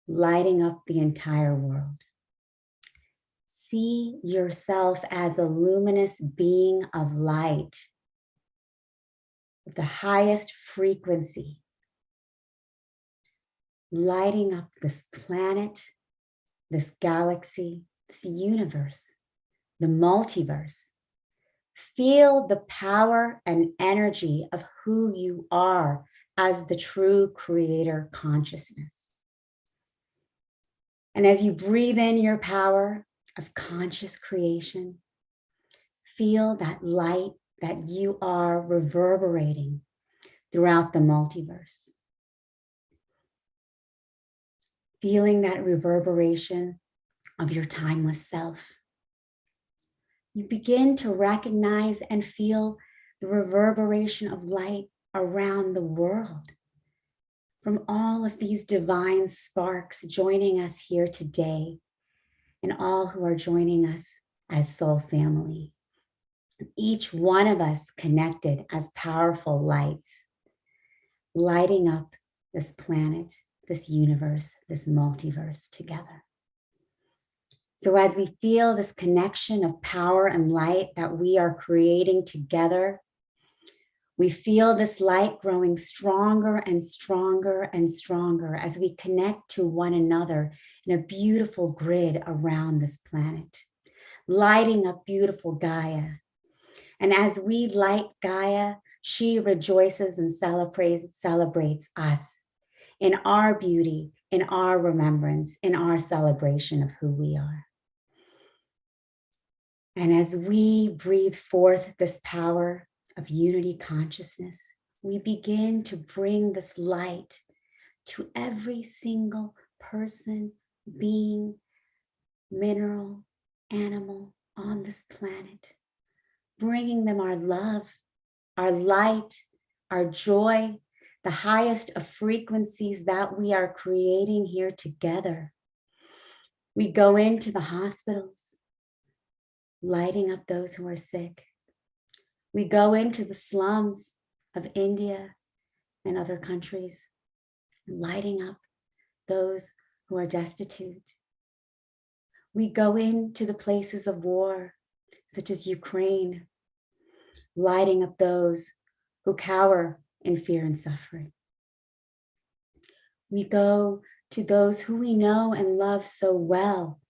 lighting up the entire world. See yourself as a luminous being of light, with the highest frequency, lighting up this planet, this galaxy, this universe, the multiverse. Feel the power and energy of who you are as the true creator consciousness. And as you breathe in your power of conscious creation, feel that light that you are reverberating throughout the multiverse. Feeling that reverberation of your timeless self. You begin to recognize and feel the reverberation of light around the world from all of these divine sparks joining us here today, and all who are joining us as soul family. Each one of us connected as powerful lights, lighting up this planet, this universe, this multiverse together. So as we feel this connection of power and light that we are creating together, we feel this light growing stronger and stronger and stronger as we connect to one another in a beautiful grid around this planet, lighting up beautiful Gaia. And as we light Gaia, she rejoices and celebrates us in our beauty, in our remembrance, in our celebration of who we are. And as we breathe forth this power of unity consciousness, we begin to bring this light to every single person, being, mineral, animal on this planet, bringing them our love, our light, our joy, the highest of frequencies that we are creating here together. We go into the hospitals, lighting up those who are sick. We go into the slums of India and other countries, lighting up those who are destitute. We go into the places of war, such as Ukraine, lighting up those who cower in fear and suffering. We go to those who we know and love so well.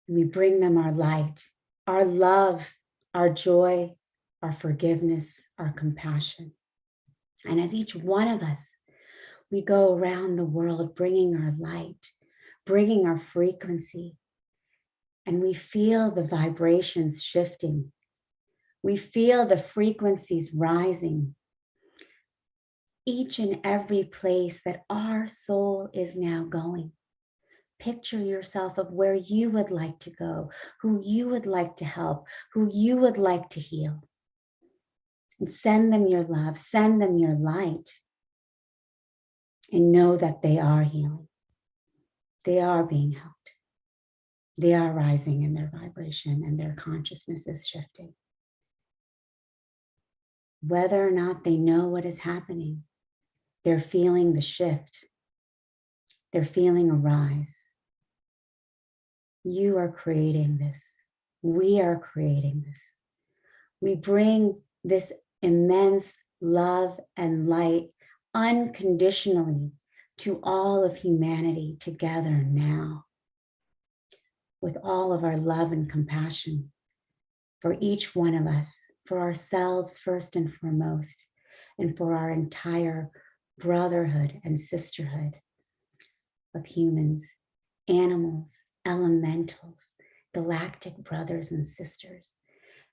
We bring them our light, our love, our joy, our forgiveness, our compassion. And as each one of us, we go around the world bringing our light, bringing our frequency, and we feel the vibrations shifting. We feel the frequencies rising. Each and every place that our soul is now going. Picture yourself of where you would like to go, who you would like to help, who you would like to heal. And send them your love, send them your light. And know that they are healing. They are being helped. They are rising in their vibration and their consciousness is shifting. Whether or not they know what is happening, they're feeling the shift. They're feeling a rise. You are creating this. We are creating this. We bring this immense love and light unconditionally to all of humanity together now, with all of our love and compassion for each one of us, for ourselves first and foremost, and for our entire brotherhood and sisterhood of humans, animals, elementals, galactic brothers and sisters,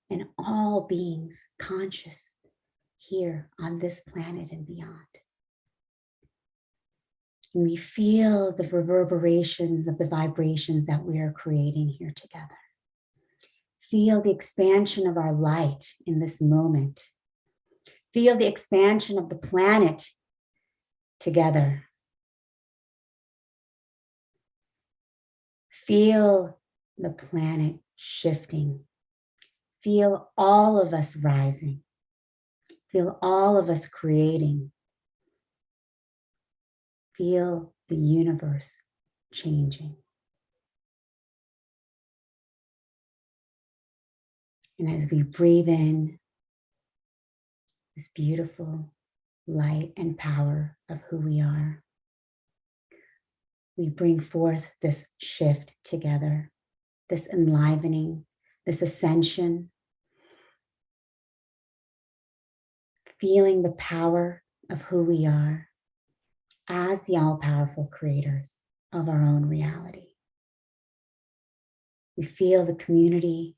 and all beings conscious here on this planet and beyond. And we feel the reverberations of the vibrations that we are creating here together. Feel the expansion of our light in this moment. Feel the expansion of the planet together. Feel the planet shifting. Feel all of us rising. Feel all of us creating. Feel the universe changing. And as we breathe in this beautiful light and power of who we are, we bring forth this shift together, this enlivening, this ascension, feeling the power of who we are as the all-powerful creators of our own reality. We feel the community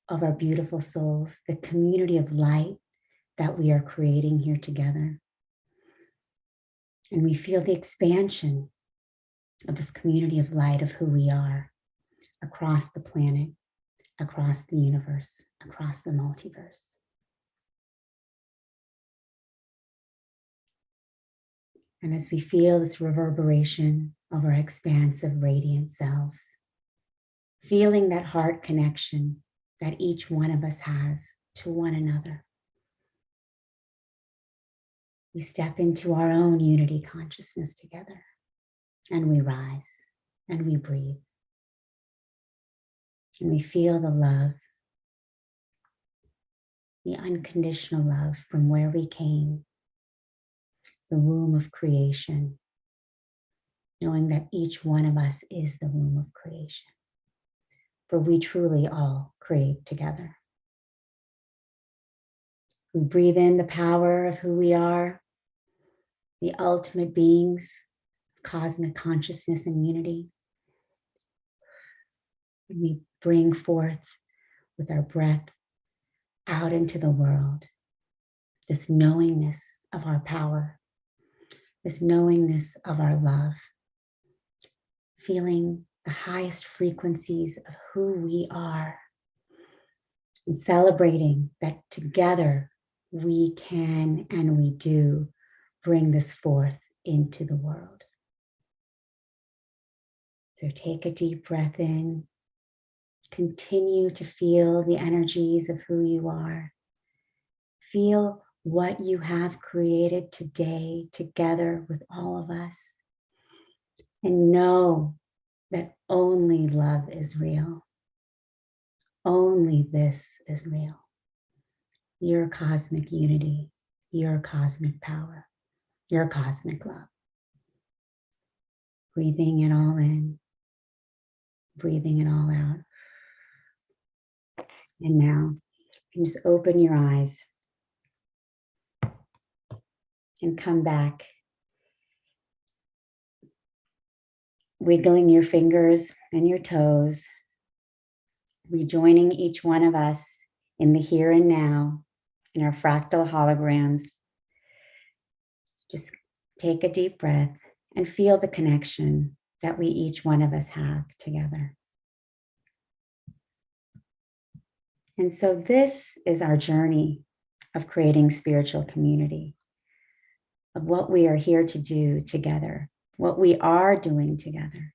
of our beautiful souls, the community of light that we are creating here together. And we feel the expansion of this community of light of who we are across the planet, across the universe, across the multiverse. And as we feel this reverberation of our expansive, radiant selves, feeling that heart connection that each one of us has to one another, we step into our own unity consciousness together, and we rise, and we breathe, and we feel the love, the unconditional love from where we came, the womb of creation, knowing that each one of us is the womb of creation, for we truly all create together. We breathe in the power of who we are, the ultimate beings of cosmic consciousness and unity. And we bring forth with our breath out into the world this knowingness of our power, this knowingness of our love, feeling the highest frequencies of who we are and celebrating that together we can and we do bring this forth into the world. So take a deep breath in. Continue to feel the energies of who you are. Feel what you have created today together with all of us. And know that only love is real. Only this is real. Your cosmic unity, your cosmic power, your cosmic love. Breathing it all in, breathing it all out. And now you can just open your eyes and come back, wiggling your fingers and your toes, rejoining each one of us in the here and now, in our fractal holograms. Just take a deep breath and feel the connection that we each one of us have together. And so this is our journey of creating spiritual community, of what we are here to do together, what we are doing together,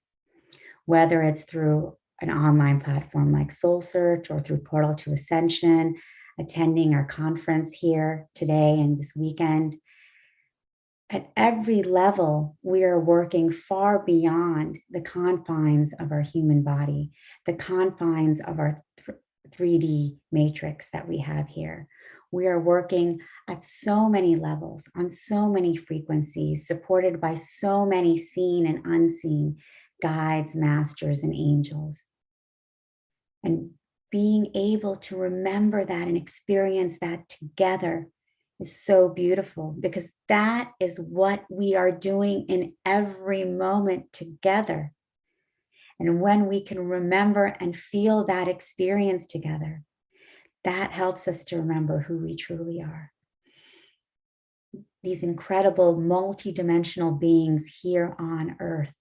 whether it's through an online platform like Soul Search or through Portal to Ascension, attending our conference here today and this weekend. At every level, we are working far beyond the confines of our human body, the confines of our 3D matrix that we have here. We are working at so many levels, on so many frequencies, supported by so many seen and unseen guides, masters, and angels. And being able to remember that and experience that together is so beautiful, because that is what we are doing in every moment together. And when we can remember and feel that experience together, that helps us to remember who we truly are. These incredible multidimensional beings here on Earth,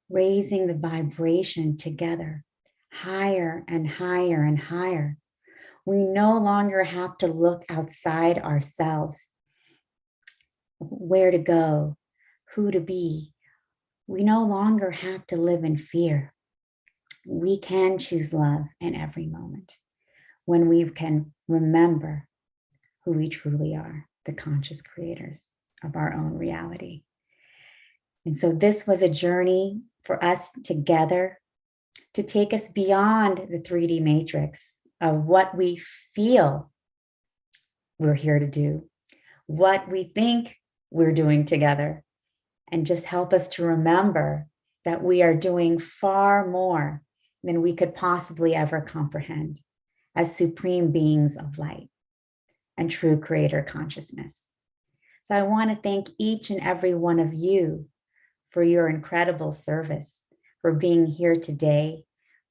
raising the vibration together, higher and higher and higher. We no longer have to look outside ourselves, where to go, who to be. We no longer have to live in fear. We can choose love in every moment when we can remember who we truly are, the conscious creators of our own reality. And so this was a journey for us together to take us beyond the 3D matrix of what we feel we're here to do, what we think we're doing together, and just help us to remember that we are doing far more than we could possibly ever comprehend as supreme beings of light and true creator consciousness. So I want to thank each and every one of you for your incredible service, for being here today,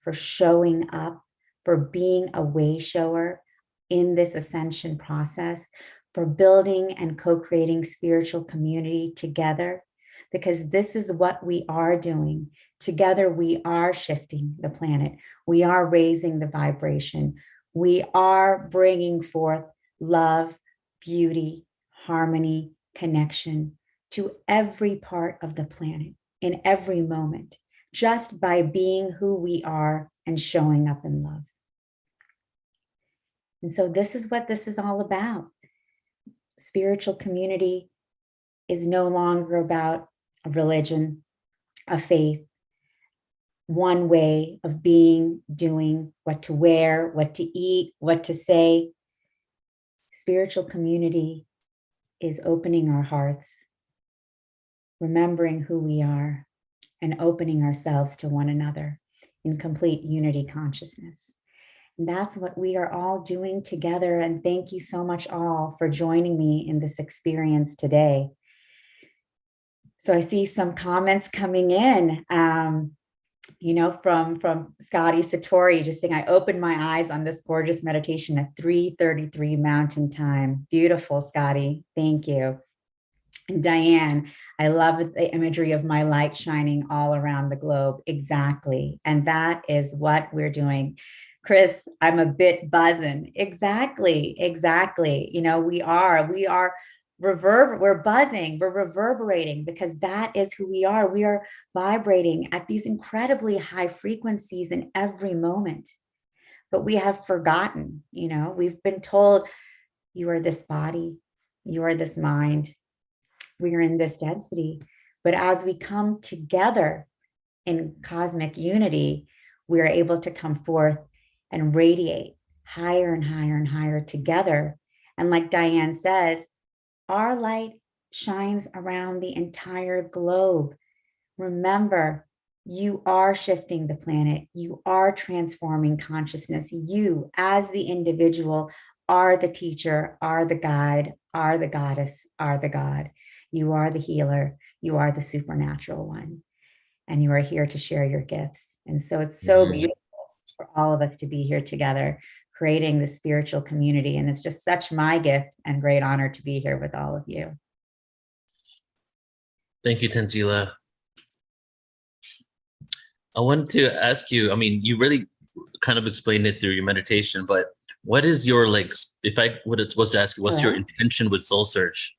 for showing up, for being a way shower in this ascension process, for building and co-creating spiritual community together, because this is what we are doing. Together, we are shifting the planet. We are raising the vibration. We are bringing forth love, beauty, harmony, connection to every part of the planet in every moment, just by being who we are and showing up in love. And so this is what this is all about. Spiritual community is no longer about a religion, a faith, one way of being, doing, what to wear, what to eat, what to say. Spiritual community is opening our hearts, remembering who we are, and opening ourselves to one another in complete unity consciousness. And that's what we are all doing together. And thank you so much all for joining me in this experience today. So I see some comments coming in, from Scotty Satori, just saying, I opened my eyes on this gorgeous meditation at 3:33 Mountain Time. Beautiful, Scotty. Thank you. And Diane, I love the imagery of my light shining all around the globe. Exactly. And that is what we're doing. Chris, I'm a bit buzzing. Exactly. You know, we are we're buzzing, we're reverberating, because that is who we are. We are vibrating at these incredibly high frequencies in every moment. But we have forgotten, you know, we've been told, you are this body, you are this mind, we are in this density. But as we come together in cosmic unity, we are able to come forth and radiate higher and higher and higher together. And like Diane says, our light shines around the entire globe. Remember, you are shifting the planet. You are transforming consciousness. You, as the individual, are the teacher, are the guide, are the goddess, are the god. You are the healer. You are the supernatural one. And you are here to share your gifts. And so it's so beautiful for all of us to be here together, creating this spiritual community. And it's just such my gift and great honor to be here with all of you. Thank you, Tanjila. I wanted to ask you, I mean, you really kind of explained it through your meditation, but what is your, like, if I was to ask you, what's your intention with Soul Search,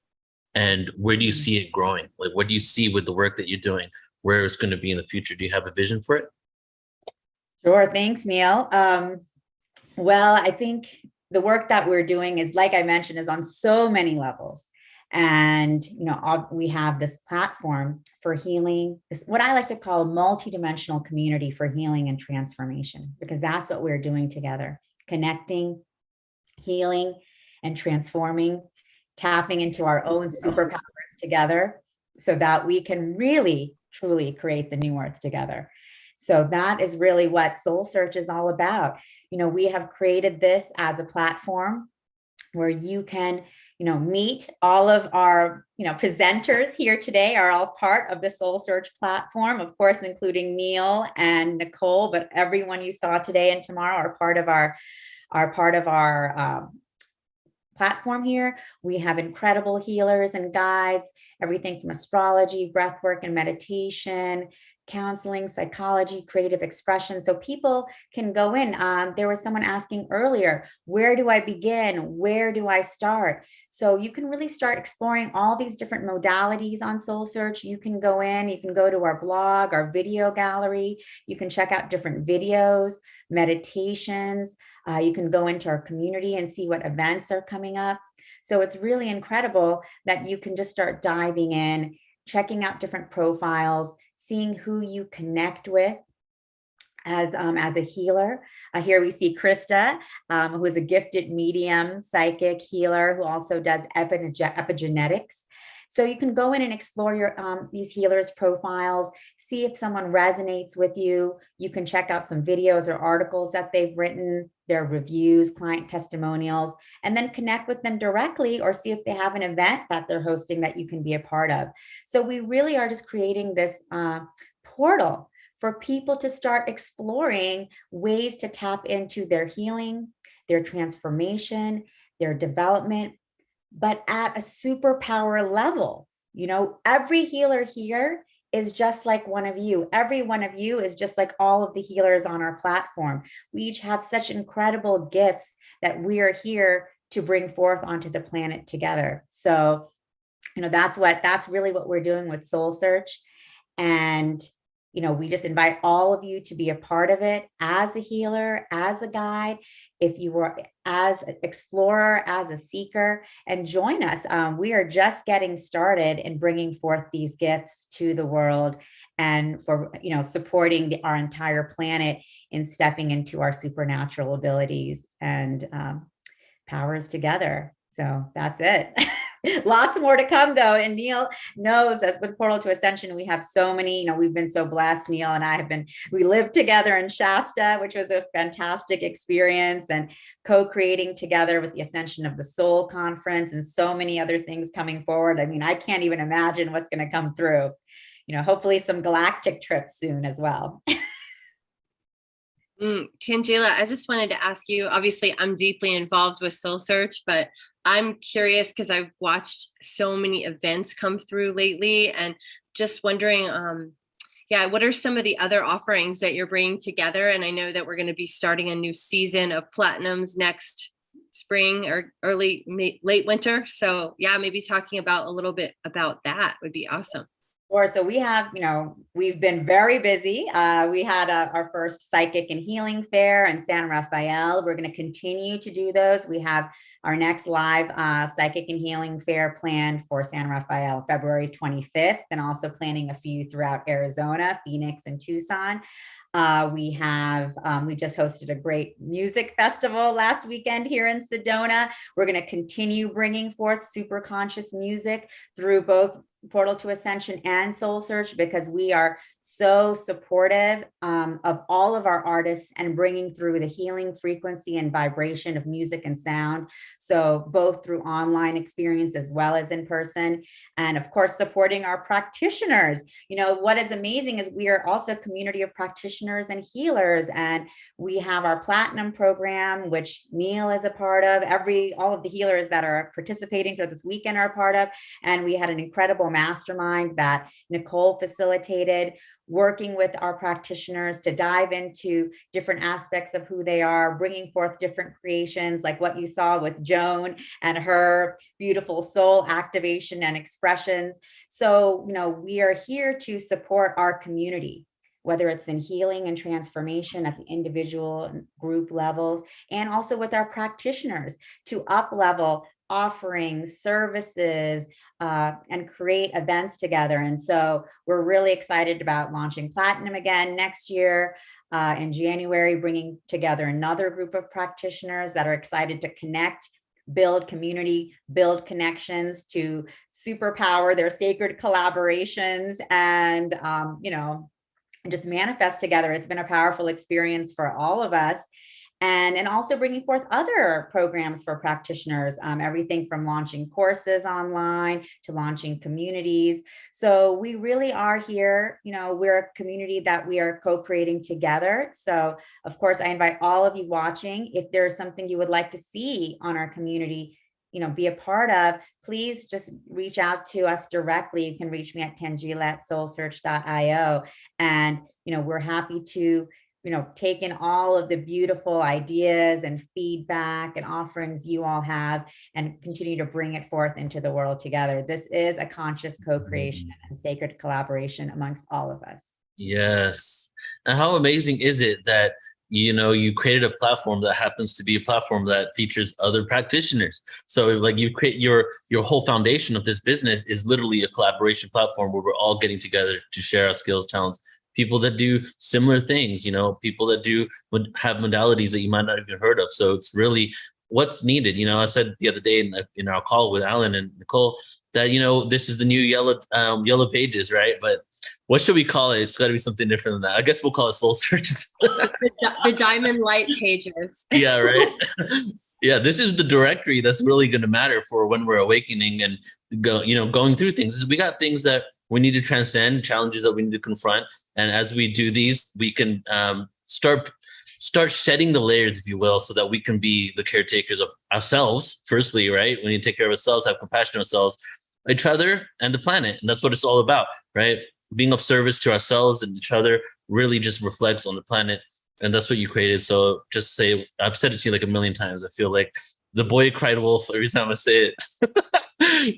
and where do you see it growing? Like, what do you see with the work that you're doing, where it's going to be in the future? Do you have a vision for it? Sure. Thanks, Neil. Well, I think the work that we're doing is, like I mentioned, is on so many levels. And, you know, we have this platform for healing, this, what I like to call a multidimensional community for healing and transformation, because that's what we're doing together, connecting, healing, and transforming, tapping into our own superpowers together so that we can really, truly create the new earth together. So that is really what Soul Search is all about. You know, we have created this as a platform where you can, you know, meet all of our, you know, presenters here today are all part of the Soul Search platform, of course, including Neil and Nicole, but everyone you saw today and tomorrow are part of our platform here. We have incredible healers and guides, everything from astrology, breathwork and meditation, counseling, psychology, creative expression. So people can go in. There was someone asking earlier, where do I begin? Where do I start? So you can really start exploring all these different modalities on Soul Search. You can go in, you can go to our blog, our video gallery. You can check out different videos, meditations. You can go into our community and see what events are coming up. So it's really incredible that you can just start diving in, checking out different profiles, seeing who you connect with as a healer. Here we see Krista, who is a gifted medium, psychic healer, who also does epigenetics. So you can go in and explore your these healers' profiles, see if someone resonates with you. You can check out some videos or articles that they've written, their reviews, client testimonials, and then connect with them directly, or see if they have an event that they're hosting that you can be a part of. So we really are just creating this portal for people to start exploring ways to tap into their healing, their transformation, their development, but at a superpower level. You know, every healer here is just like one of you. Every one of you is just like all of the healers on our platform. We each have such incredible gifts that we are here to bring forth onto the planet together. So, you know, that's really what we're doing with Soul Search. And, you know, we just invite all of you to be a part of it as a healer, as a guide, if you were as an explorer, as a seeker, and join us. We are just getting started in bringing forth these gifts to the world, and for, you know, supporting our entire planet in stepping into our supernatural abilities and powers together. So that's it. Lots more to come though. And Neil knows that with Portal to Ascension, we have so many, you know, we've been so blessed. Neil and I we lived together in Shasta, which was a fantastic experience, and co-creating together with the Ascension of the Soul conference and so many other things coming forward. I mean, I can't even imagine what's going to come through, you know, hopefully some galactic trips soon as well. Tanjila, I just wanted to ask you, obviously I'm deeply involved with Soul Search, but I'm curious because I've watched so many events come through lately, and just wondering, yeah, what are some of the other offerings that you're bringing together? And I know that we're going to be starting a new season of platinums next spring or late winter. So yeah, maybe talking about a little bit about that would be awesome. Or so we have, we've been very busy. We had our first psychic and healing fair in San Rafael. We're going to continue to do those. We have our next live psychic and healing fair planned for San Rafael, February 25th, and also planning a few throughout Arizona, Phoenix, and Tucson. We just hosted a great music festival last weekend here in Sedona. We're going to continue bringing forth super conscious music through both Portal to Ascension and Soul Search, because we are so supportive of all of our artists and bringing through the healing frequency and vibration of music and sound. So both through online experience as well as in person, and of course, supporting our practitioners. What is amazing is we are also a community of practitioners and healers, and we have our platinum program, which Neil is a part of. All of the healers that are participating for this weekend are a part of, and we had an incredible mastermind that Nicole facilitated, working with our practitioners to dive into different aspects of who they are, bringing forth different creations, like what you saw with Joan and her beautiful soul activation and expressions. So, we are here to support our community, whether it's in healing and transformation at the individual and group levels, and also with our practitioners to up-level offerings, services, and create events together. And so we're really excited about launching Platinum again next year in January, bringing together another group of practitioners that are excited to connect, build community, build connections to superpower their sacred collaborations, and, just manifest together. It's been a powerful experience for all of us. And also bringing forth other programs for practitioners, everything from launching courses online to launching communities. So we really are here, we're a community that we are co-creating together. So of course, I invite all of you watching, if there's something you would like to see on our community, be a part of, please just reach out to us directly. You can reach me at Tanjila@soulsearch.io. And, we're happy to take in all of the beautiful ideas and feedback and offerings you all have and continue to bring it forth into the world together. This is a conscious co-creation and sacred collaboration amongst all of us. Yes. And how amazing is it that, you created a platform that happens to be a platform that features other practitioners. So like you create your whole foundation of this business is literally a collaboration platform where we're all getting together to share our skills, talents, people that do similar things, people that have modalities that you might not have even heard of. So it's really what's needed. I said the other day in our call with Alan and Nicole that, this is the new yellow pages, right? But what should we call it? It's got to be something different than that. I guess we'll call it Soul Searches. the diamond light pages. Yeah, right. Yeah, this is the directory that's really going to matter for when we're awakening and going through things. We got things that we need to transcend, challenges that we need to confront. And as we do these, we can start shedding the layers, if you will, so that we can be the caretakers of ourselves, firstly, right? When you take care of ourselves, have compassion on ourselves, each other, and the planet. And that's what it's all about, right? Being of service to ourselves and each other really just reflects on the planet. And that's what you created. So just say, I've said it to you like a million times. I feel like the boy cried wolf every time I say it.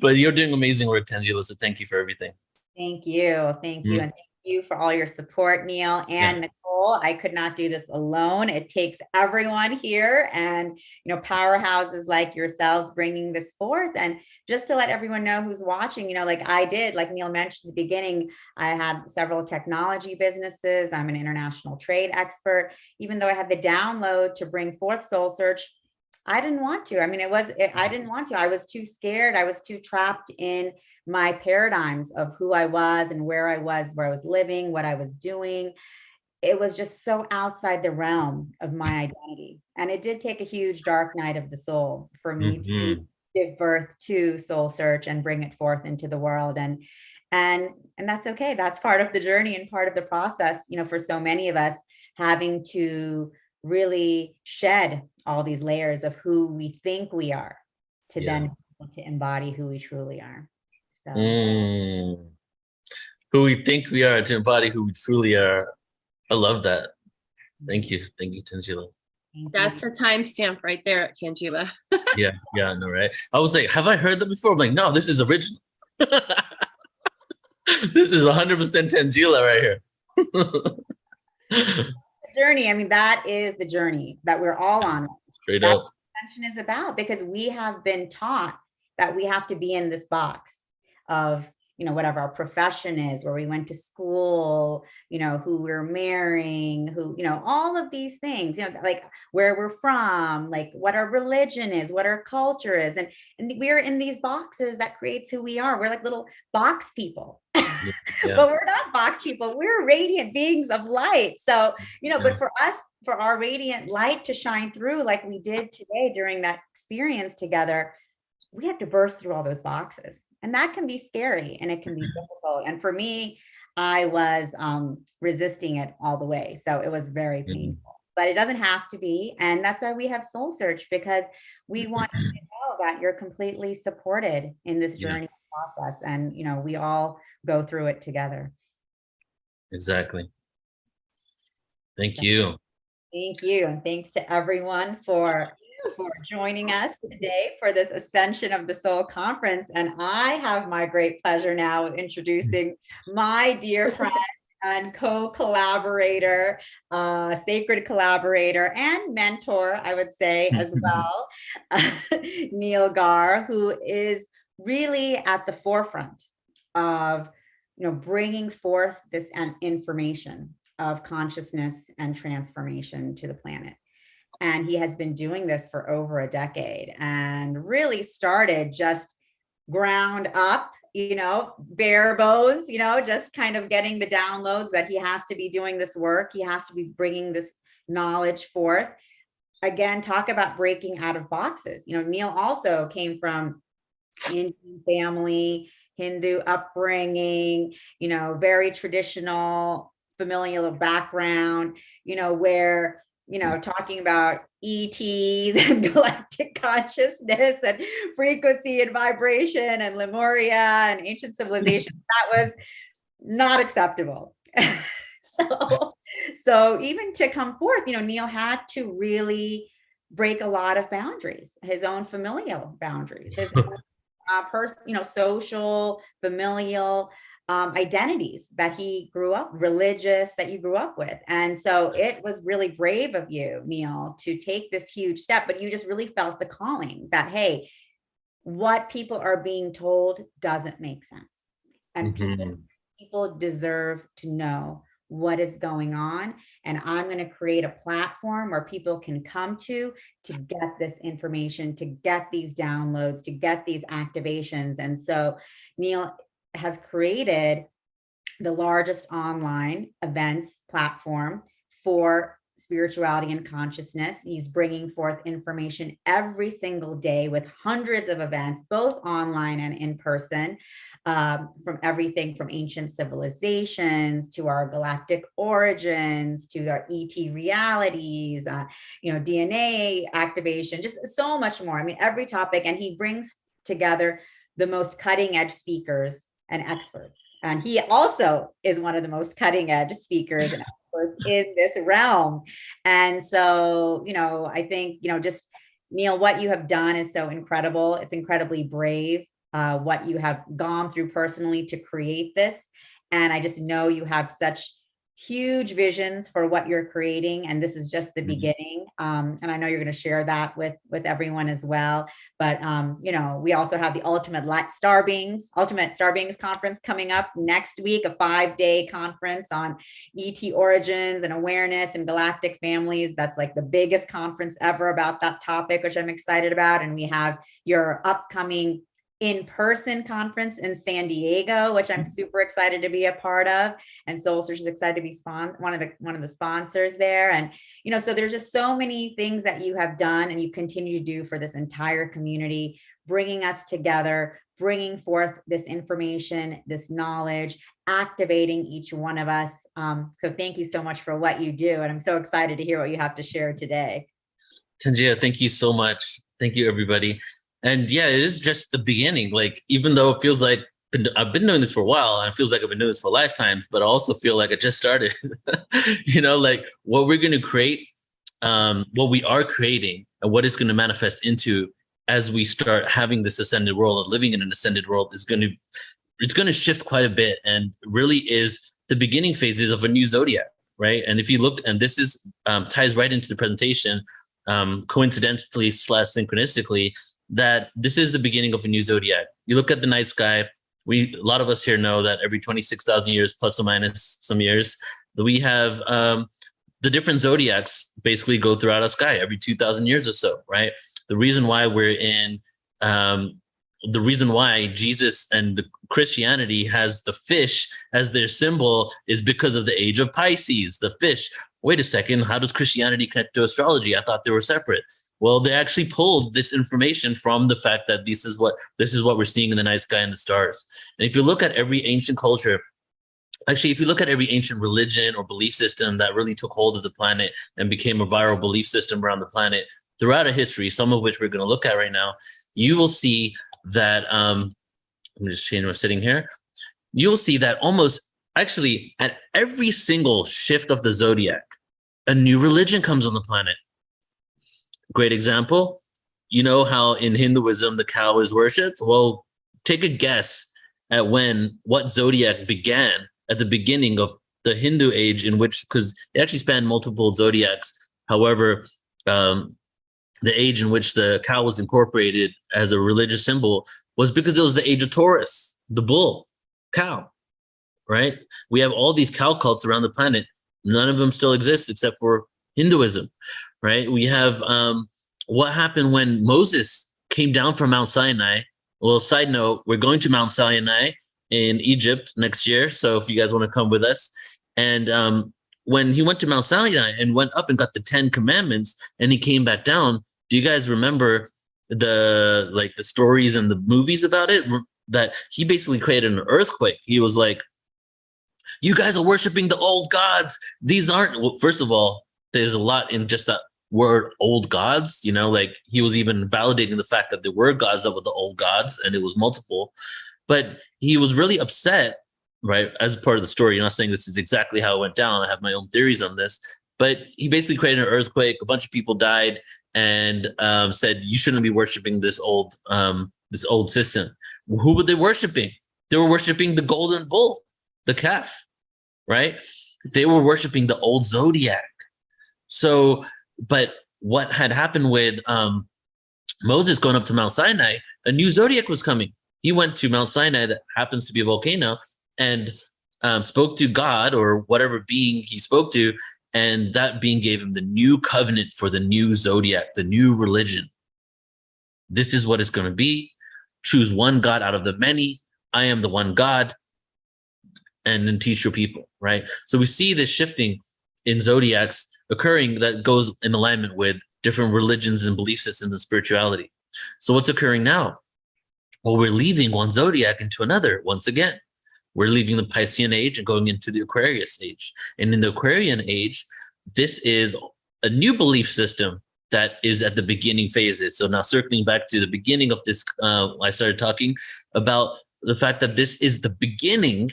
But you're doing amazing work, Tanjila. So thank you for everything. Thank you. Thank you. And thank you for all your support, Neil and Nicole. I could not do this alone. It takes everyone here and, powerhouses like yourselves bringing this forth. And just to let everyone know who's watching, like I did, like Neil mentioned at the beginning, I had several technology businesses. I'm an international trade expert. Even though I had the download to bring forth Soul Search, I didn't want to. I didn't want to. I was too scared. I was too trapped in my paradigms of who I was and where I was living, what I was doing. It was just so outside the realm of my identity. And it did take a huge dark night of the soul for me to give birth to Soul Search and bring it forth into the world. And that's okay. That's part of the journey and part of the process, for so many of us, having to really shed all these layers of who we think we are to then to embody who we truly are. So. who we think we are to embody who we truly are. I love that. Thank you, Tanjila. That's a timestamp right there, Tanjila. Yeah, I know, right? I was like, have I heard that before? I'm like, no, this is original. This is 100% Tanjila right here. The journey. I mean, that is the journey that we're all on. Straight That's up. what Ascension is about, because we have been taught that we have to be in this box of, whatever our profession is, where we went to school, who we're marrying, who, all of these things, like where we're from, like what our religion is, what our culture is. And we're in these boxes that creates who we are. We're like little box people, Yeah. but we're not box people. We're radiant beings of light. So, but for us, for our radiant light to shine through, like we did today during that experience together, we have to burst through all those boxes. And that can be scary and it can be difficult. And for me, I was resisting it all the way. So it was very painful, but it doesn't have to be. And that's why we have Soul Search, because we want you to know that you're completely supported in this journey process. And, we all go through it together. Exactly. Thank you. Thank you. And thanks to everyone for joining us today for this Ascension of the Soul conference. And I have my great pleasure now of introducing my dear friend and co-collaborator, sacred collaborator and mentor, I would say as well, Neil Gaur, who is really at the forefront of, bringing forth this information of consciousness and transformation to the planet. And he has been doing this for over a decade and really started just ground up, bare bones, just kind of getting the downloads that he has to be doing this work. He has to be bringing this knowledge forth. Again, talk about breaking out of boxes. Neil also came from Indian family, Hindu upbringing, very traditional familial background, where talking about ETs and galactic consciousness and frequency and vibration and Lemuria and ancient civilizations, that was not acceptable. So even to come forth, Neil had to really break a lot of boundaries, his own familial boundaries, his own social, familial identities that he grew up, religious that you grew up with. And so it was really brave of you, Neil, to take this huge step, but you just really felt the calling that, hey, what people are being told doesn't make sense. And people deserve to know what is going on. And I'm going to create a platform where people can come to get this information, to get these downloads, to get these activations. And so Neil has created the largest online events platform for spirituality and consciousness. He's bringing forth information every single day with hundreds of events, both online and in person, from everything from ancient civilizations to our galactic origins, to our ET realities, DNA activation, just so much more. I mean, every topic. And he brings together the most cutting edge speakers and experts. And he also is one of the most cutting edge speakers and experts in this realm. And so, I think, just Neil, what you have done is so incredible. It's incredibly brave, what you have gone through personally to create this. And I just know you have such huge visions for what you're creating. And this is just the beginning. And I know you're going to share that with everyone as well. But, we also have the Ultimate Star Beings conference coming up next week, a 5-day conference on ET origins and awareness and galactic families. That's like the biggest conference ever about that topic, which I'm excited about. And we have your upcoming in-person conference in San Diego, which I'm super excited to be a part of. And Soul Search is excited to be one of the sponsors there. And, so there's just so many things that you have done and you continue to do for this entire community, bringing us together, bringing forth this information, this knowledge, activating each one of us. So thank you so much for what you do. And I'm so excited to hear what you have to share today. Tanjila, thank you so much. Thank you, everybody. And yeah, it is just the beginning. Like, even though it feels like I've been doing this for a while, and it feels like I've been doing this for lifetimes, but I also feel like I just started. Like what we're going to create, what we are creating, and what it's going to manifest into as we start having this ascended world, or living in an ascended world, it's going to shift quite a bit, and really is the beginning phases of a new zodiac, right? And if you look, and this is ties right into the presentation, coincidentally / synchronistically, that this is the beginning of a new zodiac. You look at the night sky. A lot of us here know that every 26,000 years, plus or minus some years, we have the different zodiacs basically go throughout our sky every 2,000 years or so, right? The reason why the reason why Jesus and the Christianity has the fish as their symbol is because of the age of Pisces, the fish. Wait a second, how does Christianity connect to astrology? I thought they were separate. Well, they actually pulled this information from the fact that this is what we're seeing in the night sky and the stars. And if you look at every ancient culture, actually, if you look at every ancient religion or belief system that really took hold of the planet and became a viral belief system around the planet throughout a history, some of which we're going to look at right now, you will see that, let me just change my setting here. You will see that almost actually at every single shift of the zodiac, a new religion comes on the planet. Great example. You know how in Hinduism the cow is worshipped? Well, take a guess at what zodiac began at the beginning of the Hindu age, in which, because it actually spanned multiple zodiacs. However, the age in which the cow was incorporated as a religious symbol was because it was the age of Taurus, the bull, cow, right? We have all these cow cults around the planet. None of them still exist except for Hinduism, right? We have what happened when Moses came down from Mount Sinai. Well, side note, we're going to Mount Sinai in Egypt next year. So if you guys want to come with us. And when he went to Mount Sinai and went up and got the 10 commandments and he came back down, do you guys remember the stories and the movies about it? That he basically created an earthquake. He was like, you guys are worshiping the old gods. These aren't, well, first of all, there's a lot in just that word old gods, like he was even validating the fact that there were gods that were the old gods and it was multiple. But he was really upset, right? As part of the story, you're not saying this is exactly how it went down. I have my own theories on this, but he basically created an earthquake. A bunch of people died and said, you shouldn't be worshiping this old system. Who were they worshiping? They were worshiping the golden bull, the calf, right? They were worshiping the old zodiac. So, but what had happened with Moses going up to Mount Sinai, a new zodiac was coming. He went to Mount Sinai, that happens to be a volcano, and spoke to God or whatever being he spoke to, and that being gave him the new covenant for the new zodiac, the new religion. This is what it's going to be. Choose one God out of the many. I am the one God, and then teach your people, right? So we see this shifting in zodiacs occurring that goes in alignment with different religions and belief systems and spirituality. So what's occurring now? Well, we're leaving one zodiac into another once again. We're leaving the Piscean age and going into the Aquarius age. And in the Aquarian age, this is a new belief system that is at the beginning phases. So now circling back to the beginning of this, I started talking about the fact that this is the beginning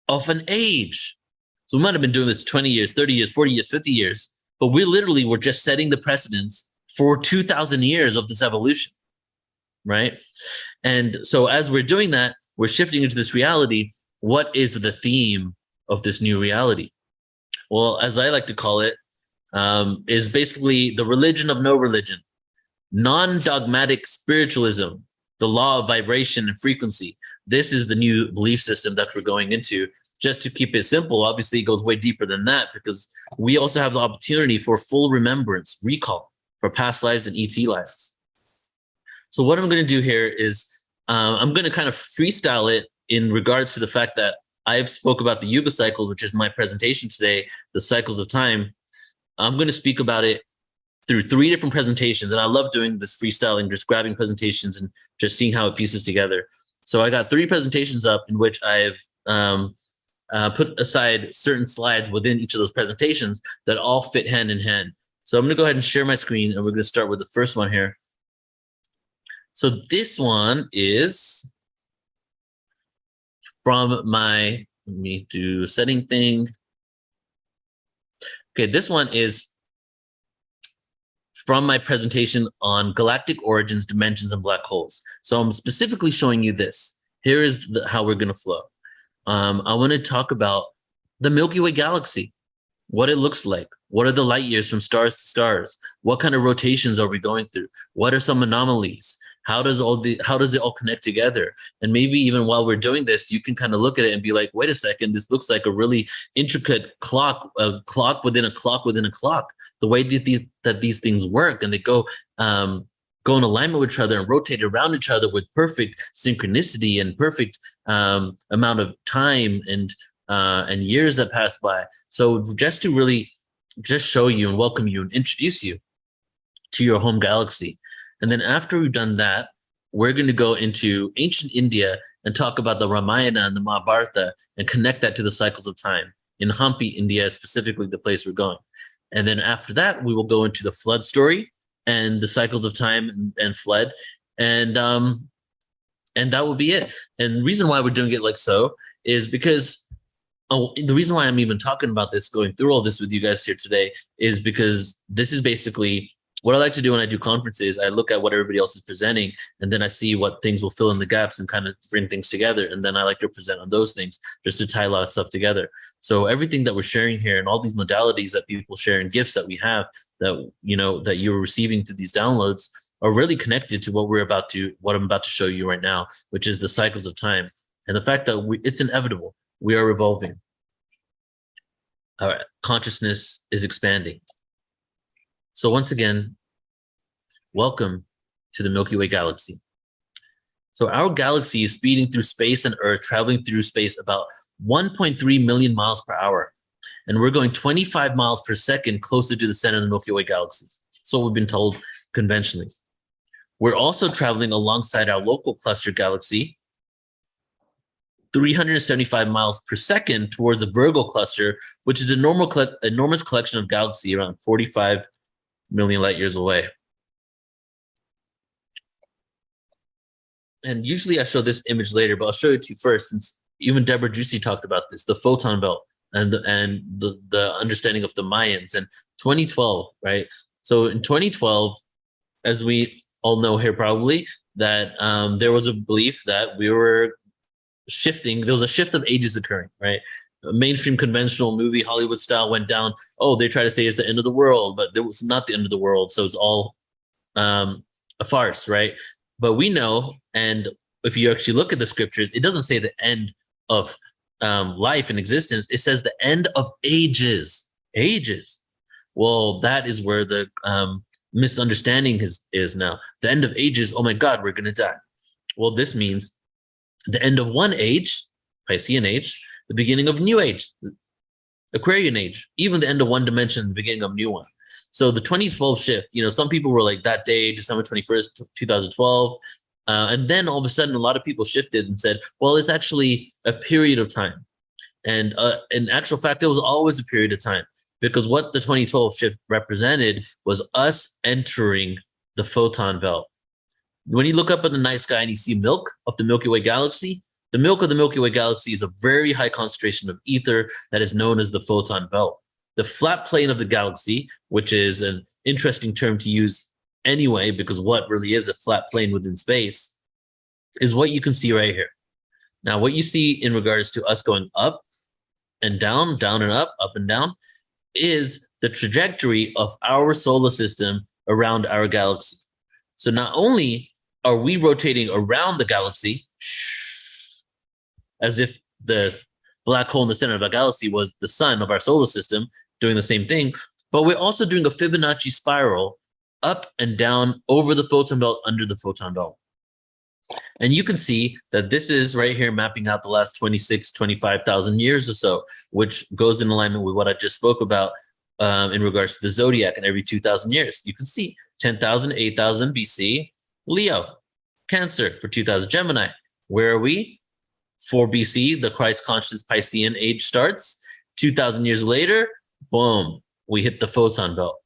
of an age. So we might have been doing this 20 years, 30 years, 40 years, 50 years, but we literally were just setting the precedents for 2,000 years of this evolution, right? And so as we're doing that, we're shifting into this reality. What is the theme of this new reality? Well, as I like to call it, is basically the religion of no religion, non-dogmatic spiritualism, the law of vibration and frequency. This is the new belief system that we're going into. Just to keep it simple, obviously it goes way deeper than that, because we also have the opportunity for full remembrance, recall for past lives and ET lives. So what I'm going to do here is I'm going to kind of freestyle it in regards to the fact that I've spoke about the Yuga cycles, which is my presentation today, the cycles of time. I'm going to speak about it through 3 different presentations. And I love doing this freestyling, just grabbing presentations and just seeing how it pieces together. So I got 3 presentations up in which I've put aside certain slides within each of those presentations that all fit hand in hand. So I'm going to go ahead and share my screen, and we're going to start with the first one here. So this one is from my, let me do a setting thing. Okay, this one is from my presentation on galactic origins, dimensions, and black holes. So I'm specifically showing you this. Here is how we're going to flow. I want to talk about the Milky Way galaxy, what it looks like. What are the light years from stars to stars? What kind of rotations are we going through? What are some anomalies? How does it all connect together? And maybe even while we're doing this, you can kind of look at it and be like, wait a second, this looks like a really intricate clock, a clock within a clock within a clock. The way that these things work, and they go in alignment with each other and rotate around each other with perfect synchronicity and perfect amount of time and years that pass by. So just to really just show you and welcome you and introduce you to your home galaxy. And then after we've done that, we're going to go into ancient India and talk about the Ramayana and the Mahabharata and connect that to the cycles of time. In Hampi, India, specifically the place we're going. And then after that, we will go into the flood story and the cycles of time and flood. And that will be it. And the reason why we're doing it like so is because the reason why I'm even talking about this, going through all this with you guys here today, is because this is basically what I like to do when I do conferences. I look at what everybody else is presenting, and then I see what things will fill in the gaps and kind of bring things together. And then I like to present on those things just to tie a lot of stuff together. So everything that we're sharing here and all these modalities that people share and gifts that we have that, that you're receiving through these downloads are really connected to what I'm about to show you right now, which is the cycles of time. And the fact that it's inevitable. We are evolving. Our consciousness is expanding. So once again, welcome to the Milky Way galaxy. So our galaxy is speeding through space and Earth, traveling through space about 1.3 million miles per hour. And we're going 25 miles per second closer to the center of the Milky Way galaxy. So we've been told conventionally. We're also traveling alongside our local cluster galaxy, 375 miles per second towards the Virgo cluster, which is an enormous collection of galaxies around 45 million light years away. And usually I show this image later, but I'll show it to you first, since even Deborah Gusty talked about this, the photon belt and the understanding of the Mayans. And 2012, right? So in 2012, as we all know here probably, that there was a belief that we were shifting. There was a shift of ages occurring, right? A mainstream conventional movie, Hollywood style, went down. Oh, they try to say it's the end of the world, but it was not the end of the world. So it's all a farce, right? But we know, and if you actually look at the scriptures, it doesn't say the end of life and existence. It says the end of ages. Ages. Well, that is where the misunderstanding is now. The end of ages. Oh my God, we're going to die. Well, this means the end of one age, Piscean age, the beginning of a new age, Aquarian age, even the end of one dimension, the beginning of a new one. So the 2012 shift, some people were like, that day, December 21st, 2012. And then all of a sudden, a lot of people shifted and said, well, it's actually a period of time. And in actual fact, it was always a period of time, because what the 2012 shift represented was us entering the photon belt. When you look up at the night sky and you see milk of the Milky Way galaxy, the milk of the Milky Way galaxy is a very high concentration of ether that is known as the photon belt. The flat plane of the galaxy, which is an interesting term to use anyway, because what really is a flat plane within space, is what you can see right here. Now, what you see in regards to us going up and down and up and down, is the trajectory of our solar system around our galaxy. So not only are we rotating around the galaxy, as if the black hole in the center of our galaxy was the sun of our solar system, doing the same thing, but we're also doing a Fibonacci spiral up and down over the photon belt, under the photon belt. And you can see that this is right here mapping out the last 25,000 years or so, which goes in alignment with what I just spoke about in regards to the zodiac. And every 2,000 years, you can see 10,000, 8,000 BC, Leo, Cancer for 2,000, Gemini. Where are we? 4 BC, the Christ conscious Piscean age starts. 2,000 years later, boom, we hit the photon belt.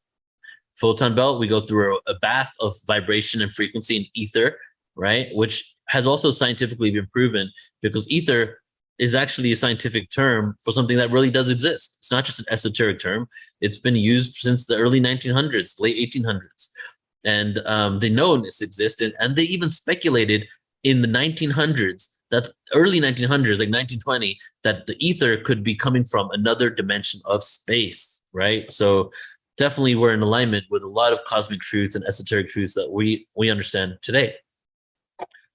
Photon belt, we go through a bath of vibration and frequency and ether, right? Which has also scientifically been proven, because ether is actually a scientific term for something that really does exist. It's not just an esoteric term. It's been used since the early 1900s, late 1800s. And they know this existed, and they even speculated in the 1900s, that early 1900s, like 1920, that the ether could be coming from another dimension of space, right? So definitely we're in alignment with a lot of cosmic truths and esoteric truths that we understand today.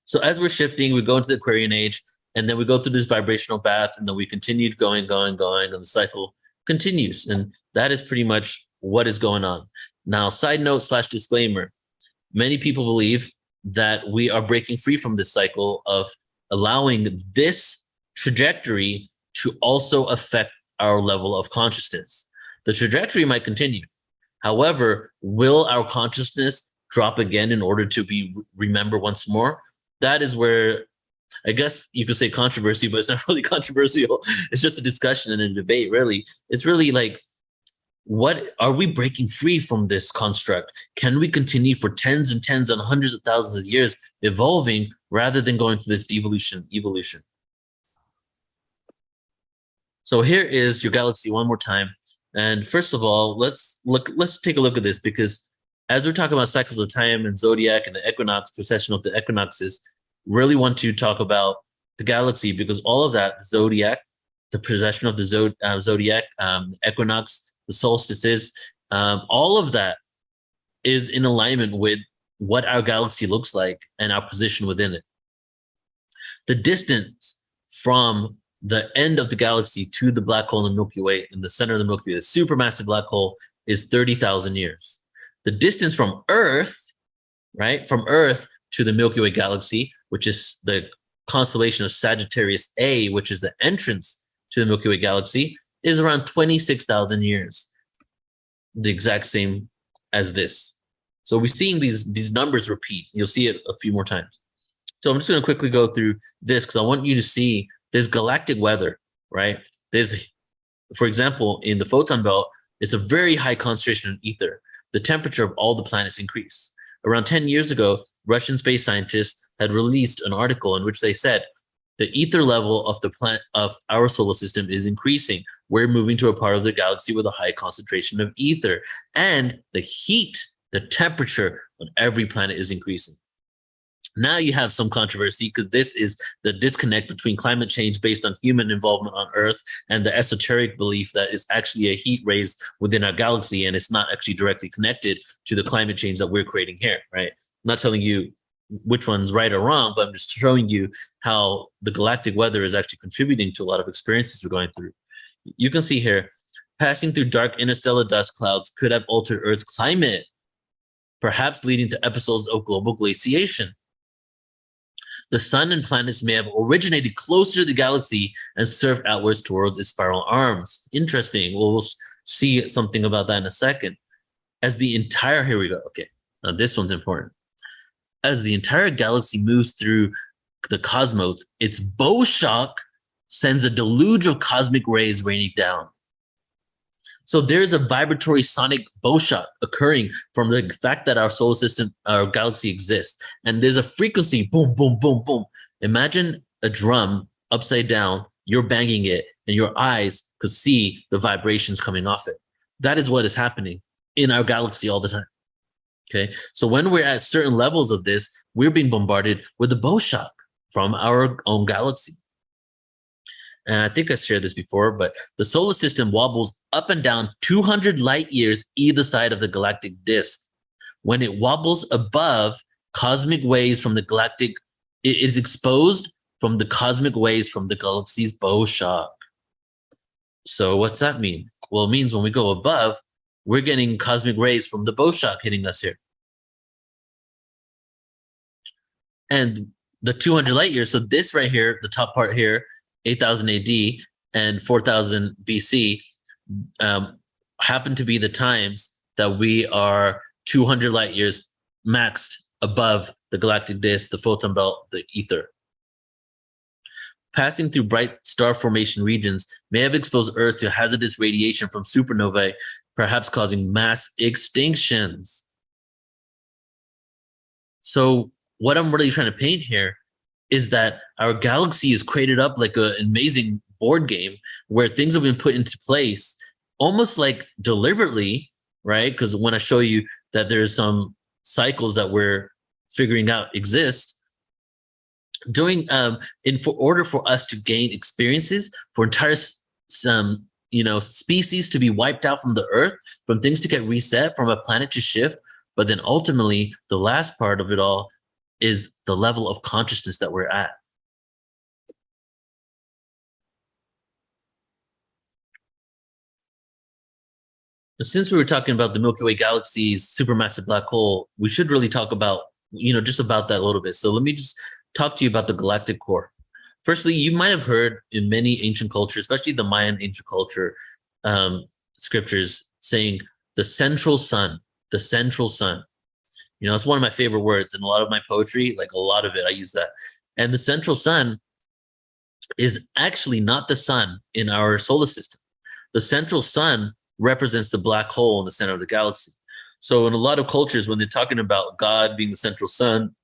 So as we're shifting, we go into the Aquarian age, and then we go through this vibrational bath, and then we continue going, and the cycle continues. And that is pretty much what is going on. Now, side note / disclaimer, many people believe that we are breaking free from this cycle of allowing this trajectory to also affect our level of consciousness. The trajectory might continue. However, will our consciousness drop again in order to be remembered once more? That is where, I guess you could say controversy, but it's not really controversial. It's just a discussion and a debate, really. It's really like, what are we breaking free from this construct? Can we continue for tens and tens and hundreds of thousands of years evolving rather than going through this devolution, evolution? So here is your galaxy one more time. And first of all, let's take a look at this, because as we're talking about cycles of time and zodiac and the equinox, precession of the equinoxes, really want to talk about the galaxy, because all of that, zodiac, the precession of the zodiac, equinox, the solstices, all of that is in alignment with what our galaxy looks like and our position within it. The distance from the end of the galaxy to the black hole in the Milky Way, in the center of the Milky Way, the supermassive black hole, is 30,000 years. The distance from Earth, right, from Earth to the Milky Way galaxy, which is the constellation of Sagittarius A, which is the entrance to the Milky Way galaxy, is around 26,000 years. The exact same as this. So we're seeing these numbers repeat. You'll see it a few more times. So I'm just going to quickly go through this, because I want you to see there's galactic weather, right? There's, for example, in the photon belt, it's a very high concentration of ether. The temperature of all the planets increase. Around 10 years ago, Russian space scientists had released an article in which they said the ether level of the planet of our solar system is increasing. We're moving to a part of the galaxy with a high concentration of ether, and the heat, the temperature on every planet is increasing. Now you have some controversy, because this is the disconnect between climate change based on human involvement on Earth and the esoteric belief that is actually a heat rays within our galaxy, and it's not actually directly connected to the climate change that we're creating here, right? I'm not telling you which one's right or wrong, but I'm just showing you how the galactic weather is actually contributing to a lot of experiences we're going through. You can see here, passing through dark interstellar dust clouds could have altered Earth's climate, perhaps leading to episodes of global glaciation. The sun and planets may have originated closer to the galaxy and served outwards towards its spiral arms. Interesting. We'll see something about that in a second. As the entire, here we go. Okay, now this one's important. As the entire galaxy moves through the cosmos, its bow shock sends a deluge of cosmic rays raining down. So there's a vibratory sonic bow shock occurring from the fact that our solar system, our galaxy exists. And there's a frequency, boom, boom, boom, boom. Imagine a drum upside down, you're banging it, and your eyes could see the vibrations coming off it. That is what is happening in our galaxy all the time. Okay, so when we're at certain levels of this, we're being bombarded with the bow shock from our own galaxy. And I think I shared this before, but the solar system wobbles up and down 200 light years either side of the galactic disk. When it wobbles above, cosmic waves from the galactic, it is exposed from the cosmic waves from the galaxy's bow shock. So what's that mean? Well, it means when we go above, we're getting cosmic rays from the bow shock hitting us here. And the 200 light years, so this right here, the top part here, 8,000 AD and 4,000 BC happen to be the times that we are 200 light years maxed above the galactic disk, the photon belt, the ether. Passing through bright star formation regions may have exposed Earth to hazardous radiation from supernovae, perhaps causing mass extinctions. So what I'm really trying to paint here is that our galaxy is created up like an amazing board game where things have been put into place almost like deliberately, right? Because when I show you that there's some cycles that we're figuring out exist, for order for us to gain experiences, for entire species to be wiped out from the earth, from things to get reset, from a planet to shift, but then ultimately the last part of it all is the level of consciousness that we're at. Since we were talking about the Milky Way galaxy's supermassive black hole, we should really talk about, just about that a little bit. So let me just talk to you about the galactic core. Firstly, you might have heard in many ancient cultures, especially the Mayan ancient culture scriptures, saying the central sun, the central sun. It's one of my favorite words in a lot of my poetry, like a lot of it, I use that. And the central sun is actually not the sun in our solar system. The central sun represents the black hole in the center of the galaxy. So in a lot of cultures, when they're talking about God being the central sun,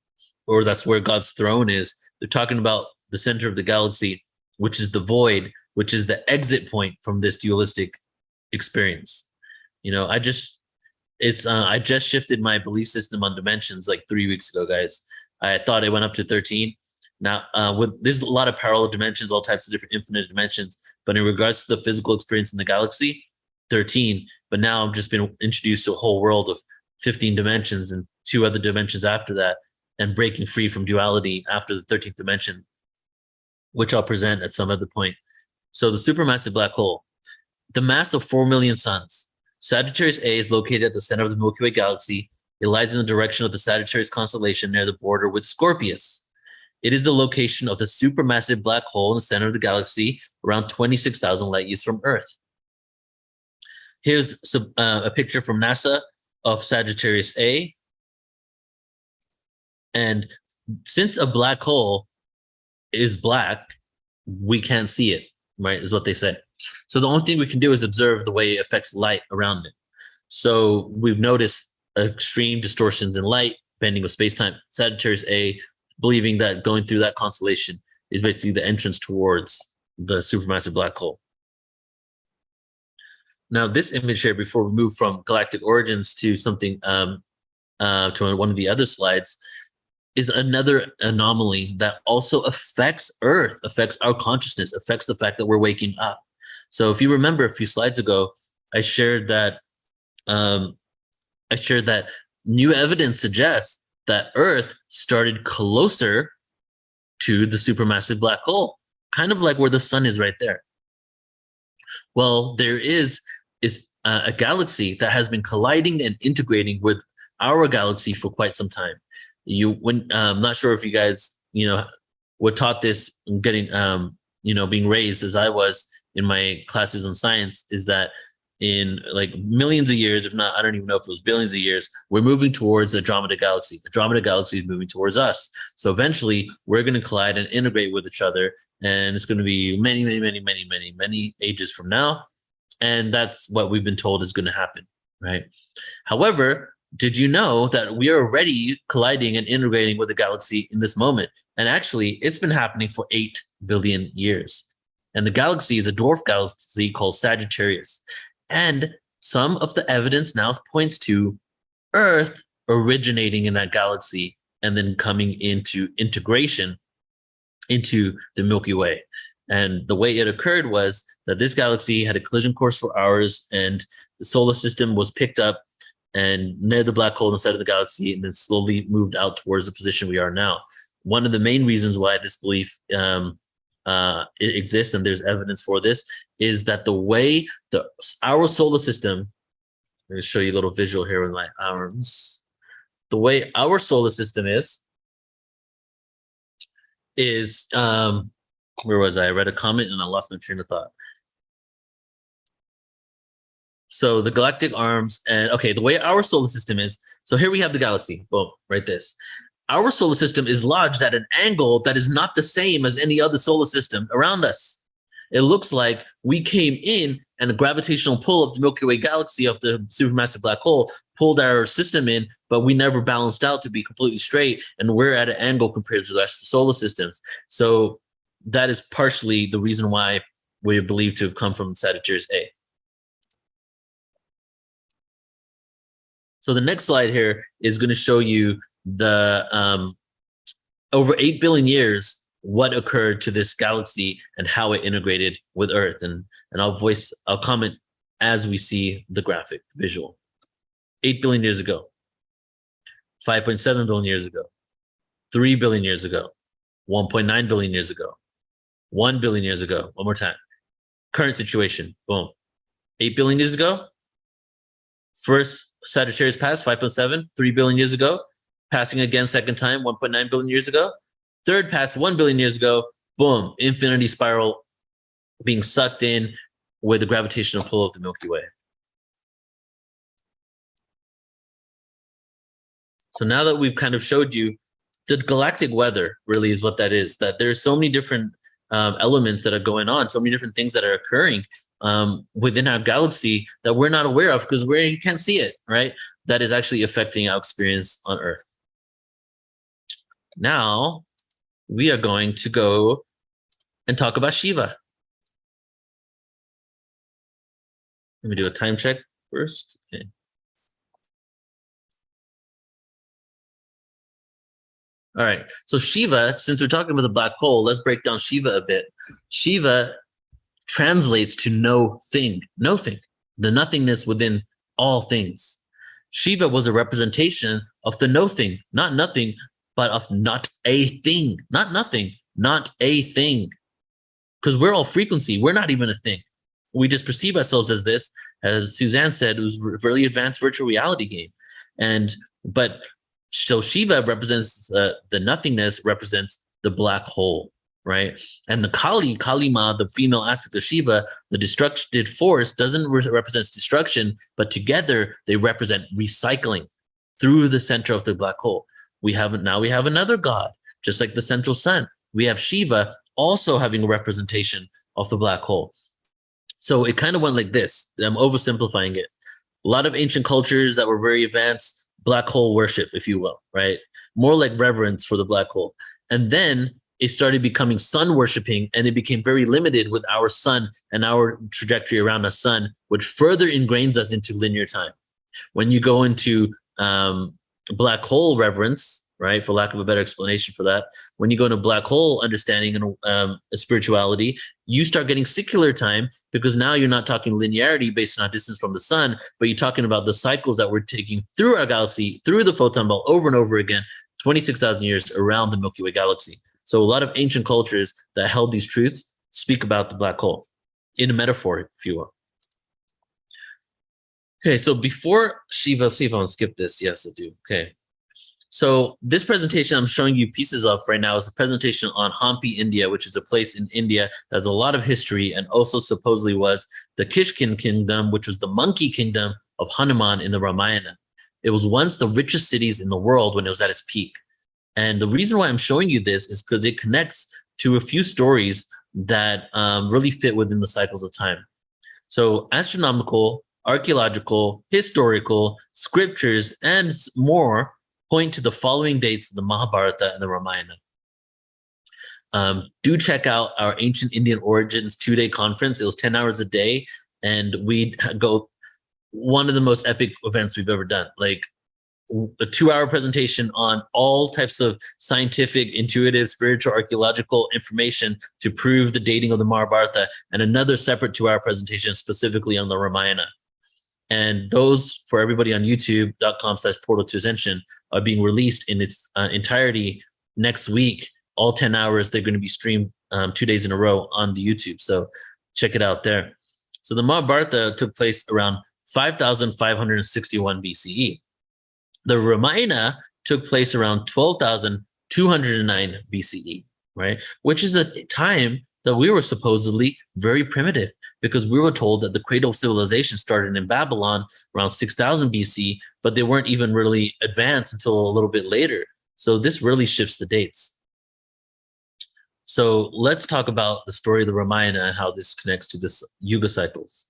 or that's where God's throne is, they're talking about the center of the galaxy, which is the void, which is the exit point from this dualistic experience. I just shifted my belief system on dimensions like 3 weeks ago, guys. I thought it went up to 13. Now, there's a lot of parallel dimensions, all types of different infinite dimensions. But in regards to the physical experience in the galaxy, 13. But now I've just been introduced to a whole world of 15 dimensions and 2 other dimensions after that, and breaking free from duality after the 13th dimension, which I'll present at some other point. So the supermassive black hole, the mass of 4 million suns. Sagittarius A is located at the center of the Milky Way galaxy. It lies in the direction of the Sagittarius constellation near the border with Scorpius. It is the location of the supermassive black hole in the center of the galaxy, around 26,000 light years from Earth. Here's a picture from NASA of Sagittarius A. And since a black hole is black, we can't see it, right, is what they say. So the only thing we can do is observe the way it affects light around it. So we've noticed extreme distortions in light, bending of space-time. Sagittarius A, believing that going through that constellation is basically the entrance towards the supermassive black hole. Now, this image here, before we move from galactic origins to something, to one of the other slides, is another anomaly that also affects Earth, affects our consciousness, affects the fact that we're waking up. So if you remember a few slides ago, I shared that new evidence suggests that Earth started closer to the supermassive black hole, kind of like where the sun is right there. Well, there is a galaxy that has been colliding and integrating with our galaxy for quite some time. I'm not sure if you guys, were taught this getting, being raised as I was in my classes on science, is that in like millions of years, if not, I don't even know if it was billions of years, we're moving towards the Andromeda galaxy. The Andromeda galaxy is moving towards us. So eventually we're going to collide and integrate with each other. And it's going to be many, many, many, many, many, many ages from now. And that's what we've been told is going to happen, right? However, did you know that we are already colliding and integrating with the galaxy in this moment? And actually, it's been happening for 8 billion years. And the galaxy is a dwarf galaxy called Sagittarius. And some of the evidence now points to Earth originating in that galaxy and then coming into integration into the Milky Way. And the way it occurred was that this galaxy had a collision course for ours, and the solar system was picked up and near the black hole in the side of the galaxy, and then slowly moved out towards the position we are now. One of the main reasons why this belief it exists, and there's evidence for this, is that the way our solar system, let me show you a little visual here with my arms. The way our solar system is where was I? I read a comment and I lost my train of thought. So the galactic arms, and okay, the way our solar system is, so here we have the galaxy, boom, right this. Our solar system is lodged at an angle that is not the same as any other solar system around us. It looks like we came in and the gravitational pull of the Milky Way galaxy of the supermassive black hole pulled our system in, but we never balanced out to be completely straight. And we're at an angle compared to the rest of the solar systems. So that is partially the reason why we are believed to have come from Sagittarius A. So the next slide here is going to show you the over 8 billion years, what occurred to this galaxy and how it integrated with Earth. And I'll comment as we see the graphic visual. 8 billion years ago, 5.7 billion years ago, 3 billion years ago, 1.9 billion years ago, 1 billion years ago. One more time. Current situation, boom. 8 billion years ago, first Sagittarius passed, 5.7, 3 billion years ago, passing again second time, 1.9 billion years ago. Third passed 1 billion years ago, boom, infinity spiral being sucked in with the gravitational pull of the Milky Way. So now that we've kind of showed you, the galactic weather really is what that is, that there's so many different elements that are going on, so many different things that are occurring within our galaxy that we're not aware of because we can't see it, right? That is actually affecting our experience on Earth. Now, we are going to go and talk about Shiva. Let me do a time check first. Okay. All right, so Shiva, since we're talking about the black hole, let's break down Shiva a bit. Shiva translates to no thing, the nothingness within all things. Shiva was a representation of the no thing, not nothing, but of not a thing, not nothing, not a thing. Because we're all frequency, we're not even a thing. We just perceive ourselves as this. As Suzanne said, it was a really advanced virtual reality game. So Shiva represents the nothingness, represents the black hole, right? And the Kalima, the female aspect of Shiva, the destructive force doesn't represent destruction, but together they represent recycling through the center of the black hole. Now we have another god, just like the central sun. We have Shiva also having a representation of the black hole. So it kind of went like this. I'm oversimplifying it. A lot of ancient cultures that were very advanced, black hole worship, if you will, right? More like reverence for the black hole. And then it started becoming sun worshiping, and it became very limited with our sun and our trajectory around the sun, which further ingrains us into linear time. When you go into black hole reverence, right, for lack of a better explanation for that, when you go into black hole understanding and spirituality, you start getting secular time, because now you're not talking linearity based on our distance from the sun, but you're talking about the cycles that we're taking through our galaxy, through the photon belt over and over again, 26,000 years around the Milky Way galaxy. So a lot of ancient cultures that held these truths speak about the black hole in a metaphor, if you will. Okay, so before Shiva, see if I want to skip this. Yes, I do. Okay. So this presentation I'm showing you pieces of right now is a presentation on Hampi, India, which is a place in India that has a lot of history and also supposedly was the Kishkin kingdom, which was the monkey kingdom of Hanuman in the Ramayana. It was once the richest cities in the world when it was at its peak. And the reason why I'm showing you this is because it connects to a few stories that really fit within the cycles of time. So astronomical, archaeological, historical, scriptures, and more point to the following dates for the Mahabharata and the Ramayana. Do check out our Ancient Indian Origins 2-day conference. It was 10 hours a day, and we go one of the most epic events we've ever done. Like a 2-hour presentation on all types of scientific, intuitive, spiritual, archaeological information to prove the dating of the Mahabharata, and another separate 2-hour presentation specifically on the Ramayana. And those, for everybody on youtube.com/portal to ascension, are being released in its entirety next week. All 10 hours, they're going to be streamed 2 days in a row on the YouTube. So check it out there. So the Mahabharata took place around 5,561 BCE. The Ramayana took place around 12,209 BCE, right? Which is a time that we were supposedly very primitive, because we were told that the cradle of civilization started in Babylon around 6,000 BC, but they weren't even really advanced until a little bit later. So this really shifts the dates. So let's talk about the story of the Ramayana and how this connects to this Yuga cycles.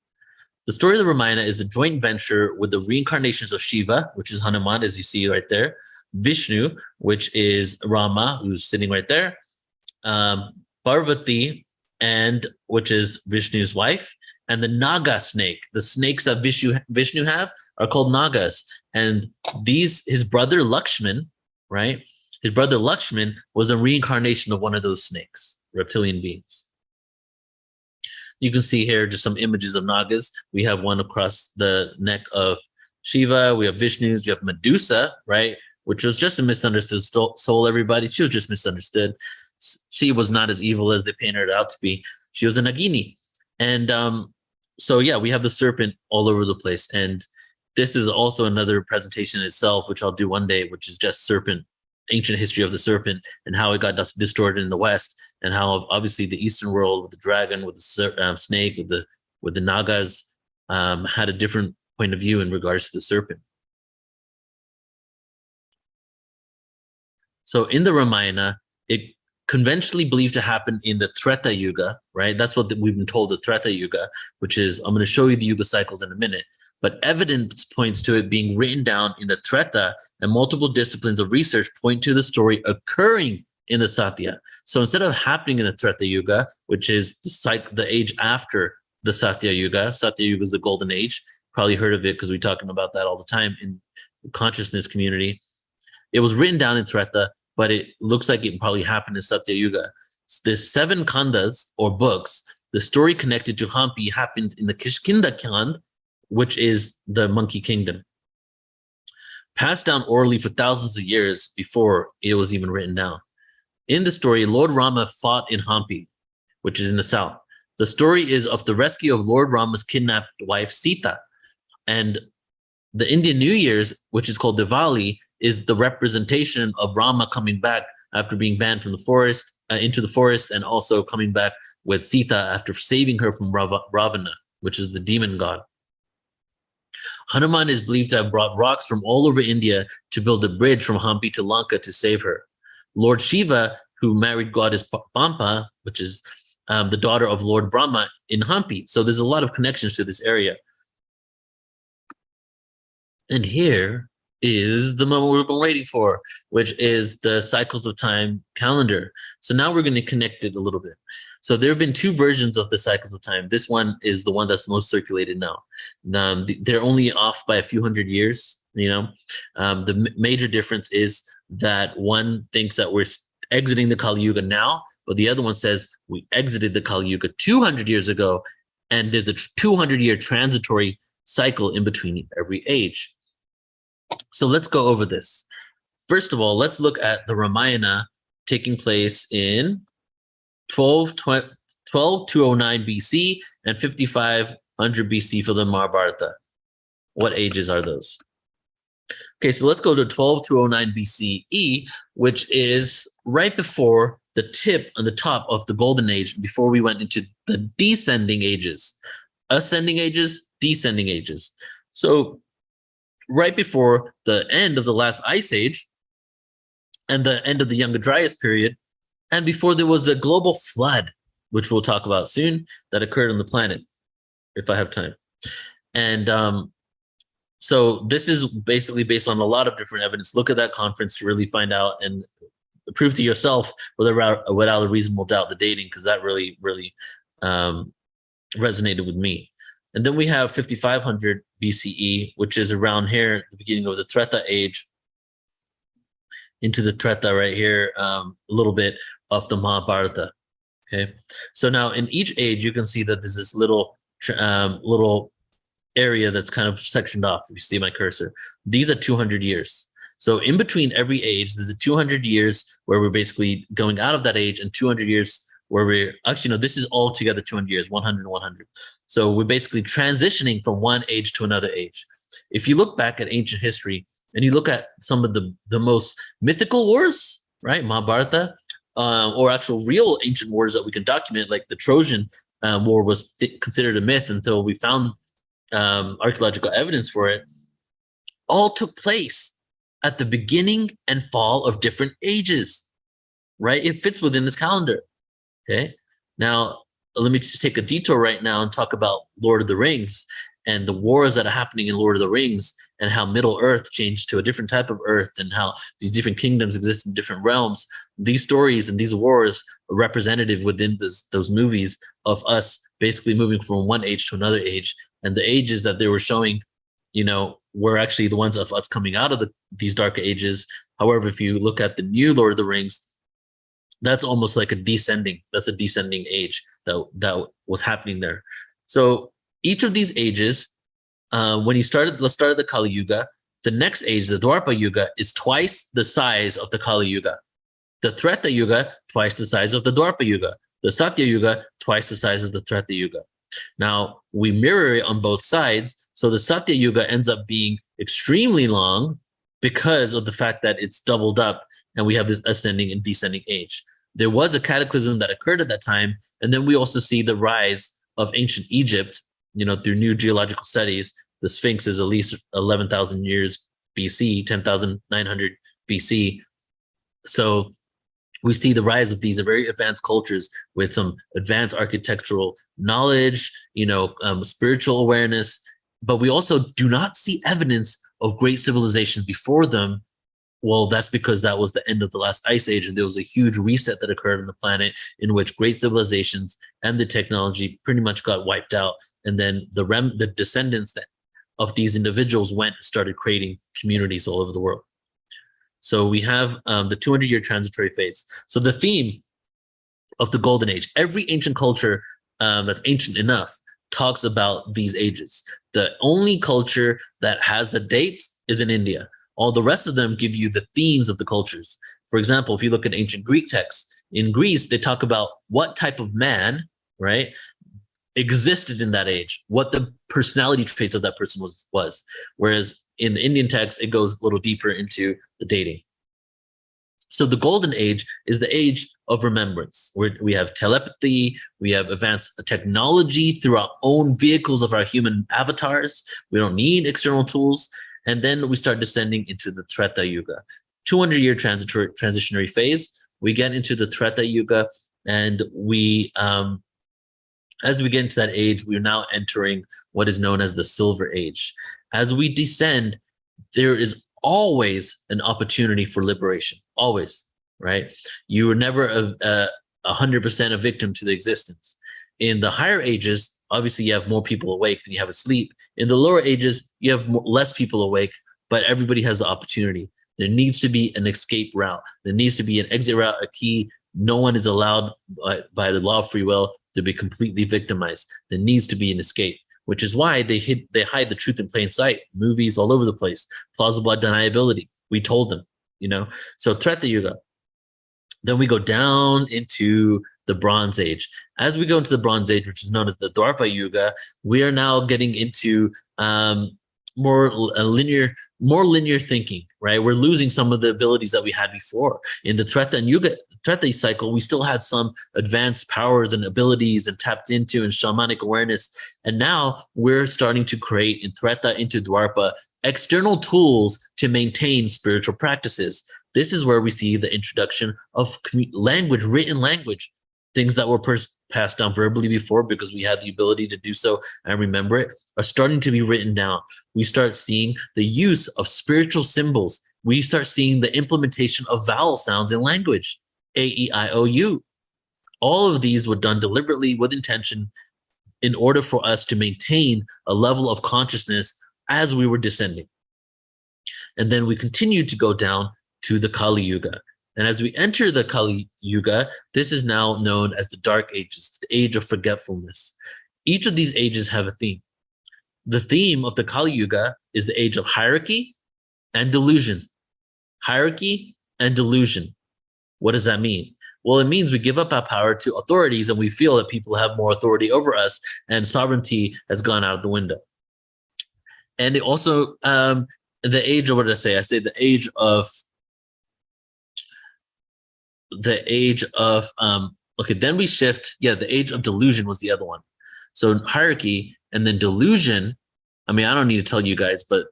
The story of the Ramayana is a joint venture with the reincarnations of Shiva, which is Hanuman, as you see right there, Vishnu, which is Rama, who's sitting right there, Parvati, and which is Vishnu's wife, and the Naga snake. The snakes that Vishnu have are called Nagas. And his brother Lakshman, right? His brother Lakshman was a reincarnation of one of those snakes, reptilian beings. You can see here just some images of Nagas. We have one across the neck of Shiva. We have Vishnu's. We have Medusa, right? Which was just a misunderstood soul, everybody. She was just misunderstood. She was not as evil as they painted her out to be. She was a Nagini. And so, yeah, we have the serpent all over the place. And this is also another presentation in itself, which I'll do one day, which is just serpent, ancient history of the serpent and how it got distorted in the West, and how obviously the Eastern world with the dragon, with the snake, with the Nagas had a different point of view in regards to the serpent. So in the Ramayana, it conventionally believed to happen in the Treta Yuga, right? That's what we've been told, the Treta Yuga, which is, I'm going to show you the Yuga cycles in a minute. But evidence points to it being written down in the Treta, and multiple disciplines of research point to the story occurring in the Satya. So instead of happening in the Treta Yuga, which is the age after the Satya Yuga is the golden age. Probably heard of it because we're talking about that all the time in the consciousness community. It was written down in Treta, but it looks like it probably happened in Satya Yuga. There's 7 kandas or books. The story connected to Hampi happened in the Kishkinda Kand, which is the monkey kingdom, passed down orally for thousands of years before it was even written down. In the story, Lord Rama fought in Hampi, which is in the south. The story is of the rescue of Lord Rama's kidnapped wife, Sita. And the Indian New Year's, which is called Diwali, is the representation of Rama coming back after being banned from the forest, into the forest, and also coming back with Sita after saving her from Ravana, which is the demon god. Hanuman is believed to have brought rocks from all over India to build a bridge from Hampi to Lanka to save her. Lord Shiva, who married goddess Pampa, which is the daughter of Lord Brahma in Hampi. So there's a lot of connections to this area. And here is the moment we've been waiting for, which is the cycles of time calendar. So now we're going to connect it a little bit. So there have been 2 versions of the cycles of time. This one is the one that's most circulated now. They're only off by a few hundred years, you know. The major difference is that one thinks that we're exiting the Kali Yuga now, but the other one says we exited the Kali Yuga 200 years ago, and there's a 200-year transitory cycle in between every age. So let's go over this. First of all, let's look at the Ramayana taking place in 1209 BC and 5500 BC for the Mahabharata. What ages are those? Okay, so let's go to 1209 BCE, which is right before the tip on the top of the golden age, before we went into the descending ages, ascending ages, descending ages. So right before the end of the last ice age and the end of the Younger Dryas period, and before there was a global flood, which we'll talk about soon, that occurred on the planet, if I have time. And so this is basically based on a lot of different evidence. Look at that conference to really find out and prove to yourself without a reasonable doubt the dating, because that really, really resonated with me. And then we have 5500 BCE, which is around here at the beginning of the Treta age, into the Treta right here, a little bit of the Mahabharata. Okay, so now in each age, you can see that there's this little area that's kind of sectioned off. If you see my cursor, these are 200 years. So in between every age, there's a 200 years where we're basically going out of that age, and 200 years where we're actually, no, this is all together 200 years, 100 and 100. So we're basically transitioning from one age to another age. If you look back at ancient history and you look at some of the most mythical wars, right, Mahabharata, or actual real ancient wars that we can document, like the Trojan War was considered a myth until we found archaeological evidence for it, all took place at the beginning and fall of different ages, right? It fits within this calendar. Okay. Now, let me just take a detour right now and talk about Lord of the Rings and the wars that are happening in Lord of the Rings, and how Middle Earth changed to a different type of Earth, and how these different kingdoms exist in different realms. These stories and these wars are representative within those movies of us basically moving from one age to another age. And the ages that they were showing, you know, were actually the ones of us coming out of these dark ages. However, if you look at the new Lord of the Rings, that's almost like a descending age that was happening there. So each of these ages, let's start at the Kali Yuga. The next age, the Dwapara Yuga, is twice the size of the Kali Yuga. The Treta Yuga, twice the size of the Dwapara Yuga. The Satya Yuga, twice the size of the Treta Yuga. Now, we mirror it on both sides. So the Satya Yuga ends up being extremely long because of the fact that it's doubled up and we have this ascending and descending age. There was a cataclysm that occurred at that time. And then we also see the rise of ancient Egypt, you know, through new geological studies. The Sphinx is at least 11,000 years BC, 10,900 BC. So we see the rise of these very advanced cultures with some advanced architectural knowledge, you know, spiritual awareness, but we also do not see evidence of great civilizations before them. Well, that's because that was the end of the last ice age, and there was a huge reset that occurred on the planet in which great civilizations and the technology pretty much got wiped out. And then the descendants of these individuals went and started creating communities all over the world. So we have the 200-year transitory phase. So the theme of the Golden Age, every ancient culture that's ancient enough talks about these ages. The only culture that has the dates is in India. All the rest of them give you the themes of the cultures. For example, if you look at ancient Greek texts, in Greece, they talk about what type of man, right, existed in that age, what the personality traits of that person was. Whereas in the Indian text, it goes a little deeper into the dating. So the Golden Age is the age of remembrance, where we have telepathy, we have advanced technology through our own vehicles of our human avatars. We don't need external tools. And then we start descending into the Treta Yuga, 200-year transitionary phase. We get into the Treta Yuga, and as we get into that age, we're now entering what is known as the Silver Age. As we descend, there is always an opportunity for liberation, always, right? You were never 100% a victim to the existence. In the higher ages, obviously you have more people awake than you have asleep. In the lower ages, you have less people awake, but everybody has the opportunity. There needs to be an escape route. There needs to be an exit route, a key. No one is allowed by the law of free will to be completely victimized. There needs to be an escape, which is why they hide the truth in plain sight. Movies all over the place, plausible deniability. We told them, you know. So Treta Yuga. Then we go down into the Bronze Age. As we go into the Bronze Age, which is known as the Dwapara Yuga, we are now getting into more linear thinking, right? We're losing some of the abilities that we had before. In the Treta cycle, we still had some advanced powers and abilities and tapped into and shamanic awareness. And now we're starting to create in Treta into Dwapara external tools to maintain spiritual practices. This is where we see the introduction of language, written language, things that were passed down verbally before because we had the ability to do so and remember it, are starting to be written down. We start seeing the use of spiritual symbols. We start seeing the implementation of vowel sounds in language, A, E, I, O, U. All of these were done deliberately with intention in order for us to maintain a level of consciousness as we were descending. And then we continue to go down to the Kali Yuga. And as we enter the Kali Yuga, this is now known as the Dark Ages, the age of forgetfulness. Each of these ages have a theme. The theme of the Kali Yuga is the age of hierarchy and delusion. Hierarchy and delusion. What does that mean? Well, it means we give up our power to authorities and we feel that people have more authority over us and sovereignty has gone out the window. And it also, the age of, what did I say? I say the age of, okay, then we shift. Yeah, the age of delusion was the other one. So hierarchy and then delusion. I mean, I don't need to tell you guys, but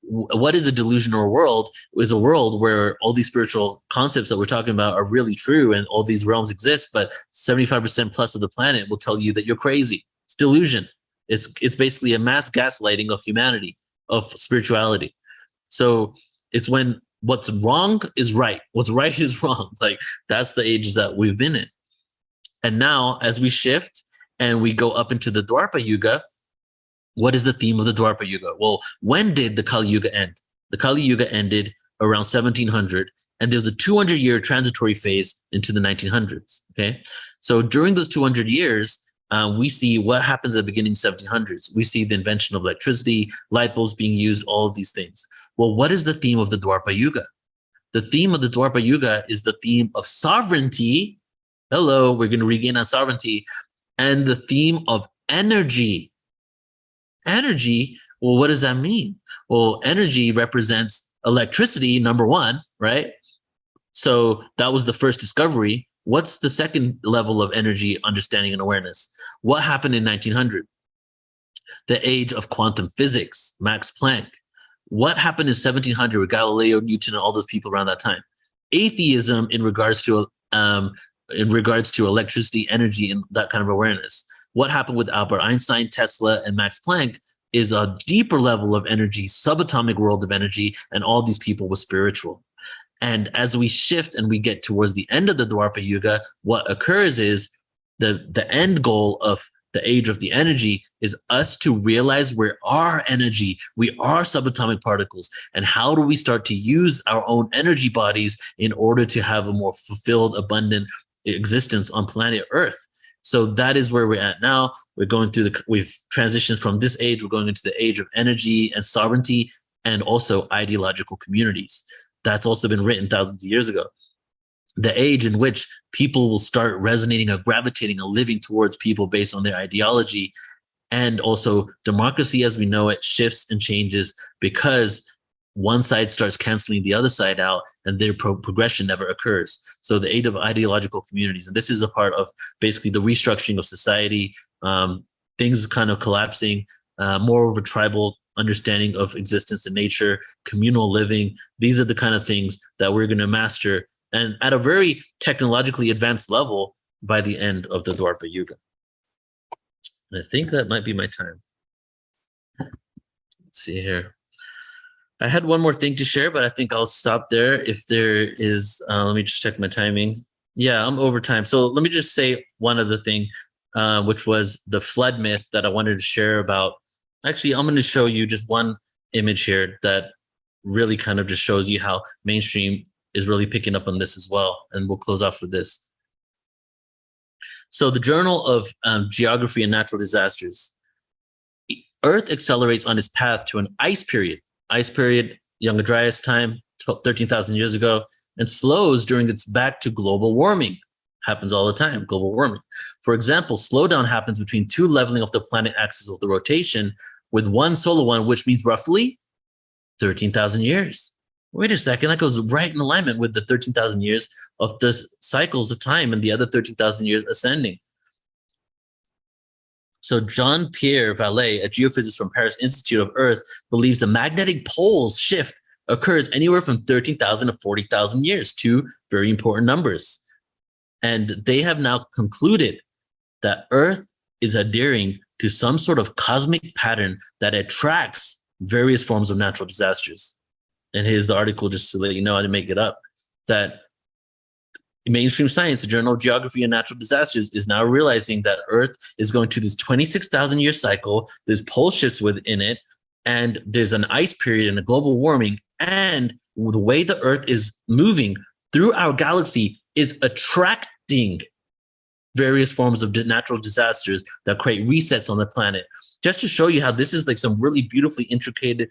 what is a delusional world? Is a world where all these spiritual concepts that we're talking about are really true and all these realms exist, but 75% plus of the planet will tell you that you're crazy. It's delusion. It's basically a mass gaslighting of humanity, of spirituality. So it's when what's wrong is right, what's right is wrong. Like, that's the ages that we've been in. And now as we shift and we go up into the Dwapara Yuga, what is the theme of the Dwapara Yuga? Well, when did the Kali Yuga end? The Kali Yuga ended around 1700, and there's a 200-year transitory phase into the 1900s. Okay, so during those 200 years, we see what happens at the beginning 1700s. We see the invention of electricity, light bulbs being used, all of these things. Well, what is the theme of the Dwapara Yuga? The theme of the Dwapara Yuga is the theme of sovereignty. Hello, we're going to regain our sovereignty. And the theme of energy. Energy, well, what does that mean? Well, energy represents electricity, number one, right? So that was the first discovery. What's the second level of energy, understanding, and awareness? What happened in 1900? The age of quantum physics, Max Planck. What happened in 1700 with Galileo, Newton, and all those people around that time? Atheism in regards to electricity, energy, and that kind of awareness. What happened with Albert Einstein, Tesla, and Max Planck is a deeper level of energy, subatomic world of energy, and all these people were spiritual. And as we shift and we get towards the end of the Dwapara Yuga, what occurs is the end goal of the age of the energy is us to realize we are energy, we are subatomic particles, and how do we start to use our own energy bodies in order to have a more fulfilled, abundant existence on planet Earth. So that is where we're at now. We're going through we've transitioned from this age, we're going into the age of energy and sovereignty, and also ideological communities. That's also been written thousands of years ago. The age in which people will start resonating or gravitating and living towards people based on their ideology. And also democracy as we know it shifts and changes because one side starts canceling the other side out and their progression never occurs. So the age of ideological communities, and this is a part of basically the restructuring of society, things kind of collapsing, more of a tribal understanding of existence and nature, communal living. These are the kind of things that we're going to master, and at a very technologically advanced level by the end of the Dwapara Yuga. And I think that might be my time. Let's see here. I had one more thing to share, but I think I'll stop there. If there is, let me just check my timing. Yeah, I'm over time. So let me just say one other thing, which was the flood myth that I wanted to share about. Actually, I'm going to show you just one image here that really kind of just shows you how mainstream is really picking up on this as well. And we'll close off with this. So the Journal of Geography and Natural Disasters. Earth accelerates on its path to an ice period. Ice period, Young Dryas time, 13,000 years ago, and slows during its back to global warming. Happens all the time, global warming. For example, slowdown happens between two leveling of the planet axis of the rotation with one solar one, which means roughly 13,000 years. Wait a second, that goes right in alignment with the 13,000 years of the cycles of time and the other 13,000 years ascending. So Jean-Pierre Vallée, a geophysicist from Paris Institute of Earth, believes the magnetic poles shift occurs anywhere from 13,000 to 40,000 years, two very important numbers. And they have now concluded that Earth is adhering to some sort of cosmic pattern that attracts various forms of natural disasters. And here's the article just to let you know, I didn't make it up, that mainstream science, the Journal of Geography and Natural Disasters, is now realizing that Earth is going to this 26,000 year cycle. There's pole shifts within it, and there's an ice period and a global warming. And the way the Earth is moving through our galaxy is attracting various forms of natural disasters that create resets on the planet. Just to show you how this is like some really beautifully intricate,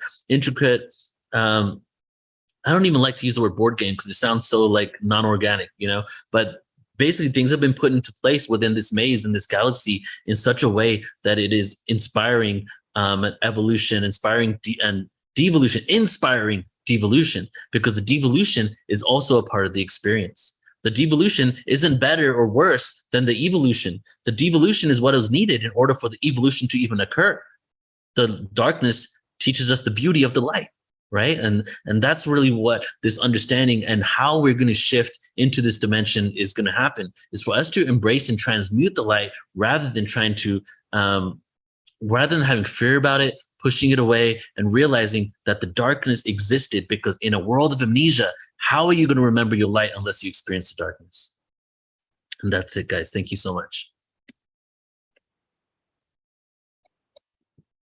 I don't even like to use the word board game because it sounds so like non-organic, you know, but basically things have been put into place within this maze in this galaxy in such a way that it is inspiring evolution, inspiring devolution, inspiring devolution, because the devolution is also a part of the experience. The devolution isn't better or worse than the evolution. The devolution is what is needed in order for the evolution to even occur. The darkness teaches us the beauty of the light, right? And that's really what this understanding and how we're going to shift into this dimension is going to happen, is for us to embrace and transmute the light rather than trying to, rather than having fear about it, pushing it away, and realizing that the darkness existed, because in a world of amnesia, how are you going to remember your light unless you experience the darkness? And that's it, guys. Thank you so much.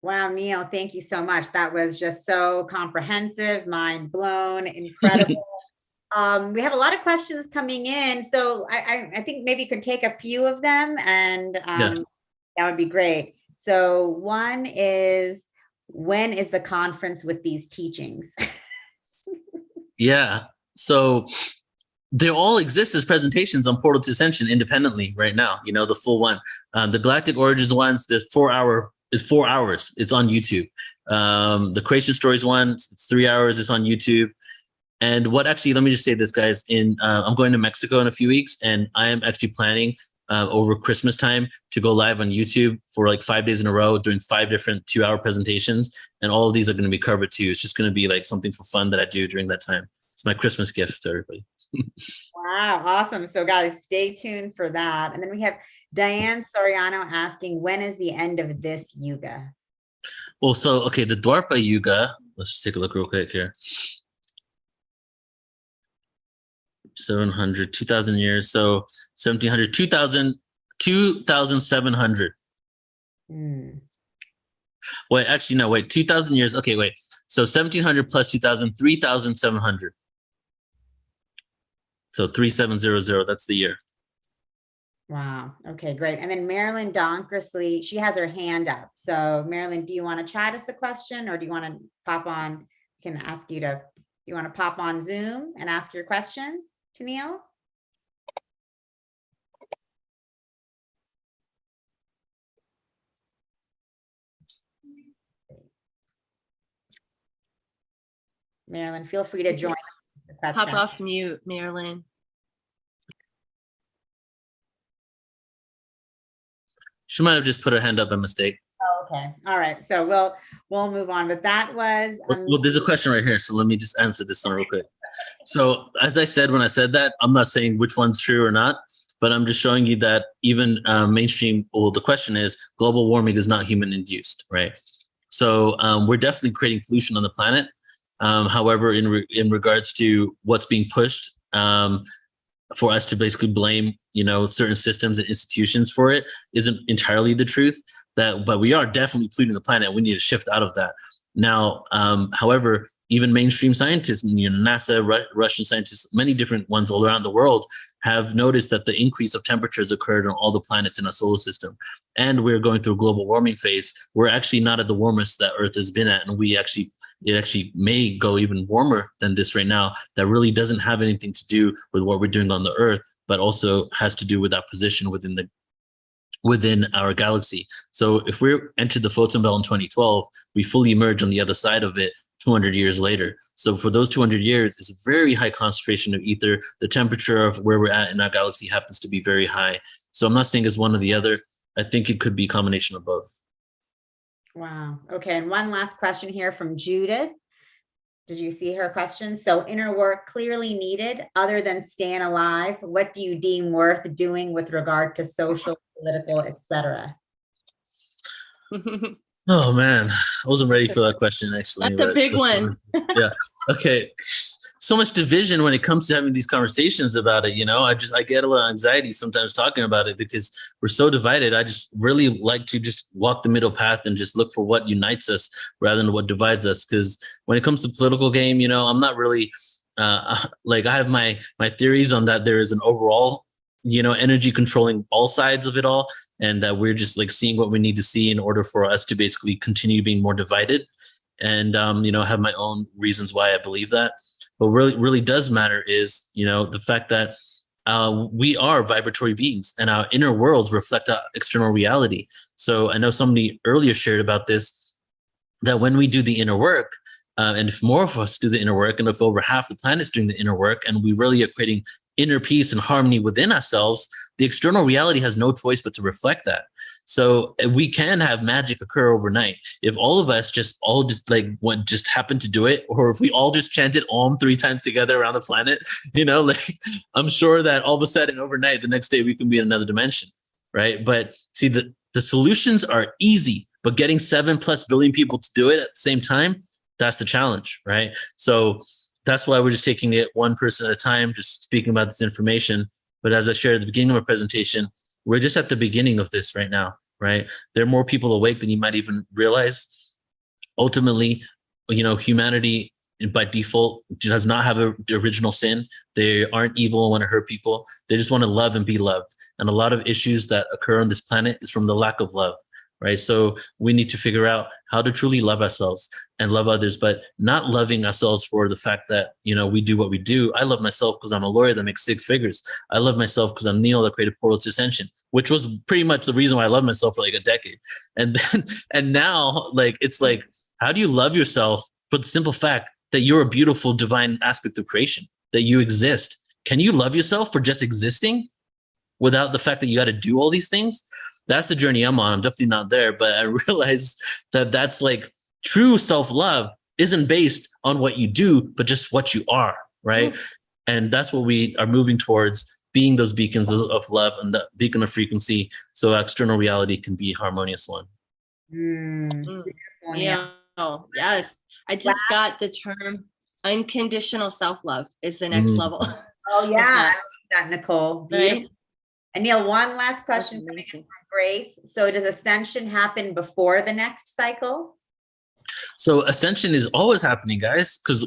Wow, Neil, thank you so much. That was just so comprehensive, mind blown, incredible. We have a lot of questions coming in, so I think maybe you could take a few of them, and that would be great. So one is, when is the conference with these teachings? Yeah, so they all exist as presentations on Portal to Ascension independently right now, you know, the full one. The Galactic Origins ones, the 4 hour is 4 hours. It's on YouTube. The Creation Stories one, it's 3 hours. It's on YouTube. And what actually, let me just say this, guys, I'm going to Mexico in a few weeks, and I am actually planning over Christmas time to go live on YouTube for like 5 days in a row, doing 5 different 2-hour presentations. And all of these are going to be covered too. It's just going to be like something for fun that I do during that time. It's my Christmas gift to everybody. Wow, awesome. So guys, stay tuned for that. And then we have Diane Soriano asking, when is the end of this Yuga? Well, so, okay, the Dwarpa Yuga, let's just take a look real quick here. 700, 2,000 years. So 1,700, 2,000, 2,700. Wait, actually, no, wait, 2,000 years. Okay, wait. So 1,700 plus 2,000, 3,700. So 3,700, that's the year. Wow. Okay, great. And then Marilyn Donkersley, she has her hand up. So Marilyn, do you want to chat us a question, or do you want to pop on? I can ask you to, you want to pop on Zoom and ask your question to Neil? Marilyn, feel free to join us. Pop off mute, Marilyn. She might have just put her hand up by mistake. Oh, okay. All right. So we'll move on. But that was well, there's a question right here. So let me just answer this one real quick. So as I said, when I said that, I'm not saying which one's true or not, but I'm just showing you that even mainstream, well, the question is, global warming is not human induced, right? So we're definitely creating pollution on the planet. However, in regards to what's being pushed, for us to basically blame, you know, certain systems and institutions for it isn't entirely the truth. But we are definitely polluting the planet. We need to shift out of that. Now, however, even mainstream scientists, you know, NASA, Russian scientists, many different ones all around the world have noticed that the increase of temperatures occurred on all the planets in our solar system. And we're going through a global warming phase. We're actually not at the warmest that Earth has been at. And it actually may go even warmer than this right now. That really doesn't have anything to do with what we're doing on the Earth, but also has to do with our position within our galaxy. So if we entered the photon belt in 2012, we fully emerge on the other side of it 200 years later. So for those 200 years, it's a very high concentration of ether. The temperature of where we're at in our galaxy happens to be very high. So I'm not saying it's one or the other. I think it could be a combination of both. Wow. Okay. And one last question here from Judith. Did you see her question? So inner work clearly needed other than staying alive. What do you deem worth doing with regard to social, political, etc.? Oh man, I wasn't ready for that question actually. That's a big one. Yeah. Okay. So much division when it comes to having these conversations about it. You know, I get a little anxiety sometimes talking about it because we're so divided. I just really like to just walk the middle path and just look for what unites us rather than what divides us. Because when it comes to political game, you know, I'm not really like, I have my theories on that. There is an overall, you know, energy controlling all sides of it all, and that we're just like seeing what we need to see in order for us to basically continue being more divided. And you know, have my own reasons why I believe that. But what really does matter is, you know, the fact that we are vibratory beings and our inner worlds reflect our external reality. So I know somebody earlier shared about this, that when we do the inner work, and if more of us do the inner work, and if over half the planet's doing the inner work, and we really are creating inner peace and harmony within ourselves, the external reality has no choice but to reflect that. So we can have magic occur overnight. If all of us just happen to do it, or if we all just chanted Om 3 times together around the planet, I'm sure that all of a sudden overnight, the next day we can be in another dimension, right? But see, the solutions are easy, but getting 7+ billion people to do it at the same time, that's the challenge, right? So that's why we're just taking it one person at a time, just speaking about this information. But as I shared at the beginning of my presentation, we're just at the beginning of this right now, right? There are more people awake than you might even realize. Ultimately, humanity by default does not have the original sin. They aren't evil and want to hurt people. They just want to love and be loved. And a lot of issues that occur on this planet is from the lack of love, right? So we need to figure out how to truly love ourselves and love others, but not loving ourselves for the fact that, we do what we do. I love myself because I'm a lawyer that makes 6 figures. I love myself because I'm Neo that created Portal to Ascension, which was pretty much the reason why I love myself for like a decade. And now it's like, how do you love yourself for the simple fact that you're a beautiful divine aspect of creation, that you exist? Can you love yourself for just existing without the fact that you got to do all these things? That's the journey I'm on. I'm definitely not there, but I realize that that's like true self-love isn't based on what you do, but just what you are, right? Mm. And that's what we are moving towards, being those beacons of love and the beacon of frequency, so external reality can be a harmonious one. Yeah. Oh, yes. I just got the term unconditional self-love is the next level. Oh yeah, I love that, Nicole. Right? And Neil, one last question from Grace. So does ascension happen before the next cycle? So ascension is always happening, guys, because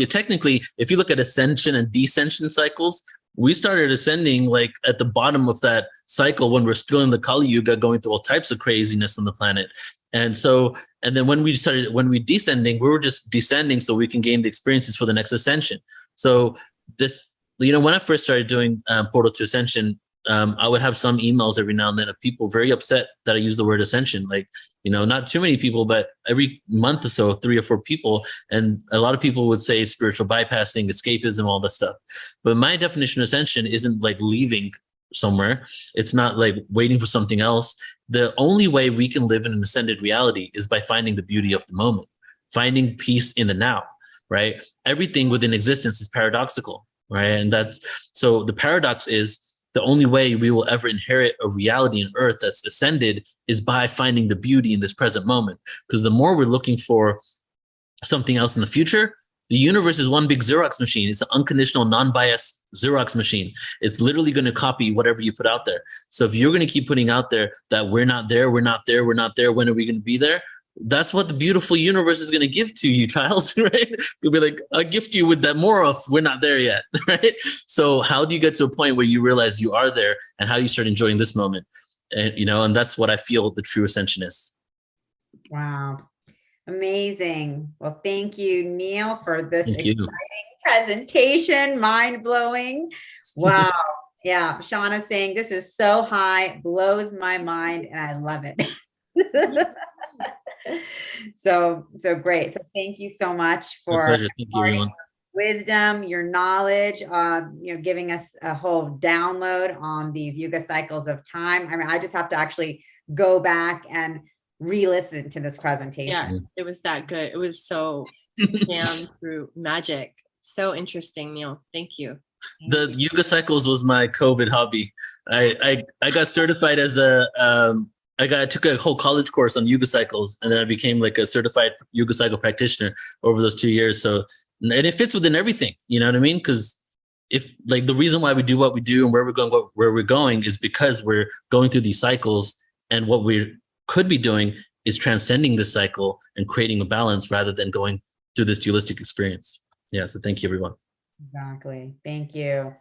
technically, if you look at ascension and descension cycles, we started ascending like at the bottom of that cycle when we're still in the Kali Yuga, going through all types of craziness on the planet. And then when we descending, we were just descending so we can gain the experiences for the next ascension. So this, when I first started doing Portal to Ascension, I would have some emails every now and then of people very upset that I use the word ascension. Like, not too many people, but every month or so, 3 or 4 people. And a lot of people would say spiritual bypassing, escapism, all that stuff. But my definition of ascension isn't like leaving somewhere. It's not like waiting for something else. The only way we can live in an ascended reality is by finding the beauty of the moment, finding peace in the now, right? Everything within existence is paradoxical, right? And so the paradox is, the only way we will ever inherit a reality on earth that's ascended is by finding the beauty in this present moment. Because the more we're looking for something else in the future, the universe is one big Xerox machine. It's an unconditional, non-biased Xerox machine. It's literally going to copy whatever you put out there. So if you're going to keep putting out there that we're not there, when are we going to be there? That's what the beautiful universe is going to give to you, child, right? You'll be like, I'll gift you with that more of we're not there yet, right? So how do you get to a point where you realize you are there, and how do you start enjoying this moment? And, and that's what I feel the true ascension is. Wow. Amazing. Well, thank you, Neil, for this exciting presentation. Mind-blowing. Wow. Yeah. Shauna's saying this is so high, blows my mind, and I love it. So great. So thank you so much for your wisdom, your knowledge, giving us a whole download on these Yuga cycles of time. I mean, I just have to actually go back and re-listen to this presentation. Yeah, it was that good. It was so damn through magic. So interesting, Neil. Thank you. The Yuga cycles was my COVID hobby. I got certified as I took a whole college course on Yuga cycles, and then I became like a certified Yuga cycle practitioner over those 2 years. So, and it fits within everything, you know what I mean? Because if like the reason why we do what we do and where we're going is because we're going through these cycles, and what we could be doing is transcending this cycle and creating a balance rather than going through this dualistic experience. Yeah. So thank you, everyone. Exactly. Thank you.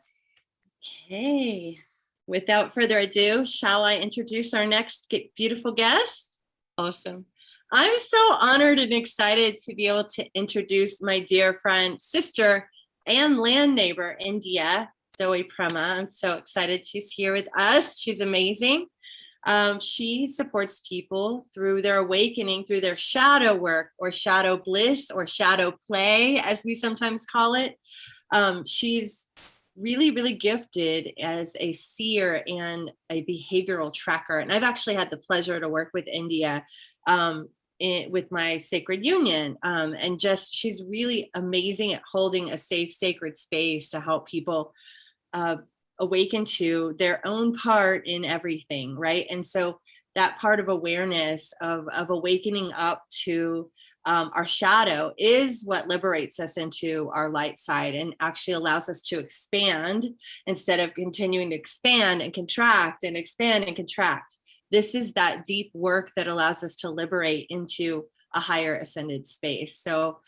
Okay. Without further ado, shall I introduce our next beautiful guest? Awesome. I'm so honored and excited to be able to introduce my dear friend, sister, and land neighbor, India, Zoe Prema. I'm so excited she's here with us. She's amazing. She supports people through their awakening, through their shadow work, or shadow bliss, or shadow play, as we sometimes call it. She's really, really gifted as a seer and a behavioral tracker. And I've actually had the pleasure to work with India with my sacred union. And just, she's really amazing at holding a safe, sacred space to help people awaken to their own part in everything, right? And so that part of awareness of awakening up to our shadow is what liberates us into our light side and actually allows us to expand instead of continuing to expand and contract and expand and contract. This is that deep work that allows us to liberate into a higher ascended space. So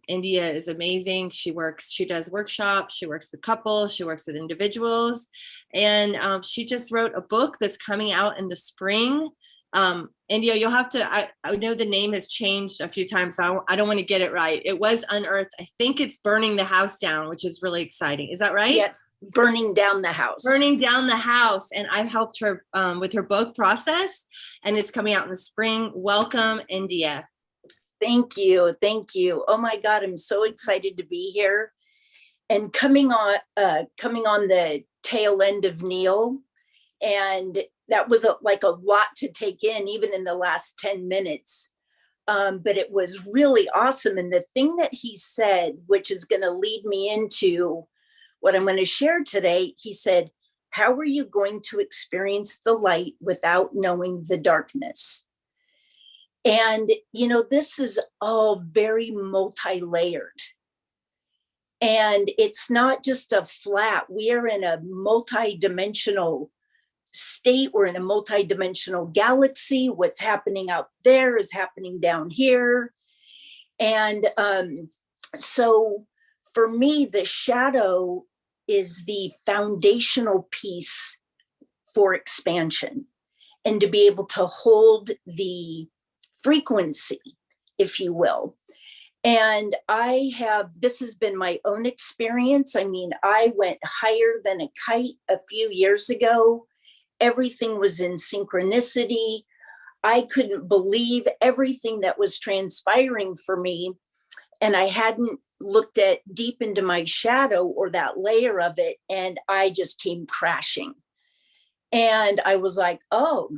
India is amazing. She does workshops, she works with couples, she works with individuals. And she just wrote a book that's coming out in the spring. India, you'll have to, I know the name has changed a few times, so I don't want to get it right. It was Unearthed. I think it's Burning the House Down, which is really exciting. Is that right? Yes, Burning Down the House. Burning Down the House. And I've helped her with her book process, and it's coming out in the spring. Welcome, India. Thank you. Thank you. Oh my God, I'm so excited to be here. And coming on the tail end of Neil, and that was like a lot to take in, even in the last 10 minutes. But it was really awesome. And the thing that he said, which is going to lead me into what I'm going to share today, he said, how are you going to experience the light without knowing the darkness? And, you know, this is all very multi-layered. And it's not just a flat, we are in a multi-dimensional state. We're in a multi-dimensional galaxy. What's happening out there is happening down here. And so for me, the shadow is the foundational piece for expansion and to be able to hold the frequency, if you will. And this has been my own experience. I mean, I went higher than a kite a few years ago. Everything was in synchronicity. I couldn't believe everything that was transpiring for me. And I hadn't looked deep into my shadow or that layer of it. And I just came crashing. And I was like, oh.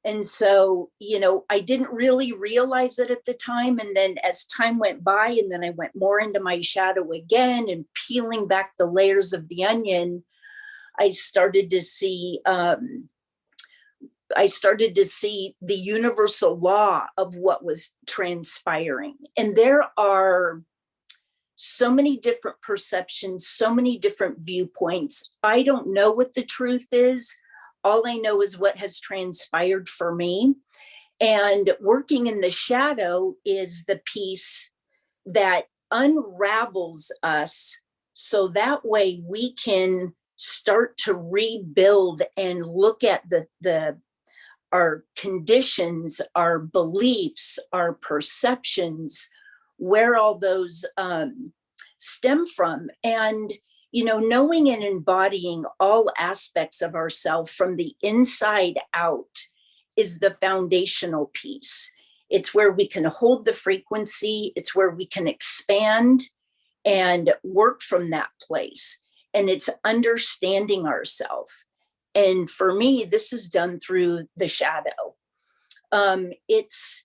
And so, you know, I didn't really realize it at the time. And then as time went by, and then I went more into my shadow again and peeling back the layers of the onion, I started to see the universal law of what was transpiring. And there are so many different perceptions, so many different viewpoints. I don't know what the truth is. All I know is what has transpired for me. And working in the shadow is the piece that unravels us, so that way we can start to rebuild and look at our conditions, our beliefs, our perceptions, where all those stem from. And, you know, knowing and embodying all aspects of ourselves from the inside out is the foundational piece. It's where we can hold the frequency. It's where we can expand and work from that place. And it's understanding ourselves. And for me, this is done through the shadow. It's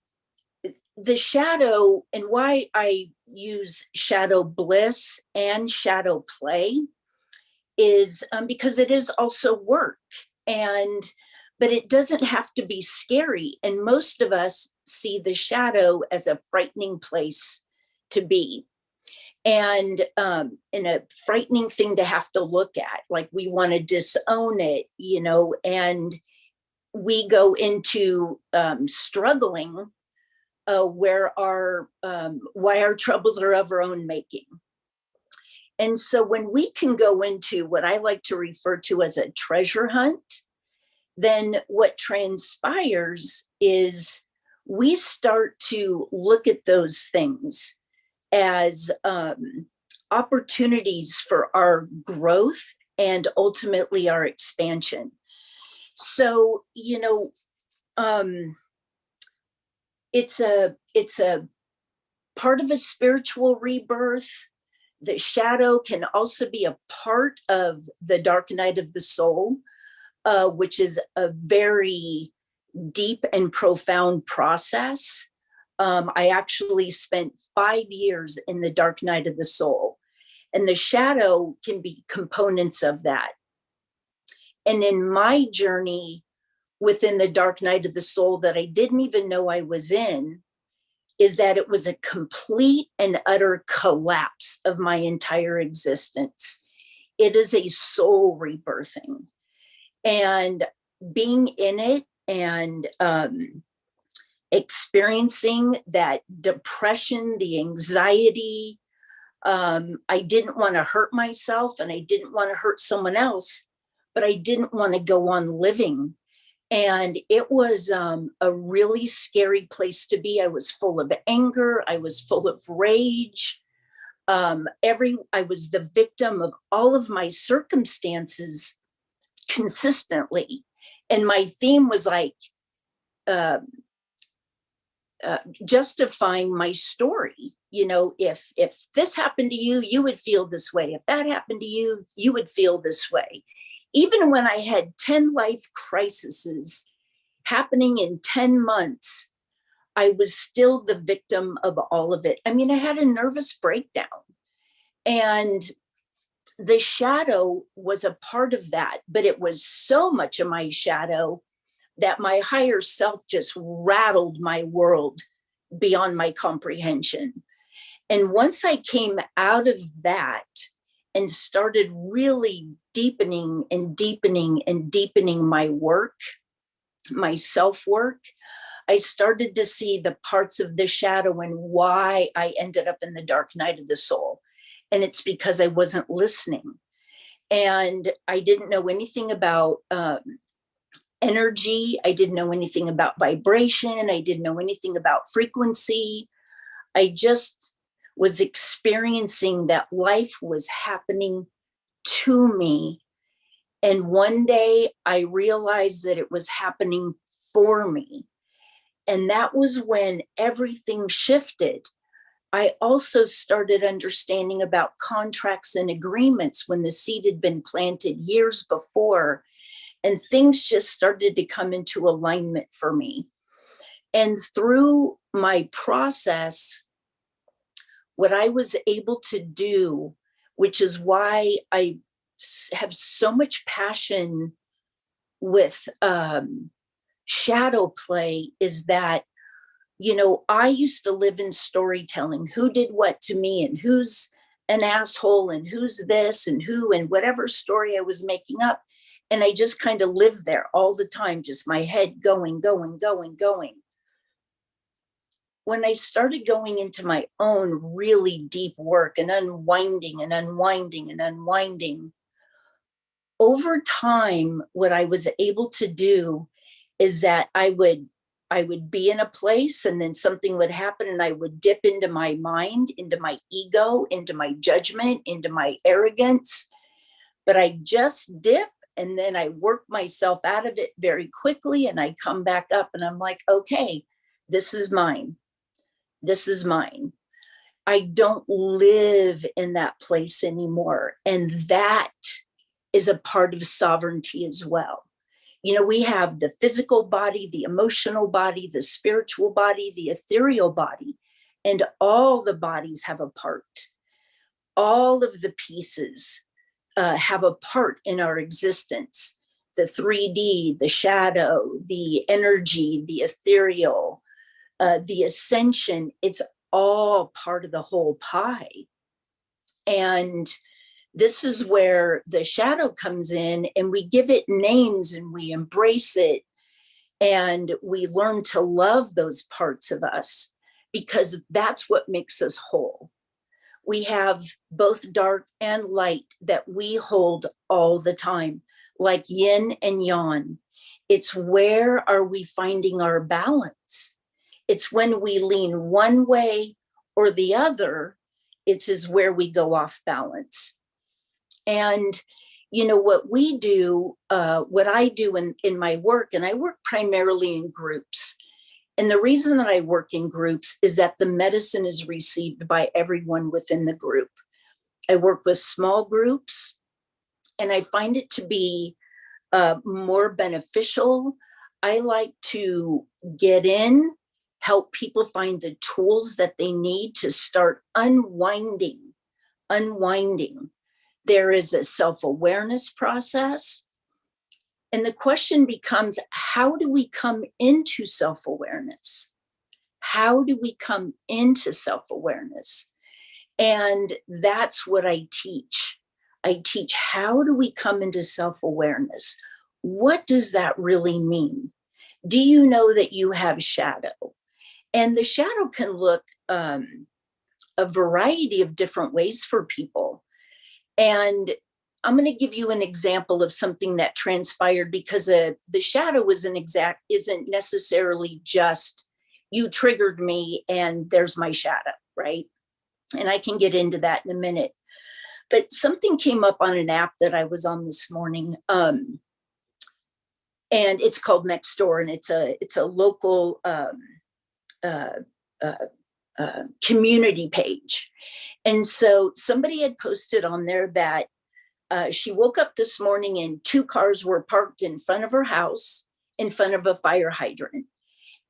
the shadow, and why I use shadow bliss and shadow play is because it is also work. But it doesn't have to be scary. And most of us see the shadow as a frightening place to be. And a frightening thing to have to look at, like we want to disown it, you know, and we go into struggling why our troubles are of our own making. And so when we can go into what I like to refer to as a treasure hunt, then what transpires is we start to look at those things as opportunities for our growth and ultimately our expansion. So, you know, it's a part of a spiritual rebirth. the shadow can also be a part of the dark night of the soul, which is a very deep and profound process. I actually spent 5 years in the dark night of the soul, and the shadow can be components of that. And in my journey within the dark night of the soul that I didn't even know I was in, is that it was a complete and utter collapse of my entire existence. It is a soul rebirthing. And being in it and experiencing that depression, the anxiety, I didn't want to hurt myself and I didn't want to hurt someone else, but I didn't want to go on living. And it was a really scary place to be. I was full of anger. I was full of rage. I was the victim of all of my circumstances consistently. And my theme was like justifying my story. You know, if this happened to you, you would feel this way. If that happened to you, you would feel this way. Even when I had 10 life crises happening in 10 months, I was still the victim of all of it. I mean, I had a nervous breakdown, and the shadow was a part of that, but it was so much of my shadow that my higher self just rattled my world beyond my comprehension. And once I came out of that and started really deepening and deepening and deepening my work, my self-work, I started to see the parts of the shadow and why I ended up in the dark night of the soul. And it's because I wasn't listening. And I didn't know anything about energy. I didn't know anything about vibration. I didn't know anything about frequency. I just was experiencing that life was happening to me. And one day I realized that it was happening for me. And that was when everything shifted. I also started understanding about contracts and agreements when the seed had been planted years before, and things just started to come into alignment for me. And through my process, what I was able to do, which is why I have so much passion with shadow play, is that, you know, I used to live in storytelling. Who did what to me, and who's an asshole, and who's this, and who, and whatever story I was making up. And I just kind of lived there all the time, just my head going. When I started going into my own really deep work and unwinding, over time, what I was able to do is that I would be in a place, and then something would happen, and I would dip into my mind, into my ego, into my judgment, into my arrogance. But I just dip, and then I work myself out of it very quickly, and I come back up, and I'm like, okay, this is mine. This is mine. I don't live in that place anymore. And that is a part of sovereignty as well. You know, we have the physical body, the emotional body, the spiritual body, the ethereal body, and all the bodies have a part. All of the pieces have a part in our existence. The 3D, the shadow, the energy, the ethereal, the ascension, it's all part of the whole pie. And this is where the shadow comes in, and we give it names, and we embrace it, and we learn to love those parts of us, because that's what makes us whole. We have both dark and light that we hold all the time, like yin and yang. It's where are we finding our balance? It's when we lean one way or the other, it's is where we go off balance. And, you know, what we do, what I do in my work, and I work primarily in groups. And the reason that I work in groups is that the medicine is received by everyone within the group. I work with small groups, and I find it to be more beneficial. I like to get in, help people find the tools that they need to start unwinding. There is a self-awareness process. And the question becomes, how do we come into self-awareness? How do we come into self-awareness? And that's what I teach. I teach, how do we come into self-awareness? What does that really mean? Do you know that you have shadow? And the shadow can look a variety of different ways for people. And I'm going to give you an example of something that transpired, because the shadow isn't necessarily just you triggered me and there's my shadow, right? And I can get into that in a minute. But something came up on an app that I was on this morning, and it's called Nextdoor, and it's a local community page. And so somebody had posted on there that she woke up this morning and 2 cars were parked in front of her house, in front of a fire hydrant.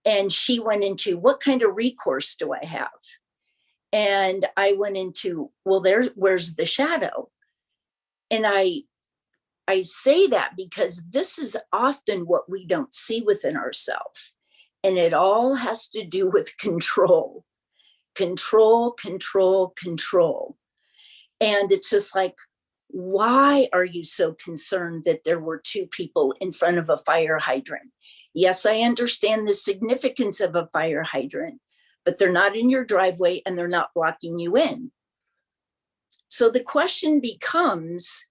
And she went into, what kind of recourse do I have? And I went into, well, where's the shadow? And I say that because this is often what we don't see within ourselves. And it all has to do with control. Control. And it's just like, why are you so concerned that there were 2 people in front of a fire hydrant? Yes, I understand the significance of a fire hydrant, but they're not in your driveway and they're not blocking you in. So the question becomes,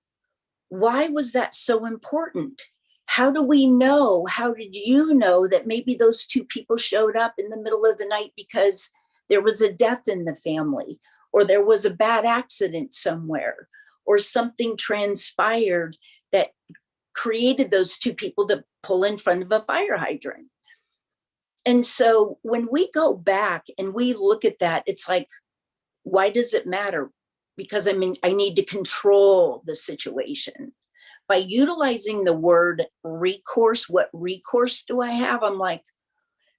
why was that so important? How do we know? How did you know that maybe those 2 people showed up in the middle of the night because there was a death in the family, or there was a bad accident somewhere, or something transpired that created those 2 people to pull in front of a fire hydrant? And so when we go back and we look at that, it's like, why does it matter? Because I need to control the situation. By utilizing the word recourse, what recourse do I have? I'm like,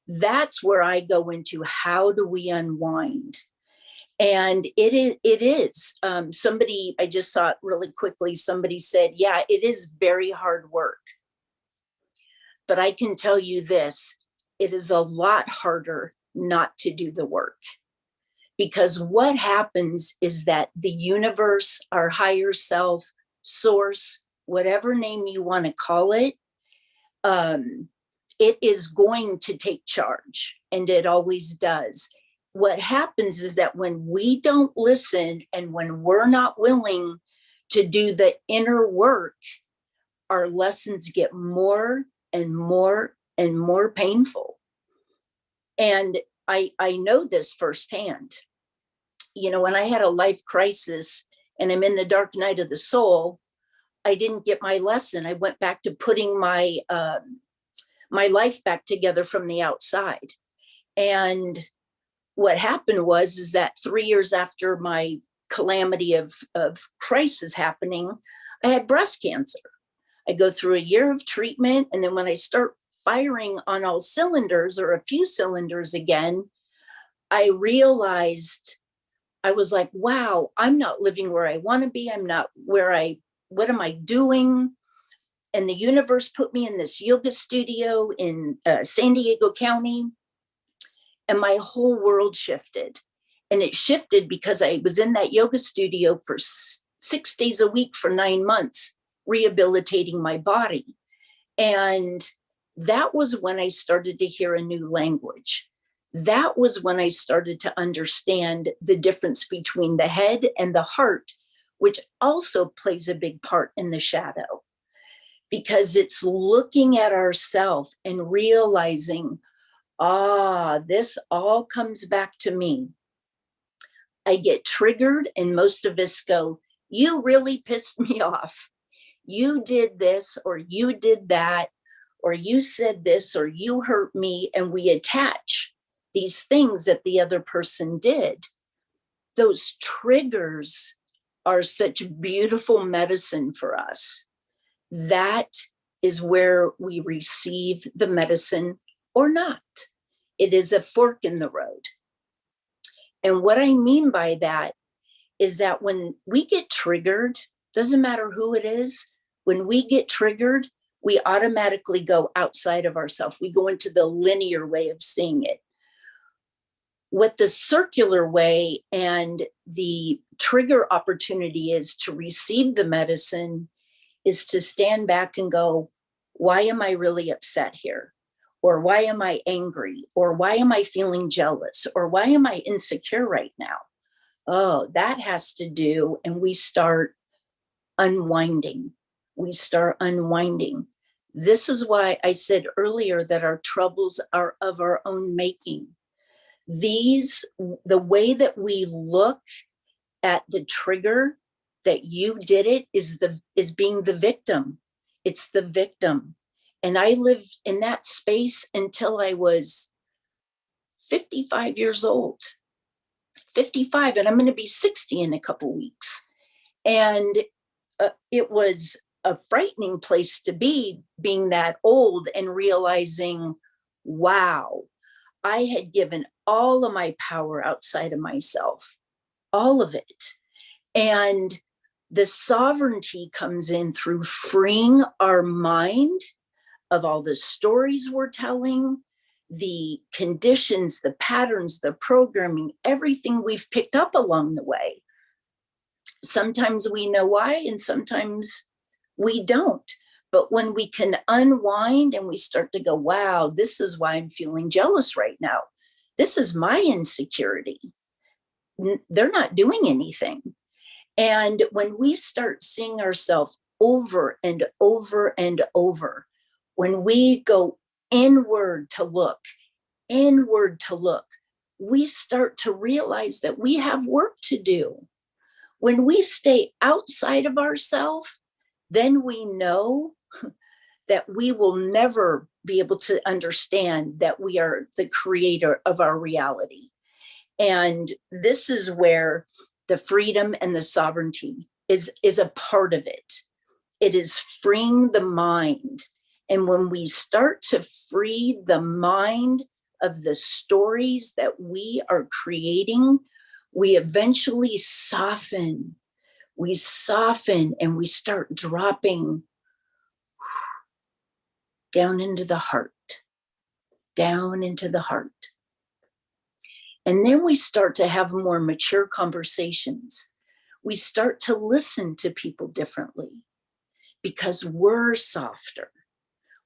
that's where I go into, how do we unwind? And it is somebody, I just saw it really quickly. Somebody said, yeah, it is very hard work. But I can tell you this, it is a lot harder not to do the work. Because what happens is that the universe, our higher self, source, whatever name you want to call it, it is going to take charge, and it always does. What happens is that when we don't listen and when we're not willing to do the inner work, our lessons get more and more and more painful. And I know this firsthand. You know, when I had a life crisis and I'm in the dark night of the soul, I didn't get my lesson. I went back to putting my my life back together from the outside. And what happened is that 3 years after my calamity of crisis happening, I had breast cancer. I go through a year of treatment. And then when I start firing on all cylinders, or a few cylinders again, I realized, I was like, wow, I'm not living where I want to be. I'm not what am I doing? And the universe put me in this yoga studio in San Diego County. And my whole world shifted. And it shifted because I was in that yoga studio for 6 days a week for 9 months, rehabilitating my body. And that was when I started to hear a new language. That was when I started to understand the difference between the head and the heart, which also plays a big part in the shadow. Because it's looking at ourselves and realizing, this all comes back to me. I get triggered, and most of us go, you really pissed me off. You did this, or you did that, or you said this, or you hurt me. And we attach these things that the other person did. Those triggers are such beautiful medicine for us. That is where we receive the medicine or not. It is a fork in the road. And what I mean by that is that when we get triggered, doesn't matter who it is, when we get triggered, we automatically go outside of ourselves. We go into the linear way of seeing it. What the circular way and the trigger opportunity is to receive the medicine is to stand back and go, why am I really upset here? Or why am I angry? Or why am I feeling jealous? Or why am I insecure right now? Oh, that has to do, and we start unwinding. We start unwinding. This is why I said earlier that our troubles are of our own making. The way that we look at the trigger that you did it is being the victim. It's the victim. And I lived in that space until I was 55 years old. 55, and I'm going to be 60 in a couple weeks. And it was a frightening place to be, being that old and realizing, wow, I had given all of my power outside of myself, all of it. And the sovereignty comes in through freeing our mind of all the stories we're telling, the conditions, the patterns, the programming, everything we've picked up along the way. Sometimes we know why, and sometimes we don't. But when we can unwind and we start to go, wow, this is why I'm feeling jealous right now. This is my insecurity. They're not doing anything. And when we start seeing ourselves over and over and over, when we go inward to look, we start to realize that we have work to do. When we stay outside of ourselves, then we know that we will never be able to understand that we are the creator of our reality. And this is where the freedom and the sovereignty is a part of it. It is freeing the mind. And when we start to free the mind of the stories that we are creating, we eventually soften. We soften and we start dropping down into the heart, down into the heart. And then we start to have more mature conversations. We start to listen to people differently because we're softer.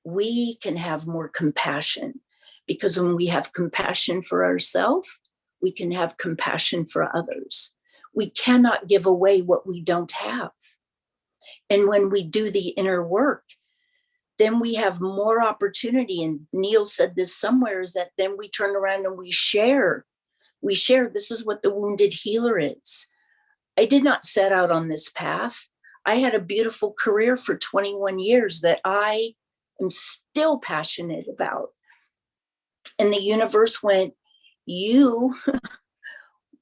We can have more compassion because when we have compassion for ourselves, we can have compassion for others. We cannot give away what we don't have. And when we do the inner work, then we have more opportunity. And Neil said this somewhere, is that then we turn around and we share. We share, this is what the wounded healer is. I did not set out on this path. I had a beautiful career for 21 years that I am still passionate about. And the universe went, we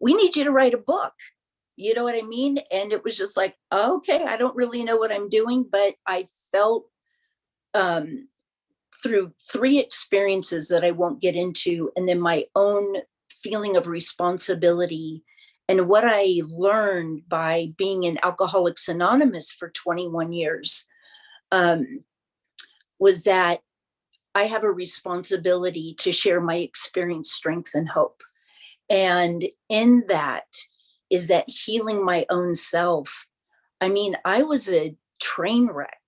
need you to write a book. You know what I mean? And it was just like, okay, I don't really know what I'm doing, but I felt through 3 experiences that I won't get into, and then my own feeling of responsibility and what I learned by being in Alcoholics Anonymous for 21 years was that I have a responsibility to share my experience, strength, and hope. And in that is that healing my own self. I mean, I was a train wreck,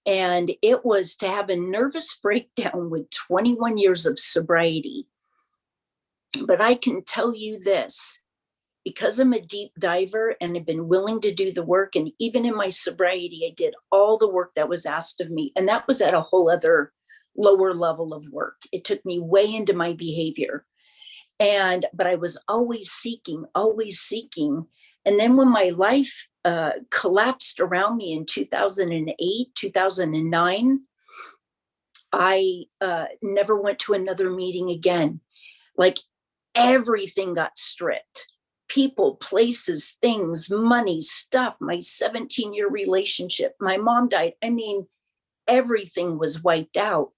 and it was to have a nervous breakdown with 21 years of sobriety. But I can tell you this, because I'm a deep diver and have been willing to do the work, and even in my sobriety, I did all the work that was asked of me. And that was at a whole other lower level of work. It took me way into my behavior. But I was always seeking. And then when my life collapsed around me in 2008, 2009, I never went to another meeting again. Like, everything got stripped. people, places, things, money, stuff, my 17-year relationship, my mom died. I mean, everything was wiped out.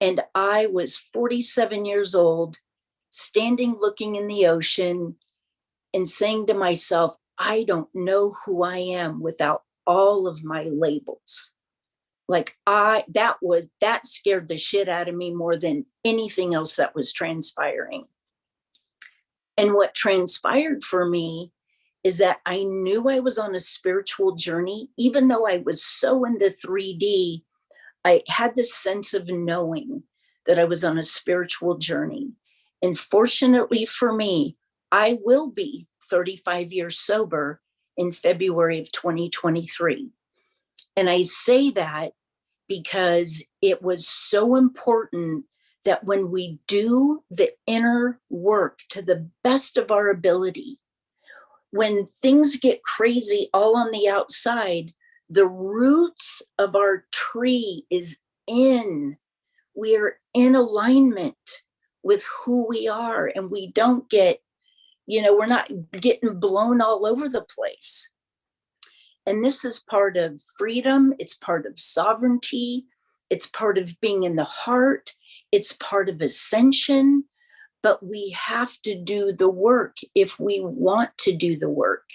And I was 47 years old, standing looking in the ocean and saying to myself, I don't know who I am without all of my labels. Like that scared the shit out of me more than anything else that was transpiring. And what transpired for me is that I knew I was on a spiritual journey. Even though I was so into 3D, I had this sense of knowing that I was on a spiritual journey. And fortunately for me, I will be 35 years sober in February of 2023. And I say that because it was so important that when we do the inner work to the best of our ability, when things get crazy all on the outside, the roots of our tree is in. We are in alignment with who we are, and we don't get, we're not getting blown all over the place. And this is part of freedom. It's part of sovereignty. It's part of being in the heart. It's part of ascension. But we have to do the work if we want to do the work.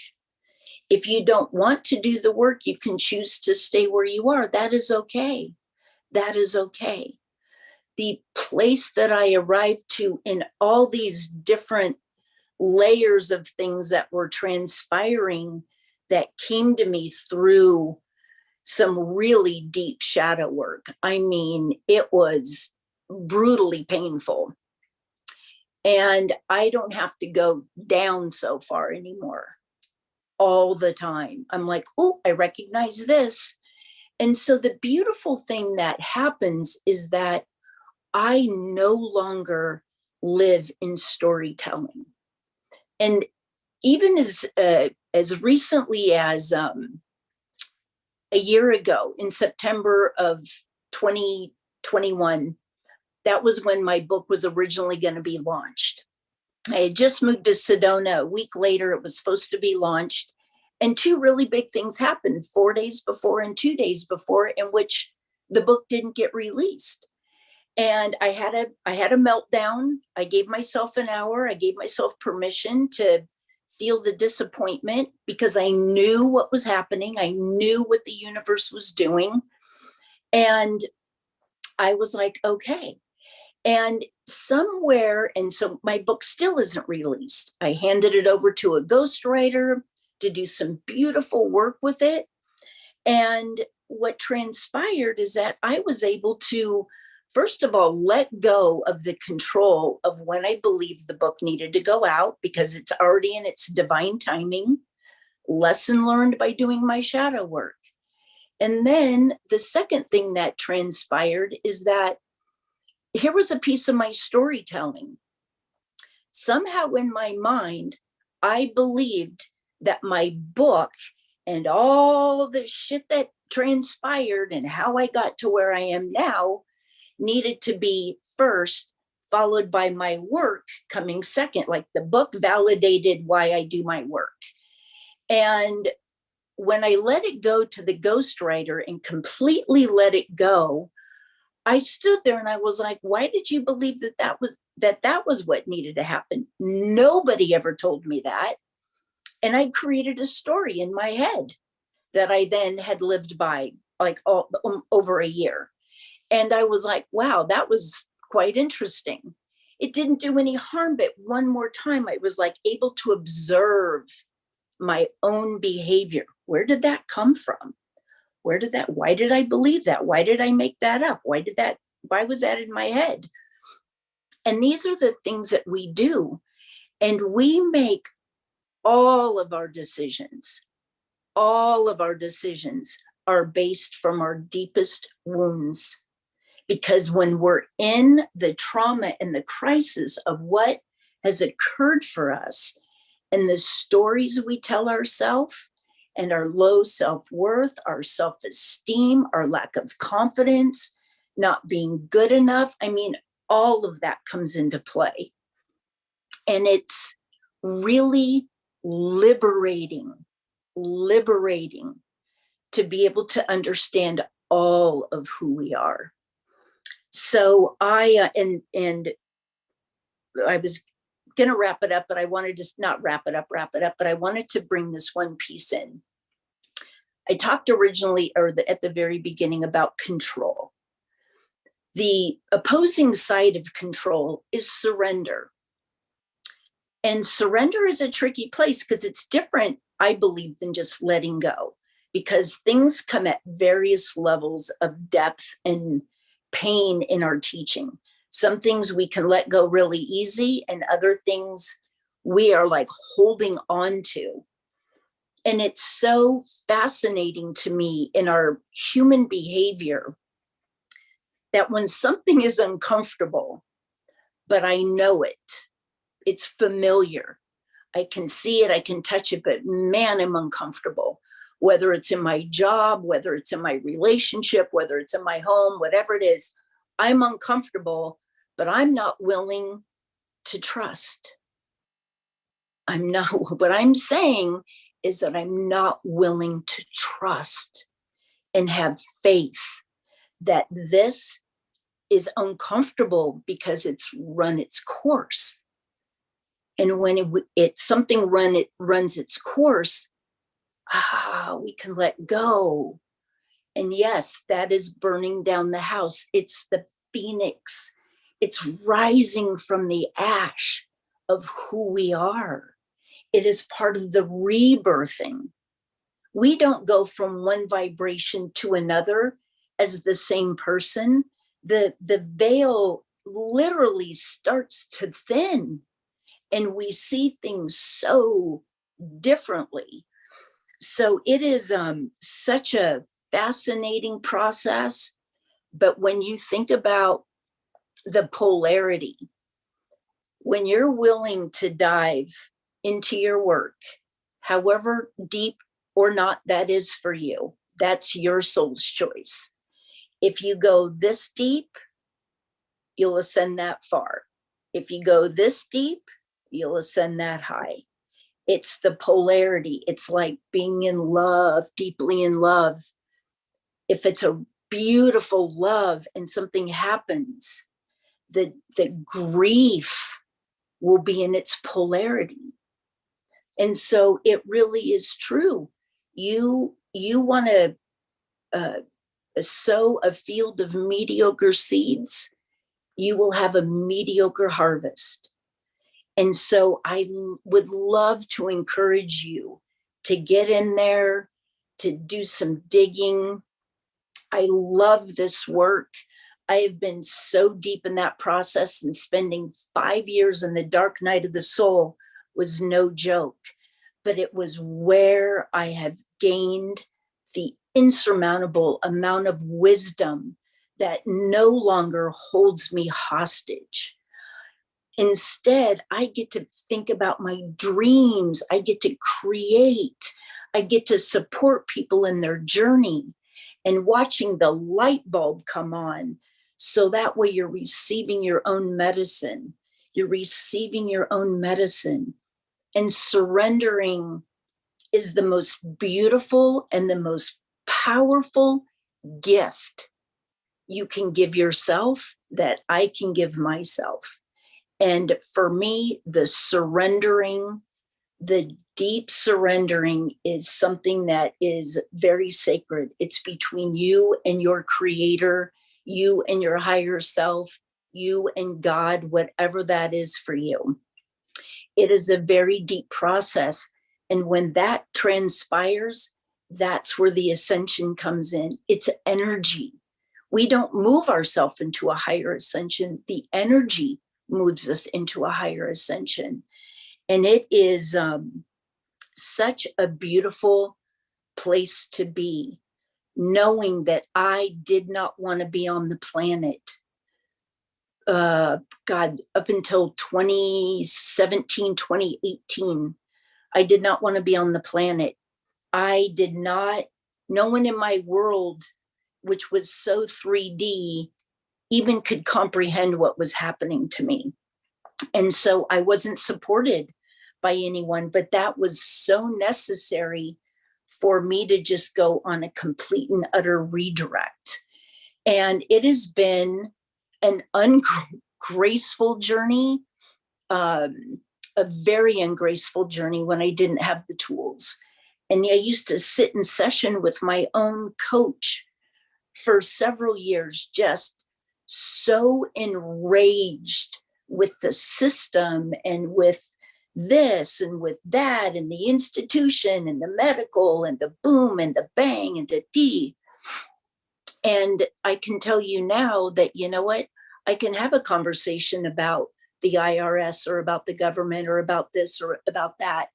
If you don't want to do the work, you can choose to stay where you are. That is okay. That is okay. The place that I arrived to in all these different layers of things that were transpiring that came to me through some really deep shadow work. I mean, it was brutally painful. And I don't have to go down so far anymore all the time. I'm like, oh, I recognize this. And so the beautiful thing that happens is that I no longer live in storytelling. And even as recently as a year ago, in September of 2021, that was when my book was originally going to be launched. I had just moved to Sedona. A week later, it was supposed to be launched. And two really big things happened 4 days before and 2 days before, in which the book didn't get released. And I had a meltdown. I gave myself an hour. I gave myself permission to feel the disappointment because I knew what was happening. I knew what the universe was doing. And I was like, okay. And somewhere, and so my book still isn't released. I handed it over to a ghostwriter to do some beautiful work with it. And what transpired is that I was able to, first of all, let go of the control of when I believed the book needed to go out because it's already in its divine timing. Lesson learned by doing my shadow work. And then the second thing that transpired is that here was a piece of my storytelling. Somehow in my mind, I believed that my book and all the shit that transpired and how I got to where I am now needed to be first, followed by my work coming second. Like the book validated why I do my work. And when I let it go to the ghostwriter and completely let it go, I stood there and I was like, why did you believe that was what needed to happen? Nobody ever told me that. And I created a story in my head that I then had lived by like over a year. And I was like, wow, that was quite interesting. It didn't do any harm, but one more time, I was like able to observe my own behavior. Where did that come from? Why did I believe that? Why did I make that up? Why was that in my head? And these are the things that we do. And we make all of our decisions are based from our deepest wounds. Because when we're in the trauma and the crisis of what has occurred for us and the stories we tell ourselves and our low self-worth, our self-esteem, our lack of confidence, not being good enough, I mean, all of that comes into play. And it's really liberating to be able to understand all of who we are. So I was going to wrap it up, but I wanted to not wrap it up, but I wanted to bring this one piece in. I talked originally, at the very beginning, about control. The opposing side of control is surrender. And surrender is a tricky place because it's different, I believe, than just letting go, because things come at various levels of depth and pain in our teaching. Some things we can let go really easy, and other things we are like holding on to. And it's so fascinating to me in our human behavior that when something is uncomfortable, but I know it, it's familiar, I can see it, I can touch it, but man, I'm uncomfortable. Whether it's in my job, whether it's in my relationship, whether it's in my home, whatever it is, I'm uncomfortable, but I'm not willing to trust. What I'm saying is that I'm not willing to trust and have faith that this is uncomfortable because it's run its course. And when it runs its course, we can let go. And yes, that is burning down the house. It's the phoenix. It's rising from the ash of who we are. It is part of the rebirthing. We don't go from one vibration to another as the same person. The veil literally starts to thin, and we see things so differently. So it is such a fascinating process. But when you think about the polarity, when you're willing to dive into your work, however deep or not that is for you, that's your soul's choice. If you go this deep, you'll ascend that far. If you go this deep, you'll ascend that high. It's the polarity. It's like being in love, deeply in love. If it's a beautiful love and something happens, the grief will be in its polarity. And so it really is true. You want to sow a field of mediocre seeds, you will have a mediocre harvest. And so I would love to encourage you to get in there, to do some digging. I love this work. I have been so deep in that process, and spending 5 years in the dark night of the soul was no joke. But it was where I have gained the insurmountable amount of wisdom that no longer holds me hostage. Instead, I get to think about my dreams. I get to create. I get to support people in their journey, and watching the light bulb come on. So that way you're receiving your own medicine. You're receiving your own medicine. And surrendering is the most beautiful and the most powerful gift you can give yourself that I can give myself. And for me, the surrendering, the deep surrendering is something that is very sacred. It's between you and your creator, you and your higher self, you and God, whatever that is for you. It is a very deep process. And when that transpires, that's where the ascension comes in. It's energy. We don't move ourselves into a higher ascension. The energy moves us into a higher ascension. And it is such a beautiful place to be, knowing that I did not want to be on the planet. Up until 2017, 2018, I did not want to be on the planet. No one in my world, which was so 3D, even could comprehend what was happening to me. And so I wasn't supported by anyone, but that was so necessary for me to just go on a complete and utter redirect. And it has been an ungraceful journey, a very ungraceful journey when I didn't have the tools. And I used to sit in session with my own coach for several years, just so enraged with the system and with this and with that and the institution and the medical and the boom and the bang and the D. And I can tell you now that, you know what, I can have a conversation about the IRS or about the government or about this or about that.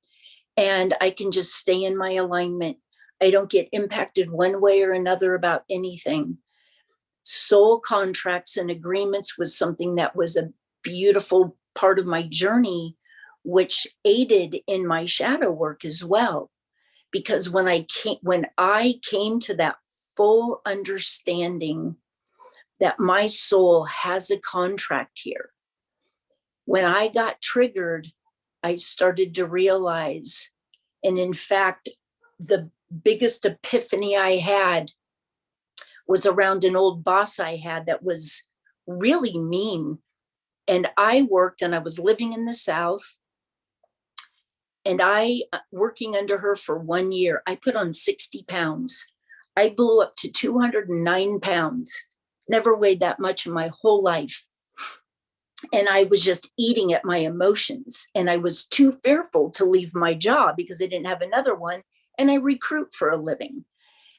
And I can just stay in my alignment. I don't get impacted one way or another about anything. Soul contracts and agreements was something that was a beautiful part of my journey, which aided in my shadow work as well. Because when I came to that full understanding that my soul has a contract here, when I got triggered, I started to realize, and in fact, the biggest epiphany I had was around an old boss I had that was really mean. And I worked, and I was living in the South, and working under her for 1 year, I put on 60 pounds. I blew up to 209 pounds, never weighed that much in my whole life. And I was just eating at my emotions. And I was too fearful to leave my job because I didn't have another one. And I recruit for a living.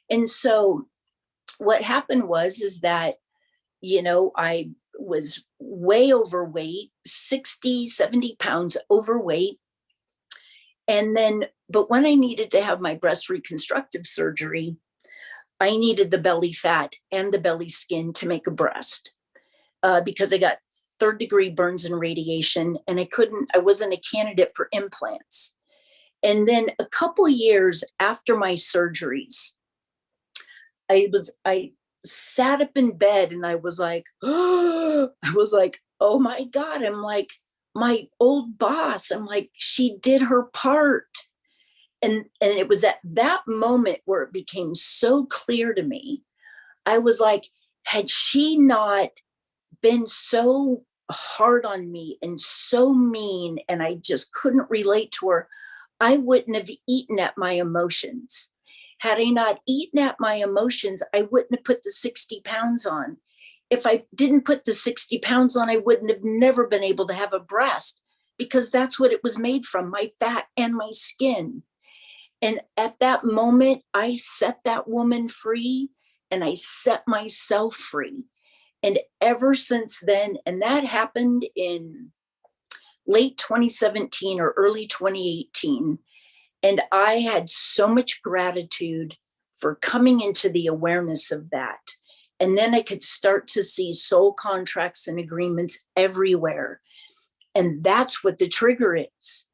And so what happened is that, you know, I was way overweight, 60, 70 pounds overweight. And then, but when I needed to have my breast reconstructive surgery, I needed the belly fat and the belly skin to make a breast because I got 3rd-degree burns and radiation, and I wasn't a candidate for implants. And then a couple of years after my surgeries, I sat up in bed and I was like, oh my God. I'm like, my old boss, I'm like, she did her part. And it was at that moment where it became so clear to me. I was like, had she not been so hard on me and so mean, and I just couldn't relate to her, I wouldn't have eaten at my emotions. Had I not eaten at my emotions, I wouldn't have put the 60 pounds on. If I didn't put the 60 pounds on, I wouldn't have never been able to have a breast, because that's what it was made from, my fat and my skin. And at that moment, I set that woman free and I set myself free. And ever since then, and that happened in late 2017 or early 2018. And I had so much gratitude for coming into the awareness of that. And then I could start to see soul contracts and agreements everywhere. And that's what the trigger is.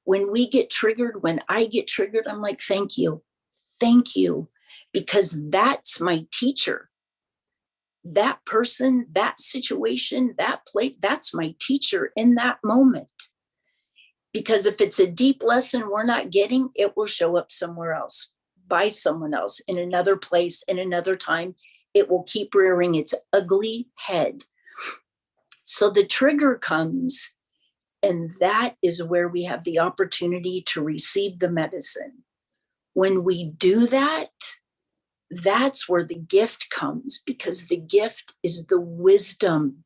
When we get triggered, when I get triggered, I'm like, thank you, because that's my teacher. That person, that situation, that plate, that's my teacher in that moment. Because if it's a deep lesson we're not getting, it will show up somewhere else, by someone else, in another place, in another time. It will keep rearing its ugly head. So the trigger comes, and that is where we have the opportunity to receive the medicine. When we do that, that's where the gift comes, because the gift is the wisdom.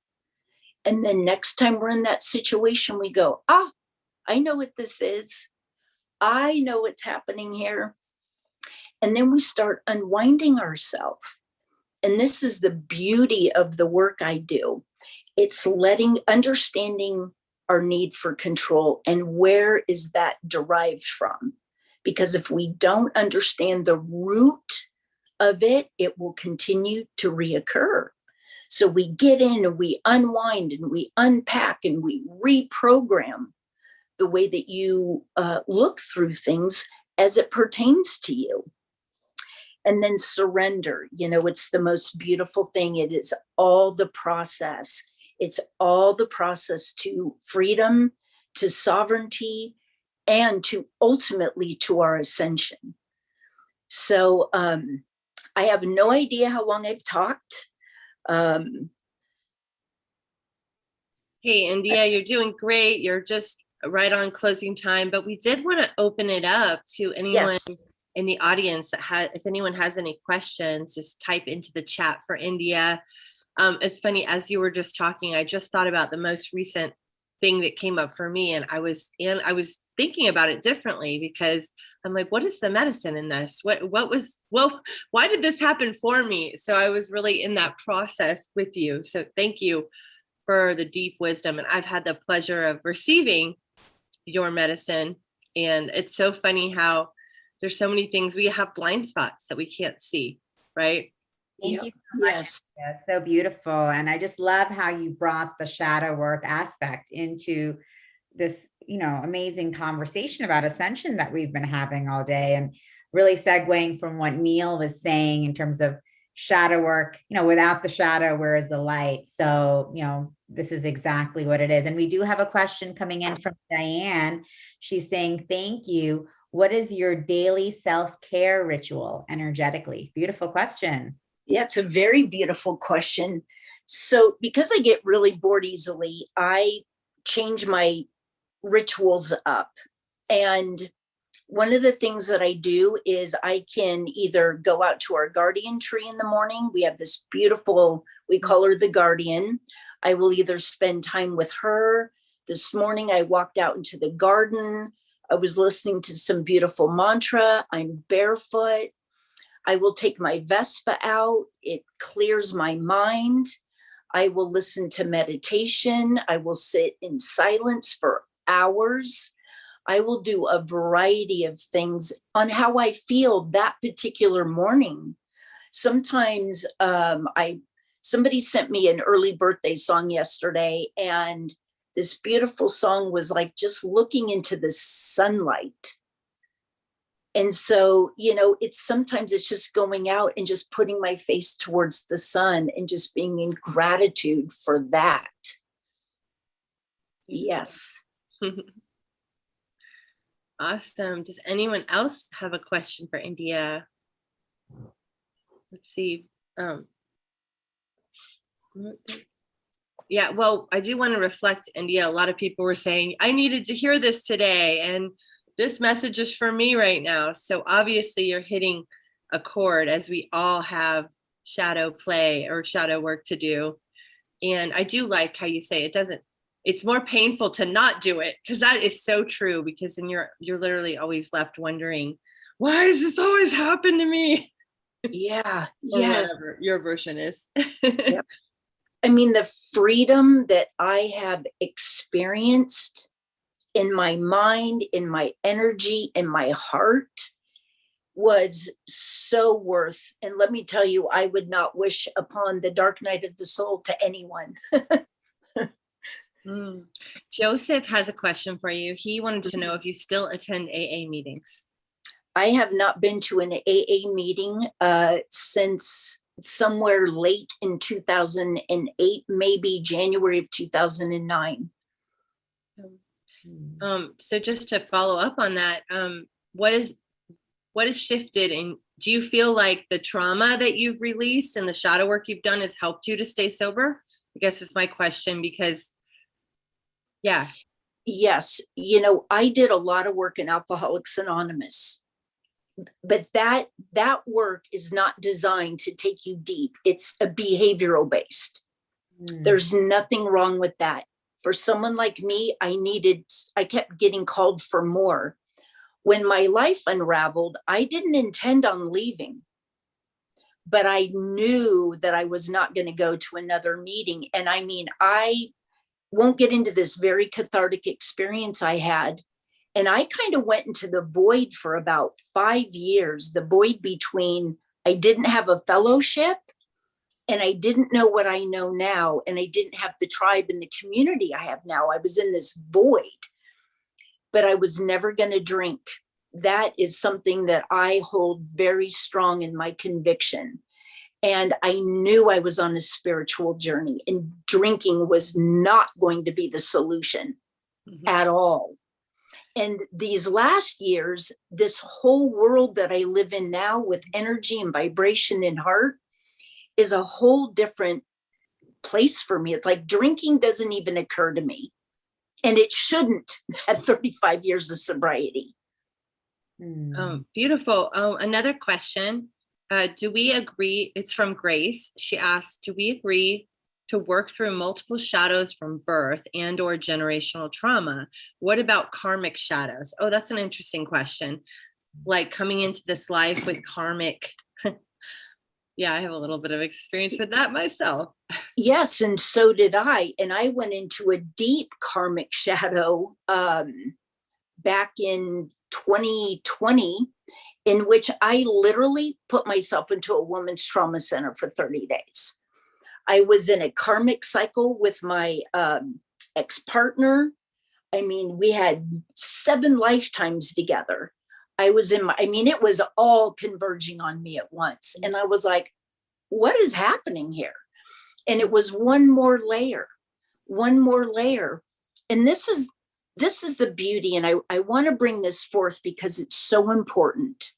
And then next time we're in that situation, we go, I know what this is. I know what's happening here. And then we start unwinding ourselves. And this is the beauty of the work I do. It's understanding our need for control and where is that derived from. Because if we don't understand the root of it, it will continue to reoccur. So we get in and we unwind and we unpack and we reprogram the way that you look through things as it pertains to you. And then surrender, it's the most beautiful thing. It is all the process. It's all the process to freedom, to sovereignty, and to ultimately to our ascension. So I have no idea how long I've talked. Hey, India, you're doing great. You're just right on closing time, but we did want to open it up to anyone in the audience that has, if anyone has any questions, just type into the chat for India. It's funny, as you were just talking, I just thought about the most recent thing that came up for me, and I was thinking about it differently, because I'm like, what is the medicine in this? Why did this happen for me? So I was really in that process with you. So thank you for the deep wisdom. And I've had the pleasure of receiving your medicine. And it's so funny how there's so many things, we have blind spots that we can't see, right? Thank you so much. Yes. India. So beautiful. And I just love how you brought the shadow work aspect into this, amazing conversation about ascension that we've been having all day, and really segueing from what Neil was saying in terms of shadow work, without the shadow, where is the light? So, this is exactly what it is. And we do have a question coming in from Diane. She's saying, thank you. What is your daily self-care ritual energetically? Beautiful question. Yeah, it's a very beautiful question. So because I get really bored easily, I change my rituals up. And one of the things that I do is I can either go out to our guardian tree in the morning. We have this beautiful, we call her the guardian. I will either spend time with her. This morning, I walked out into the garden. I was listening to some beautiful mantra. I'm barefoot. I will take my Vespa out. It clears my mind. I will listen to meditation. I will sit in silence for hours. I will do a variety of things on how I feel that particular morning. Sometimes somebody sent me an early birthday song yesterday, and this beautiful song was like just looking into the sunlight. And so, sometimes it's just going out and just putting my face towards the sun and just being in gratitude for that. Yes. Awesome. Does anyone else have a question for India? Let's see. Yeah, well, I do want to reflect, India. A lot of people were saying, I needed to hear this today, and this message is for me right now. So obviously you're hitting a chord, as we all have shadow play or shadow work to do. And I do like how you say it's more painful to not do it, because that is so true, because then you're literally always left wondering, why does this always happen to me? Yeah. Yes. Whatever your version is. Yep. I mean, the freedom that I have experienced in my mind, in my energy, in my heart was so worth. And let me tell you, I would not wish upon the dark night of the soul to anyone. Joseph has a question for you. He wanted to know if you still attend AA meetings. I have not been to an AA meeting since somewhere late in 2008, maybe January of 2009. So just to follow up on that, what has shifted, and do you feel like the trauma that you've released and the shadow work you've done has helped you to stay sober? I guess is my question, because yeah. Yes. I did a lot of work in Alcoholics Anonymous, but that work is not designed to take you deep. It's a behavioral based. There's nothing wrong with that. For someone like me, I kept getting called for more. When my life unraveled, I didn't intend on leaving, but I knew that I was not going to go to another meeting. And I mean, I won't get into this very cathartic experience I had. And I kind of went into the void for about 5 years, the void between I didn't have a fellowship and I didn't know what I know now. And I didn't have the tribe and the community I have now. I was in this void, but I was never going to drink. That is something that I hold very strong in my conviction. And I knew I was on a spiritual journey, and drinking was not going to be the solution at all. And these last years, this whole world that I live in now with energy and vibration and heart is a whole different place for me. It's like drinking doesn't even occur to me. And it shouldn't at 35 years of sobriety. Oh, beautiful. Oh, another question. Do we agree? It's from Grace. She asks, do we agree to work through multiple shadows from birth and or generational trauma? What about karmic shadows? Oh, that's an interesting question. Like coming into this life with karmic. Yeah, I have a little bit of experience with that myself. Yes, and so did I. And I went into a deep karmic shadow back in 2020, in which I literally put myself into a woman's trauma center for 30 days. I was in a karmic cycle with my ex-partner. I mean, we had 7 lifetimes together. I mean, it was all converging on me at once. And I was like, what is happening here? And it was one more layer. And this is the beauty. And I want to bring this forth because it's so important.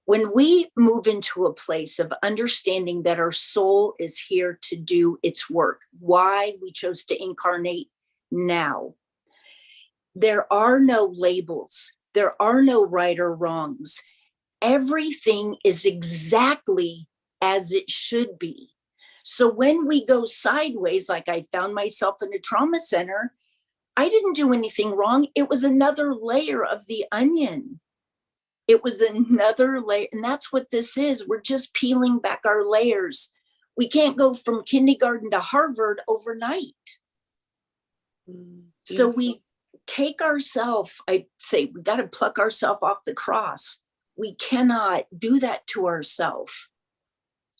When we move into a place of understanding that our soul is here to do its work, why we chose to incarnate now, there are no labels. There are no right or wrongs. Everything is exactly as it should be. So when we go sideways, like I found myself in a trauma center, I didn't do anything wrong. It was another layer of the onion. It was another layer. And that's what this is. We're just peeling back our layers. We can't go from kindergarten to Harvard overnight. So we take ourselves, I say, we got to pluck ourselves off the cross. We cannot do that to ourselves.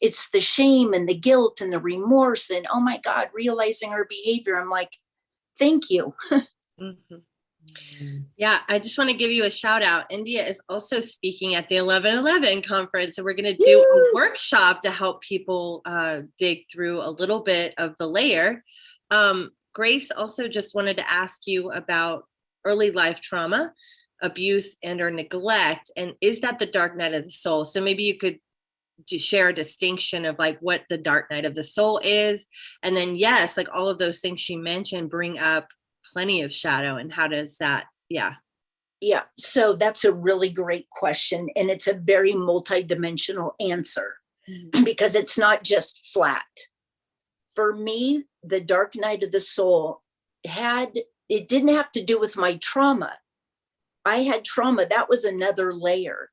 It's the shame and the guilt and the remorse and, oh my God, realizing our behavior. I'm like, thank you. Yeah, I just want to give you a shout out. India is also speaking at the 1111 conference, and we're going to do a workshop to help people dig through a little bit of the layer. Grace also just wanted to ask you about early life trauma, abuse, and or neglect. And is that the dark night of the soul? So maybe you could share a distinction of like what the dark night of the soul is. And then, yes, like all of those things she mentioned bring up plenty of shadow. And how does that? Yeah. So that's a really great question. And it's a very multidimensional answer because it's not just flat. For me, the dark night of the soul it didn't have to do with my trauma. I had trauma. That was another layer.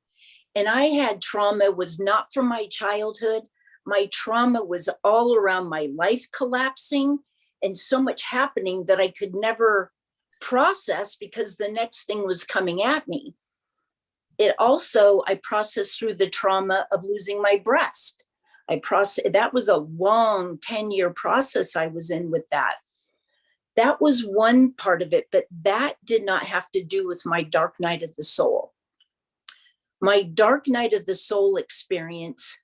And I had trauma was not from my childhood. My trauma was all around my life collapsing and so much happening that I could never process because the next thing was coming at me. I processed through the trauma of losing my breast. That was a long 10-year process I was in with that. That was one part of it, but that did not have to do with my dark night of the soul. My dark night of the soul experience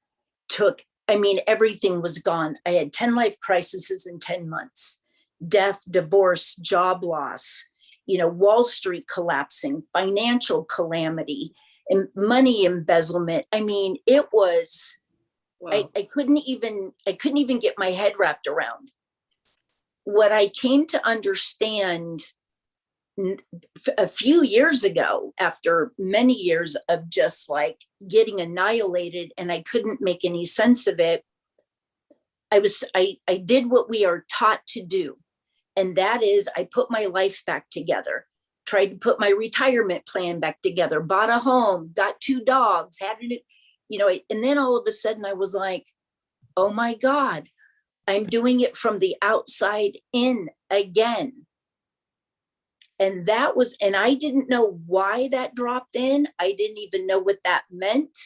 everything was gone. I had 10 life crises in 10 months, death, divorce, job loss, Wall Street collapsing, financial calamity, and money embezzlement. I mean, it was, wow. I couldn't even get my head wrapped around. What I came to understand a few years ago, after many years of just like getting annihilated and I couldn't make any sense of it, I did what we are taught to do. And that is I put my life back together, tried to put my retirement plan back together, bought a home, got 2 dogs, had it, and then all of a sudden I was like, oh my God, I'm doing it from the outside in again. And I didn't know why that dropped in. I didn't even know what that meant.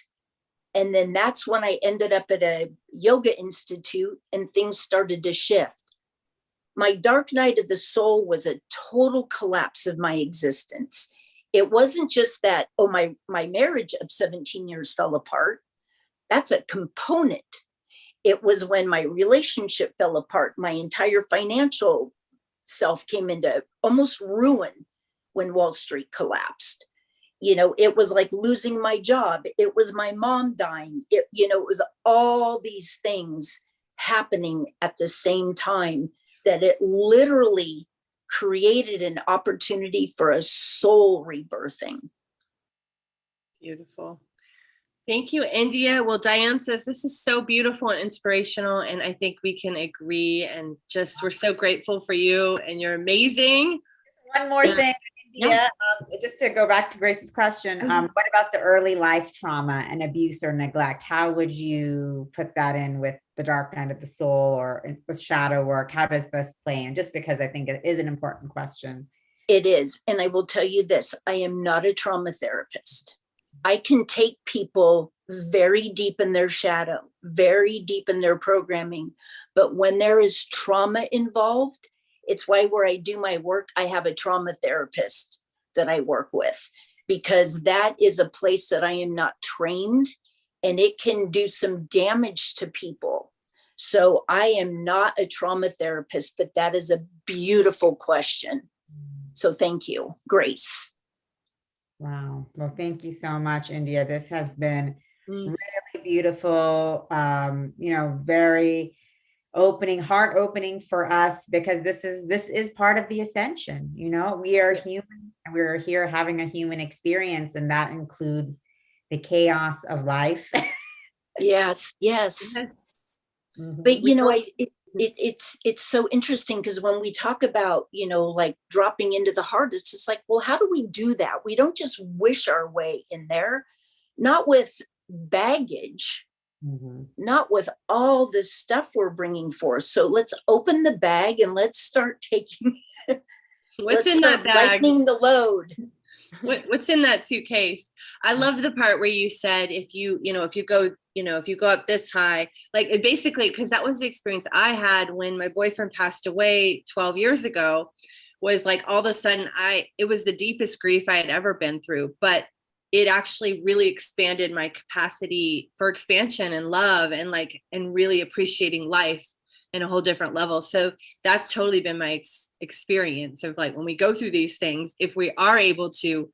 And then that's when I ended up at a yoga institute and things started to shift. My dark night of the soul was a total collapse of my existence. It wasn't just that, my marriage of 17 years fell apart. That's a component. It was when my relationship fell apart. My entire financial self came into almost ruin. when Wall Street collapsed. You know, it was like losing my job. It was my mom dying. It, you know, it was all these things happening at the same time that it literally created an opportunity for a soul rebirthing. Beautiful. Thank you, India. Well, Diane says this is so beautiful and inspirational, and I think we can agree. And just we're so grateful for you, and you're amazing. One more thing, India, just to go back to Grace's question, what about the early life trauma and abuse or neglect? How would you put that in with the dark night of the soul or with shadow work? How does this play in? Just because I think it is an important question. It is. And I will tell you this, I am not a trauma therapist. I can take people very deep in their shadow, very deep in their programming. But when there is trauma involved, it's why where I do my work, I have a trauma therapist that I work with, because that is a place that I am not trained and it can do some damage to people. So I am not a trauma therapist, but that is a beautiful question. So thank you, Grace. Wow. Well, thank you so much, India. This has been really beautiful, very heart opening for us, because this is part of the ascension. You know, we are human and we're here having a human experience, and that includes the chaos of life. Yes. But you know, it's so interesting, because when we talk about, you know, like dropping into the heart, it's just like, well, how do we do that? We don't just wish our way in there, not with baggage, not with all this stuff we're bringing forth. So let's open the bag and let's start taking, What's in that bag? Lightening the load. What's in that suitcase? I love the part where you said, if you go up this high, like basically, because that was the experience I had when my boyfriend passed away 12 years ago, was like all of a sudden it was the deepest grief I had ever been through, but it actually really expanded my capacity for expansion and love and really appreciating life in a whole different level. So that's totally been my experience of like, when we go through these things, if we are able to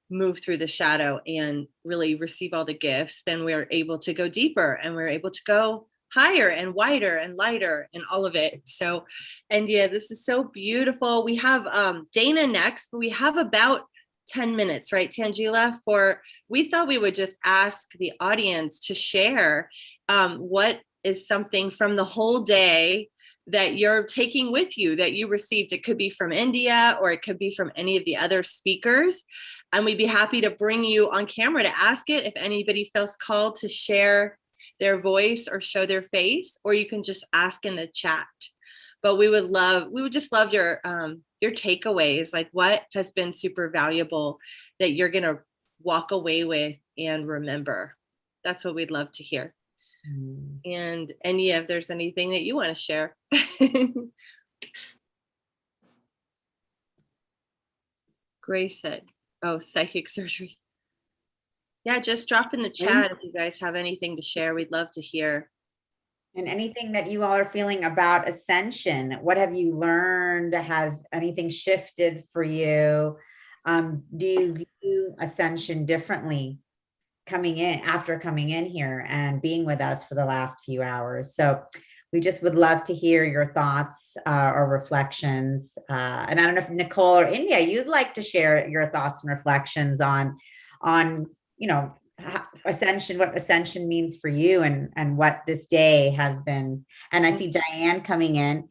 move through the shadow and really receive all the gifts, then we're able to go deeper and we're able to go higher and wider and lighter and all of it. So, and yeah, this is so beautiful. We have Dana next, but we have about 10 minutes, right, Tanjila? We thought we would just ask the audience to share what is something from the whole day that you're taking with you that you received. It could be from India or it could be from any of the other speakers. And we'd be happy to bring you on camera to ask it if anybody feels called to share their voice or show their face, or you can just ask in the chat. But we would just love your takeaways, like what has been super valuable that you're going to walk away with and remember. That's what we'd love to hear. And yeah, if there's anything that you want to share. Grace said, psychic surgery. Yeah, just drop in the chat if you guys have anything to share. We'd love to hear. And anything that you all are feeling about ascension. What have you learned? Has anything shifted for you? Do you view ascension differently after coming in here and being with us for the last few hours? So we just would love to hear your thoughts or reflections. And I don't know if Nicole or India, you'd like to share your thoughts and reflections on ascension, what ascension means for you and what this day has been. And I see Diane coming in,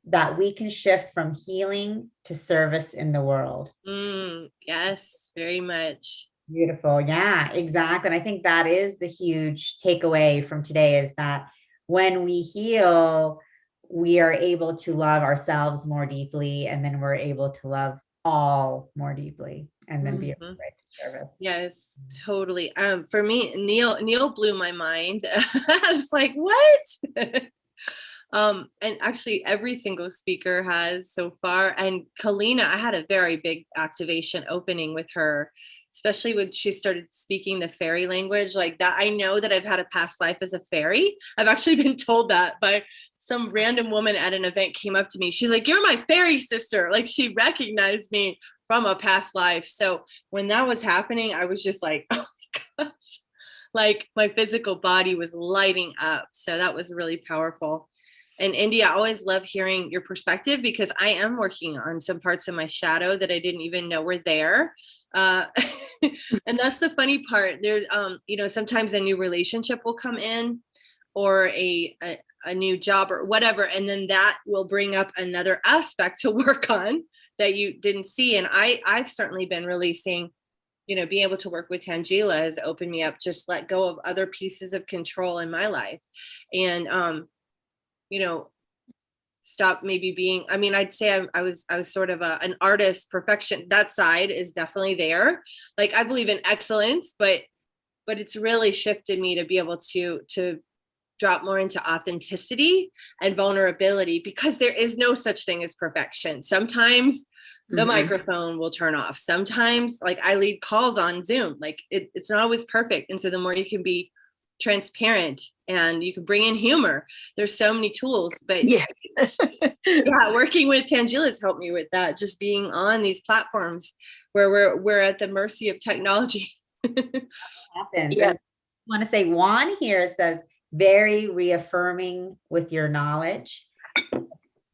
that we can shift from healing to service in the world. Yes, very much. Beautiful. Yeah, exactly. And I think that is the huge takeaway from today, is that when we heal, we are able to love ourselves more deeply, and then we're able to love all more deeply, and then be able to service. Yes, totally. For me, Neil blew my mind. I was like, what? And actually every single speaker has so far. And Keleena, I had a very big activation opening with her, especially when she started speaking the fairy language like that. I know that I've had a past life as a fairy. I've actually been told that by some random woman at an event came up to me. She's like, "You're my fairy sister." Like, she recognized me from a past life. So when that was happening, I was just like, oh my gosh, like my physical body was lighting up. So that was really powerful. And India, I always love hearing your perspective, because I am working on some parts of my shadow that I didn't even know were there. And that's the funny part. There, you know, sometimes a new relationship will come in, or a new job or whatever, and then that will bring up another aspect to work on that you didn't see. And I've certainly been releasing, you know, being able to work with Tanjila has opened me up, just let go of other pieces of control in my life. And, you know, stop maybe being, I mean, I'd say I was sort of an artist. Perfection, that side is definitely there. Like, I believe in excellence, but it's really shifted me to be able to drop more into authenticity and vulnerability, because there is no such thing as perfection. Sometimes the microphone will turn off. Sometimes, like, I lead calls on Zoom, like it's not always perfect. And so the more you can be transparent and you can bring in humor, there's so many tools. But yeah, working with Tanjila has helped me with that, just being on these platforms where we're at the mercy of technology. Happens. Yeah. I want to say Juan here says, very reaffirming with your knowledge.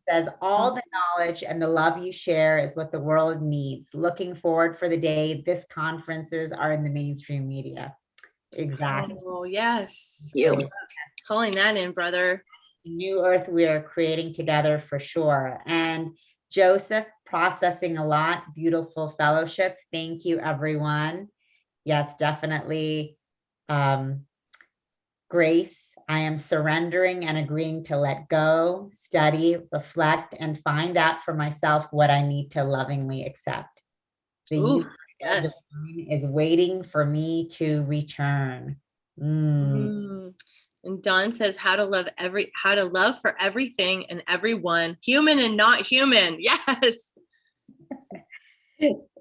Says all the knowledge and the love you share is what the world needs. Looking forward for the day this conferences are in the mainstream media. Exactly. Oh, yes. You. Calling that in, brother. New earth we are creating together for sure. And Joseph, processing a lot. Beautiful fellowship. Thank you, everyone. Yes, definitely. Grace, I am surrendering and agreeing to let go, study, reflect, and find out for myself what I need to lovingly accept. The universal divine is waiting for me to return. And Dawn says, how to love for everything and everyone, human and not human. Yes.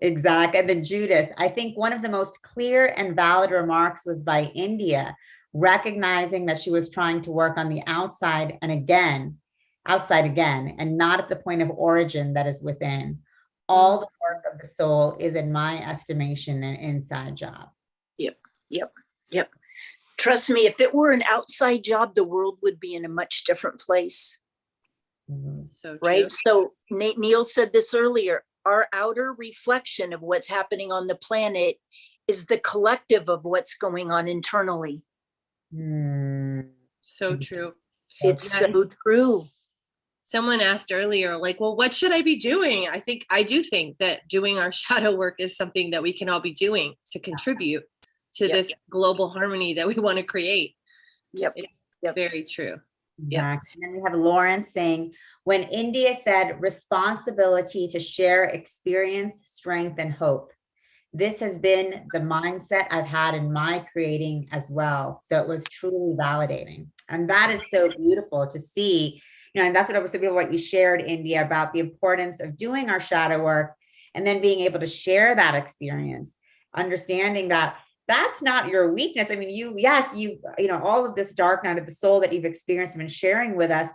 Exactly. And then Judith, I think one of the most clear and valid remarks was by India, recognizing that she was trying to work on the outside again, and not at the point of origin that is within. All the work of the soul is, in my estimation, an inside job. Yep. Trust me, if it were an outside job, the world would be in a much different place. So true. Right? So Neil said this earlier, our outer reflection of what's happening on the planet is the collective of what's going on internally. So true. It's so true. Someone asked earlier, like, well, what should I be doing? I do think that doing our shadow work is something that we can all be doing to contribute to this global harmony that we want to create. It's very true. Exactly. And then we have Lawrence saying, when India said responsibility to share experience, strength, and hope. This has been the mindset I've had in my creating as well. So it was truly validating. And that is so beautiful to see, you know, and that's what I was saying, what you shared, India, about the importance of doing our shadow work and then being able to share that experience, understanding that that's not your weakness. I mean, you know, all of this dark night of the soul that you've experienced and been sharing with us,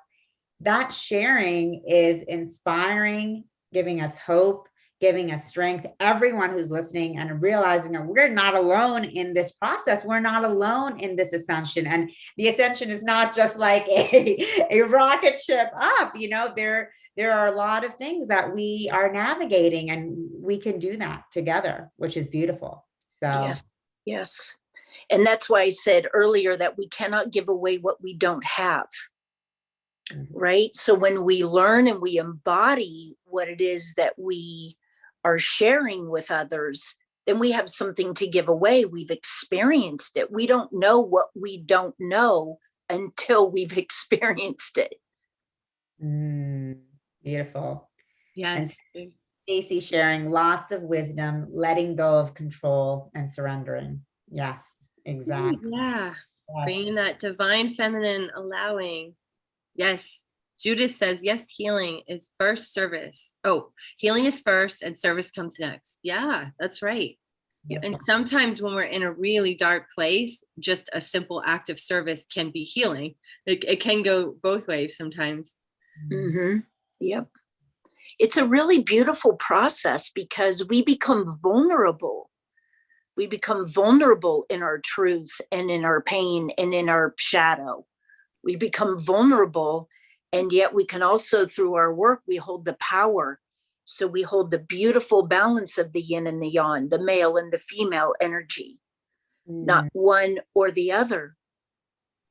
that sharing is inspiring, giving us hope, giving us strength, everyone who's listening, and realizing that we're not alone in this process. We're not alone in this ascension. And the ascension is not just like a rocket ship up, you know, there are a lot of things that we are navigating, and we can do that together, which is beautiful. So yes. And that's why I said earlier that we cannot give away what we don't have. Right? So when we learn and we embody what it is that we are sharing with others, then we have something to give away. We've experienced it. We don't know what we don't know until we've experienced it. Beautiful. Yes. And Stacey sharing lots of wisdom, letting go of control and surrendering. Yes, exactly. Yeah. Bringing that divine feminine, allowing. Yes. Judith says, yes, healing is first, service. Oh, healing is first and service comes next. Yeah, that's right. And sometimes when we're in a really dark place, just a simple act of service can be healing. It can go both ways sometimes. Yep. it's a really beautiful process because we become vulnerable. We become vulnerable in our truth and in our pain and in our shadow. We become vulnerable, and yet we can also, through our work, we hold the power. So we hold the beautiful balance of the yin and the yang, the male and the female energy, not one or the other.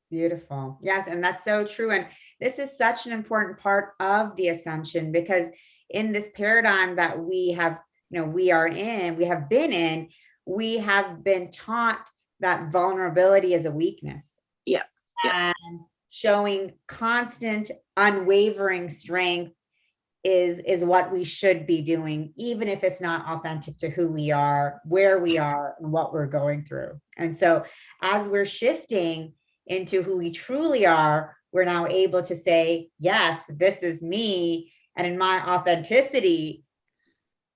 Beautiful. Yes. And that's so true. And this is such an important part of the ascension, because in this paradigm that we have, we have been taught that vulnerability is a weakness. Yeah. And showing constant, unwavering strength is what we should be doing, even if it's not authentic to who we are, where we are, and what we're going through. And so as we're shifting into who we truly are, we're now able to say, yes, this is me. And in my authenticity,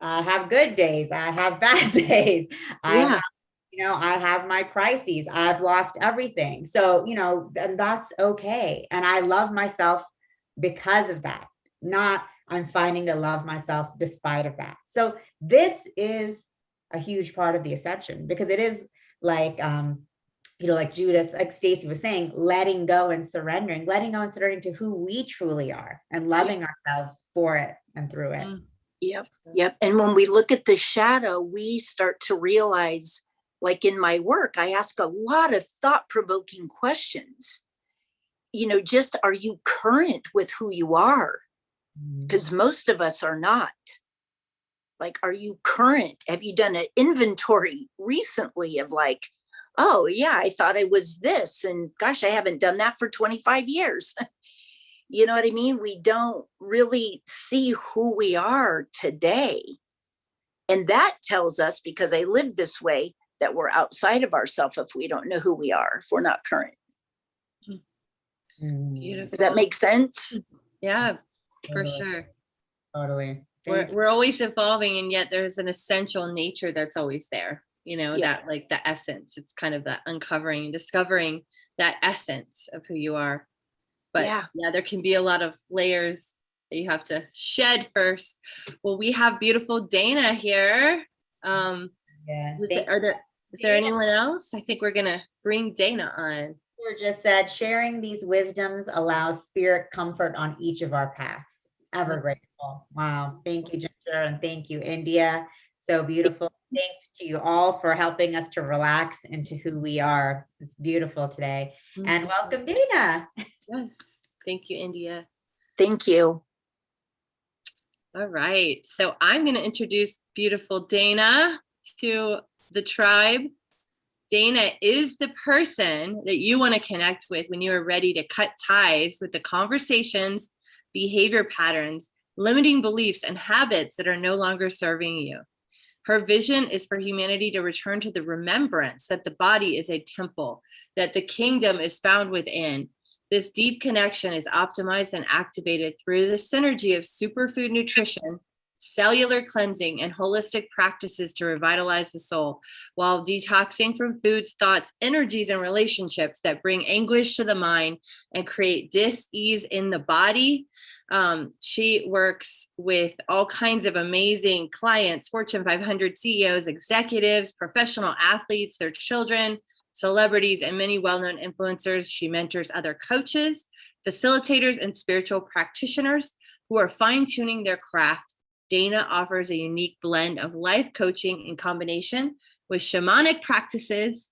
I have good days, I have bad days, I have my crises, I've lost everything. So, and that's okay. And I love myself because of that, not I'm finding to love myself despite of that. So this is a huge part of the ascension, because it is like, like Judith, like Stacy was saying, letting go and surrendering to who we truly are and loving ourselves for it and through it. Yep. And when we look at the shadow, we start to realize, like in my work, I ask a lot of thought-provoking questions. Just, are you current with who you are? Because most of us are not. Like, are you current? Have you done an inventory recently of like, oh yeah, I thought I was this, and gosh, I haven't done that for 25 years. You know what I mean? We don't really see who we are today. And that tells us, because I live this way, that we're outside of ourselves if we don't know who we are, if we're not current. Beautiful. Does that make sense? Yeah, for sure. Totally. We're always evolving, and yet there's an essential nature that's always there. That like the essence. It's kind of that uncovering and discovering that essence of who you are. But there can be a lot of layers that you have to shed first. Well, we have beautiful Dana here. Is there anyone else? I think we're gonna bring Dana on. Just said, sharing these wisdoms allows spirit comfort on each of our paths. Ever grateful. Wow. Thank you, Ginger, and thank you, India. So beautiful. Thanks to you all for helping us to relax into who we are. It's beautiful today. And welcome, Dana. Yes. Thank you, India. Thank you. All right. So I'm going to introduce beautiful Dana to the tribe. Dana is the person that you want to connect with when you are ready to cut ties with the conversations, behavior patterns, limiting beliefs, and habits that are no longer serving you. Her vision is for humanity to return to the remembrance that the body is a temple, that the kingdom is found within. This deep connection is optimized and activated through the synergy of superfood nutrition, cellular cleansing, and holistic practices to revitalize the soul, while detoxing from foods, thoughts, energies, and relationships that bring anguish to the mind and create dis-ease in the body. She works with all kinds of amazing clients, Fortune 500 CEOs, executives, professional athletes, their children, celebrities, and many well-known influencers. She mentors other coaches, facilitators, and spiritual practitioners who are fine-tuning their craft. Dana offers a unique blend of life coaching in combination with shamanic practices,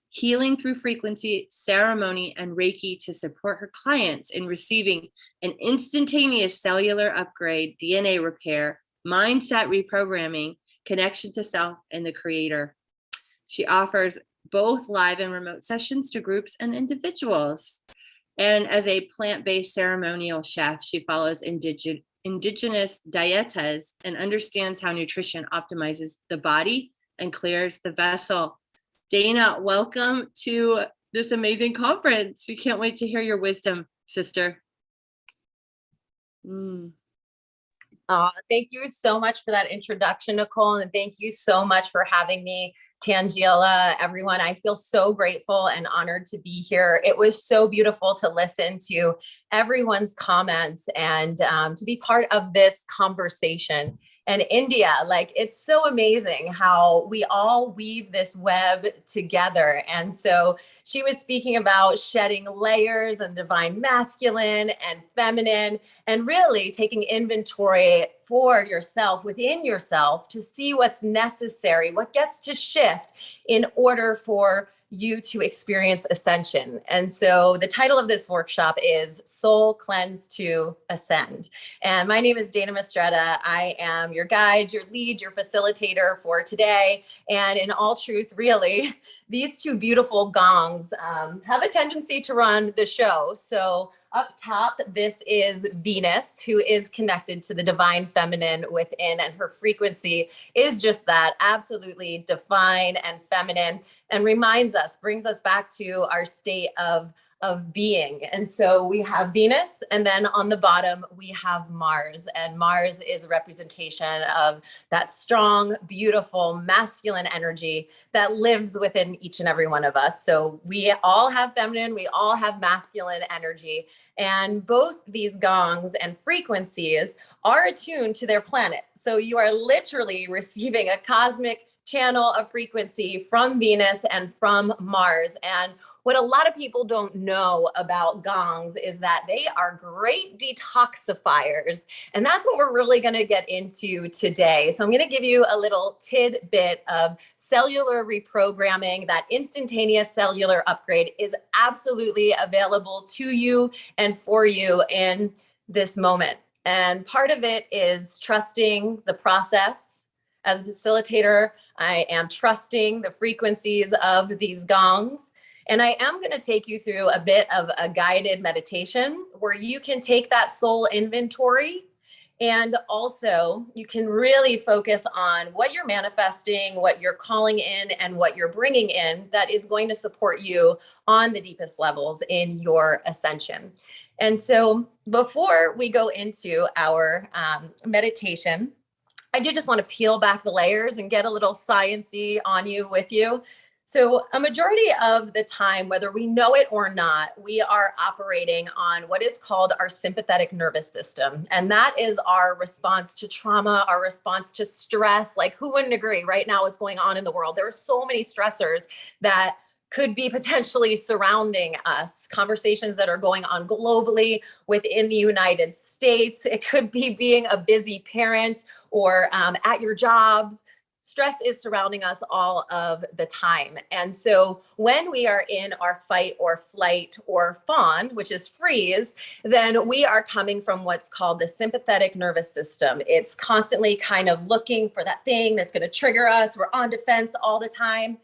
healing through frequency, ceremony, and Reiki to support her clients in receiving an instantaneous cellular upgrade, DNA repair, mindset reprogramming, connection to self and the creator. She offers both live and remote sessions to groups and individuals. And as a plant-based ceremonial chef, she follows indigenous dietas and understands how nutrition optimizes the body and clears the vessel. Dana, welcome to this amazing conference. We can't wait to hear your wisdom, sister. Thank you so much for that introduction, Nicole, and thank you so much for having me, Tanjila, everyone. I feel so grateful and honored to be here. It was so beautiful to listen to everyone's comments and to be part of this conversation. And India, like, it's so amazing how we all weave this web together. And so she was speaking about shedding layers and divine masculine and feminine, and really taking inventory for yourself, within yourself, to see what's necessary, what gets to shift in order for you to experience ascension. And so the title of this workshop is Soul Cleanse to Ascend. And my name is Dana Mistretta. I am your guide, your lead, your facilitator for today. And in all truth, really, these two beautiful gongs have a tendency to run the show. So up top, this is Venus, who is connected to the divine feminine within, and her frequency is just that, absolutely divine and feminine, and reminds us, brings us back to our state of being. And so we have Venus, and then on the bottom, we have Mars. And Mars is a representation of that strong, beautiful, masculine energy that lives within each and every one of us. So we all have feminine, we all have masculine energy. And both these gongs and frequencies are attuned to their planet. So you are literally receiving a cosmic channel of frequency from Venus and from Mars. And what a lot of people don't know about gongs is that they are great detoxifiers. And that's what we're really going to get into today. So I'm going to give you a little tidbit of cellular reprogramming. That instantaneous cellular upgrade is absolutely available to you and for you in this moment. And part of it is trusting the process. As a facilitator, I am trusting the frequencies of these gongs. And I am going to take you through a bit of a guided meditation where you can take that soul inventory, and also you can really focus on what you're manifesting, what you're calling in, and what you're bringing in that is going to support you on the deepest levels in your ascension. And so before we go into our meditation, I do just want to peel back the layers and get a little science-y on you with you. So a majority of the time, whether we know it or not, we are operating on what is called our sympathetic nervous system. And that is our response to trauma, our response to stress. Like, who wouldn't agree right now what's going on in the world? There are so many stressors that could be potentially surrounding us, conversations that are going on globally within the United States. It could be being a busy parent or at your jobs. Stress is surrounding us all of the time. And so when we are in our fight or flight or fawn, which is freeze, then we are coming from what's called the sympathetic nervous system. It's constantly kind of looking for that thing that's going to trigger us. We're on defense all the time.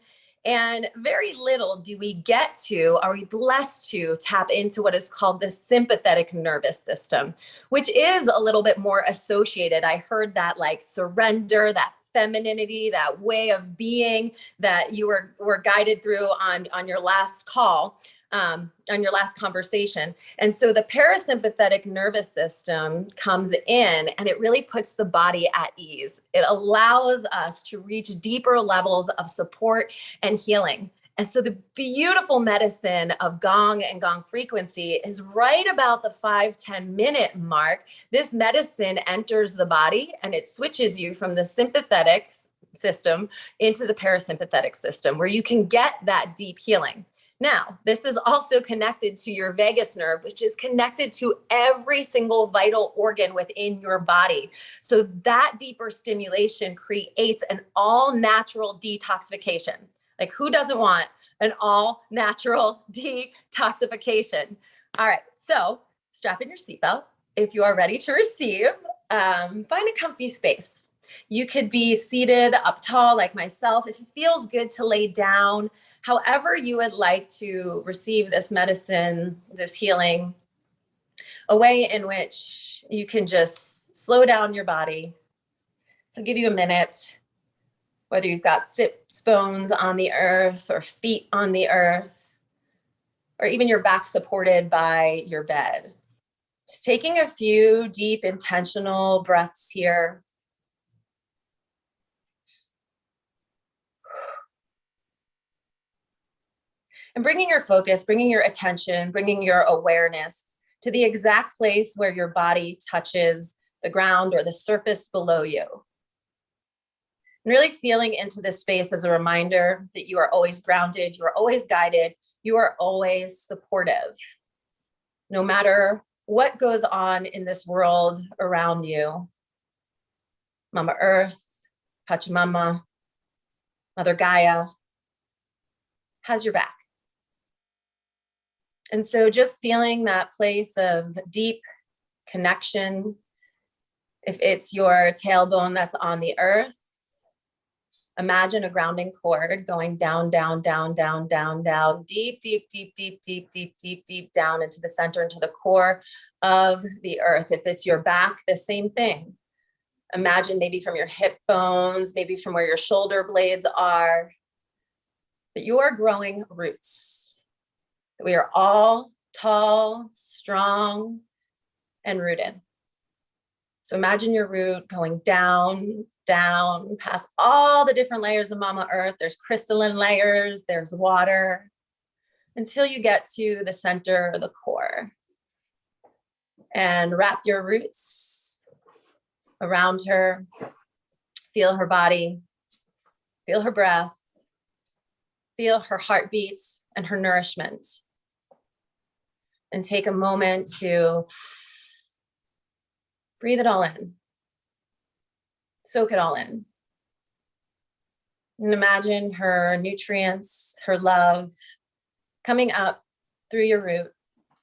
And very little do we get to, are we blessed to tap into what is called the sympathetic nervous system, which is a little bit more associated. I heard that, like, surrender, that femininity, that way of being that you were guided through on your last call, on your last conversation. And so the parasympathetic nervous system comes in and it really puts the body at ease. It allows us to reach deeper levels of support and healing. And so the beautiful medicine of gong and gong frequency is right about the 5-10 minute mark. This medicine enters the body and it switches you from the sympathetic system into the parasympathetic system, where you can get that deep healing. Now, this is also connected to your vagus nerve, which is connected to every single vital organ within your body. So that deeper stimulation creates an all natural detoxification. Like, who doesn't want an all natural detoxification? All right, so strap in your seatbelt. If you are ready to receive, find a comfy space. You could be seated up tall like myself. If it feels good to lay down, however you would like to receive this medicine, this healing, a way in which you can just slow down your body. So I'll give you a minute. Whether you've got sits bones on the earth or feet on the earth, or even your back supported by your bed. Just taking a few deep, intentional breaths here. And bringing your focus, bringing your attention, bringing your awareness to the exact place where your body touches the ground or the surface below you. And really feeling into this space as a reminder that you are always grounded, you are always guided, you are always supportive. No matter what goes on in this world around you, Mama Earth, Pachamama, Mother Gaia has your back. And so just feeling that place of deep connection, if it's your tailbone that's on the earth, imagine a grounding cord going down, down, down, down, down, down, deep, deep, deep, deep, deep, deep, deep, deep down into the center, into the core of the earth. If it's your back, the same thing. Imagine maybe from your hip bones, maybe from where your shoulder blades are, that you are growing roots. That we are all tall, strong, and rooted. So imagine your root going down, down, past all the different layers of Mama Earth. There's crystalline layers, there's water, until you get to the center, the core. And wrap your roots around her. Feel her body, feel her breath, feel her heartbeat and her nourishment. And take a moment to breathe it all in. Soak it all in. And imagine her nutrients, her love coming up through your root,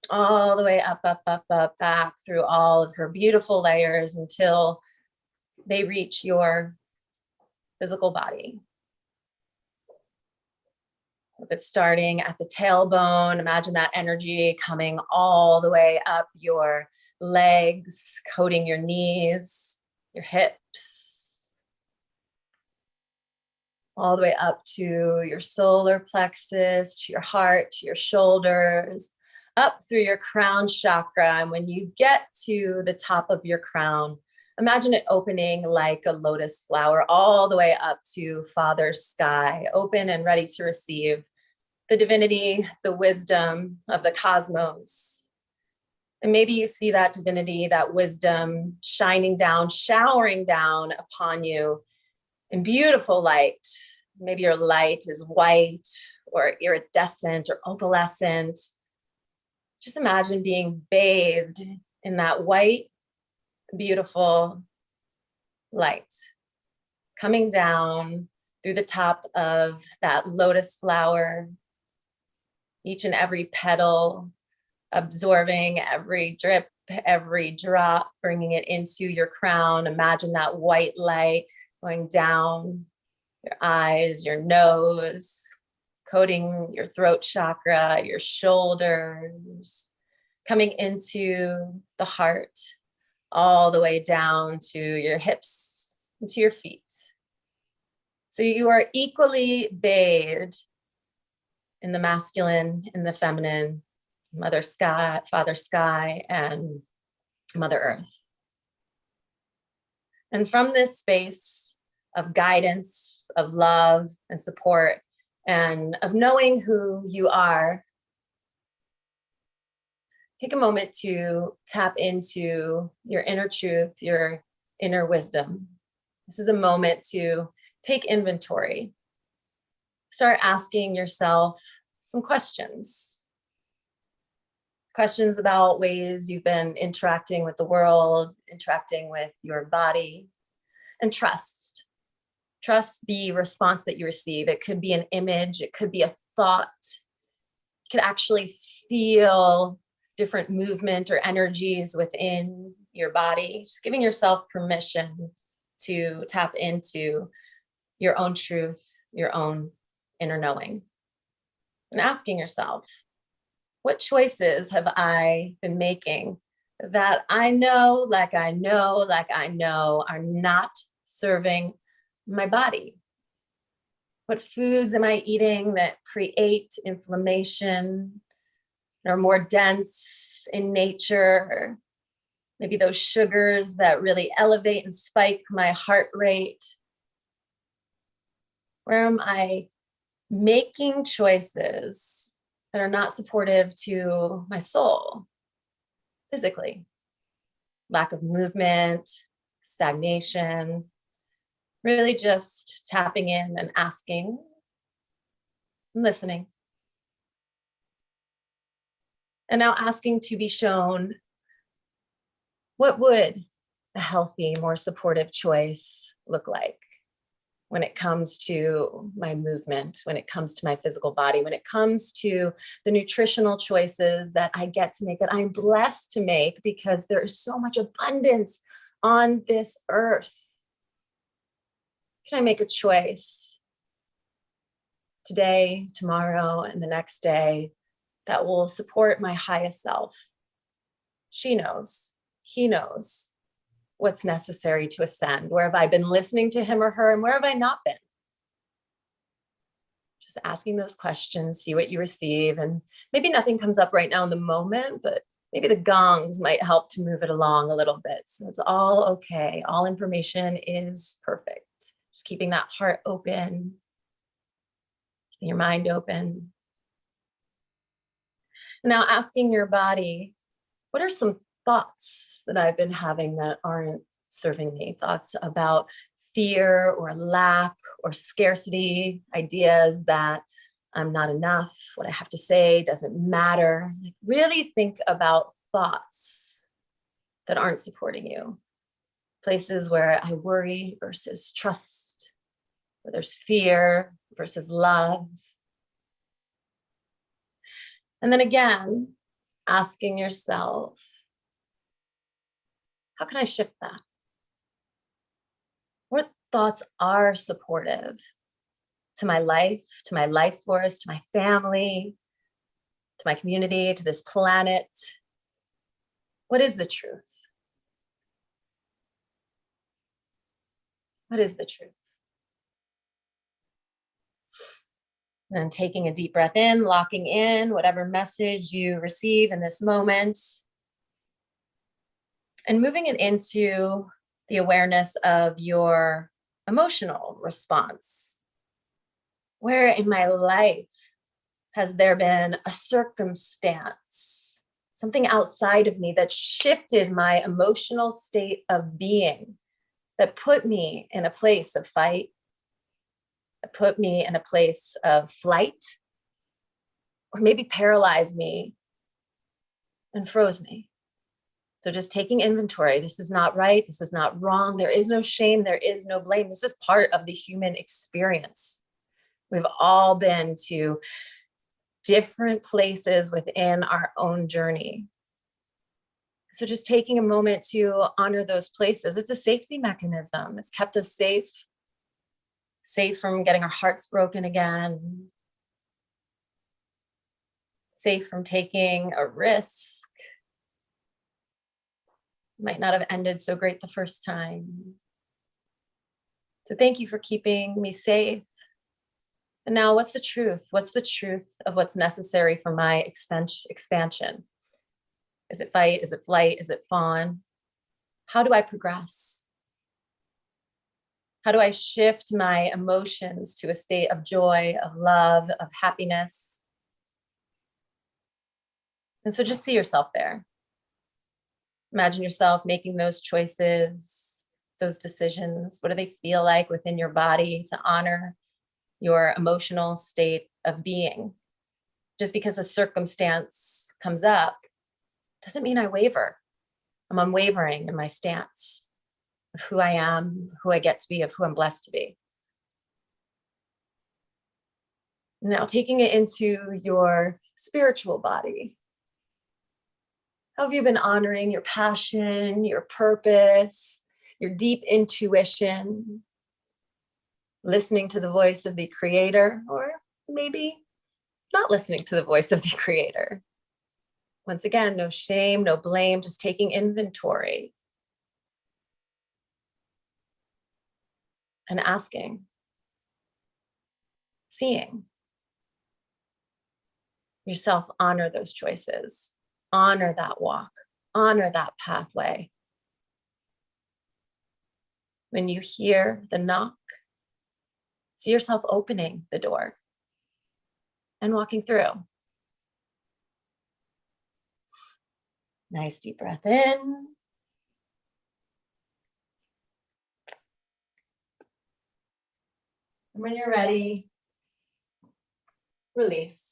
all the way up, up, up, up, back through all of her beautiful layers until they reach your physical body. If it's starting at the tailbone, imagine that energy coming all the way up your legs, coating your knees, your hips, all the way up to your solar plexus, to your heart, to your shoulders, up through your crown chakra. And when you get to the top of your crown, imagine it opening like a lotus flower all the way up to Father Sky, open and ready to receive the divinity, the wisdom of the cosmos. And maybe you see that divinity, that wisdom shining down, showering down upon you in beautiful light. Maybe your light is white or iridescent or opalescent. Just imagine being bathed in that white, beautiful light coming down through the top of that lotus flower, each and every petal, absorbing every drip, every drop, bringing it into your crown. Imagine that white light going down your eyes, your nose, coating your throat chakra, your shoulders, coming into the heart, all the way down to your hips, and to your feet. So you are equally bathed in the masculine, in the feminine, Mother Sky, Father Sky, and Mother Earth. And from this space of guidance, of love and support, and of knowing who you are, take a moment to tap into your inner truth, your inner wisdom. This is a moment to take inventory. Start asking yourself some questions. Questions about ways you've been interacting with the world, interacting with your body, and trust. Trust the response that you receive. It could be an image, it could be a thought. You could actually feel different movement or energies within your body. Just giving yourself permission to tap into your own truth, your own inner knowing. And asking yourself, what choices have I been making that I know, like I know, like I know are not serving my body? What foods am I eating that create inflammation, are more dense in nature, Maybe those sugars that really elevate and spike my heart rate. Where am I making choices that are not supportive to my soul physically? Lack of movement, stagnation, really just tapping in and asking and listening. And now asking to be shown, what would a healthy, more supportive choice look like when it comes to my movement, when it comes to my physical body, when it comes to the nutritional choices that I get to make, that I'm blessed to make, because there is so much abundance on this earth. Can I make a choice today, tomorrow, and the next day that will support my highest self? She knows, he knows what's necessary to ascend. Where have I been listening to him or her, and where have I not been? Just asking those questions, see what you receive. And maybe nothing comes up right now in the moment, but maybe the gongs might help to move it along a little bit. So it's all okay. All information is perfect. Just keeping that heart open, keeping your mind open. Now asking your body, what are some thoughts that I've been having that aren't serving me? Thoughts about fear or lack or scarcity, ideas that I'm not enough, what I have to say doesn't matter. Like, really think about thoughts that aren't supporting you. Places where I worry versus trust, where there's fear versus love. And then again, asking yourself, how can I shift that? What thoughts are supportive to my life force, to my family, to my community, to this planet? What is the truth? What is the truth? And taking a deep breath in, locking in whatever message you receive in this moment, and moving it into the awareness of your emotional response. Where in my life has there been a circumstance, something outside of me that shifted my emotional state of being, that put me in a place of fight, that put me in a place of flight, or maybe paralyzed me and froze me? So just taking inventory. This is not right. This is not wrong. There is no shame. There is no blame. This is part of the human experience. We've all been to different places within our own journey. So just taking a moment to honor those places. It's a safety mechanism. It's kept us safe from getting our hearts broken again, safe from taking a risk. Might not have ended so great the first time. So thank you for keeping me safe. And now what's the truth? What's the truth of what's necessary for my expansion? Is it fight? Is it flight? Is it fawn? How do I progress? How do I shift my emotions to a state of joy, of love, of happiness? And so just see yourself there. Imagine yourself making those choices, those decisions. What do they feel like within your body to honor your emotional state of being? Just because a circumstance comes up doesn't mean I waver. I'm unwavering in my stance of who I am, who I get to be, of who I'm blessed to be. Now taking it into your spiritual body. How have you been honoring your passion, your purpose, your deep intuition, listening to the voice of the creator, or maybe not listening to the voice of the creator? Once again, no shame, no blame, just taking inventory and asking, seeing yourself honor those choices, honor that walk, honor that pathway. When you hear the knock, see yourself opening the door and walking through. Nice deep breath in. And when you're ready, release.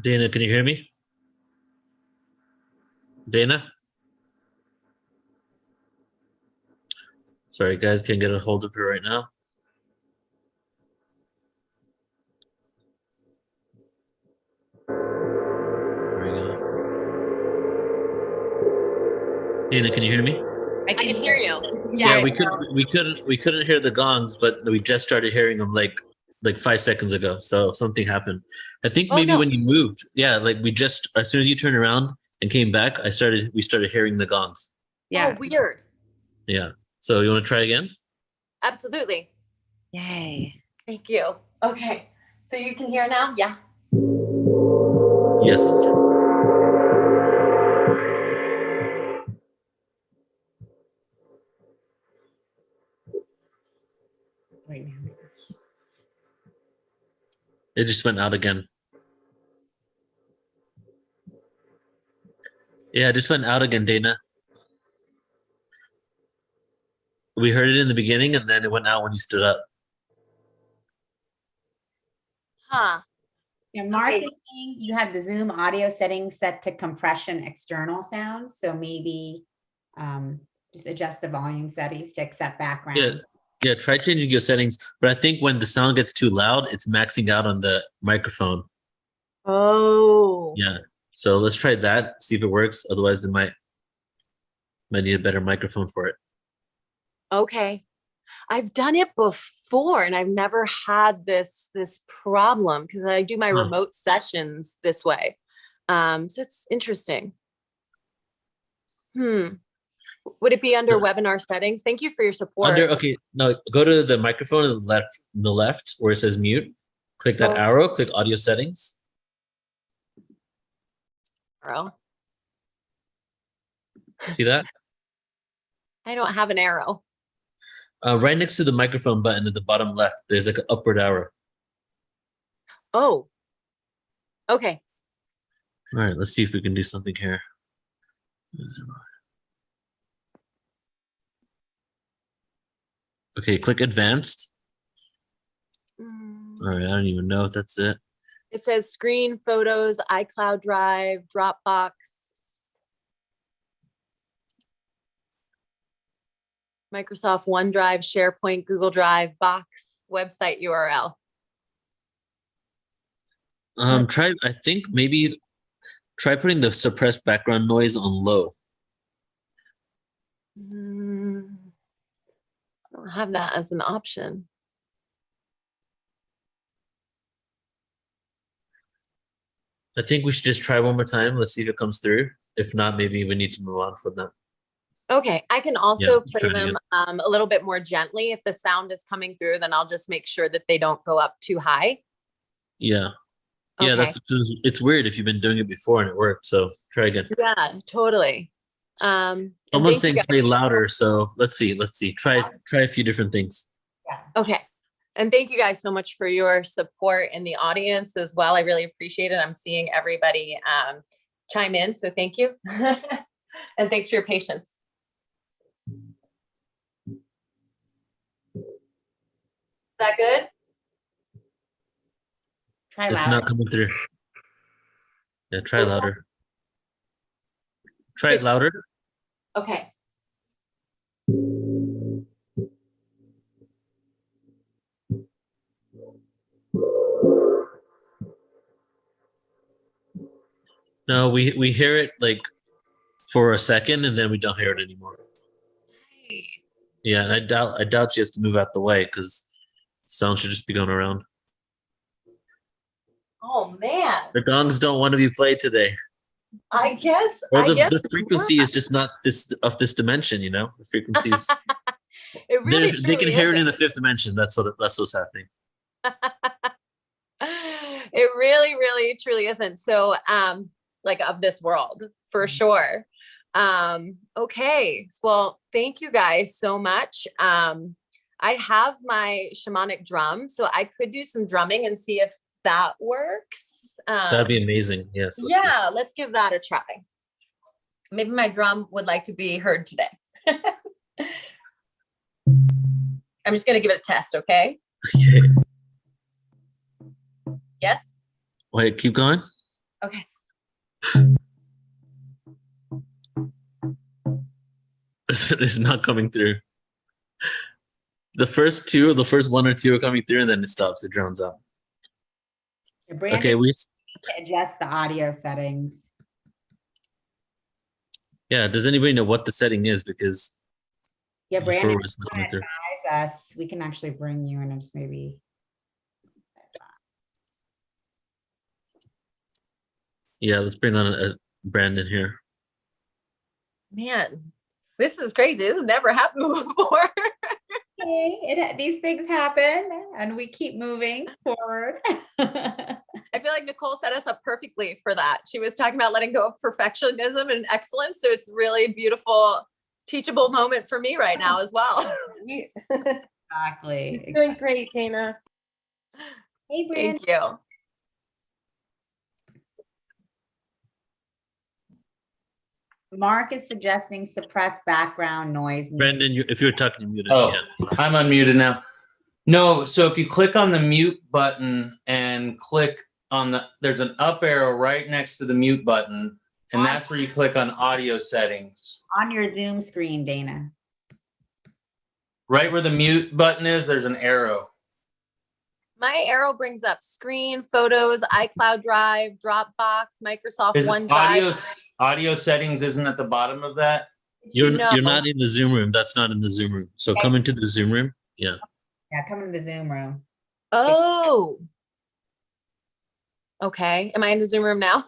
Dana, can you hear me? Dana? Sorry, guys, can't get a hold of her right now. There we go. Dana, can you hear me? I can hear you. Yeah, we couldn't hear the gongs, but we just started hearing them like 5 seconds ago. So something happened. I think maybe when you moved, like we just, as soon as you turned around and came back, we started hearing the gongs. Yeah. Oh, weird. Yeah. So you want to try again? Absolutely. Yay. Thank you. Okay. So you can hear now? Yeah. Yes. Right now. It just went out again. Yeah, it just went out again, Dana. We heard it in the beginning and then it went out when you stood up. Huh. Yeah, Martha's saying you have the Zoom audio settings set to compression external sounds. So maybe just adjust the volume settings to accept background. Yeah, try changing your settings. But I think when the sound gets too loud, it's maxing out on the microphone. Oh. Yeah. So let's try that, see if it works. Otherwise, it might need a better microphone for it. Okay. I've done it before and I've never had this problem because I do my remote sessions this way. So it's interesting. Would it be under webinar settings? Thank you for your support. Go to the microphone on the left where it says mute. Click that arrow, click audio settings. Arrow. See that? I don't have an arrow. Right next to the microphone button at the bottom left, there's like an upward arrow. Oh. Okay. All right, let's see if we can do something here. Okay, click advanced. All right, I don't even know if that's it. It says screen, photos, iCloud Drive, Dropbox, Microsoft OneDrive, SharePoint, Google Drive, Box, website URL. I think maybe try putting the suppressed background noise on low. I don't have that as an option. I think we should just try one more time. Let's see if it comes through. If not, maybe we need to move on from that. Okay, I can also Yeah, play them a little bit more gently. If the sound is coming through, then I'll just make sure that they don't go up too high. Yeah. Yeah, Okay. it's weird if you've been doing it before and it worked. So try again. Yeah, totally. And Someone's thank saying you play guys. louder. So let's see. Try a few different things. Okay. And thank you guys so much for your support in the audience as well. I really appreciate it. I'm seeing everybody chime in. So thank you. And thanks for your patience. Is that good? Try It's louder. not coming through. Yeah, try louder. Try it louder. Okay. No, we hear it like for a second and then we don't hear it anymore. Yeah, and I doubt she has to move out the way because sound should just be going around. Oh man. The gongs don't want to be played today. I guess. Or I guess the frequency is just not this dimension, you know? The frequencies it really they can truly hear it in isn't. the fifth dimension. That's what's happening. It really, really, truly isn't. So, like of this world for sure. Okay. Well, thank you guys so much. I have my shamanic drum, so I could do some drumming and see if that works. That'd be amazing. Yes. Let's give that a try. Maybe my drum would like to be heard today. I'm just going to give it a test. Okay. Okay. Yes. Wait, keep going. Okay. It's not coming through. The first one or two are coming through and then it stops. It drowns out. Brandon, Okay, we to adjust the audio settings. yeah. Does anybody know what the setting is? Because Yeah, I'm Brandon, sure if it's you not wanna coming through. advise us, we can actually bring you in and just maybe. Yeah, let's bring on a Brandon here. Man, this is crazy. This has never happened before. Okay, these things happen and we keep moving forward. I feel like Nicole set us up perfectly for that. She was talking about letting go of perfectionism and excellence. So it's really a beautiful, teachable moment for me right now as well. Exactly. Doing great, Dana. Hey, Brandon. Thank you. Mark is suggesting suppress background noise. Brandon, if you're talking, you're muted. Oh, Yeah. I'm unmuted now. No, so if you click on the mute button and click on there's an up arrow right next to the mute button, and that's where you click on audio settings. On your Zoom screen, Dana. Right where the mute button is, there's an arrow. My arrow brings up screen, photos, iCloud Drive, Dropbox, Microsoft Is OneDrive. audio settings isn't at the bottom of that? You're No. not in the Zoom room. That's not in the Zoom room. So come into the Zoom room. Yeah. Yeah, come into the Zoom room. Oh. Okay. Am I in the Zoom room now?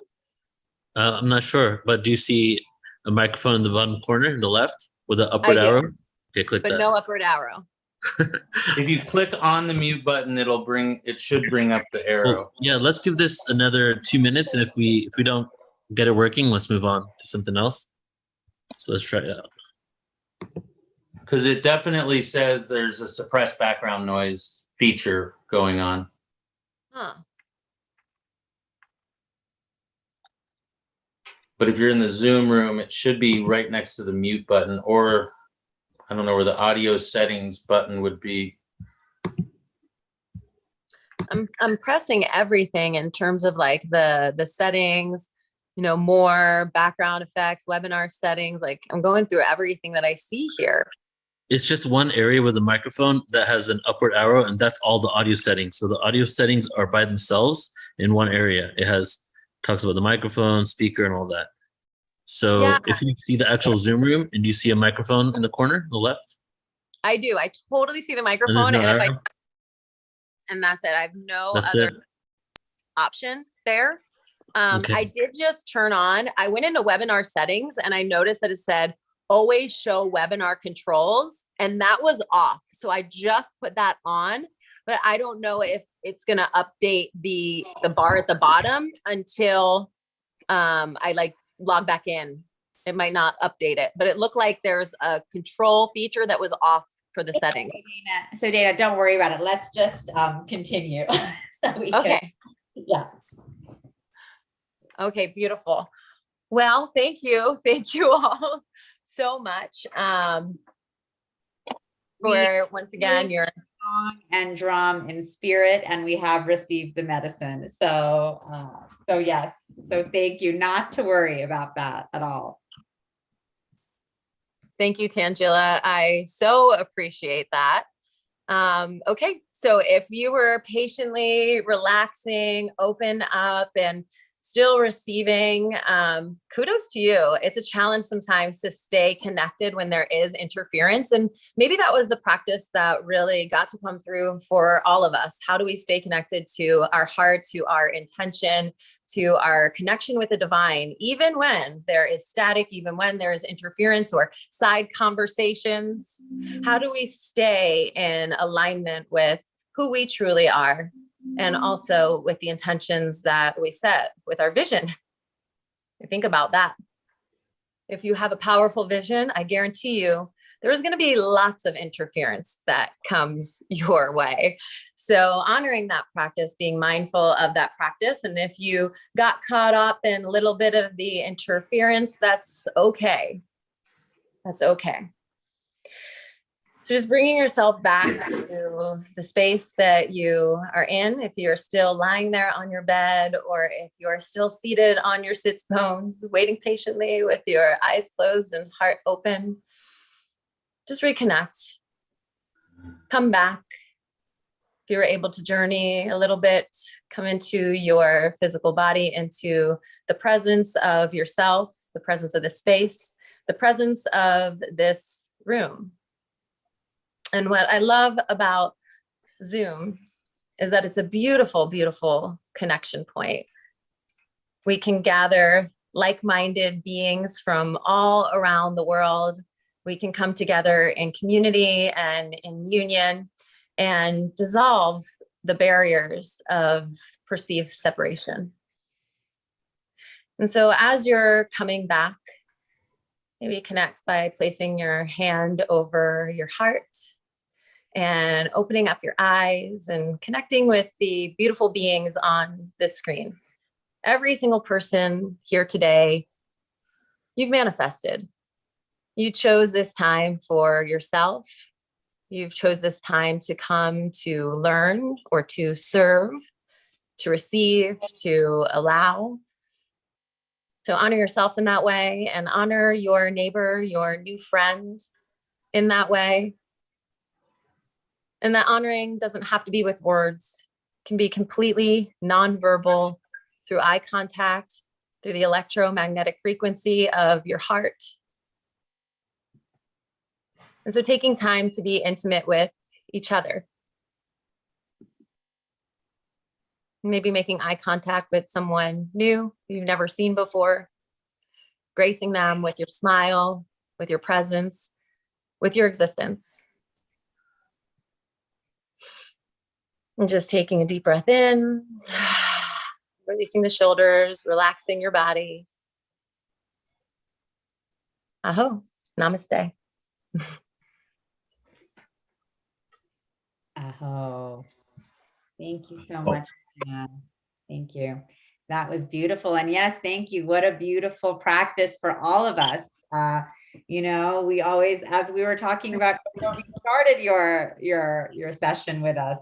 I'm not sure, but do you see a microphone in the bottom corner in the left with the upward I do. arrow? Okay, click But that. no upward arrow. If you click on the mute button, it should bring up the arrow. Well, yeah, let's give this another 2 minutes, and if we don't get it working, let's move on to something else. So let's try it out. Because it definitely says there's a suppressed background noise feature going on. Huh. But if you're in the Zoom room, it should be right next to the mute button, or I don't know where the audio settings button would be. I'm pressing everything in terms of like the settings, more background effects, webinar settings. Like I'm going through everything that I see here. it's just one area with a microphone that has an upward arrow, and that's all the audio settings. So the audio settings are by themselves in one area. It talks about the microphone, speaker, and all that. So if you see the actual Zoom room and you see a microphone in the corner on the left. I do. I totally see the microphone, and that's it. I have no other options there. I did just turn on, I went into webinar settings and I noticed that it said always show webinar controls, and that was off. So I just put that on, but I don't know if it's going to update the bar at the bottom until I log back in. It might not update it, but it looked like there's a control feature that was off for the settings. So Dana, don't worry about it. Let's just continue. Okay, beautiful. Well, thank you all so much for once again your song and drum in spirit, and we have received the medicine. So yes, so thank you. Not to worry about that at all. Thank you, Tanjila. I so appreciate that. Okay, so if you were patiently relaxing, open up, and still receiving, kudos to you. It's a challenge sometimes to stay connected when there is interference. And maybe that was the practice that really got to come through for all of us. How do we stay connected to our heart, to our intention, to our connection with the divine, even when there is static, even when there is interference or side conversations? How do we stay in alignment with who we truly are, and also with the intentions that we set with our vision? Think about that. If you have a powerful vision, I guarantee you there's going to be lots of interference that comes your way. So honoring that practice, being mindful of that practice. And if you got caught up in a little bit of the interference, that's okay. That's okay. So just bringing yourself back to the space that you are in, if you're still lying there on your bed, or if you're still seated on your sits bones, waiting patiently with your eyes closed and heart open, just reconnect, come back. If you're able to journey a little bit, come into your physical body, into the presence of yourself, the presence of the space, the presence of this room. And what I love about Zoom is that it's a beautiful, beautiful connection point. We can gather like-minded beings from all around the world. We can come together in community and in union and dissolve the barriers of perceived separation. And so as you're coming back, maybe connect by placing your hand over your heart and opening up your eyes and connecting with the beautiful beings on this screen. Every single person here today, you've manifested. You chose this time for yourself. You've chose this time to come to learn or to serve, to receive, to allow. So honor yourself in that way, and honor your neighbor, your new friend in that way. And that honoring doesn't have to be with words. It can be completely nonverbal, through eye contact, through the electromagnetic frequency of your heart. And so taking time to be intimate with each other. Maybe making eye contact with someone new you've never seen before, gracing them with your smile, with your presence, with your existence. And just taking a deep breath in, releasing the shoulders, relaxing your body. Aho, namaste. Aho. Thank you so much. Thank you. That was beautiful. And yes, thank you. What a beautiful practice for all of us. We always, as we were talking about before we started your session with us,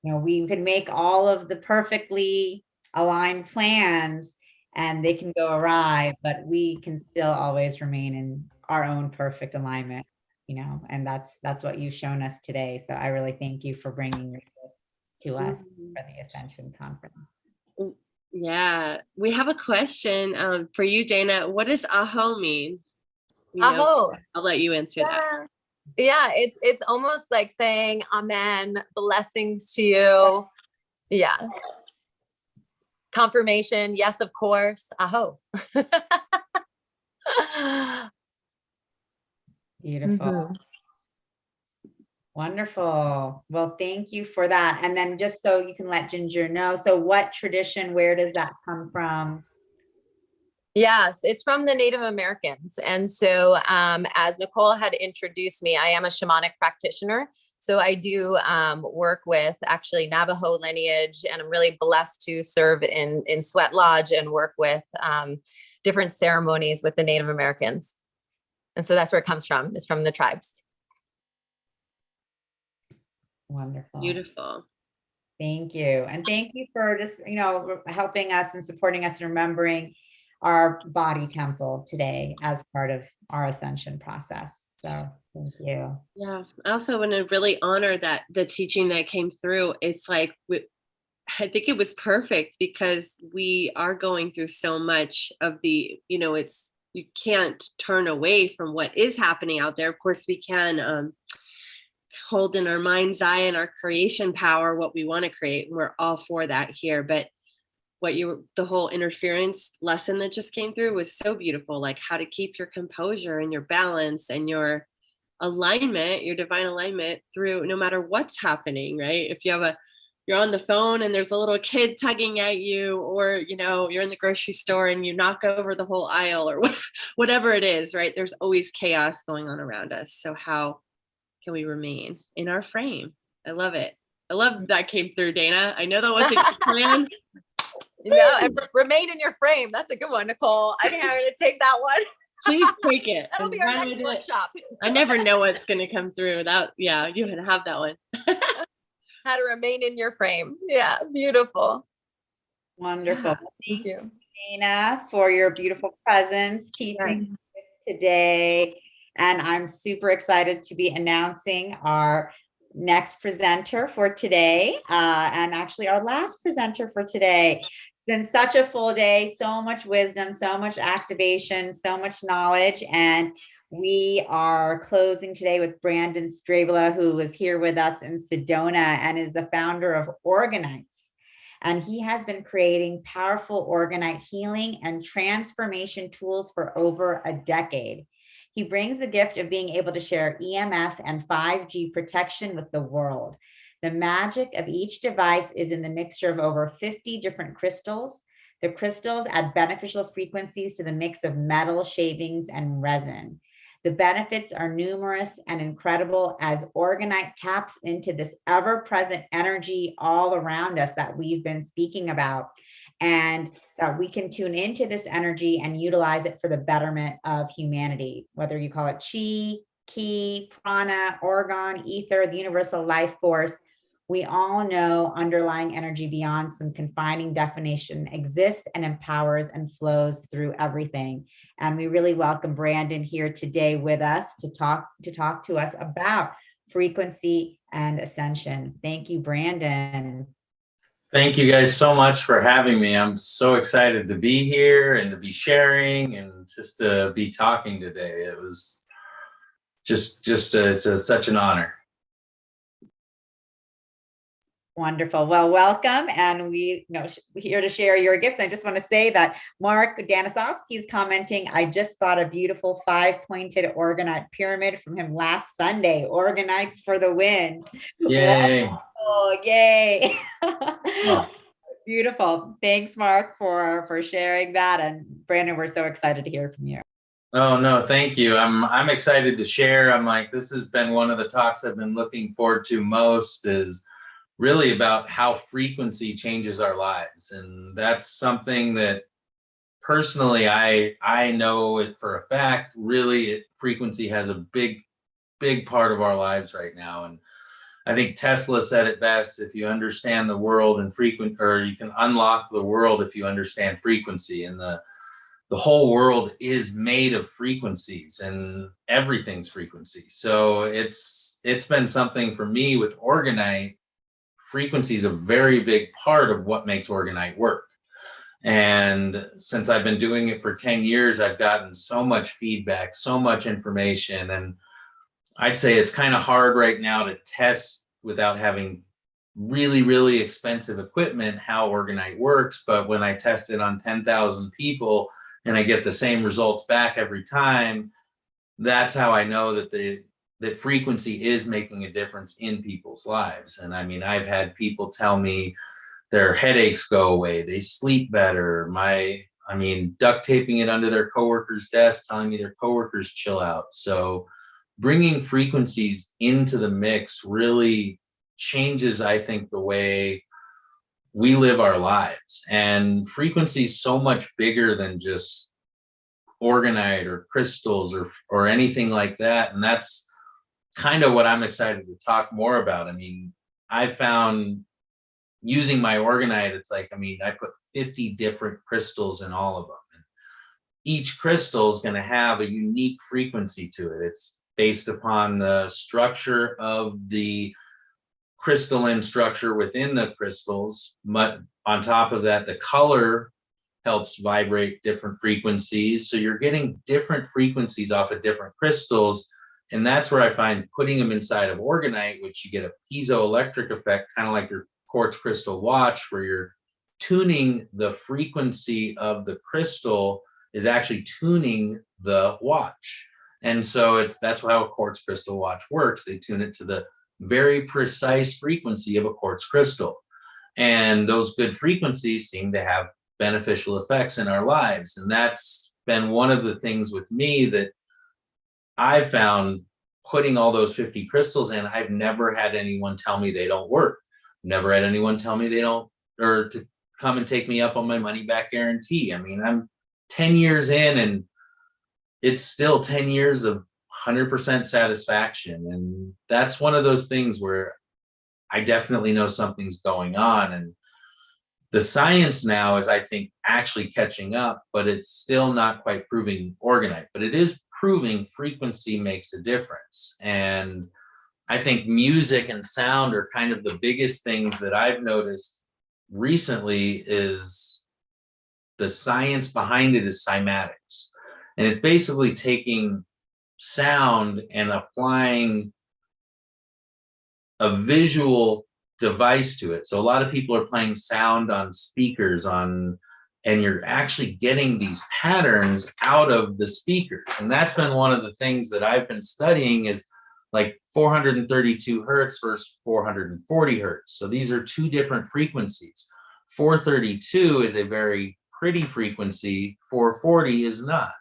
we can make all of the perfectly aligned plans and they can go awry, but we can still always remain in our own perfect alignment. and that's what you've shown us today. So I really thank you for bringing your gifts to us for the Ascension Conference. Yeah, we have a question for you, Dana. What does aho mean? Aho. I'll let you answer that. Yeah, it's almost like saying amen, blessings to you. Yeah. Confirmation, yes, of course. Aho. Beautiful. Wonderful. Well, thank you for that. And then just so you can let Ginger know, so what tradition, where does that come from? Yes, it's from the Native Americans. And so as Nicole had introduced me, I am a shamanic practitioner. So I do work with actually Navajo lineage, and I'm really blessed to serve in Sweat Lodge and work with different ceremonies with the Native Americans. And so that's where it comes from, is from the tribes. Wonderful. Beautiful. Thank you. And thank you for just, helping us and supporting us and remembering our body temple today as part of our ascension process. So thank you. Yeah. I also want to really honor that the teaching that came through. It's like, I think it was perfect because we are going through so much of the, you can't turn away from what is happening out there. Of course, we can hold in our mind's eye and our creation power what we want to create. And we're all for that here. But the whole interference lesson that just came through was so beautiful, like how to keep your composure and your balance and your alignment, your divine alignment through no matter what's happening, right? If you're on the phone and there's a little kid tugging at you, or, you're in the grocery store and you knock over the whole aisle or whatever it is, right? There's always chaos going on around us. So how can we remain in our frame? I love it. I love that came through, Dana. I know that wasn't your plan. And remain in your frame. That's a good one, Nicole. I think I'm going to take that one. Please take it. That'll be our next workshop. I never know what's going to come through. You can have that one. How to remain in your frame. Yeah, beautiful. Wonderful. Thank you, Dana, for your beautiful presence teaching today. And I'm super excited to be announcing our next presenter for today, and actually our last presenter for today. It's been such a full day, so much wisdom, so much activation, so much knowledge. And we are closing today with Brandon Strabala, who is here with us in Sedona and is the founder of Organites. And he has been creating powerful Organite healing and transformation tools for over a decade. He brings the gift of being able to share EMF and 5G protection with the world. The magic of each device is in the mixture of over 50 different crystals. The crystals add beneficial frequencies to the mix of metal, shavings, and resin. The benefits are numerous and incredible as Organite taps into this ever-present energy all around us that we've been speaking about, and that we can tune into this energy and utilize it for the betterment of humanity, whether you call it chi, ki, prana, organ, ether, the universal life force. We all know underlying energy beyond some confining definition exists and empowers and flows through everything. And we really welcome Brandon here today with us to talk to us about frequency and ascension. Thank you, Brandon. Thank you guys so much for having me. I'm so excited to be here and to be sharing and just to be talking today. It was it's such an honor. Wonderful. Well, welcome. And we're here to share your gifts. I just want to say that Mark Danisovsky is commenting, I just bought a beautiful 5-pointed Organite pyramid from him last Sunday. Organites for the win. Yay. Oh, yay. Oh. Beautiful. Thanks, Mark, for sharing that. And Brandon, we're so excited to hear from you. Oh, no, thank you. I'm excited to share. I'm like, this has been one of the talks I've been looking forward to most, is really about how frequency changes our lives. And that's something that personally, I know it for a fact, really frequency has a big part of our lives right now. And I think Tesla said it best, if you understand the world and you can unlock the world if you understand frequency. And the whole world is made of frequencies and everything's frequency. So it's been something for me with Organite. Frequency is a very big part of what makes Organite work. And since I've been doing it for 10 years, I've gotten so much feedback, so much information. And I'd say it's kind of hard right now to test without having really, really expensive equipment how Organite works. But when I test it on 10,000 people and I get the same results back every time, that's how I know that that frequency is making a difference in people's lives. And I mean, I've had people tell me their headaches go away, they sleep better. Duct taping it under their coworkers' desk, telling me their coworkers chill out. So bringing frequencies into the mix really changes, I think, the way we live our lives. And frequency is so much bigger than just Organite or crystals or anything like that. And that's kind of what I'm excited to talk more about. I mean, I found using my Organite, it's like, I put 50 different crystals in all of them. And each crystal is going to have a unique frequency to it. It's based upon the structure of the crystalline structure within the crystals. But on top of that, the color helps vibrate different frequencies. So you're getting different frequencies off of different crystals. And that's where I find putting them inside of Organite, which you get a piezoelectric effect, kind of like your quartz crystal watch, where you're tuning the frequency of the crystal is actually tuning the watch. And so that's how a quartz crystal watch works. They tune it to the very precise frequency of a quartz crystal. And those good frequencies seem to have beneficial effects in our lives. And that's been one of the things with me that I found putting all those 50 crystals in. I've never had anyone tell me they don't work. Never had anyone tell me they don't, or to come and take me up on my money back guarantee. I'm 10 years in and it's still 10 years of 100% satisfaction. And that's one of those things where I definitely know something's going on. And the science now is, I think, actually catching up, but it's still not quite proving Organite, but it is proving frequency makes a difference. And I think music and sound are kind of the biggest things that I've noticed recently. Is the science behind it is cymatics. And it's basically taking sound and applying a visual device to it. So a lot of people are playing sound on speakers and you're actually getting these patterns out of the speakers. And that's been one of the things that I've been studying, is like 432 hertz versus 440 hertz. So these are two different frequencies. 432 is a very pretty frequency, 440 is not.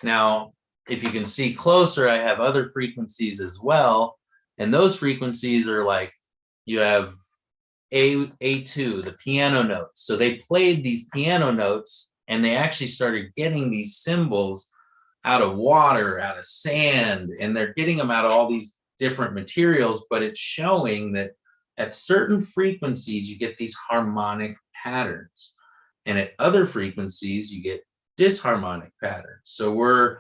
Now, if you can see closer, I have other frequencies as well. And those frequencies are like, you have A2, the piano notes. So they played these piano notes and they actually started getting these symbols out of water, out of sand, and they're getting them out of all these different materials, but it's showing that at certain frequencies, you get these harmonic patterns. And at other frequencies, you get disharmonic patterns. So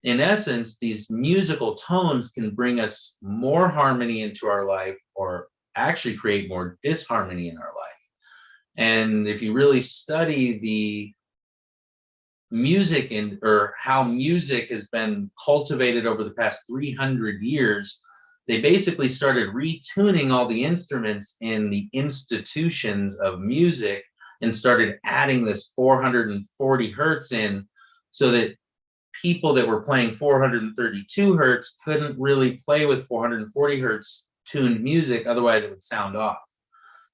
in essence, these musical tones can bring us more harmony into our life, or actually create more disharmony in our life. And if you really study the music or how music has been cultivated over the past 300 years, they basically started retuning all the instruments in the institutions of music and started adding this 440 hertz in, so that people that were playing 432 hertz couldn't really play with 440 hertz tuned music, otherwise it would sound off.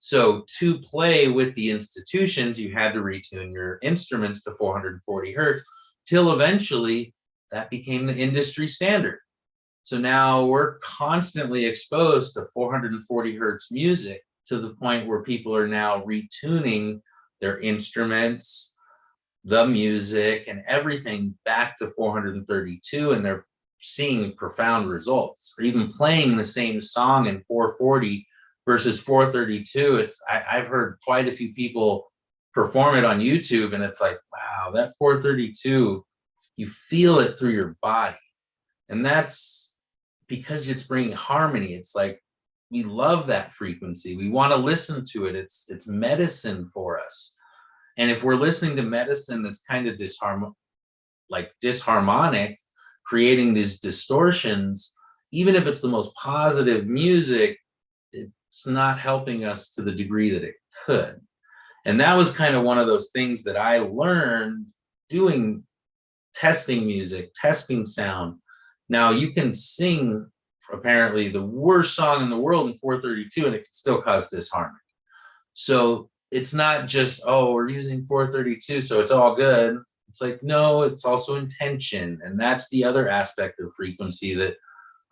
So to play with the institutions, you had to retune your instruments to 440 hertz, till eventually that became the industry standard. So now we're constantly exposed to 440 hertz music, to the point where people are now retuning their instruments, the music, and everything back to 432, and they're seeing profound results. Or even playing the same song in 440 versus 432. I've heard quite a few people perform it on YouTube, and it's like, wow, that 432, you feel it through your body. And that's because it's bringing harmony. It's like, we love that frequency. We want to listen to it. It's medicine for us. And if we're listening to medicine that's kind of disharmonic, creating these distortions, even if it's the most positive music, it's not helping us to the degree that it could. And that was kind of one of those things that I learned doing testing music, testing sound. Now you can sing apparently the worst song in the world in 432 and it can still cause disharmony. So it's not just, oh, we're using 432, so it's all good. It's like, no, it's also intention. And that's the other aspect of frequency that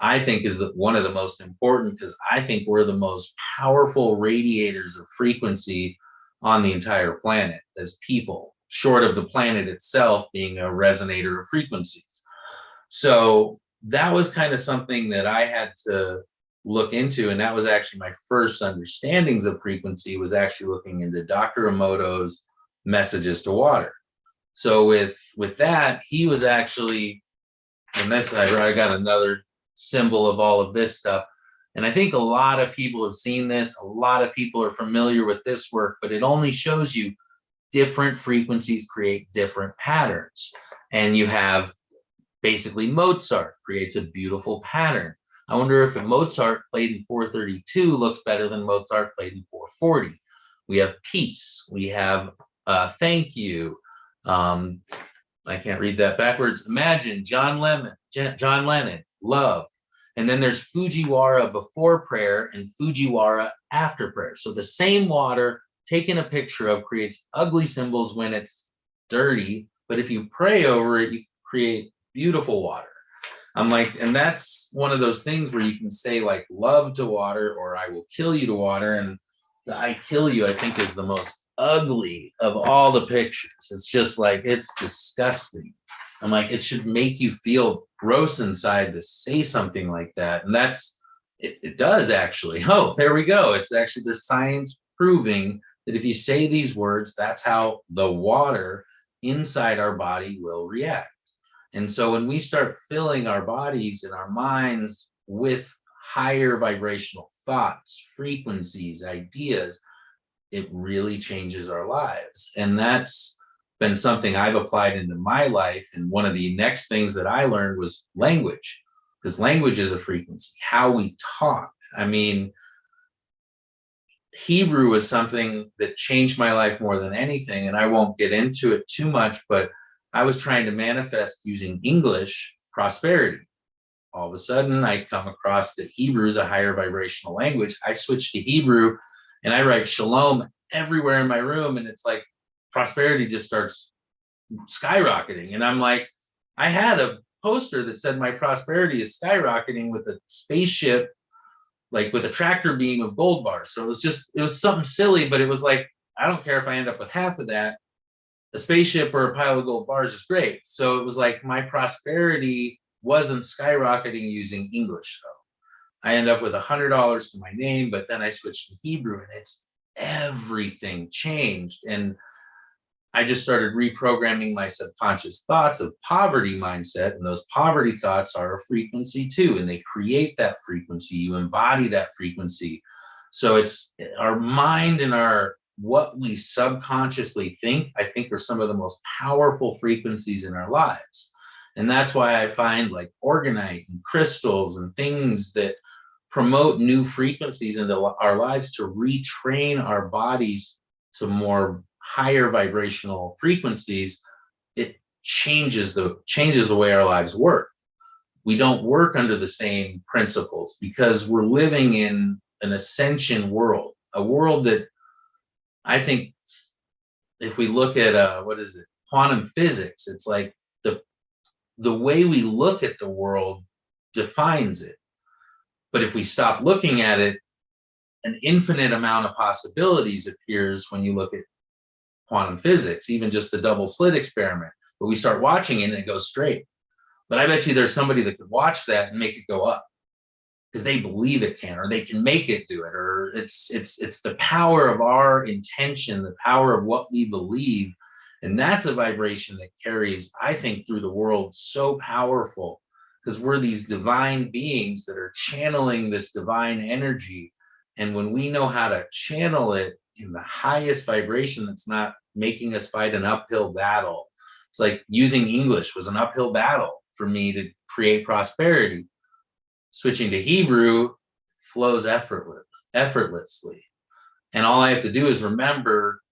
I think is one of the most important, because I think we're the most powerful radiators of frequency on the entire planet as people, short of the planet itself being a resonator of frequencies. So that was kind of something that I had to look into. And that was actually my first understandings of frequency, was actually looking into Dr. Emoto's Messages to Water. So with that, he was actually, and this, I got another symbol of all of this stuff. And I think a lot of people have seen this. A lot of people are familiar with this work, but it only shows you different frequencies create different patterns. And you have basically Mozart creates a beautiful pattern. I wonder if a Mozart played in 432 looks better than Mozart played in 440. We have peace. We have thank you. I can't read that backwards. Imagine John Lennon, love. And then there's Fujiwara before prayer and Fujiwara after prayer. So the same water taken a picture of creates ugly symbols when it's dirty, but if you pray over it, you create beautiful water. I'm like, and that's one of those things where you can say like love to water, or I will kill you to water. And the I kill you, I think, is the most ugly of all the pictures. It's just like, it's disgusting. I'm like, it should make you feel gross inside to say something like that. And that's, it does actually. Oh, there we go. It's actually, there's science proving that if you say these words, that's how the water inside our body will react. And so when we start filling our bodies and our minds with higher vibrational thoughts, frequencies, ideas, it really changes our lives. And that's been something I've applied into my life. And one of the next things that I learned was language, because language is a frequency, how we talk. I mean, Hebrew was something that changed my life more than anything. And I won't get into it too much, but I was trying to manifest using English prosperity. All of a sudden, I come across that Hebrew is a higher vibrational language. I switched to Hebrew and I write shalom everywhere in my room. And it's like prosperity just starts skyrocketing. And I'm like, I had a poster that said my prosperity is skyrocketing with a spaceship, like with a tractor beam of gold bars. So it was something silly, but it was like, I don't care if I end up with half of that. A spaceship or a pile of gold bars is great. So it was like my prosperity wasn't skyrocketing using English though. I end up with $100 to my name, but then I switched to Hebrew and it's everything changed. And I just started reprogramming my subconscious thoughts of poverty mindset. And those poverty thoughts are a frequency too. And they create that frequency. You embody that frequency. So it's our mind and what we subconsciously think, I think, are some of the most powerful frequencies in our lives. And that's why I find like organite and crystals and things that promote new frequencies into our lives to retrain our bodies to more higher vibrational frequencies. It changes the way our lives work. We don't work under the same principles because we're living in an ascension world, a world that I think if we look at quantum physics, it's like the way we look at the world defines it. But if we stop looking at it, an infinite amount of possibilities appears when you look at quantum physics, even just the double slit experiment. But we start watching it and it goes straight. But I bet you there's somebody that could watch that and make it go up. because they believe it can, or they can make it do it, or it's the power of our intention, the power of what we believe. And that's a vibration that carries, I think, through the world, so powerful, because we're these divine beings that are channeling this divine energy. And when we know how to channel it in the highest vibration, that's not making us fight an uphill battle. It's like using English was an uphill battle for me to create prosperity. Switching to Hebrew flows effortlessly. And all I have to do is remember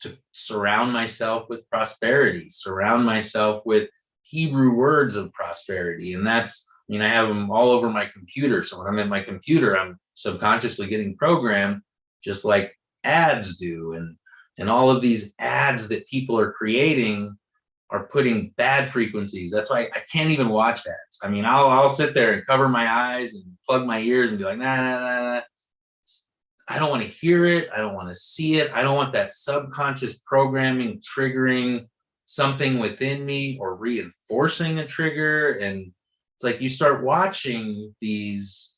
to surround myself with prosperity, surround myself with Hebrew words of prosperity. And that's, I mean, I have them all over my computer. So when I'm at my computer, I'm subconsciously getting programmed just like ads do. And all of these ads that people are creating are putting bad frequencies. That's why I can't even watch ads. I mean, I'll sit there and cover my eyes and plug my ears and be like, nah. I don't want to hear it. I don't want to see it. I don't want that subconscious programming triggering something within me or reinforcing a trigger. And it's like you start watching these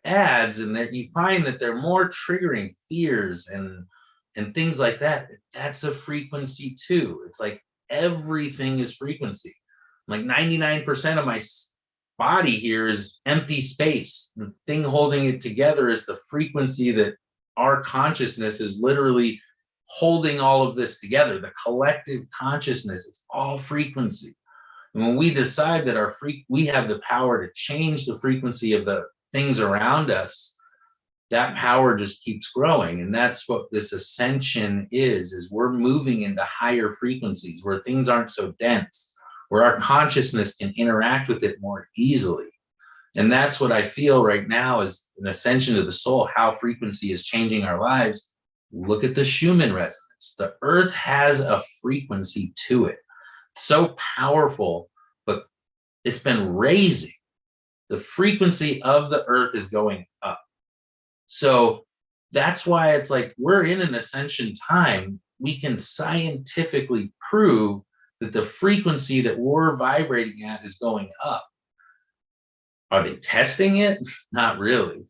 ads and that you find that they're more triggering fears and things like that. That's a frequency too. It's like everything is frequency. Like 99% of my body here is empty space. The thing holding it together is the frequency that our consciousness is literally holding all of this together. The collective consciousness, it's all frequency. And when we decide that we have the power to change the frequency of the things around us, that power just keeps growing. And that's what this ascension is we're moving into higher frequencies where things aren't so dense, where our consciousness can interact with it more easily. And that's what I feel right now is an ascension to the soul, how frequency is changing our lives. Look at the Schumann resonance. The earth has a frequency to it. It's so powerful, but it's been raising. The frequency of the earth is going up. So that's why it's like we're in an ascension time. We can scientifically prove that the frequency that we're vibrating at is going up. Are they testing it? Not really.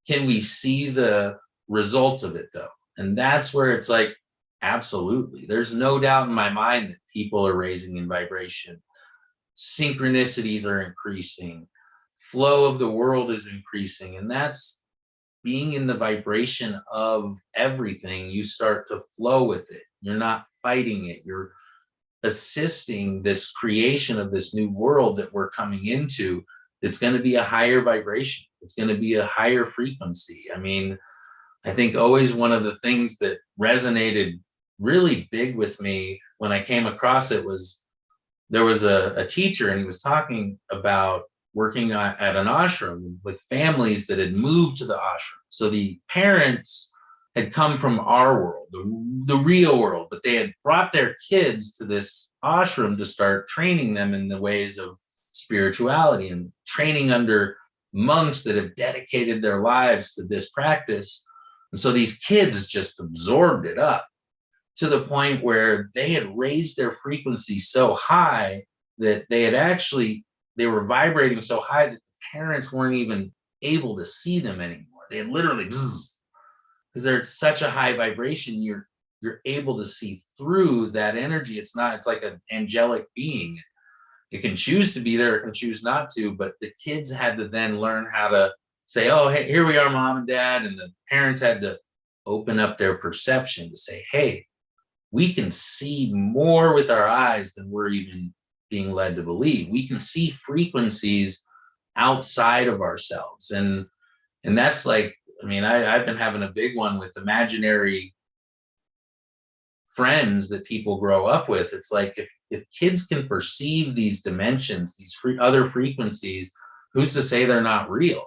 Can we see the results of it though? And that's where it's like, absolutely. There's no doubt in my mind that people are raising in vibration. Synchronicities are increasing. Flow of the world is increasing. And that's being in the vibration of everything. You start to flow with it. You're not fighting it. You're assisting this creation of this new world that we're coming into. It's going to be a higher vibration. It's going to be a higher frequency. I mean, I think always one of the things that resonated really big with me when I came across it was there was a teacher and he was talking about working at an ashram with families that had moved to the ashram. So the parents had come from our world, the real world, but they had brought their kids to this ashram to start training them in the ways of spirituality and training under monks that have dedicated their lives to this practice. And so these kids just absorbed it up to the point where they had raised their frequency so high that they were vibrating so high that the parents weren't even able to see them anymore. They had literally, because they're at such a high vibration, you're able to see through that energy. It's like an angelic being. It can choose to be there, it can choose not to, but the kids had to then learn how to say, oh, hey, here we are, mom and dad. And the parents had to open up their perception to say, hey, we can see more with our eyes than we're even being led to believe. We can see frequencies outside of ourselves. And that's like, I mean, I've been having a big one with imaginary friends that people grow up with. It's like if kids can perceive these dimensions, these other frequencies, who's to say they're not real?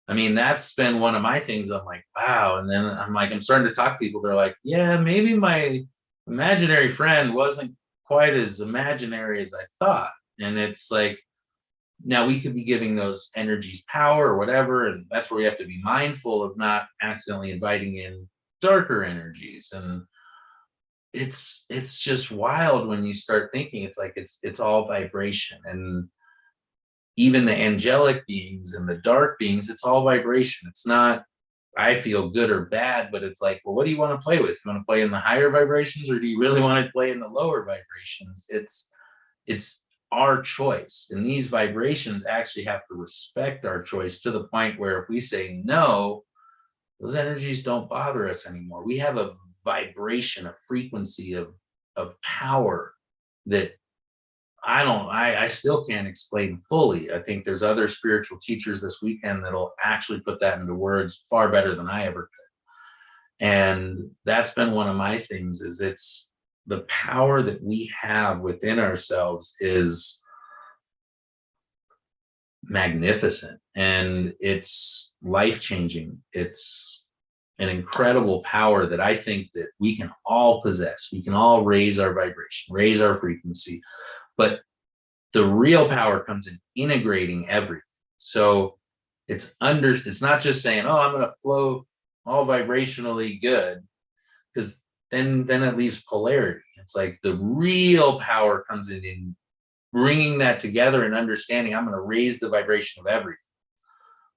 I mean, that's been one of my things. I'm like, wow. And then I'm starting to talk to people. They're like, yeah, maybe my imaginary friend wasn't quite as imaginary as I thought. And it's like, now we could be giving those energies power or whatever. And that's where we have to be mindful of not accidentally inviting in darker energies. And it's just wild when you start thinking it's like, it's all vibration. And even the angelic beings and the dark beings, it's all vibration. It's not, I feel good or bad, but it's like, well, what do you want to play with? You want to play in the higher vibrations, or do you really want to play in the lower vibrations? It's our choice. And these vibrations actually have to respect our choice, to the point where if we say no, those energies don't bother us anymore. We have a vibration, a frequency of power that I still can't explain fully. I think there's other spiritual teachers this weekend that'll actually put that into words far better than I ever could. And that's been one of my things, is it's the power that we have within ourselves is magnificent, and it's life-changing. It's an incredible power that I think that we can all possess. We can all raise our vibration, raise our frequency. But the real power comes in integrating everything. So it's not just saying, oh, I'm going to flow all vibrationally good, because then it leaves polarity. It's like the real power comes in bringing that together and understanding, I'm going to raise the vibration of everything.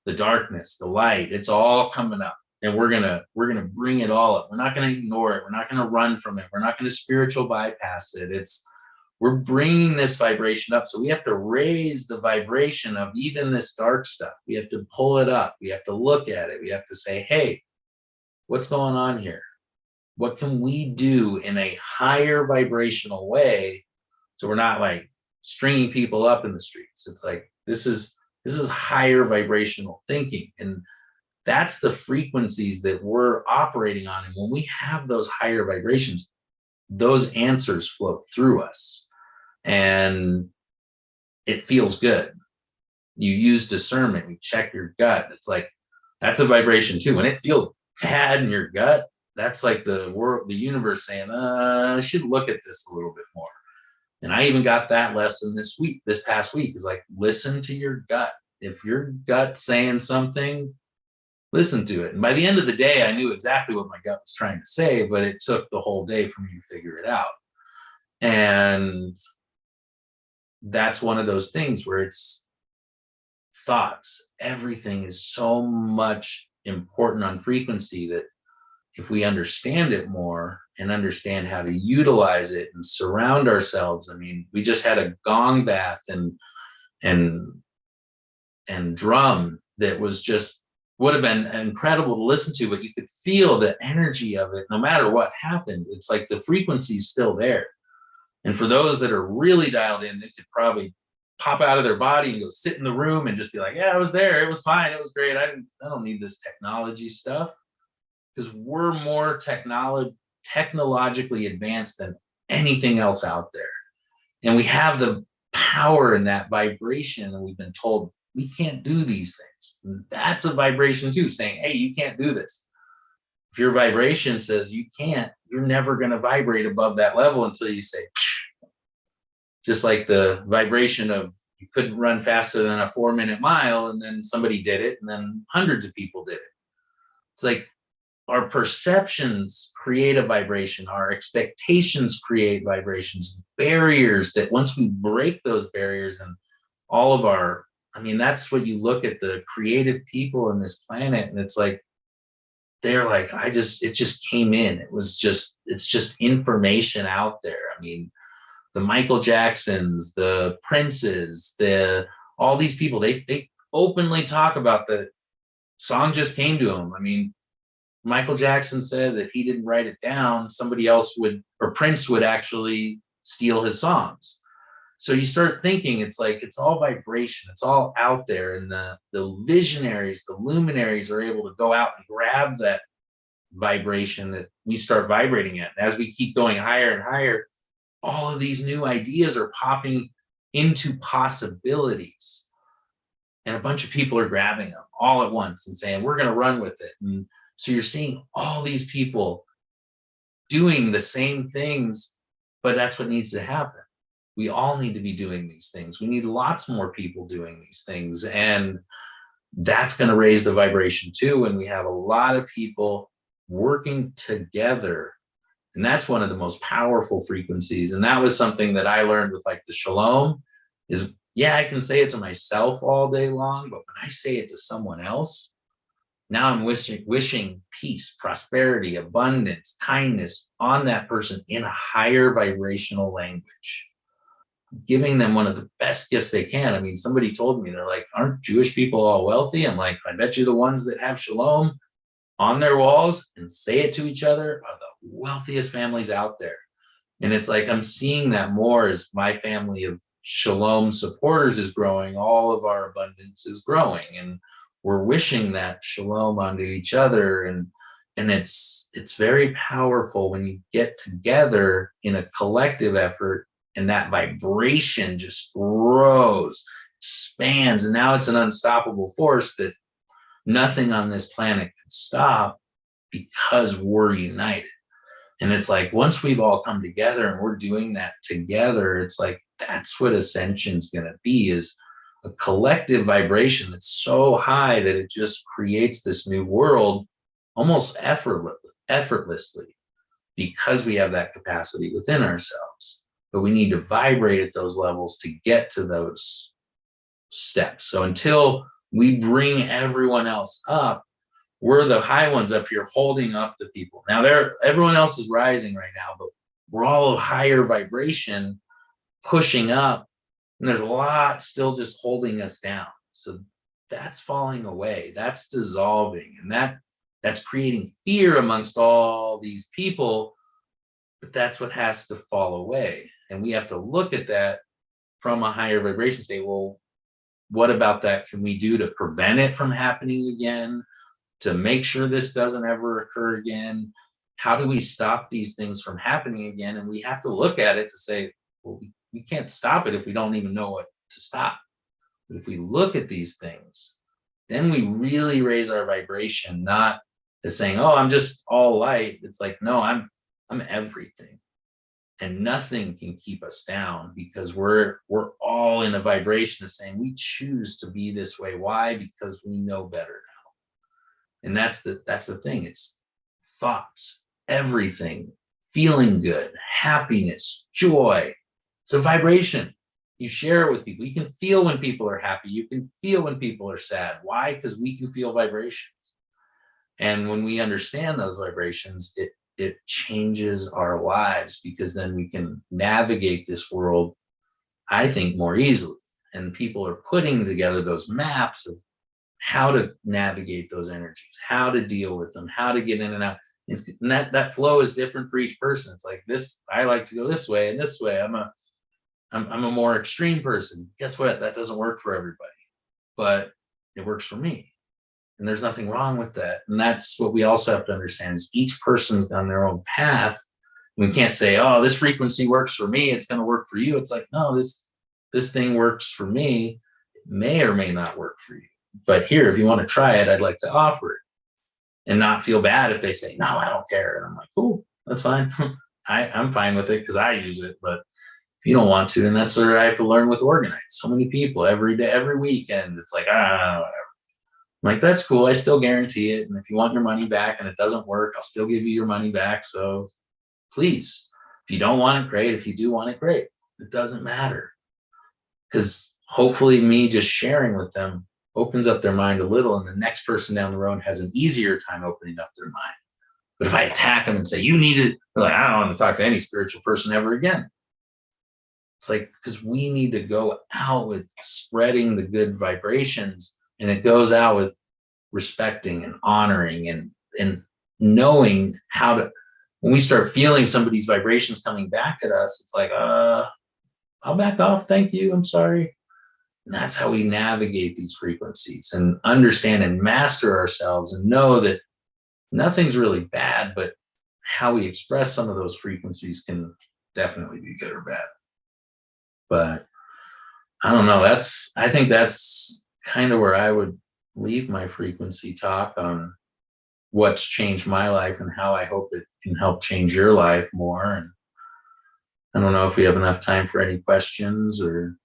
The darkness, the light, it's all coming up. And we're gonna bring it all up. We're not gonna ignore it. We're not gonna run from it. We're not gonna spiritual bypass it. We're bringing this vibration up. So we have to raise the vibration of even this dark stuff. We have to pull it up. We have to look at it. We have to say, hey, what's going on here? What can we do in a higher vibrational way, so we're not like stringing people up in the streets? It's like, this is higher vibrational thinking. And that's the frequencies that we're operating on. And when we have those higher vibrations, those answers flow through us and it feels good. You use discernment, you check your gut. It's like, that's a vibration too. When it feels bad in your gut, that's like the universe saying, I should look at this a little bit more. And I even got that lesson this past week, is like, listen to your gut. If your gut's saying something, listen to it. And by the end of the day, I knew exactly what my gut was trying to say, but it took the whole day for me to figure it out. And that's one of those things where it's thoughts. Everything is so much important on frequency that if we understand it more and understand how to utilize it and surround ourselves. I mean, we just had a gong bath and drum that was just, would have been incredible to listen to, but you could feel the energy of it no matter what happened. It's like the frequency is still there. And for those that are really dialed in, they could probably pop out of their body and go sit in the room and just be like, yeah, I was there. It was fine. It was great. I don't need this technology stuff, because we're more technologically advanced than anything else out there. And we have the power in that vibration, and we've been told we can't do these things. And that's a vibration too, saying, hey, you can't do this. If your vibration says you can't, you're never going to vibrate above that level until you say, psh. Just like the vibration of you couldn't run faster than a 4-minute mile, and then somebody did it, and then hundreds of people did it. It's like our perceptions create a vibration. Our expectations create vibrations, barriers that once we break those barriers, and all of our, I mean, that's what you look at the creative people on this planet, and it's like, they're like, it just came in. It's just information out there. I mean, the Michael Jacksons, the Princes, all these people, they openly talk about the song just came to them. I mean, Michael Jackson said if he didn't write it down, somebody else would, or Prince would actually steal his songs. So you start thinking, it's like, it's all vibration. It's all out there. And the visionaries, the luminaries are able to go out and grab that vibration that we start vibrating at. And as we keep going higher and higher, all of these new ideas are popping into possibilities. And a bunch of people are grabbing them all at once and saying, we're going to run with it. And so you're seeing all these people doing the same things, but that's what needs to happen. We all need to be doing these things. We need lots more people doing these things. And that's going to raise the vibration too. And we have a lot of people working together. And that's one of the most powerful frequencies. And that was something that I learned with like the Shalom, is yeah, I can say it to myself all day long, but when I say it to someone else, now I'm wishing peace, prosperity, abundance, kindness on that person in a higher vibrational language, giving them one of the best gifts they can. I mean, somebody told me, they're like, aren't Jewish people all wealthy? I'm like, I bet you the ones that have shalom on their walls and say it to each other are the wealthiest families out there. And it's like, I'm seeing that more as my family of shalom supporters is growing. All of our abundance is growing, and we're wishing that shalom onto each other. And it's very powerful when you get together in a collective effort, and that vibration just grows, expands, and now it's an unstoppable force that nothing on this planet can stop because we're united. And it's like, once we've all come together and we're doing that together, it's like, that's what Ascension's going to be, is a collective vibration that's so high that it just creates this new world almost effortlessly, because we have that capacity within ourselves. But we need to vibrate at those levels to get to those steps. So until we bring everyone else up, we're the high ones up here holding up the people. Now everyone else is rising right now, but we're all of higher vibration pushing up, and there's a lot still just holding us down. So that's falling away, that's dissolving, and that's creating fear amongst all these people. But that's what has to fall away. And we have to look at that from a higher vibration, say, well, what about that can we do to prevent it from happening again, to make sure this doesn't ever occur again? How do we stop these things from happening again? And we have to look at it to say, well, we can't stop it if we don't even know what to stop. But if we look at these things, then we really raise our vibration, not as saying, oh, I'm just all light. It's like, no, I'm everything. And nothing can keep us down, because we're all in a vibration of saying we choose to be this way. Why? Because we know better now. And that's the thing. It's thoughts, everything, feeling good, happiness, joy. It's a vibration. You share it with people. You can feel when people are happy. You can feel when people are sad. Why? Because we can feel vibrations. And when we understand those vibrations, it changes our lives, because then we can navigate this world, I think, more easily. And people are putting together those maps of how to navigate those energies, how to deal with them, how to get in and out. And that flow is different for each person. It's like this, I like to go this way and this way. I'm a more extreme person. Guess what? That doesn't work for everybody, but it works for me. And there's nothing wrong with that. And that's what we also have to understand, is each person's on their own path. We can't say, oh, this frequency works for me, it's going to work for you. It's like, no, this thing works for me. It may or may not work for you. But here, if you want to try it, I'd like to offer it, and not feel bad if they say, no, I don't care. And I'm like, cool, that's fine. I'm fine with it because I use it. But if you don't want to, and that's where I have to learn with organize. So many people every day, every weekend, it's like, whatever. I'm like, that's cool. I still guarantee it. And if you want your money back and it doesn't work, I'll still give you your money back. So please, if you don't want it, great. If you do want it, great. It doesn't matter. Because hopefully me just sharing with them opens up their mind a little, and the next person down the road has an easier time opening up their mind. But if I attack them and say, you need it, they're like, I don't want to talk to any spiritual person ever again. It's like, because we need to go out with spreading the good vibrations. And it goes out with respecting and honoring and knowing how to, when we start feeling somebody's vibrations coming back at us, it's like, I'll back off. Thank you. I'm sorry. And that's how we navigate these frequencies and understand and master ourselves and know that nothing's really bad, but how we express some of those frequencies can definitely be good or bad. But I don't know. I think that's kind of where I would leave my frequency talk on what's changed my life and how I hope it can help change your life more. And I don't know if we have enough time for any questions or.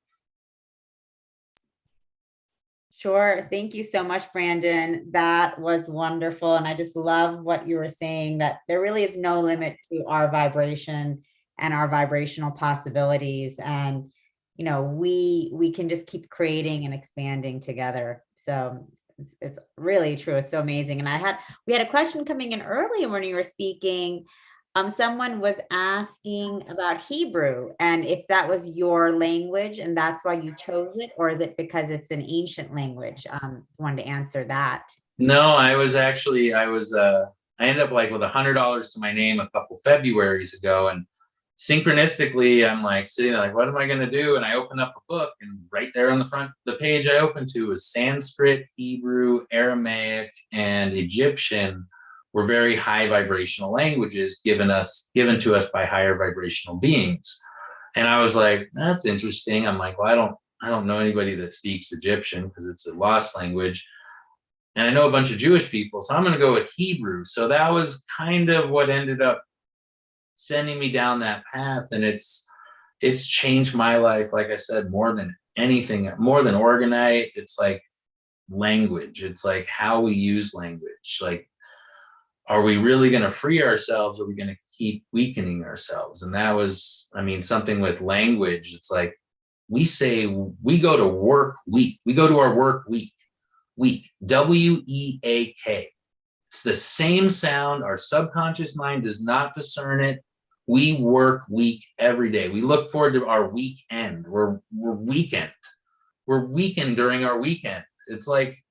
Sure. Thank you so much, Brandon. That was wonderful. And I just love what you were saying, that there really is no limit to our vibration and our vibrational possibilities. And you know, we can just keep creating and expanding together. So it's really true. It's so amazing. And we had a question coming in earlier when you were speaking. Someone was asking about Hebrew and if that was your language and that's why you chose it, or is it because it's an ancient language? Wanted to answer that. No, I ended up like with $100 to my name a couple Februarys ago, and synchronistically, I'm like sitting there like, what am I going to do? And I open up a book, and right there on the front, the page I opened to was Sanskrit, Hebrew, Aramaic, and Egyptian were very high vibrational languages given to us by higher vibrational beings. And I was like, that's interesting. I'm like, well, I don't know anybody that speaks Egyptian because it's a lost language. And I know a bunch of Jewish people, so I'm going to go with Hebrew. So that was kind of what ended up sending me down that path. And it's changed my life, like I said, more than anything, more than organite. It's like language. It's like how we use language. Like, are we really going to free ourselves? Or are we going to keep weakening ourselves? And that was, I mean, something with language. It's like we say we go to work week. We go to our work week. W-E-A-K. It's the same sound. Our subconscious mind does not discern it. We work week every day. We look forward to our weekend. We're weekend. We're weekend during our weekend. It's like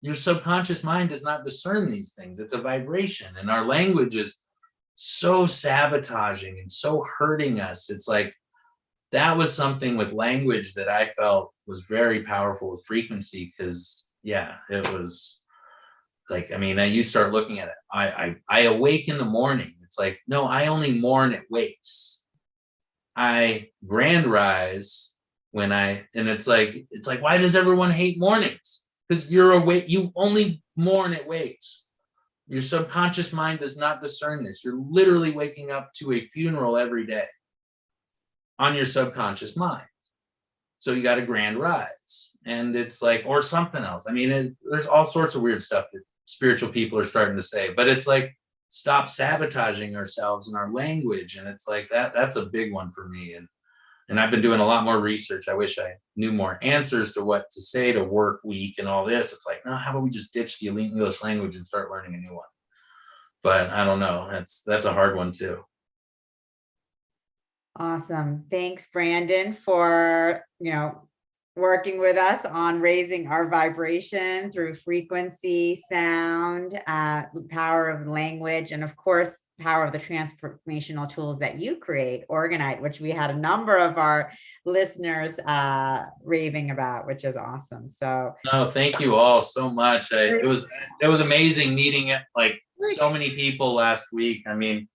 your subconscious mind does not discern these things. It's a vibration. And our language is so sabotaging and so hurting us. It's like that was something with language that I felt was very powerful with frequency, because yeah, it was like, I mean, you start looking at it. I awake in the morning. It's like, no, I only mourn at wakes. I grand rise when and it's like, why does everyone hate mornings? Because you're awake, you only mourn at wakes. Your subconscious mind does not discern this. You're literally waking up to a funeral every day on your subconscious mind. So you got a grand rise, and it's like, or something else. I mean, there's all sorts of weird stuff that spiritual people are starting to say, but it's like, stop sabotaging ourselves and our language. And it's like that's a big one for me. And I've been doing a lot more research. I wish I knew more answers to what to say to work week and all this. It's like, no, how about we just ditch the elite English language and start learning a new one? But I don't know. That's a hard one too. Awesome. Thanks, Brandon, for, working with us on raising our vibration through frequency, sound, power of language, and of course, power of the transformational tools that you create, Organite, which we had a number of our listeners raving about, which is awesome. So, oh, thank you all so much. It was amazing meeting like so many people last week. I mean,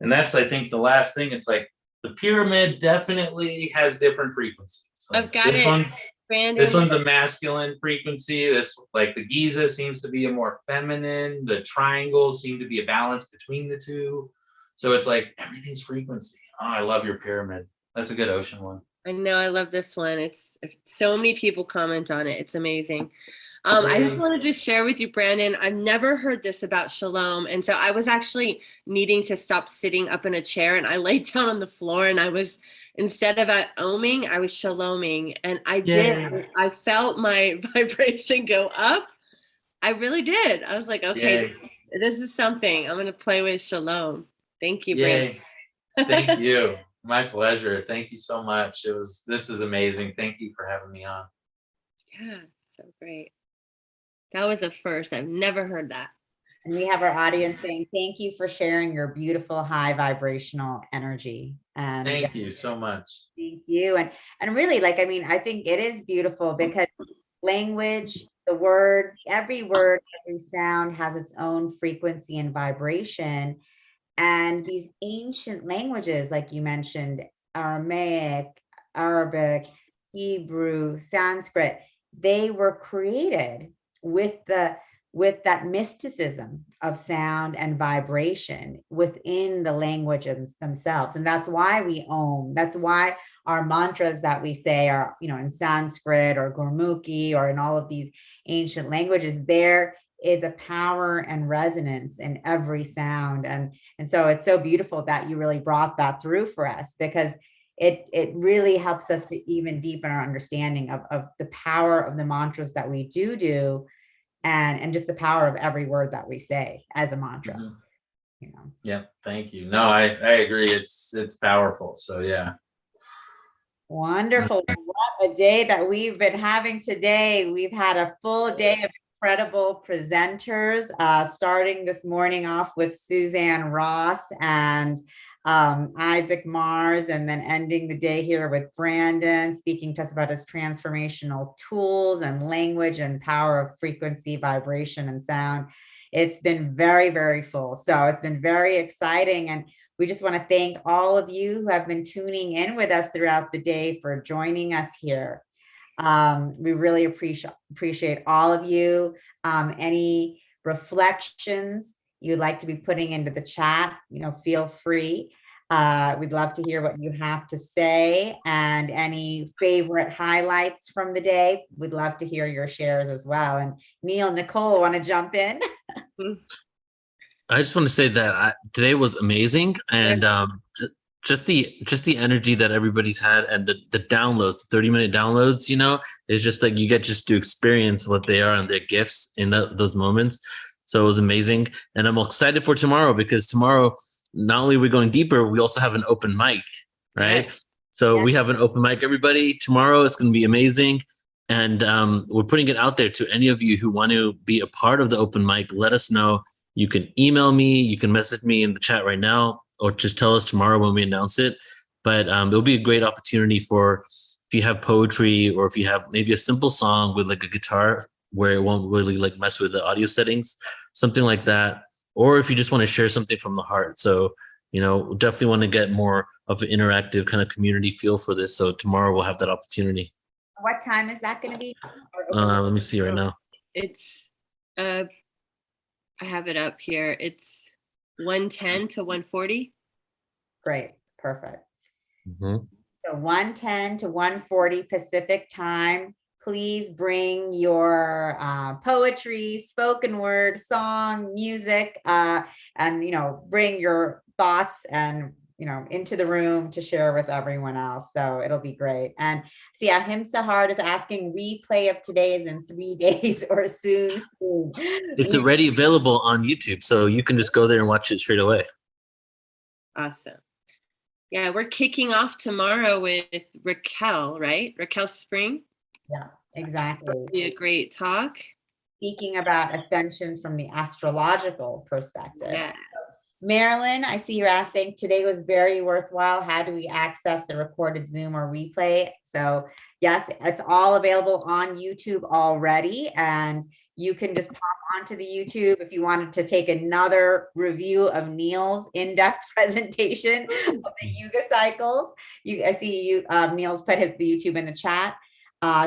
and that's, I think, the last thing. It's like the pyramid definitely has different frequencies. I've got it. Brandon. This one's a masculine frequency. This, like the Giza, seems to be a more feminine. The triangles seem to be a balance between the two. So it's like everything's frequency. Oh, I love your pyramid. That's a good ocean one. I know, I love this one. It's so many people comment on it. It's amazing. I just wanted to share with you, Brandon, I've never heard this about shalom. And so I was actually needing to stop sitting up in a chair, and I laid down on the floor, and I was, instead of oming, I was shaloming. And I did. I felt my vibration go up. I really did. I was like, okay, this is something. I'm going to play with shalom. Thank you, Brandon. Thank you. My pleasure. Thank you so much. This is amazing. Thank you for having me on. Yeah, so great. That was a first. I've never heard that. And we have our audience saying, thank you for sharing your beautiful high vibrational energy. And thank you so much. Thank you. And really, I think it is beautiful because language, the words, every word, every sound has its own frequency and vibration. And these ancient languages, like you mentioned, Aramaic, Arabic, Hebrew, Sanskrit, they were created with that mysticism of sound and vibration within the languages themselves. And that's why we own. That's why our mantras that we say are, in Sanskrit or Gurmukhi or in all of these ancient languages, there is a power and resonance in every sound. And so it's so beautiful that you really brought that through for us, because it really helps us to even deepen our understanding of the power of the mantras that we do, and just the power of every word that we say as a mantra. Mhm. You know. Yeah, thank you. No, I agree. It's powerful. So yeah. Wonderful. What a day that we've been having today. We've had a full day of incredible presenters, starting this morning off with Suzanne Ross and Isaac Mars, and then ending the day here with Brandon speaking to us about his transformational tools and language and power of frequency, vibration, and sound. It's been very, very full. So it's been very exciting. And we just want to thank all of you who have been tuning in with us throughout the day for joining us here. We really appreciate all of you. Any reflections you'd like to be putting into the chat, feel free. We'd love to hear what you have to say, and any favorite highlights from the day. We'd love to hear your shares as well. And Neil, Nicole, want to jump in? I just want to say that today was amazing, and just the energy that everybody's had, and the downloads, the 30-minute downloads, is just like you get just to experience what they are and their gifts in those moments. So it was amazing, and I'm excited for tomorrow, because tomorrow not only are we going deeper, we also have an open mic, right? Yeah. So we have an open mic, everybody. Tomorrow it's going to be amazing, and we're putting it out there to any of you who want to be a part of the open mic. Let us know. You can email me, you can message me in the chat right now, or just tell us tomorrow when we announce it. But it'll be a great opportunity for, if you have poetry, or if you have maybe a simple song with like a guitar where it won't really like mess with the audio settings, something like that. Or if you just want to share something from the heart. So, definitely want to get more of an interactive kind of community feel for this. So tomorrow we'll have that opportunity. What time is that going to be? Let me see right now. It's, I have it up here. It's 1:10 to 1:40. Great. Perfect. Mm-hmm. So 1:10 to 1:40 Pacific time. Please bring your poetry, spoken word, song, music, and, bring your thoughts and, into the room to share with everyone else. So it'll be great. And see, Ahimsa Heart is asking, replay of today is in 3 days or soon. It's already available on YouTube, so you can just go there and watch it straight away. Awesome. Yeah, we're kicking off tomorrow with Raquel, right? Raquel Spring. Yeah, exactly. It'll be a great talk. Speaking about ascension from the astrological perspective. Yeah. Marilyn, I see you're asking, today was very worthwhile. How do we access the recorded Zoom or replay? So yes, it's all available on YouTube already. And you can just pop onto the YouTube if you wanted to take another review of Neil's in-depth presentation of the Yuga cycles. I see Neil's put the YouTube in the chat.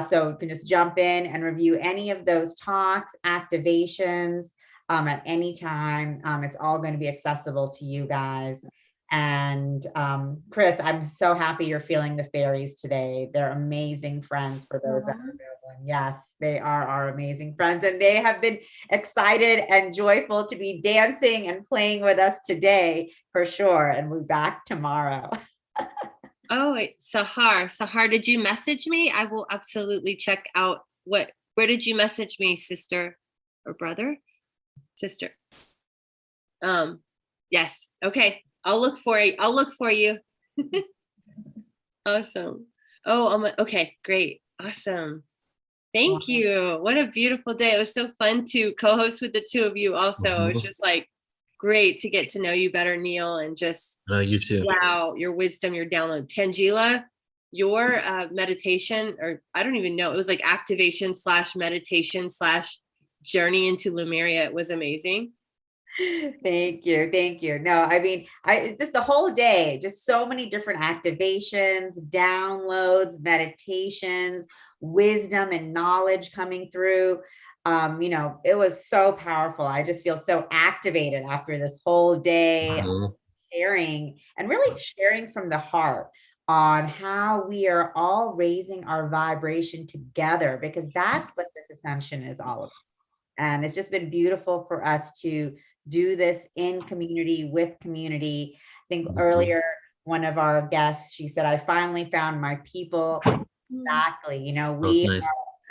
So you can just jump in and review any of those talks, activations, at any time. It's all going to be accessible to you guys. And Chris, I'm so happy you're feeling the fairies today. They're amazing friends for those that are available. And yes, they are our amazing friends, and they have been excited and joyful to be dancing and playing with us today for sure. And we're back tomorrow. Oh, wait, Sahar, did you message me? I will absolutely check out where did you message me, sister or brother? Sister. Yes. Okay. I'll look for you. Awesome. Oh, okay, great. Awesome. Thank you. What a beautiful day. It was so fun to co-host with the two of you also. It was just like great to get to know you better, Neil, and just you too. Wow, your wisdom, your download. Tangila, your meditation, or I don't even know, it was like activation / meditation / journey into Lemuria. It was amazing. Thank you. No, I mean, just the whole day, just so many different activations, downloads, meditations, wisdom and knowledge coming through. It was so powerful. I just feel so activated after this whole day sharing from the heart on how we are all raising our vibration together, because that's what this ascension is all about. And it's just been beautiful for us to do this in community with community. I think earlier one of our guests, she said, I finally found my people. Exactly. You know, That's nice.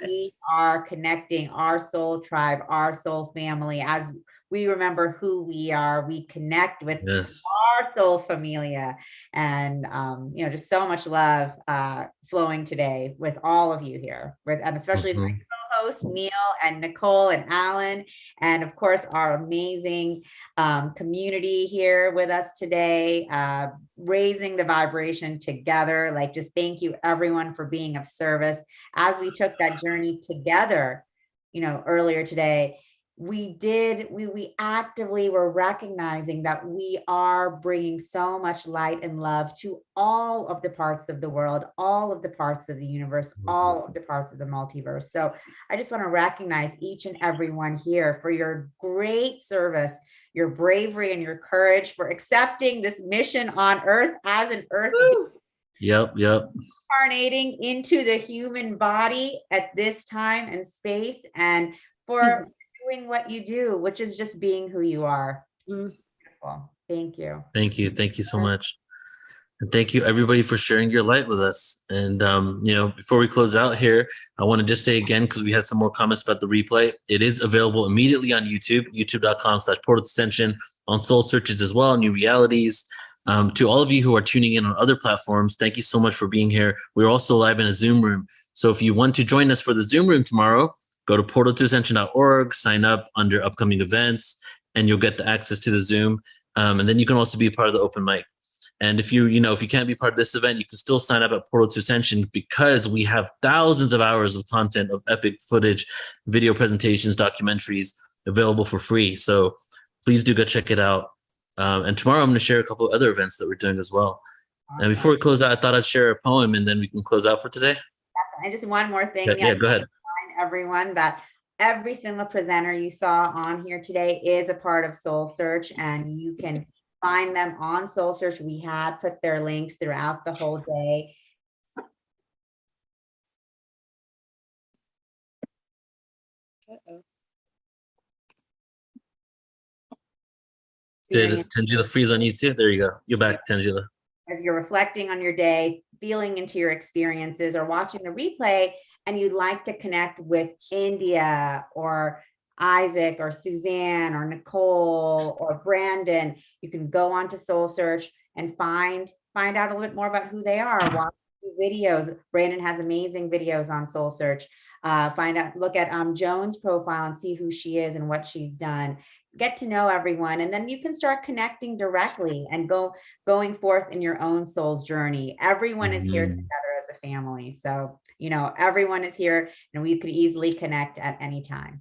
we are connecting our soul tribe, our soul family. As we remember who we are, we connect with our soul familia. And, you know, just so much love flowing today with all of you here, and especially my co-hosts, Neil and Nicole and Alan, and of course, our amazing community here with us today, raising the vibration together. Like, just thank you everyone for being of service as we took that journey together. You know, earlier today, we actively were recognizing that we are bringing so much light and love to all of the parts of the world, all of the parts of the universe, all of the parts of the multiverse. So I just want to recognize each and every one here for your great service, your bravery and your courage, for accepting this mission on Earth as an Earth. Yep. Incarnating into the human body at this time and space, and for doing what you do, which is just being who you are. Beautiful. Thank you. Thank you so much. And thank you everybody for sharing your light with us. And you know, before we close out here, I want to just say again, because we had some more comments about the replay, it is available immediately on YouTube, youtube.com/portal ascension, on Soul Searches as well, New Realities. To all of you who are tuning in on other platforms, thank you so much for being here. We're also live in a Zoom room. So if you want to join us for the Zoom room tomorrow, go to portal2ascension.org, sign up under upcoming events, and you'll get the access to the Zoom. And then you can also be part of the open mic. And if you can't be part of this event, you can still sign up at Portal to Ascension, because we have thousands of hours of content of epic footage, video presentations, documentaries available for free. So please do go check it out. And tomorrow I'm going to share a couple of other events that we're doing as well. And before we close out, I thought I'd share a poem and then we can close out for today. And just one more thing. Yeah, go ahead. Remind everyone that every single presenter you saw on here today is a part of Soul Search, and you can find them on Soul Search. We had put their links throughout the whole day. Did Tanjila freeze on you too? There you go. You're back, Tanjila. As you're reflecting on your day, feeling into your experiences, or watching the replay, and you'd like to connect with India or Isaac or Suzanne or Nicole or Brandon, you can go on to Soul Search and find out a little bit more about who they are. Watch videos. Brandon has amazing videos on Soul Search. Look at Joan's profile and see who she is and what she's done. Get to know everyone, and then you can start connecting directly and going forth in your own soul's journey. Everyone is here together as a family. So, you know, everyone is here, and we could easily connect at any time.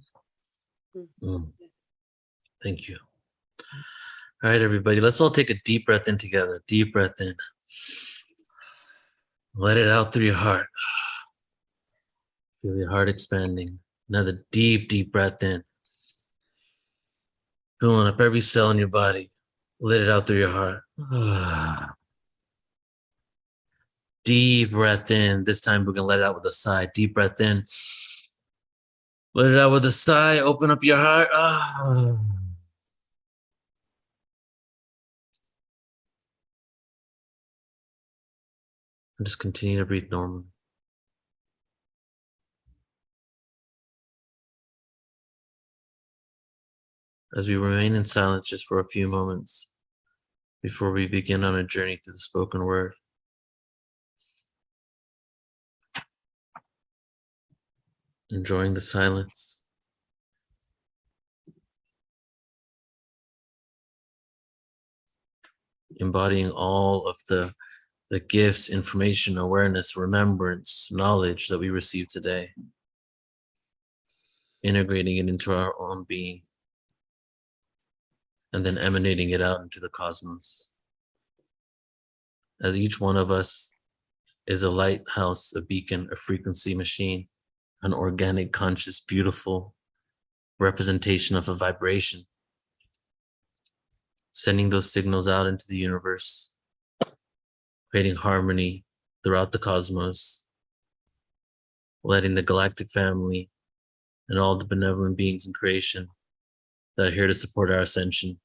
Thank you. All right, everybody, let's all take a deep breath in together. Deep breath in. Let it out through your heart. Feel your heart expanding. Another deep, deep breath in. Filling up every cell in your body. Let it out through your heart. Deep breath in. This time we're going to let it out with a sigh. Deep breath in. Let it out with a sigh. Open up your heart. And just continue to breathe normally. As we remain in silence just for a few moments before we begin on a journey to the spoken word. Enjoying the silence. Embodying all of the gifts, information, awareness, remembrance, knowledge that we receive today. Integrating it into our own being. And then emanating it out into the cosmos. As each one of us is a lighthouse, a beacon, a frequency machine, an organic, conscious, beautiful representation of a vibration, sending those signals out into the universe, creating harmony throughout the cosmos, letting the galactic family and all the benevolent beings in creation that are here to support our ascension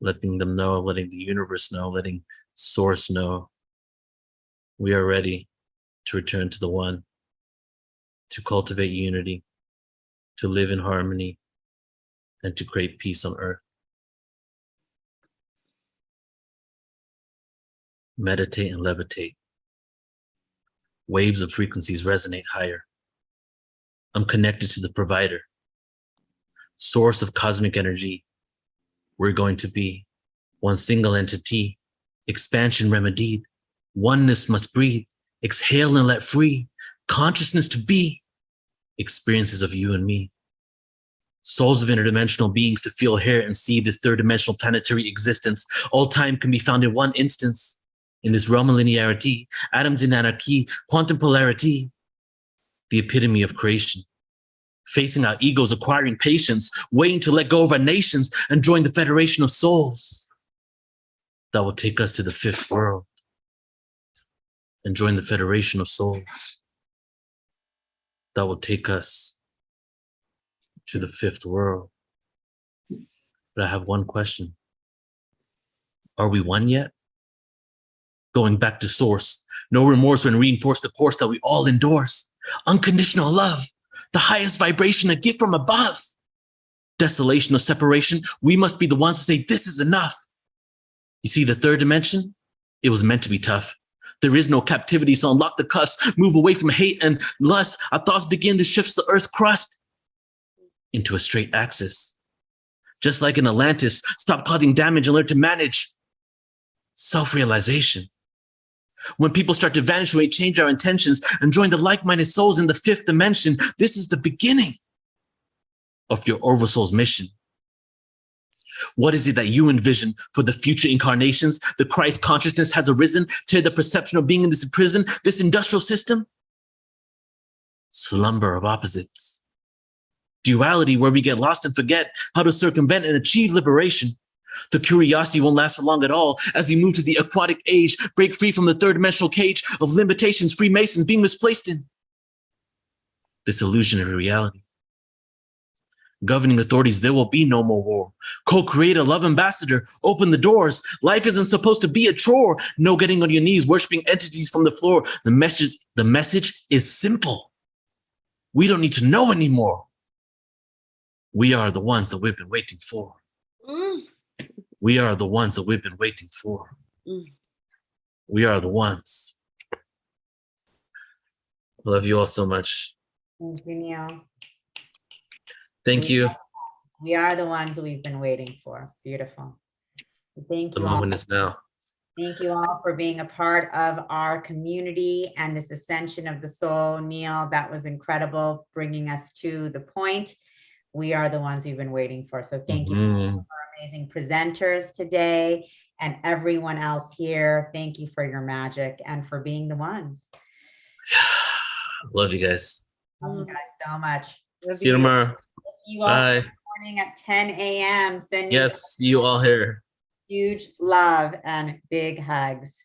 letting them know, letting the universe know, letting Source know we are ready to return to the One, to cultivate unity, to live in harmony, and to create peace on earth. Meditate and levitate. Waves of frequencies resonate higher. I'm connected to the provider, source of cosmic energy. We're going to be one single entity, expansion remedied. Oneness must breathe, exhale and let free. Consciousness to be, experiences of you and me. Souls of interdimensional beings to feel, hear, and see this third dimensional planetary existence. All time can be found in one instance. In this realm of linearity, atoms in anarchy, quantum polarity, the epitome of creation. Facing our egos, acquiring patience, waiting to let go of our nations and join the federation of souls that will take us to the fifth world and join the federation of souls that will take us to the fifth world. But I have one question. Are we one yet? Going back to source, no remorse when reinforce the course that we all endorse. Unconditional love, the highest vibration, a gift from above. Desolation or separation, we must be the ones to say this is enough. You see, the third dimension, it was meant to be tough. There is no captivity, so unlock the cusp, move away from hate and lust. Our thoughts begin to shift the earth's crust into a straight axis. Just like in Atlantis, stop causing damage and learn to manage self-realization. When people start to vanish, we change our intentions and join the like-minded souls in the fifth dimension. This is the beginning of your oversoul's mission. What is it that you envision for the future incarnations? The Christ consciousness has arisen to the perception of being in this prison, this industrial system. Slumber of opposites. Duality where we get lost and forget how to circumvent and achieve liberation. The curiosity won't last for long at all as we move to the aquatic age, break free from the third dimensional cage of limitations, Freemasons being misplaced in this illusionary reality. Governing authorities, there will be no more war. Co-create a love ambassador, open the doors. Life isn't supposed to be a chore. No getting on your knees, worshiping entities from the floor. The message is simple. We don't need to know anymore. We are the ones that we've been waiting for. We are the ones that we've been waiting for. We are the ones. I love you all so much. Thank you, Neil. Thank you. We are the ones that we've been waiting for. Beautiful. Thank The you all. moment is now. Thank you all for being a part of our community and this ascension of the soul. Neil, that was incredible, bringing us to the point. We are the ones you've been waiting for. So thank you for our amazing presenters today and everyone else here. Thank you for your magic and for being the ones. Love you guys. Love you guys so much. See you tomorrow. See you all Bye. tomorrow morning at 10 a.m. Send you Yes, see you all here. huge love and big hugs.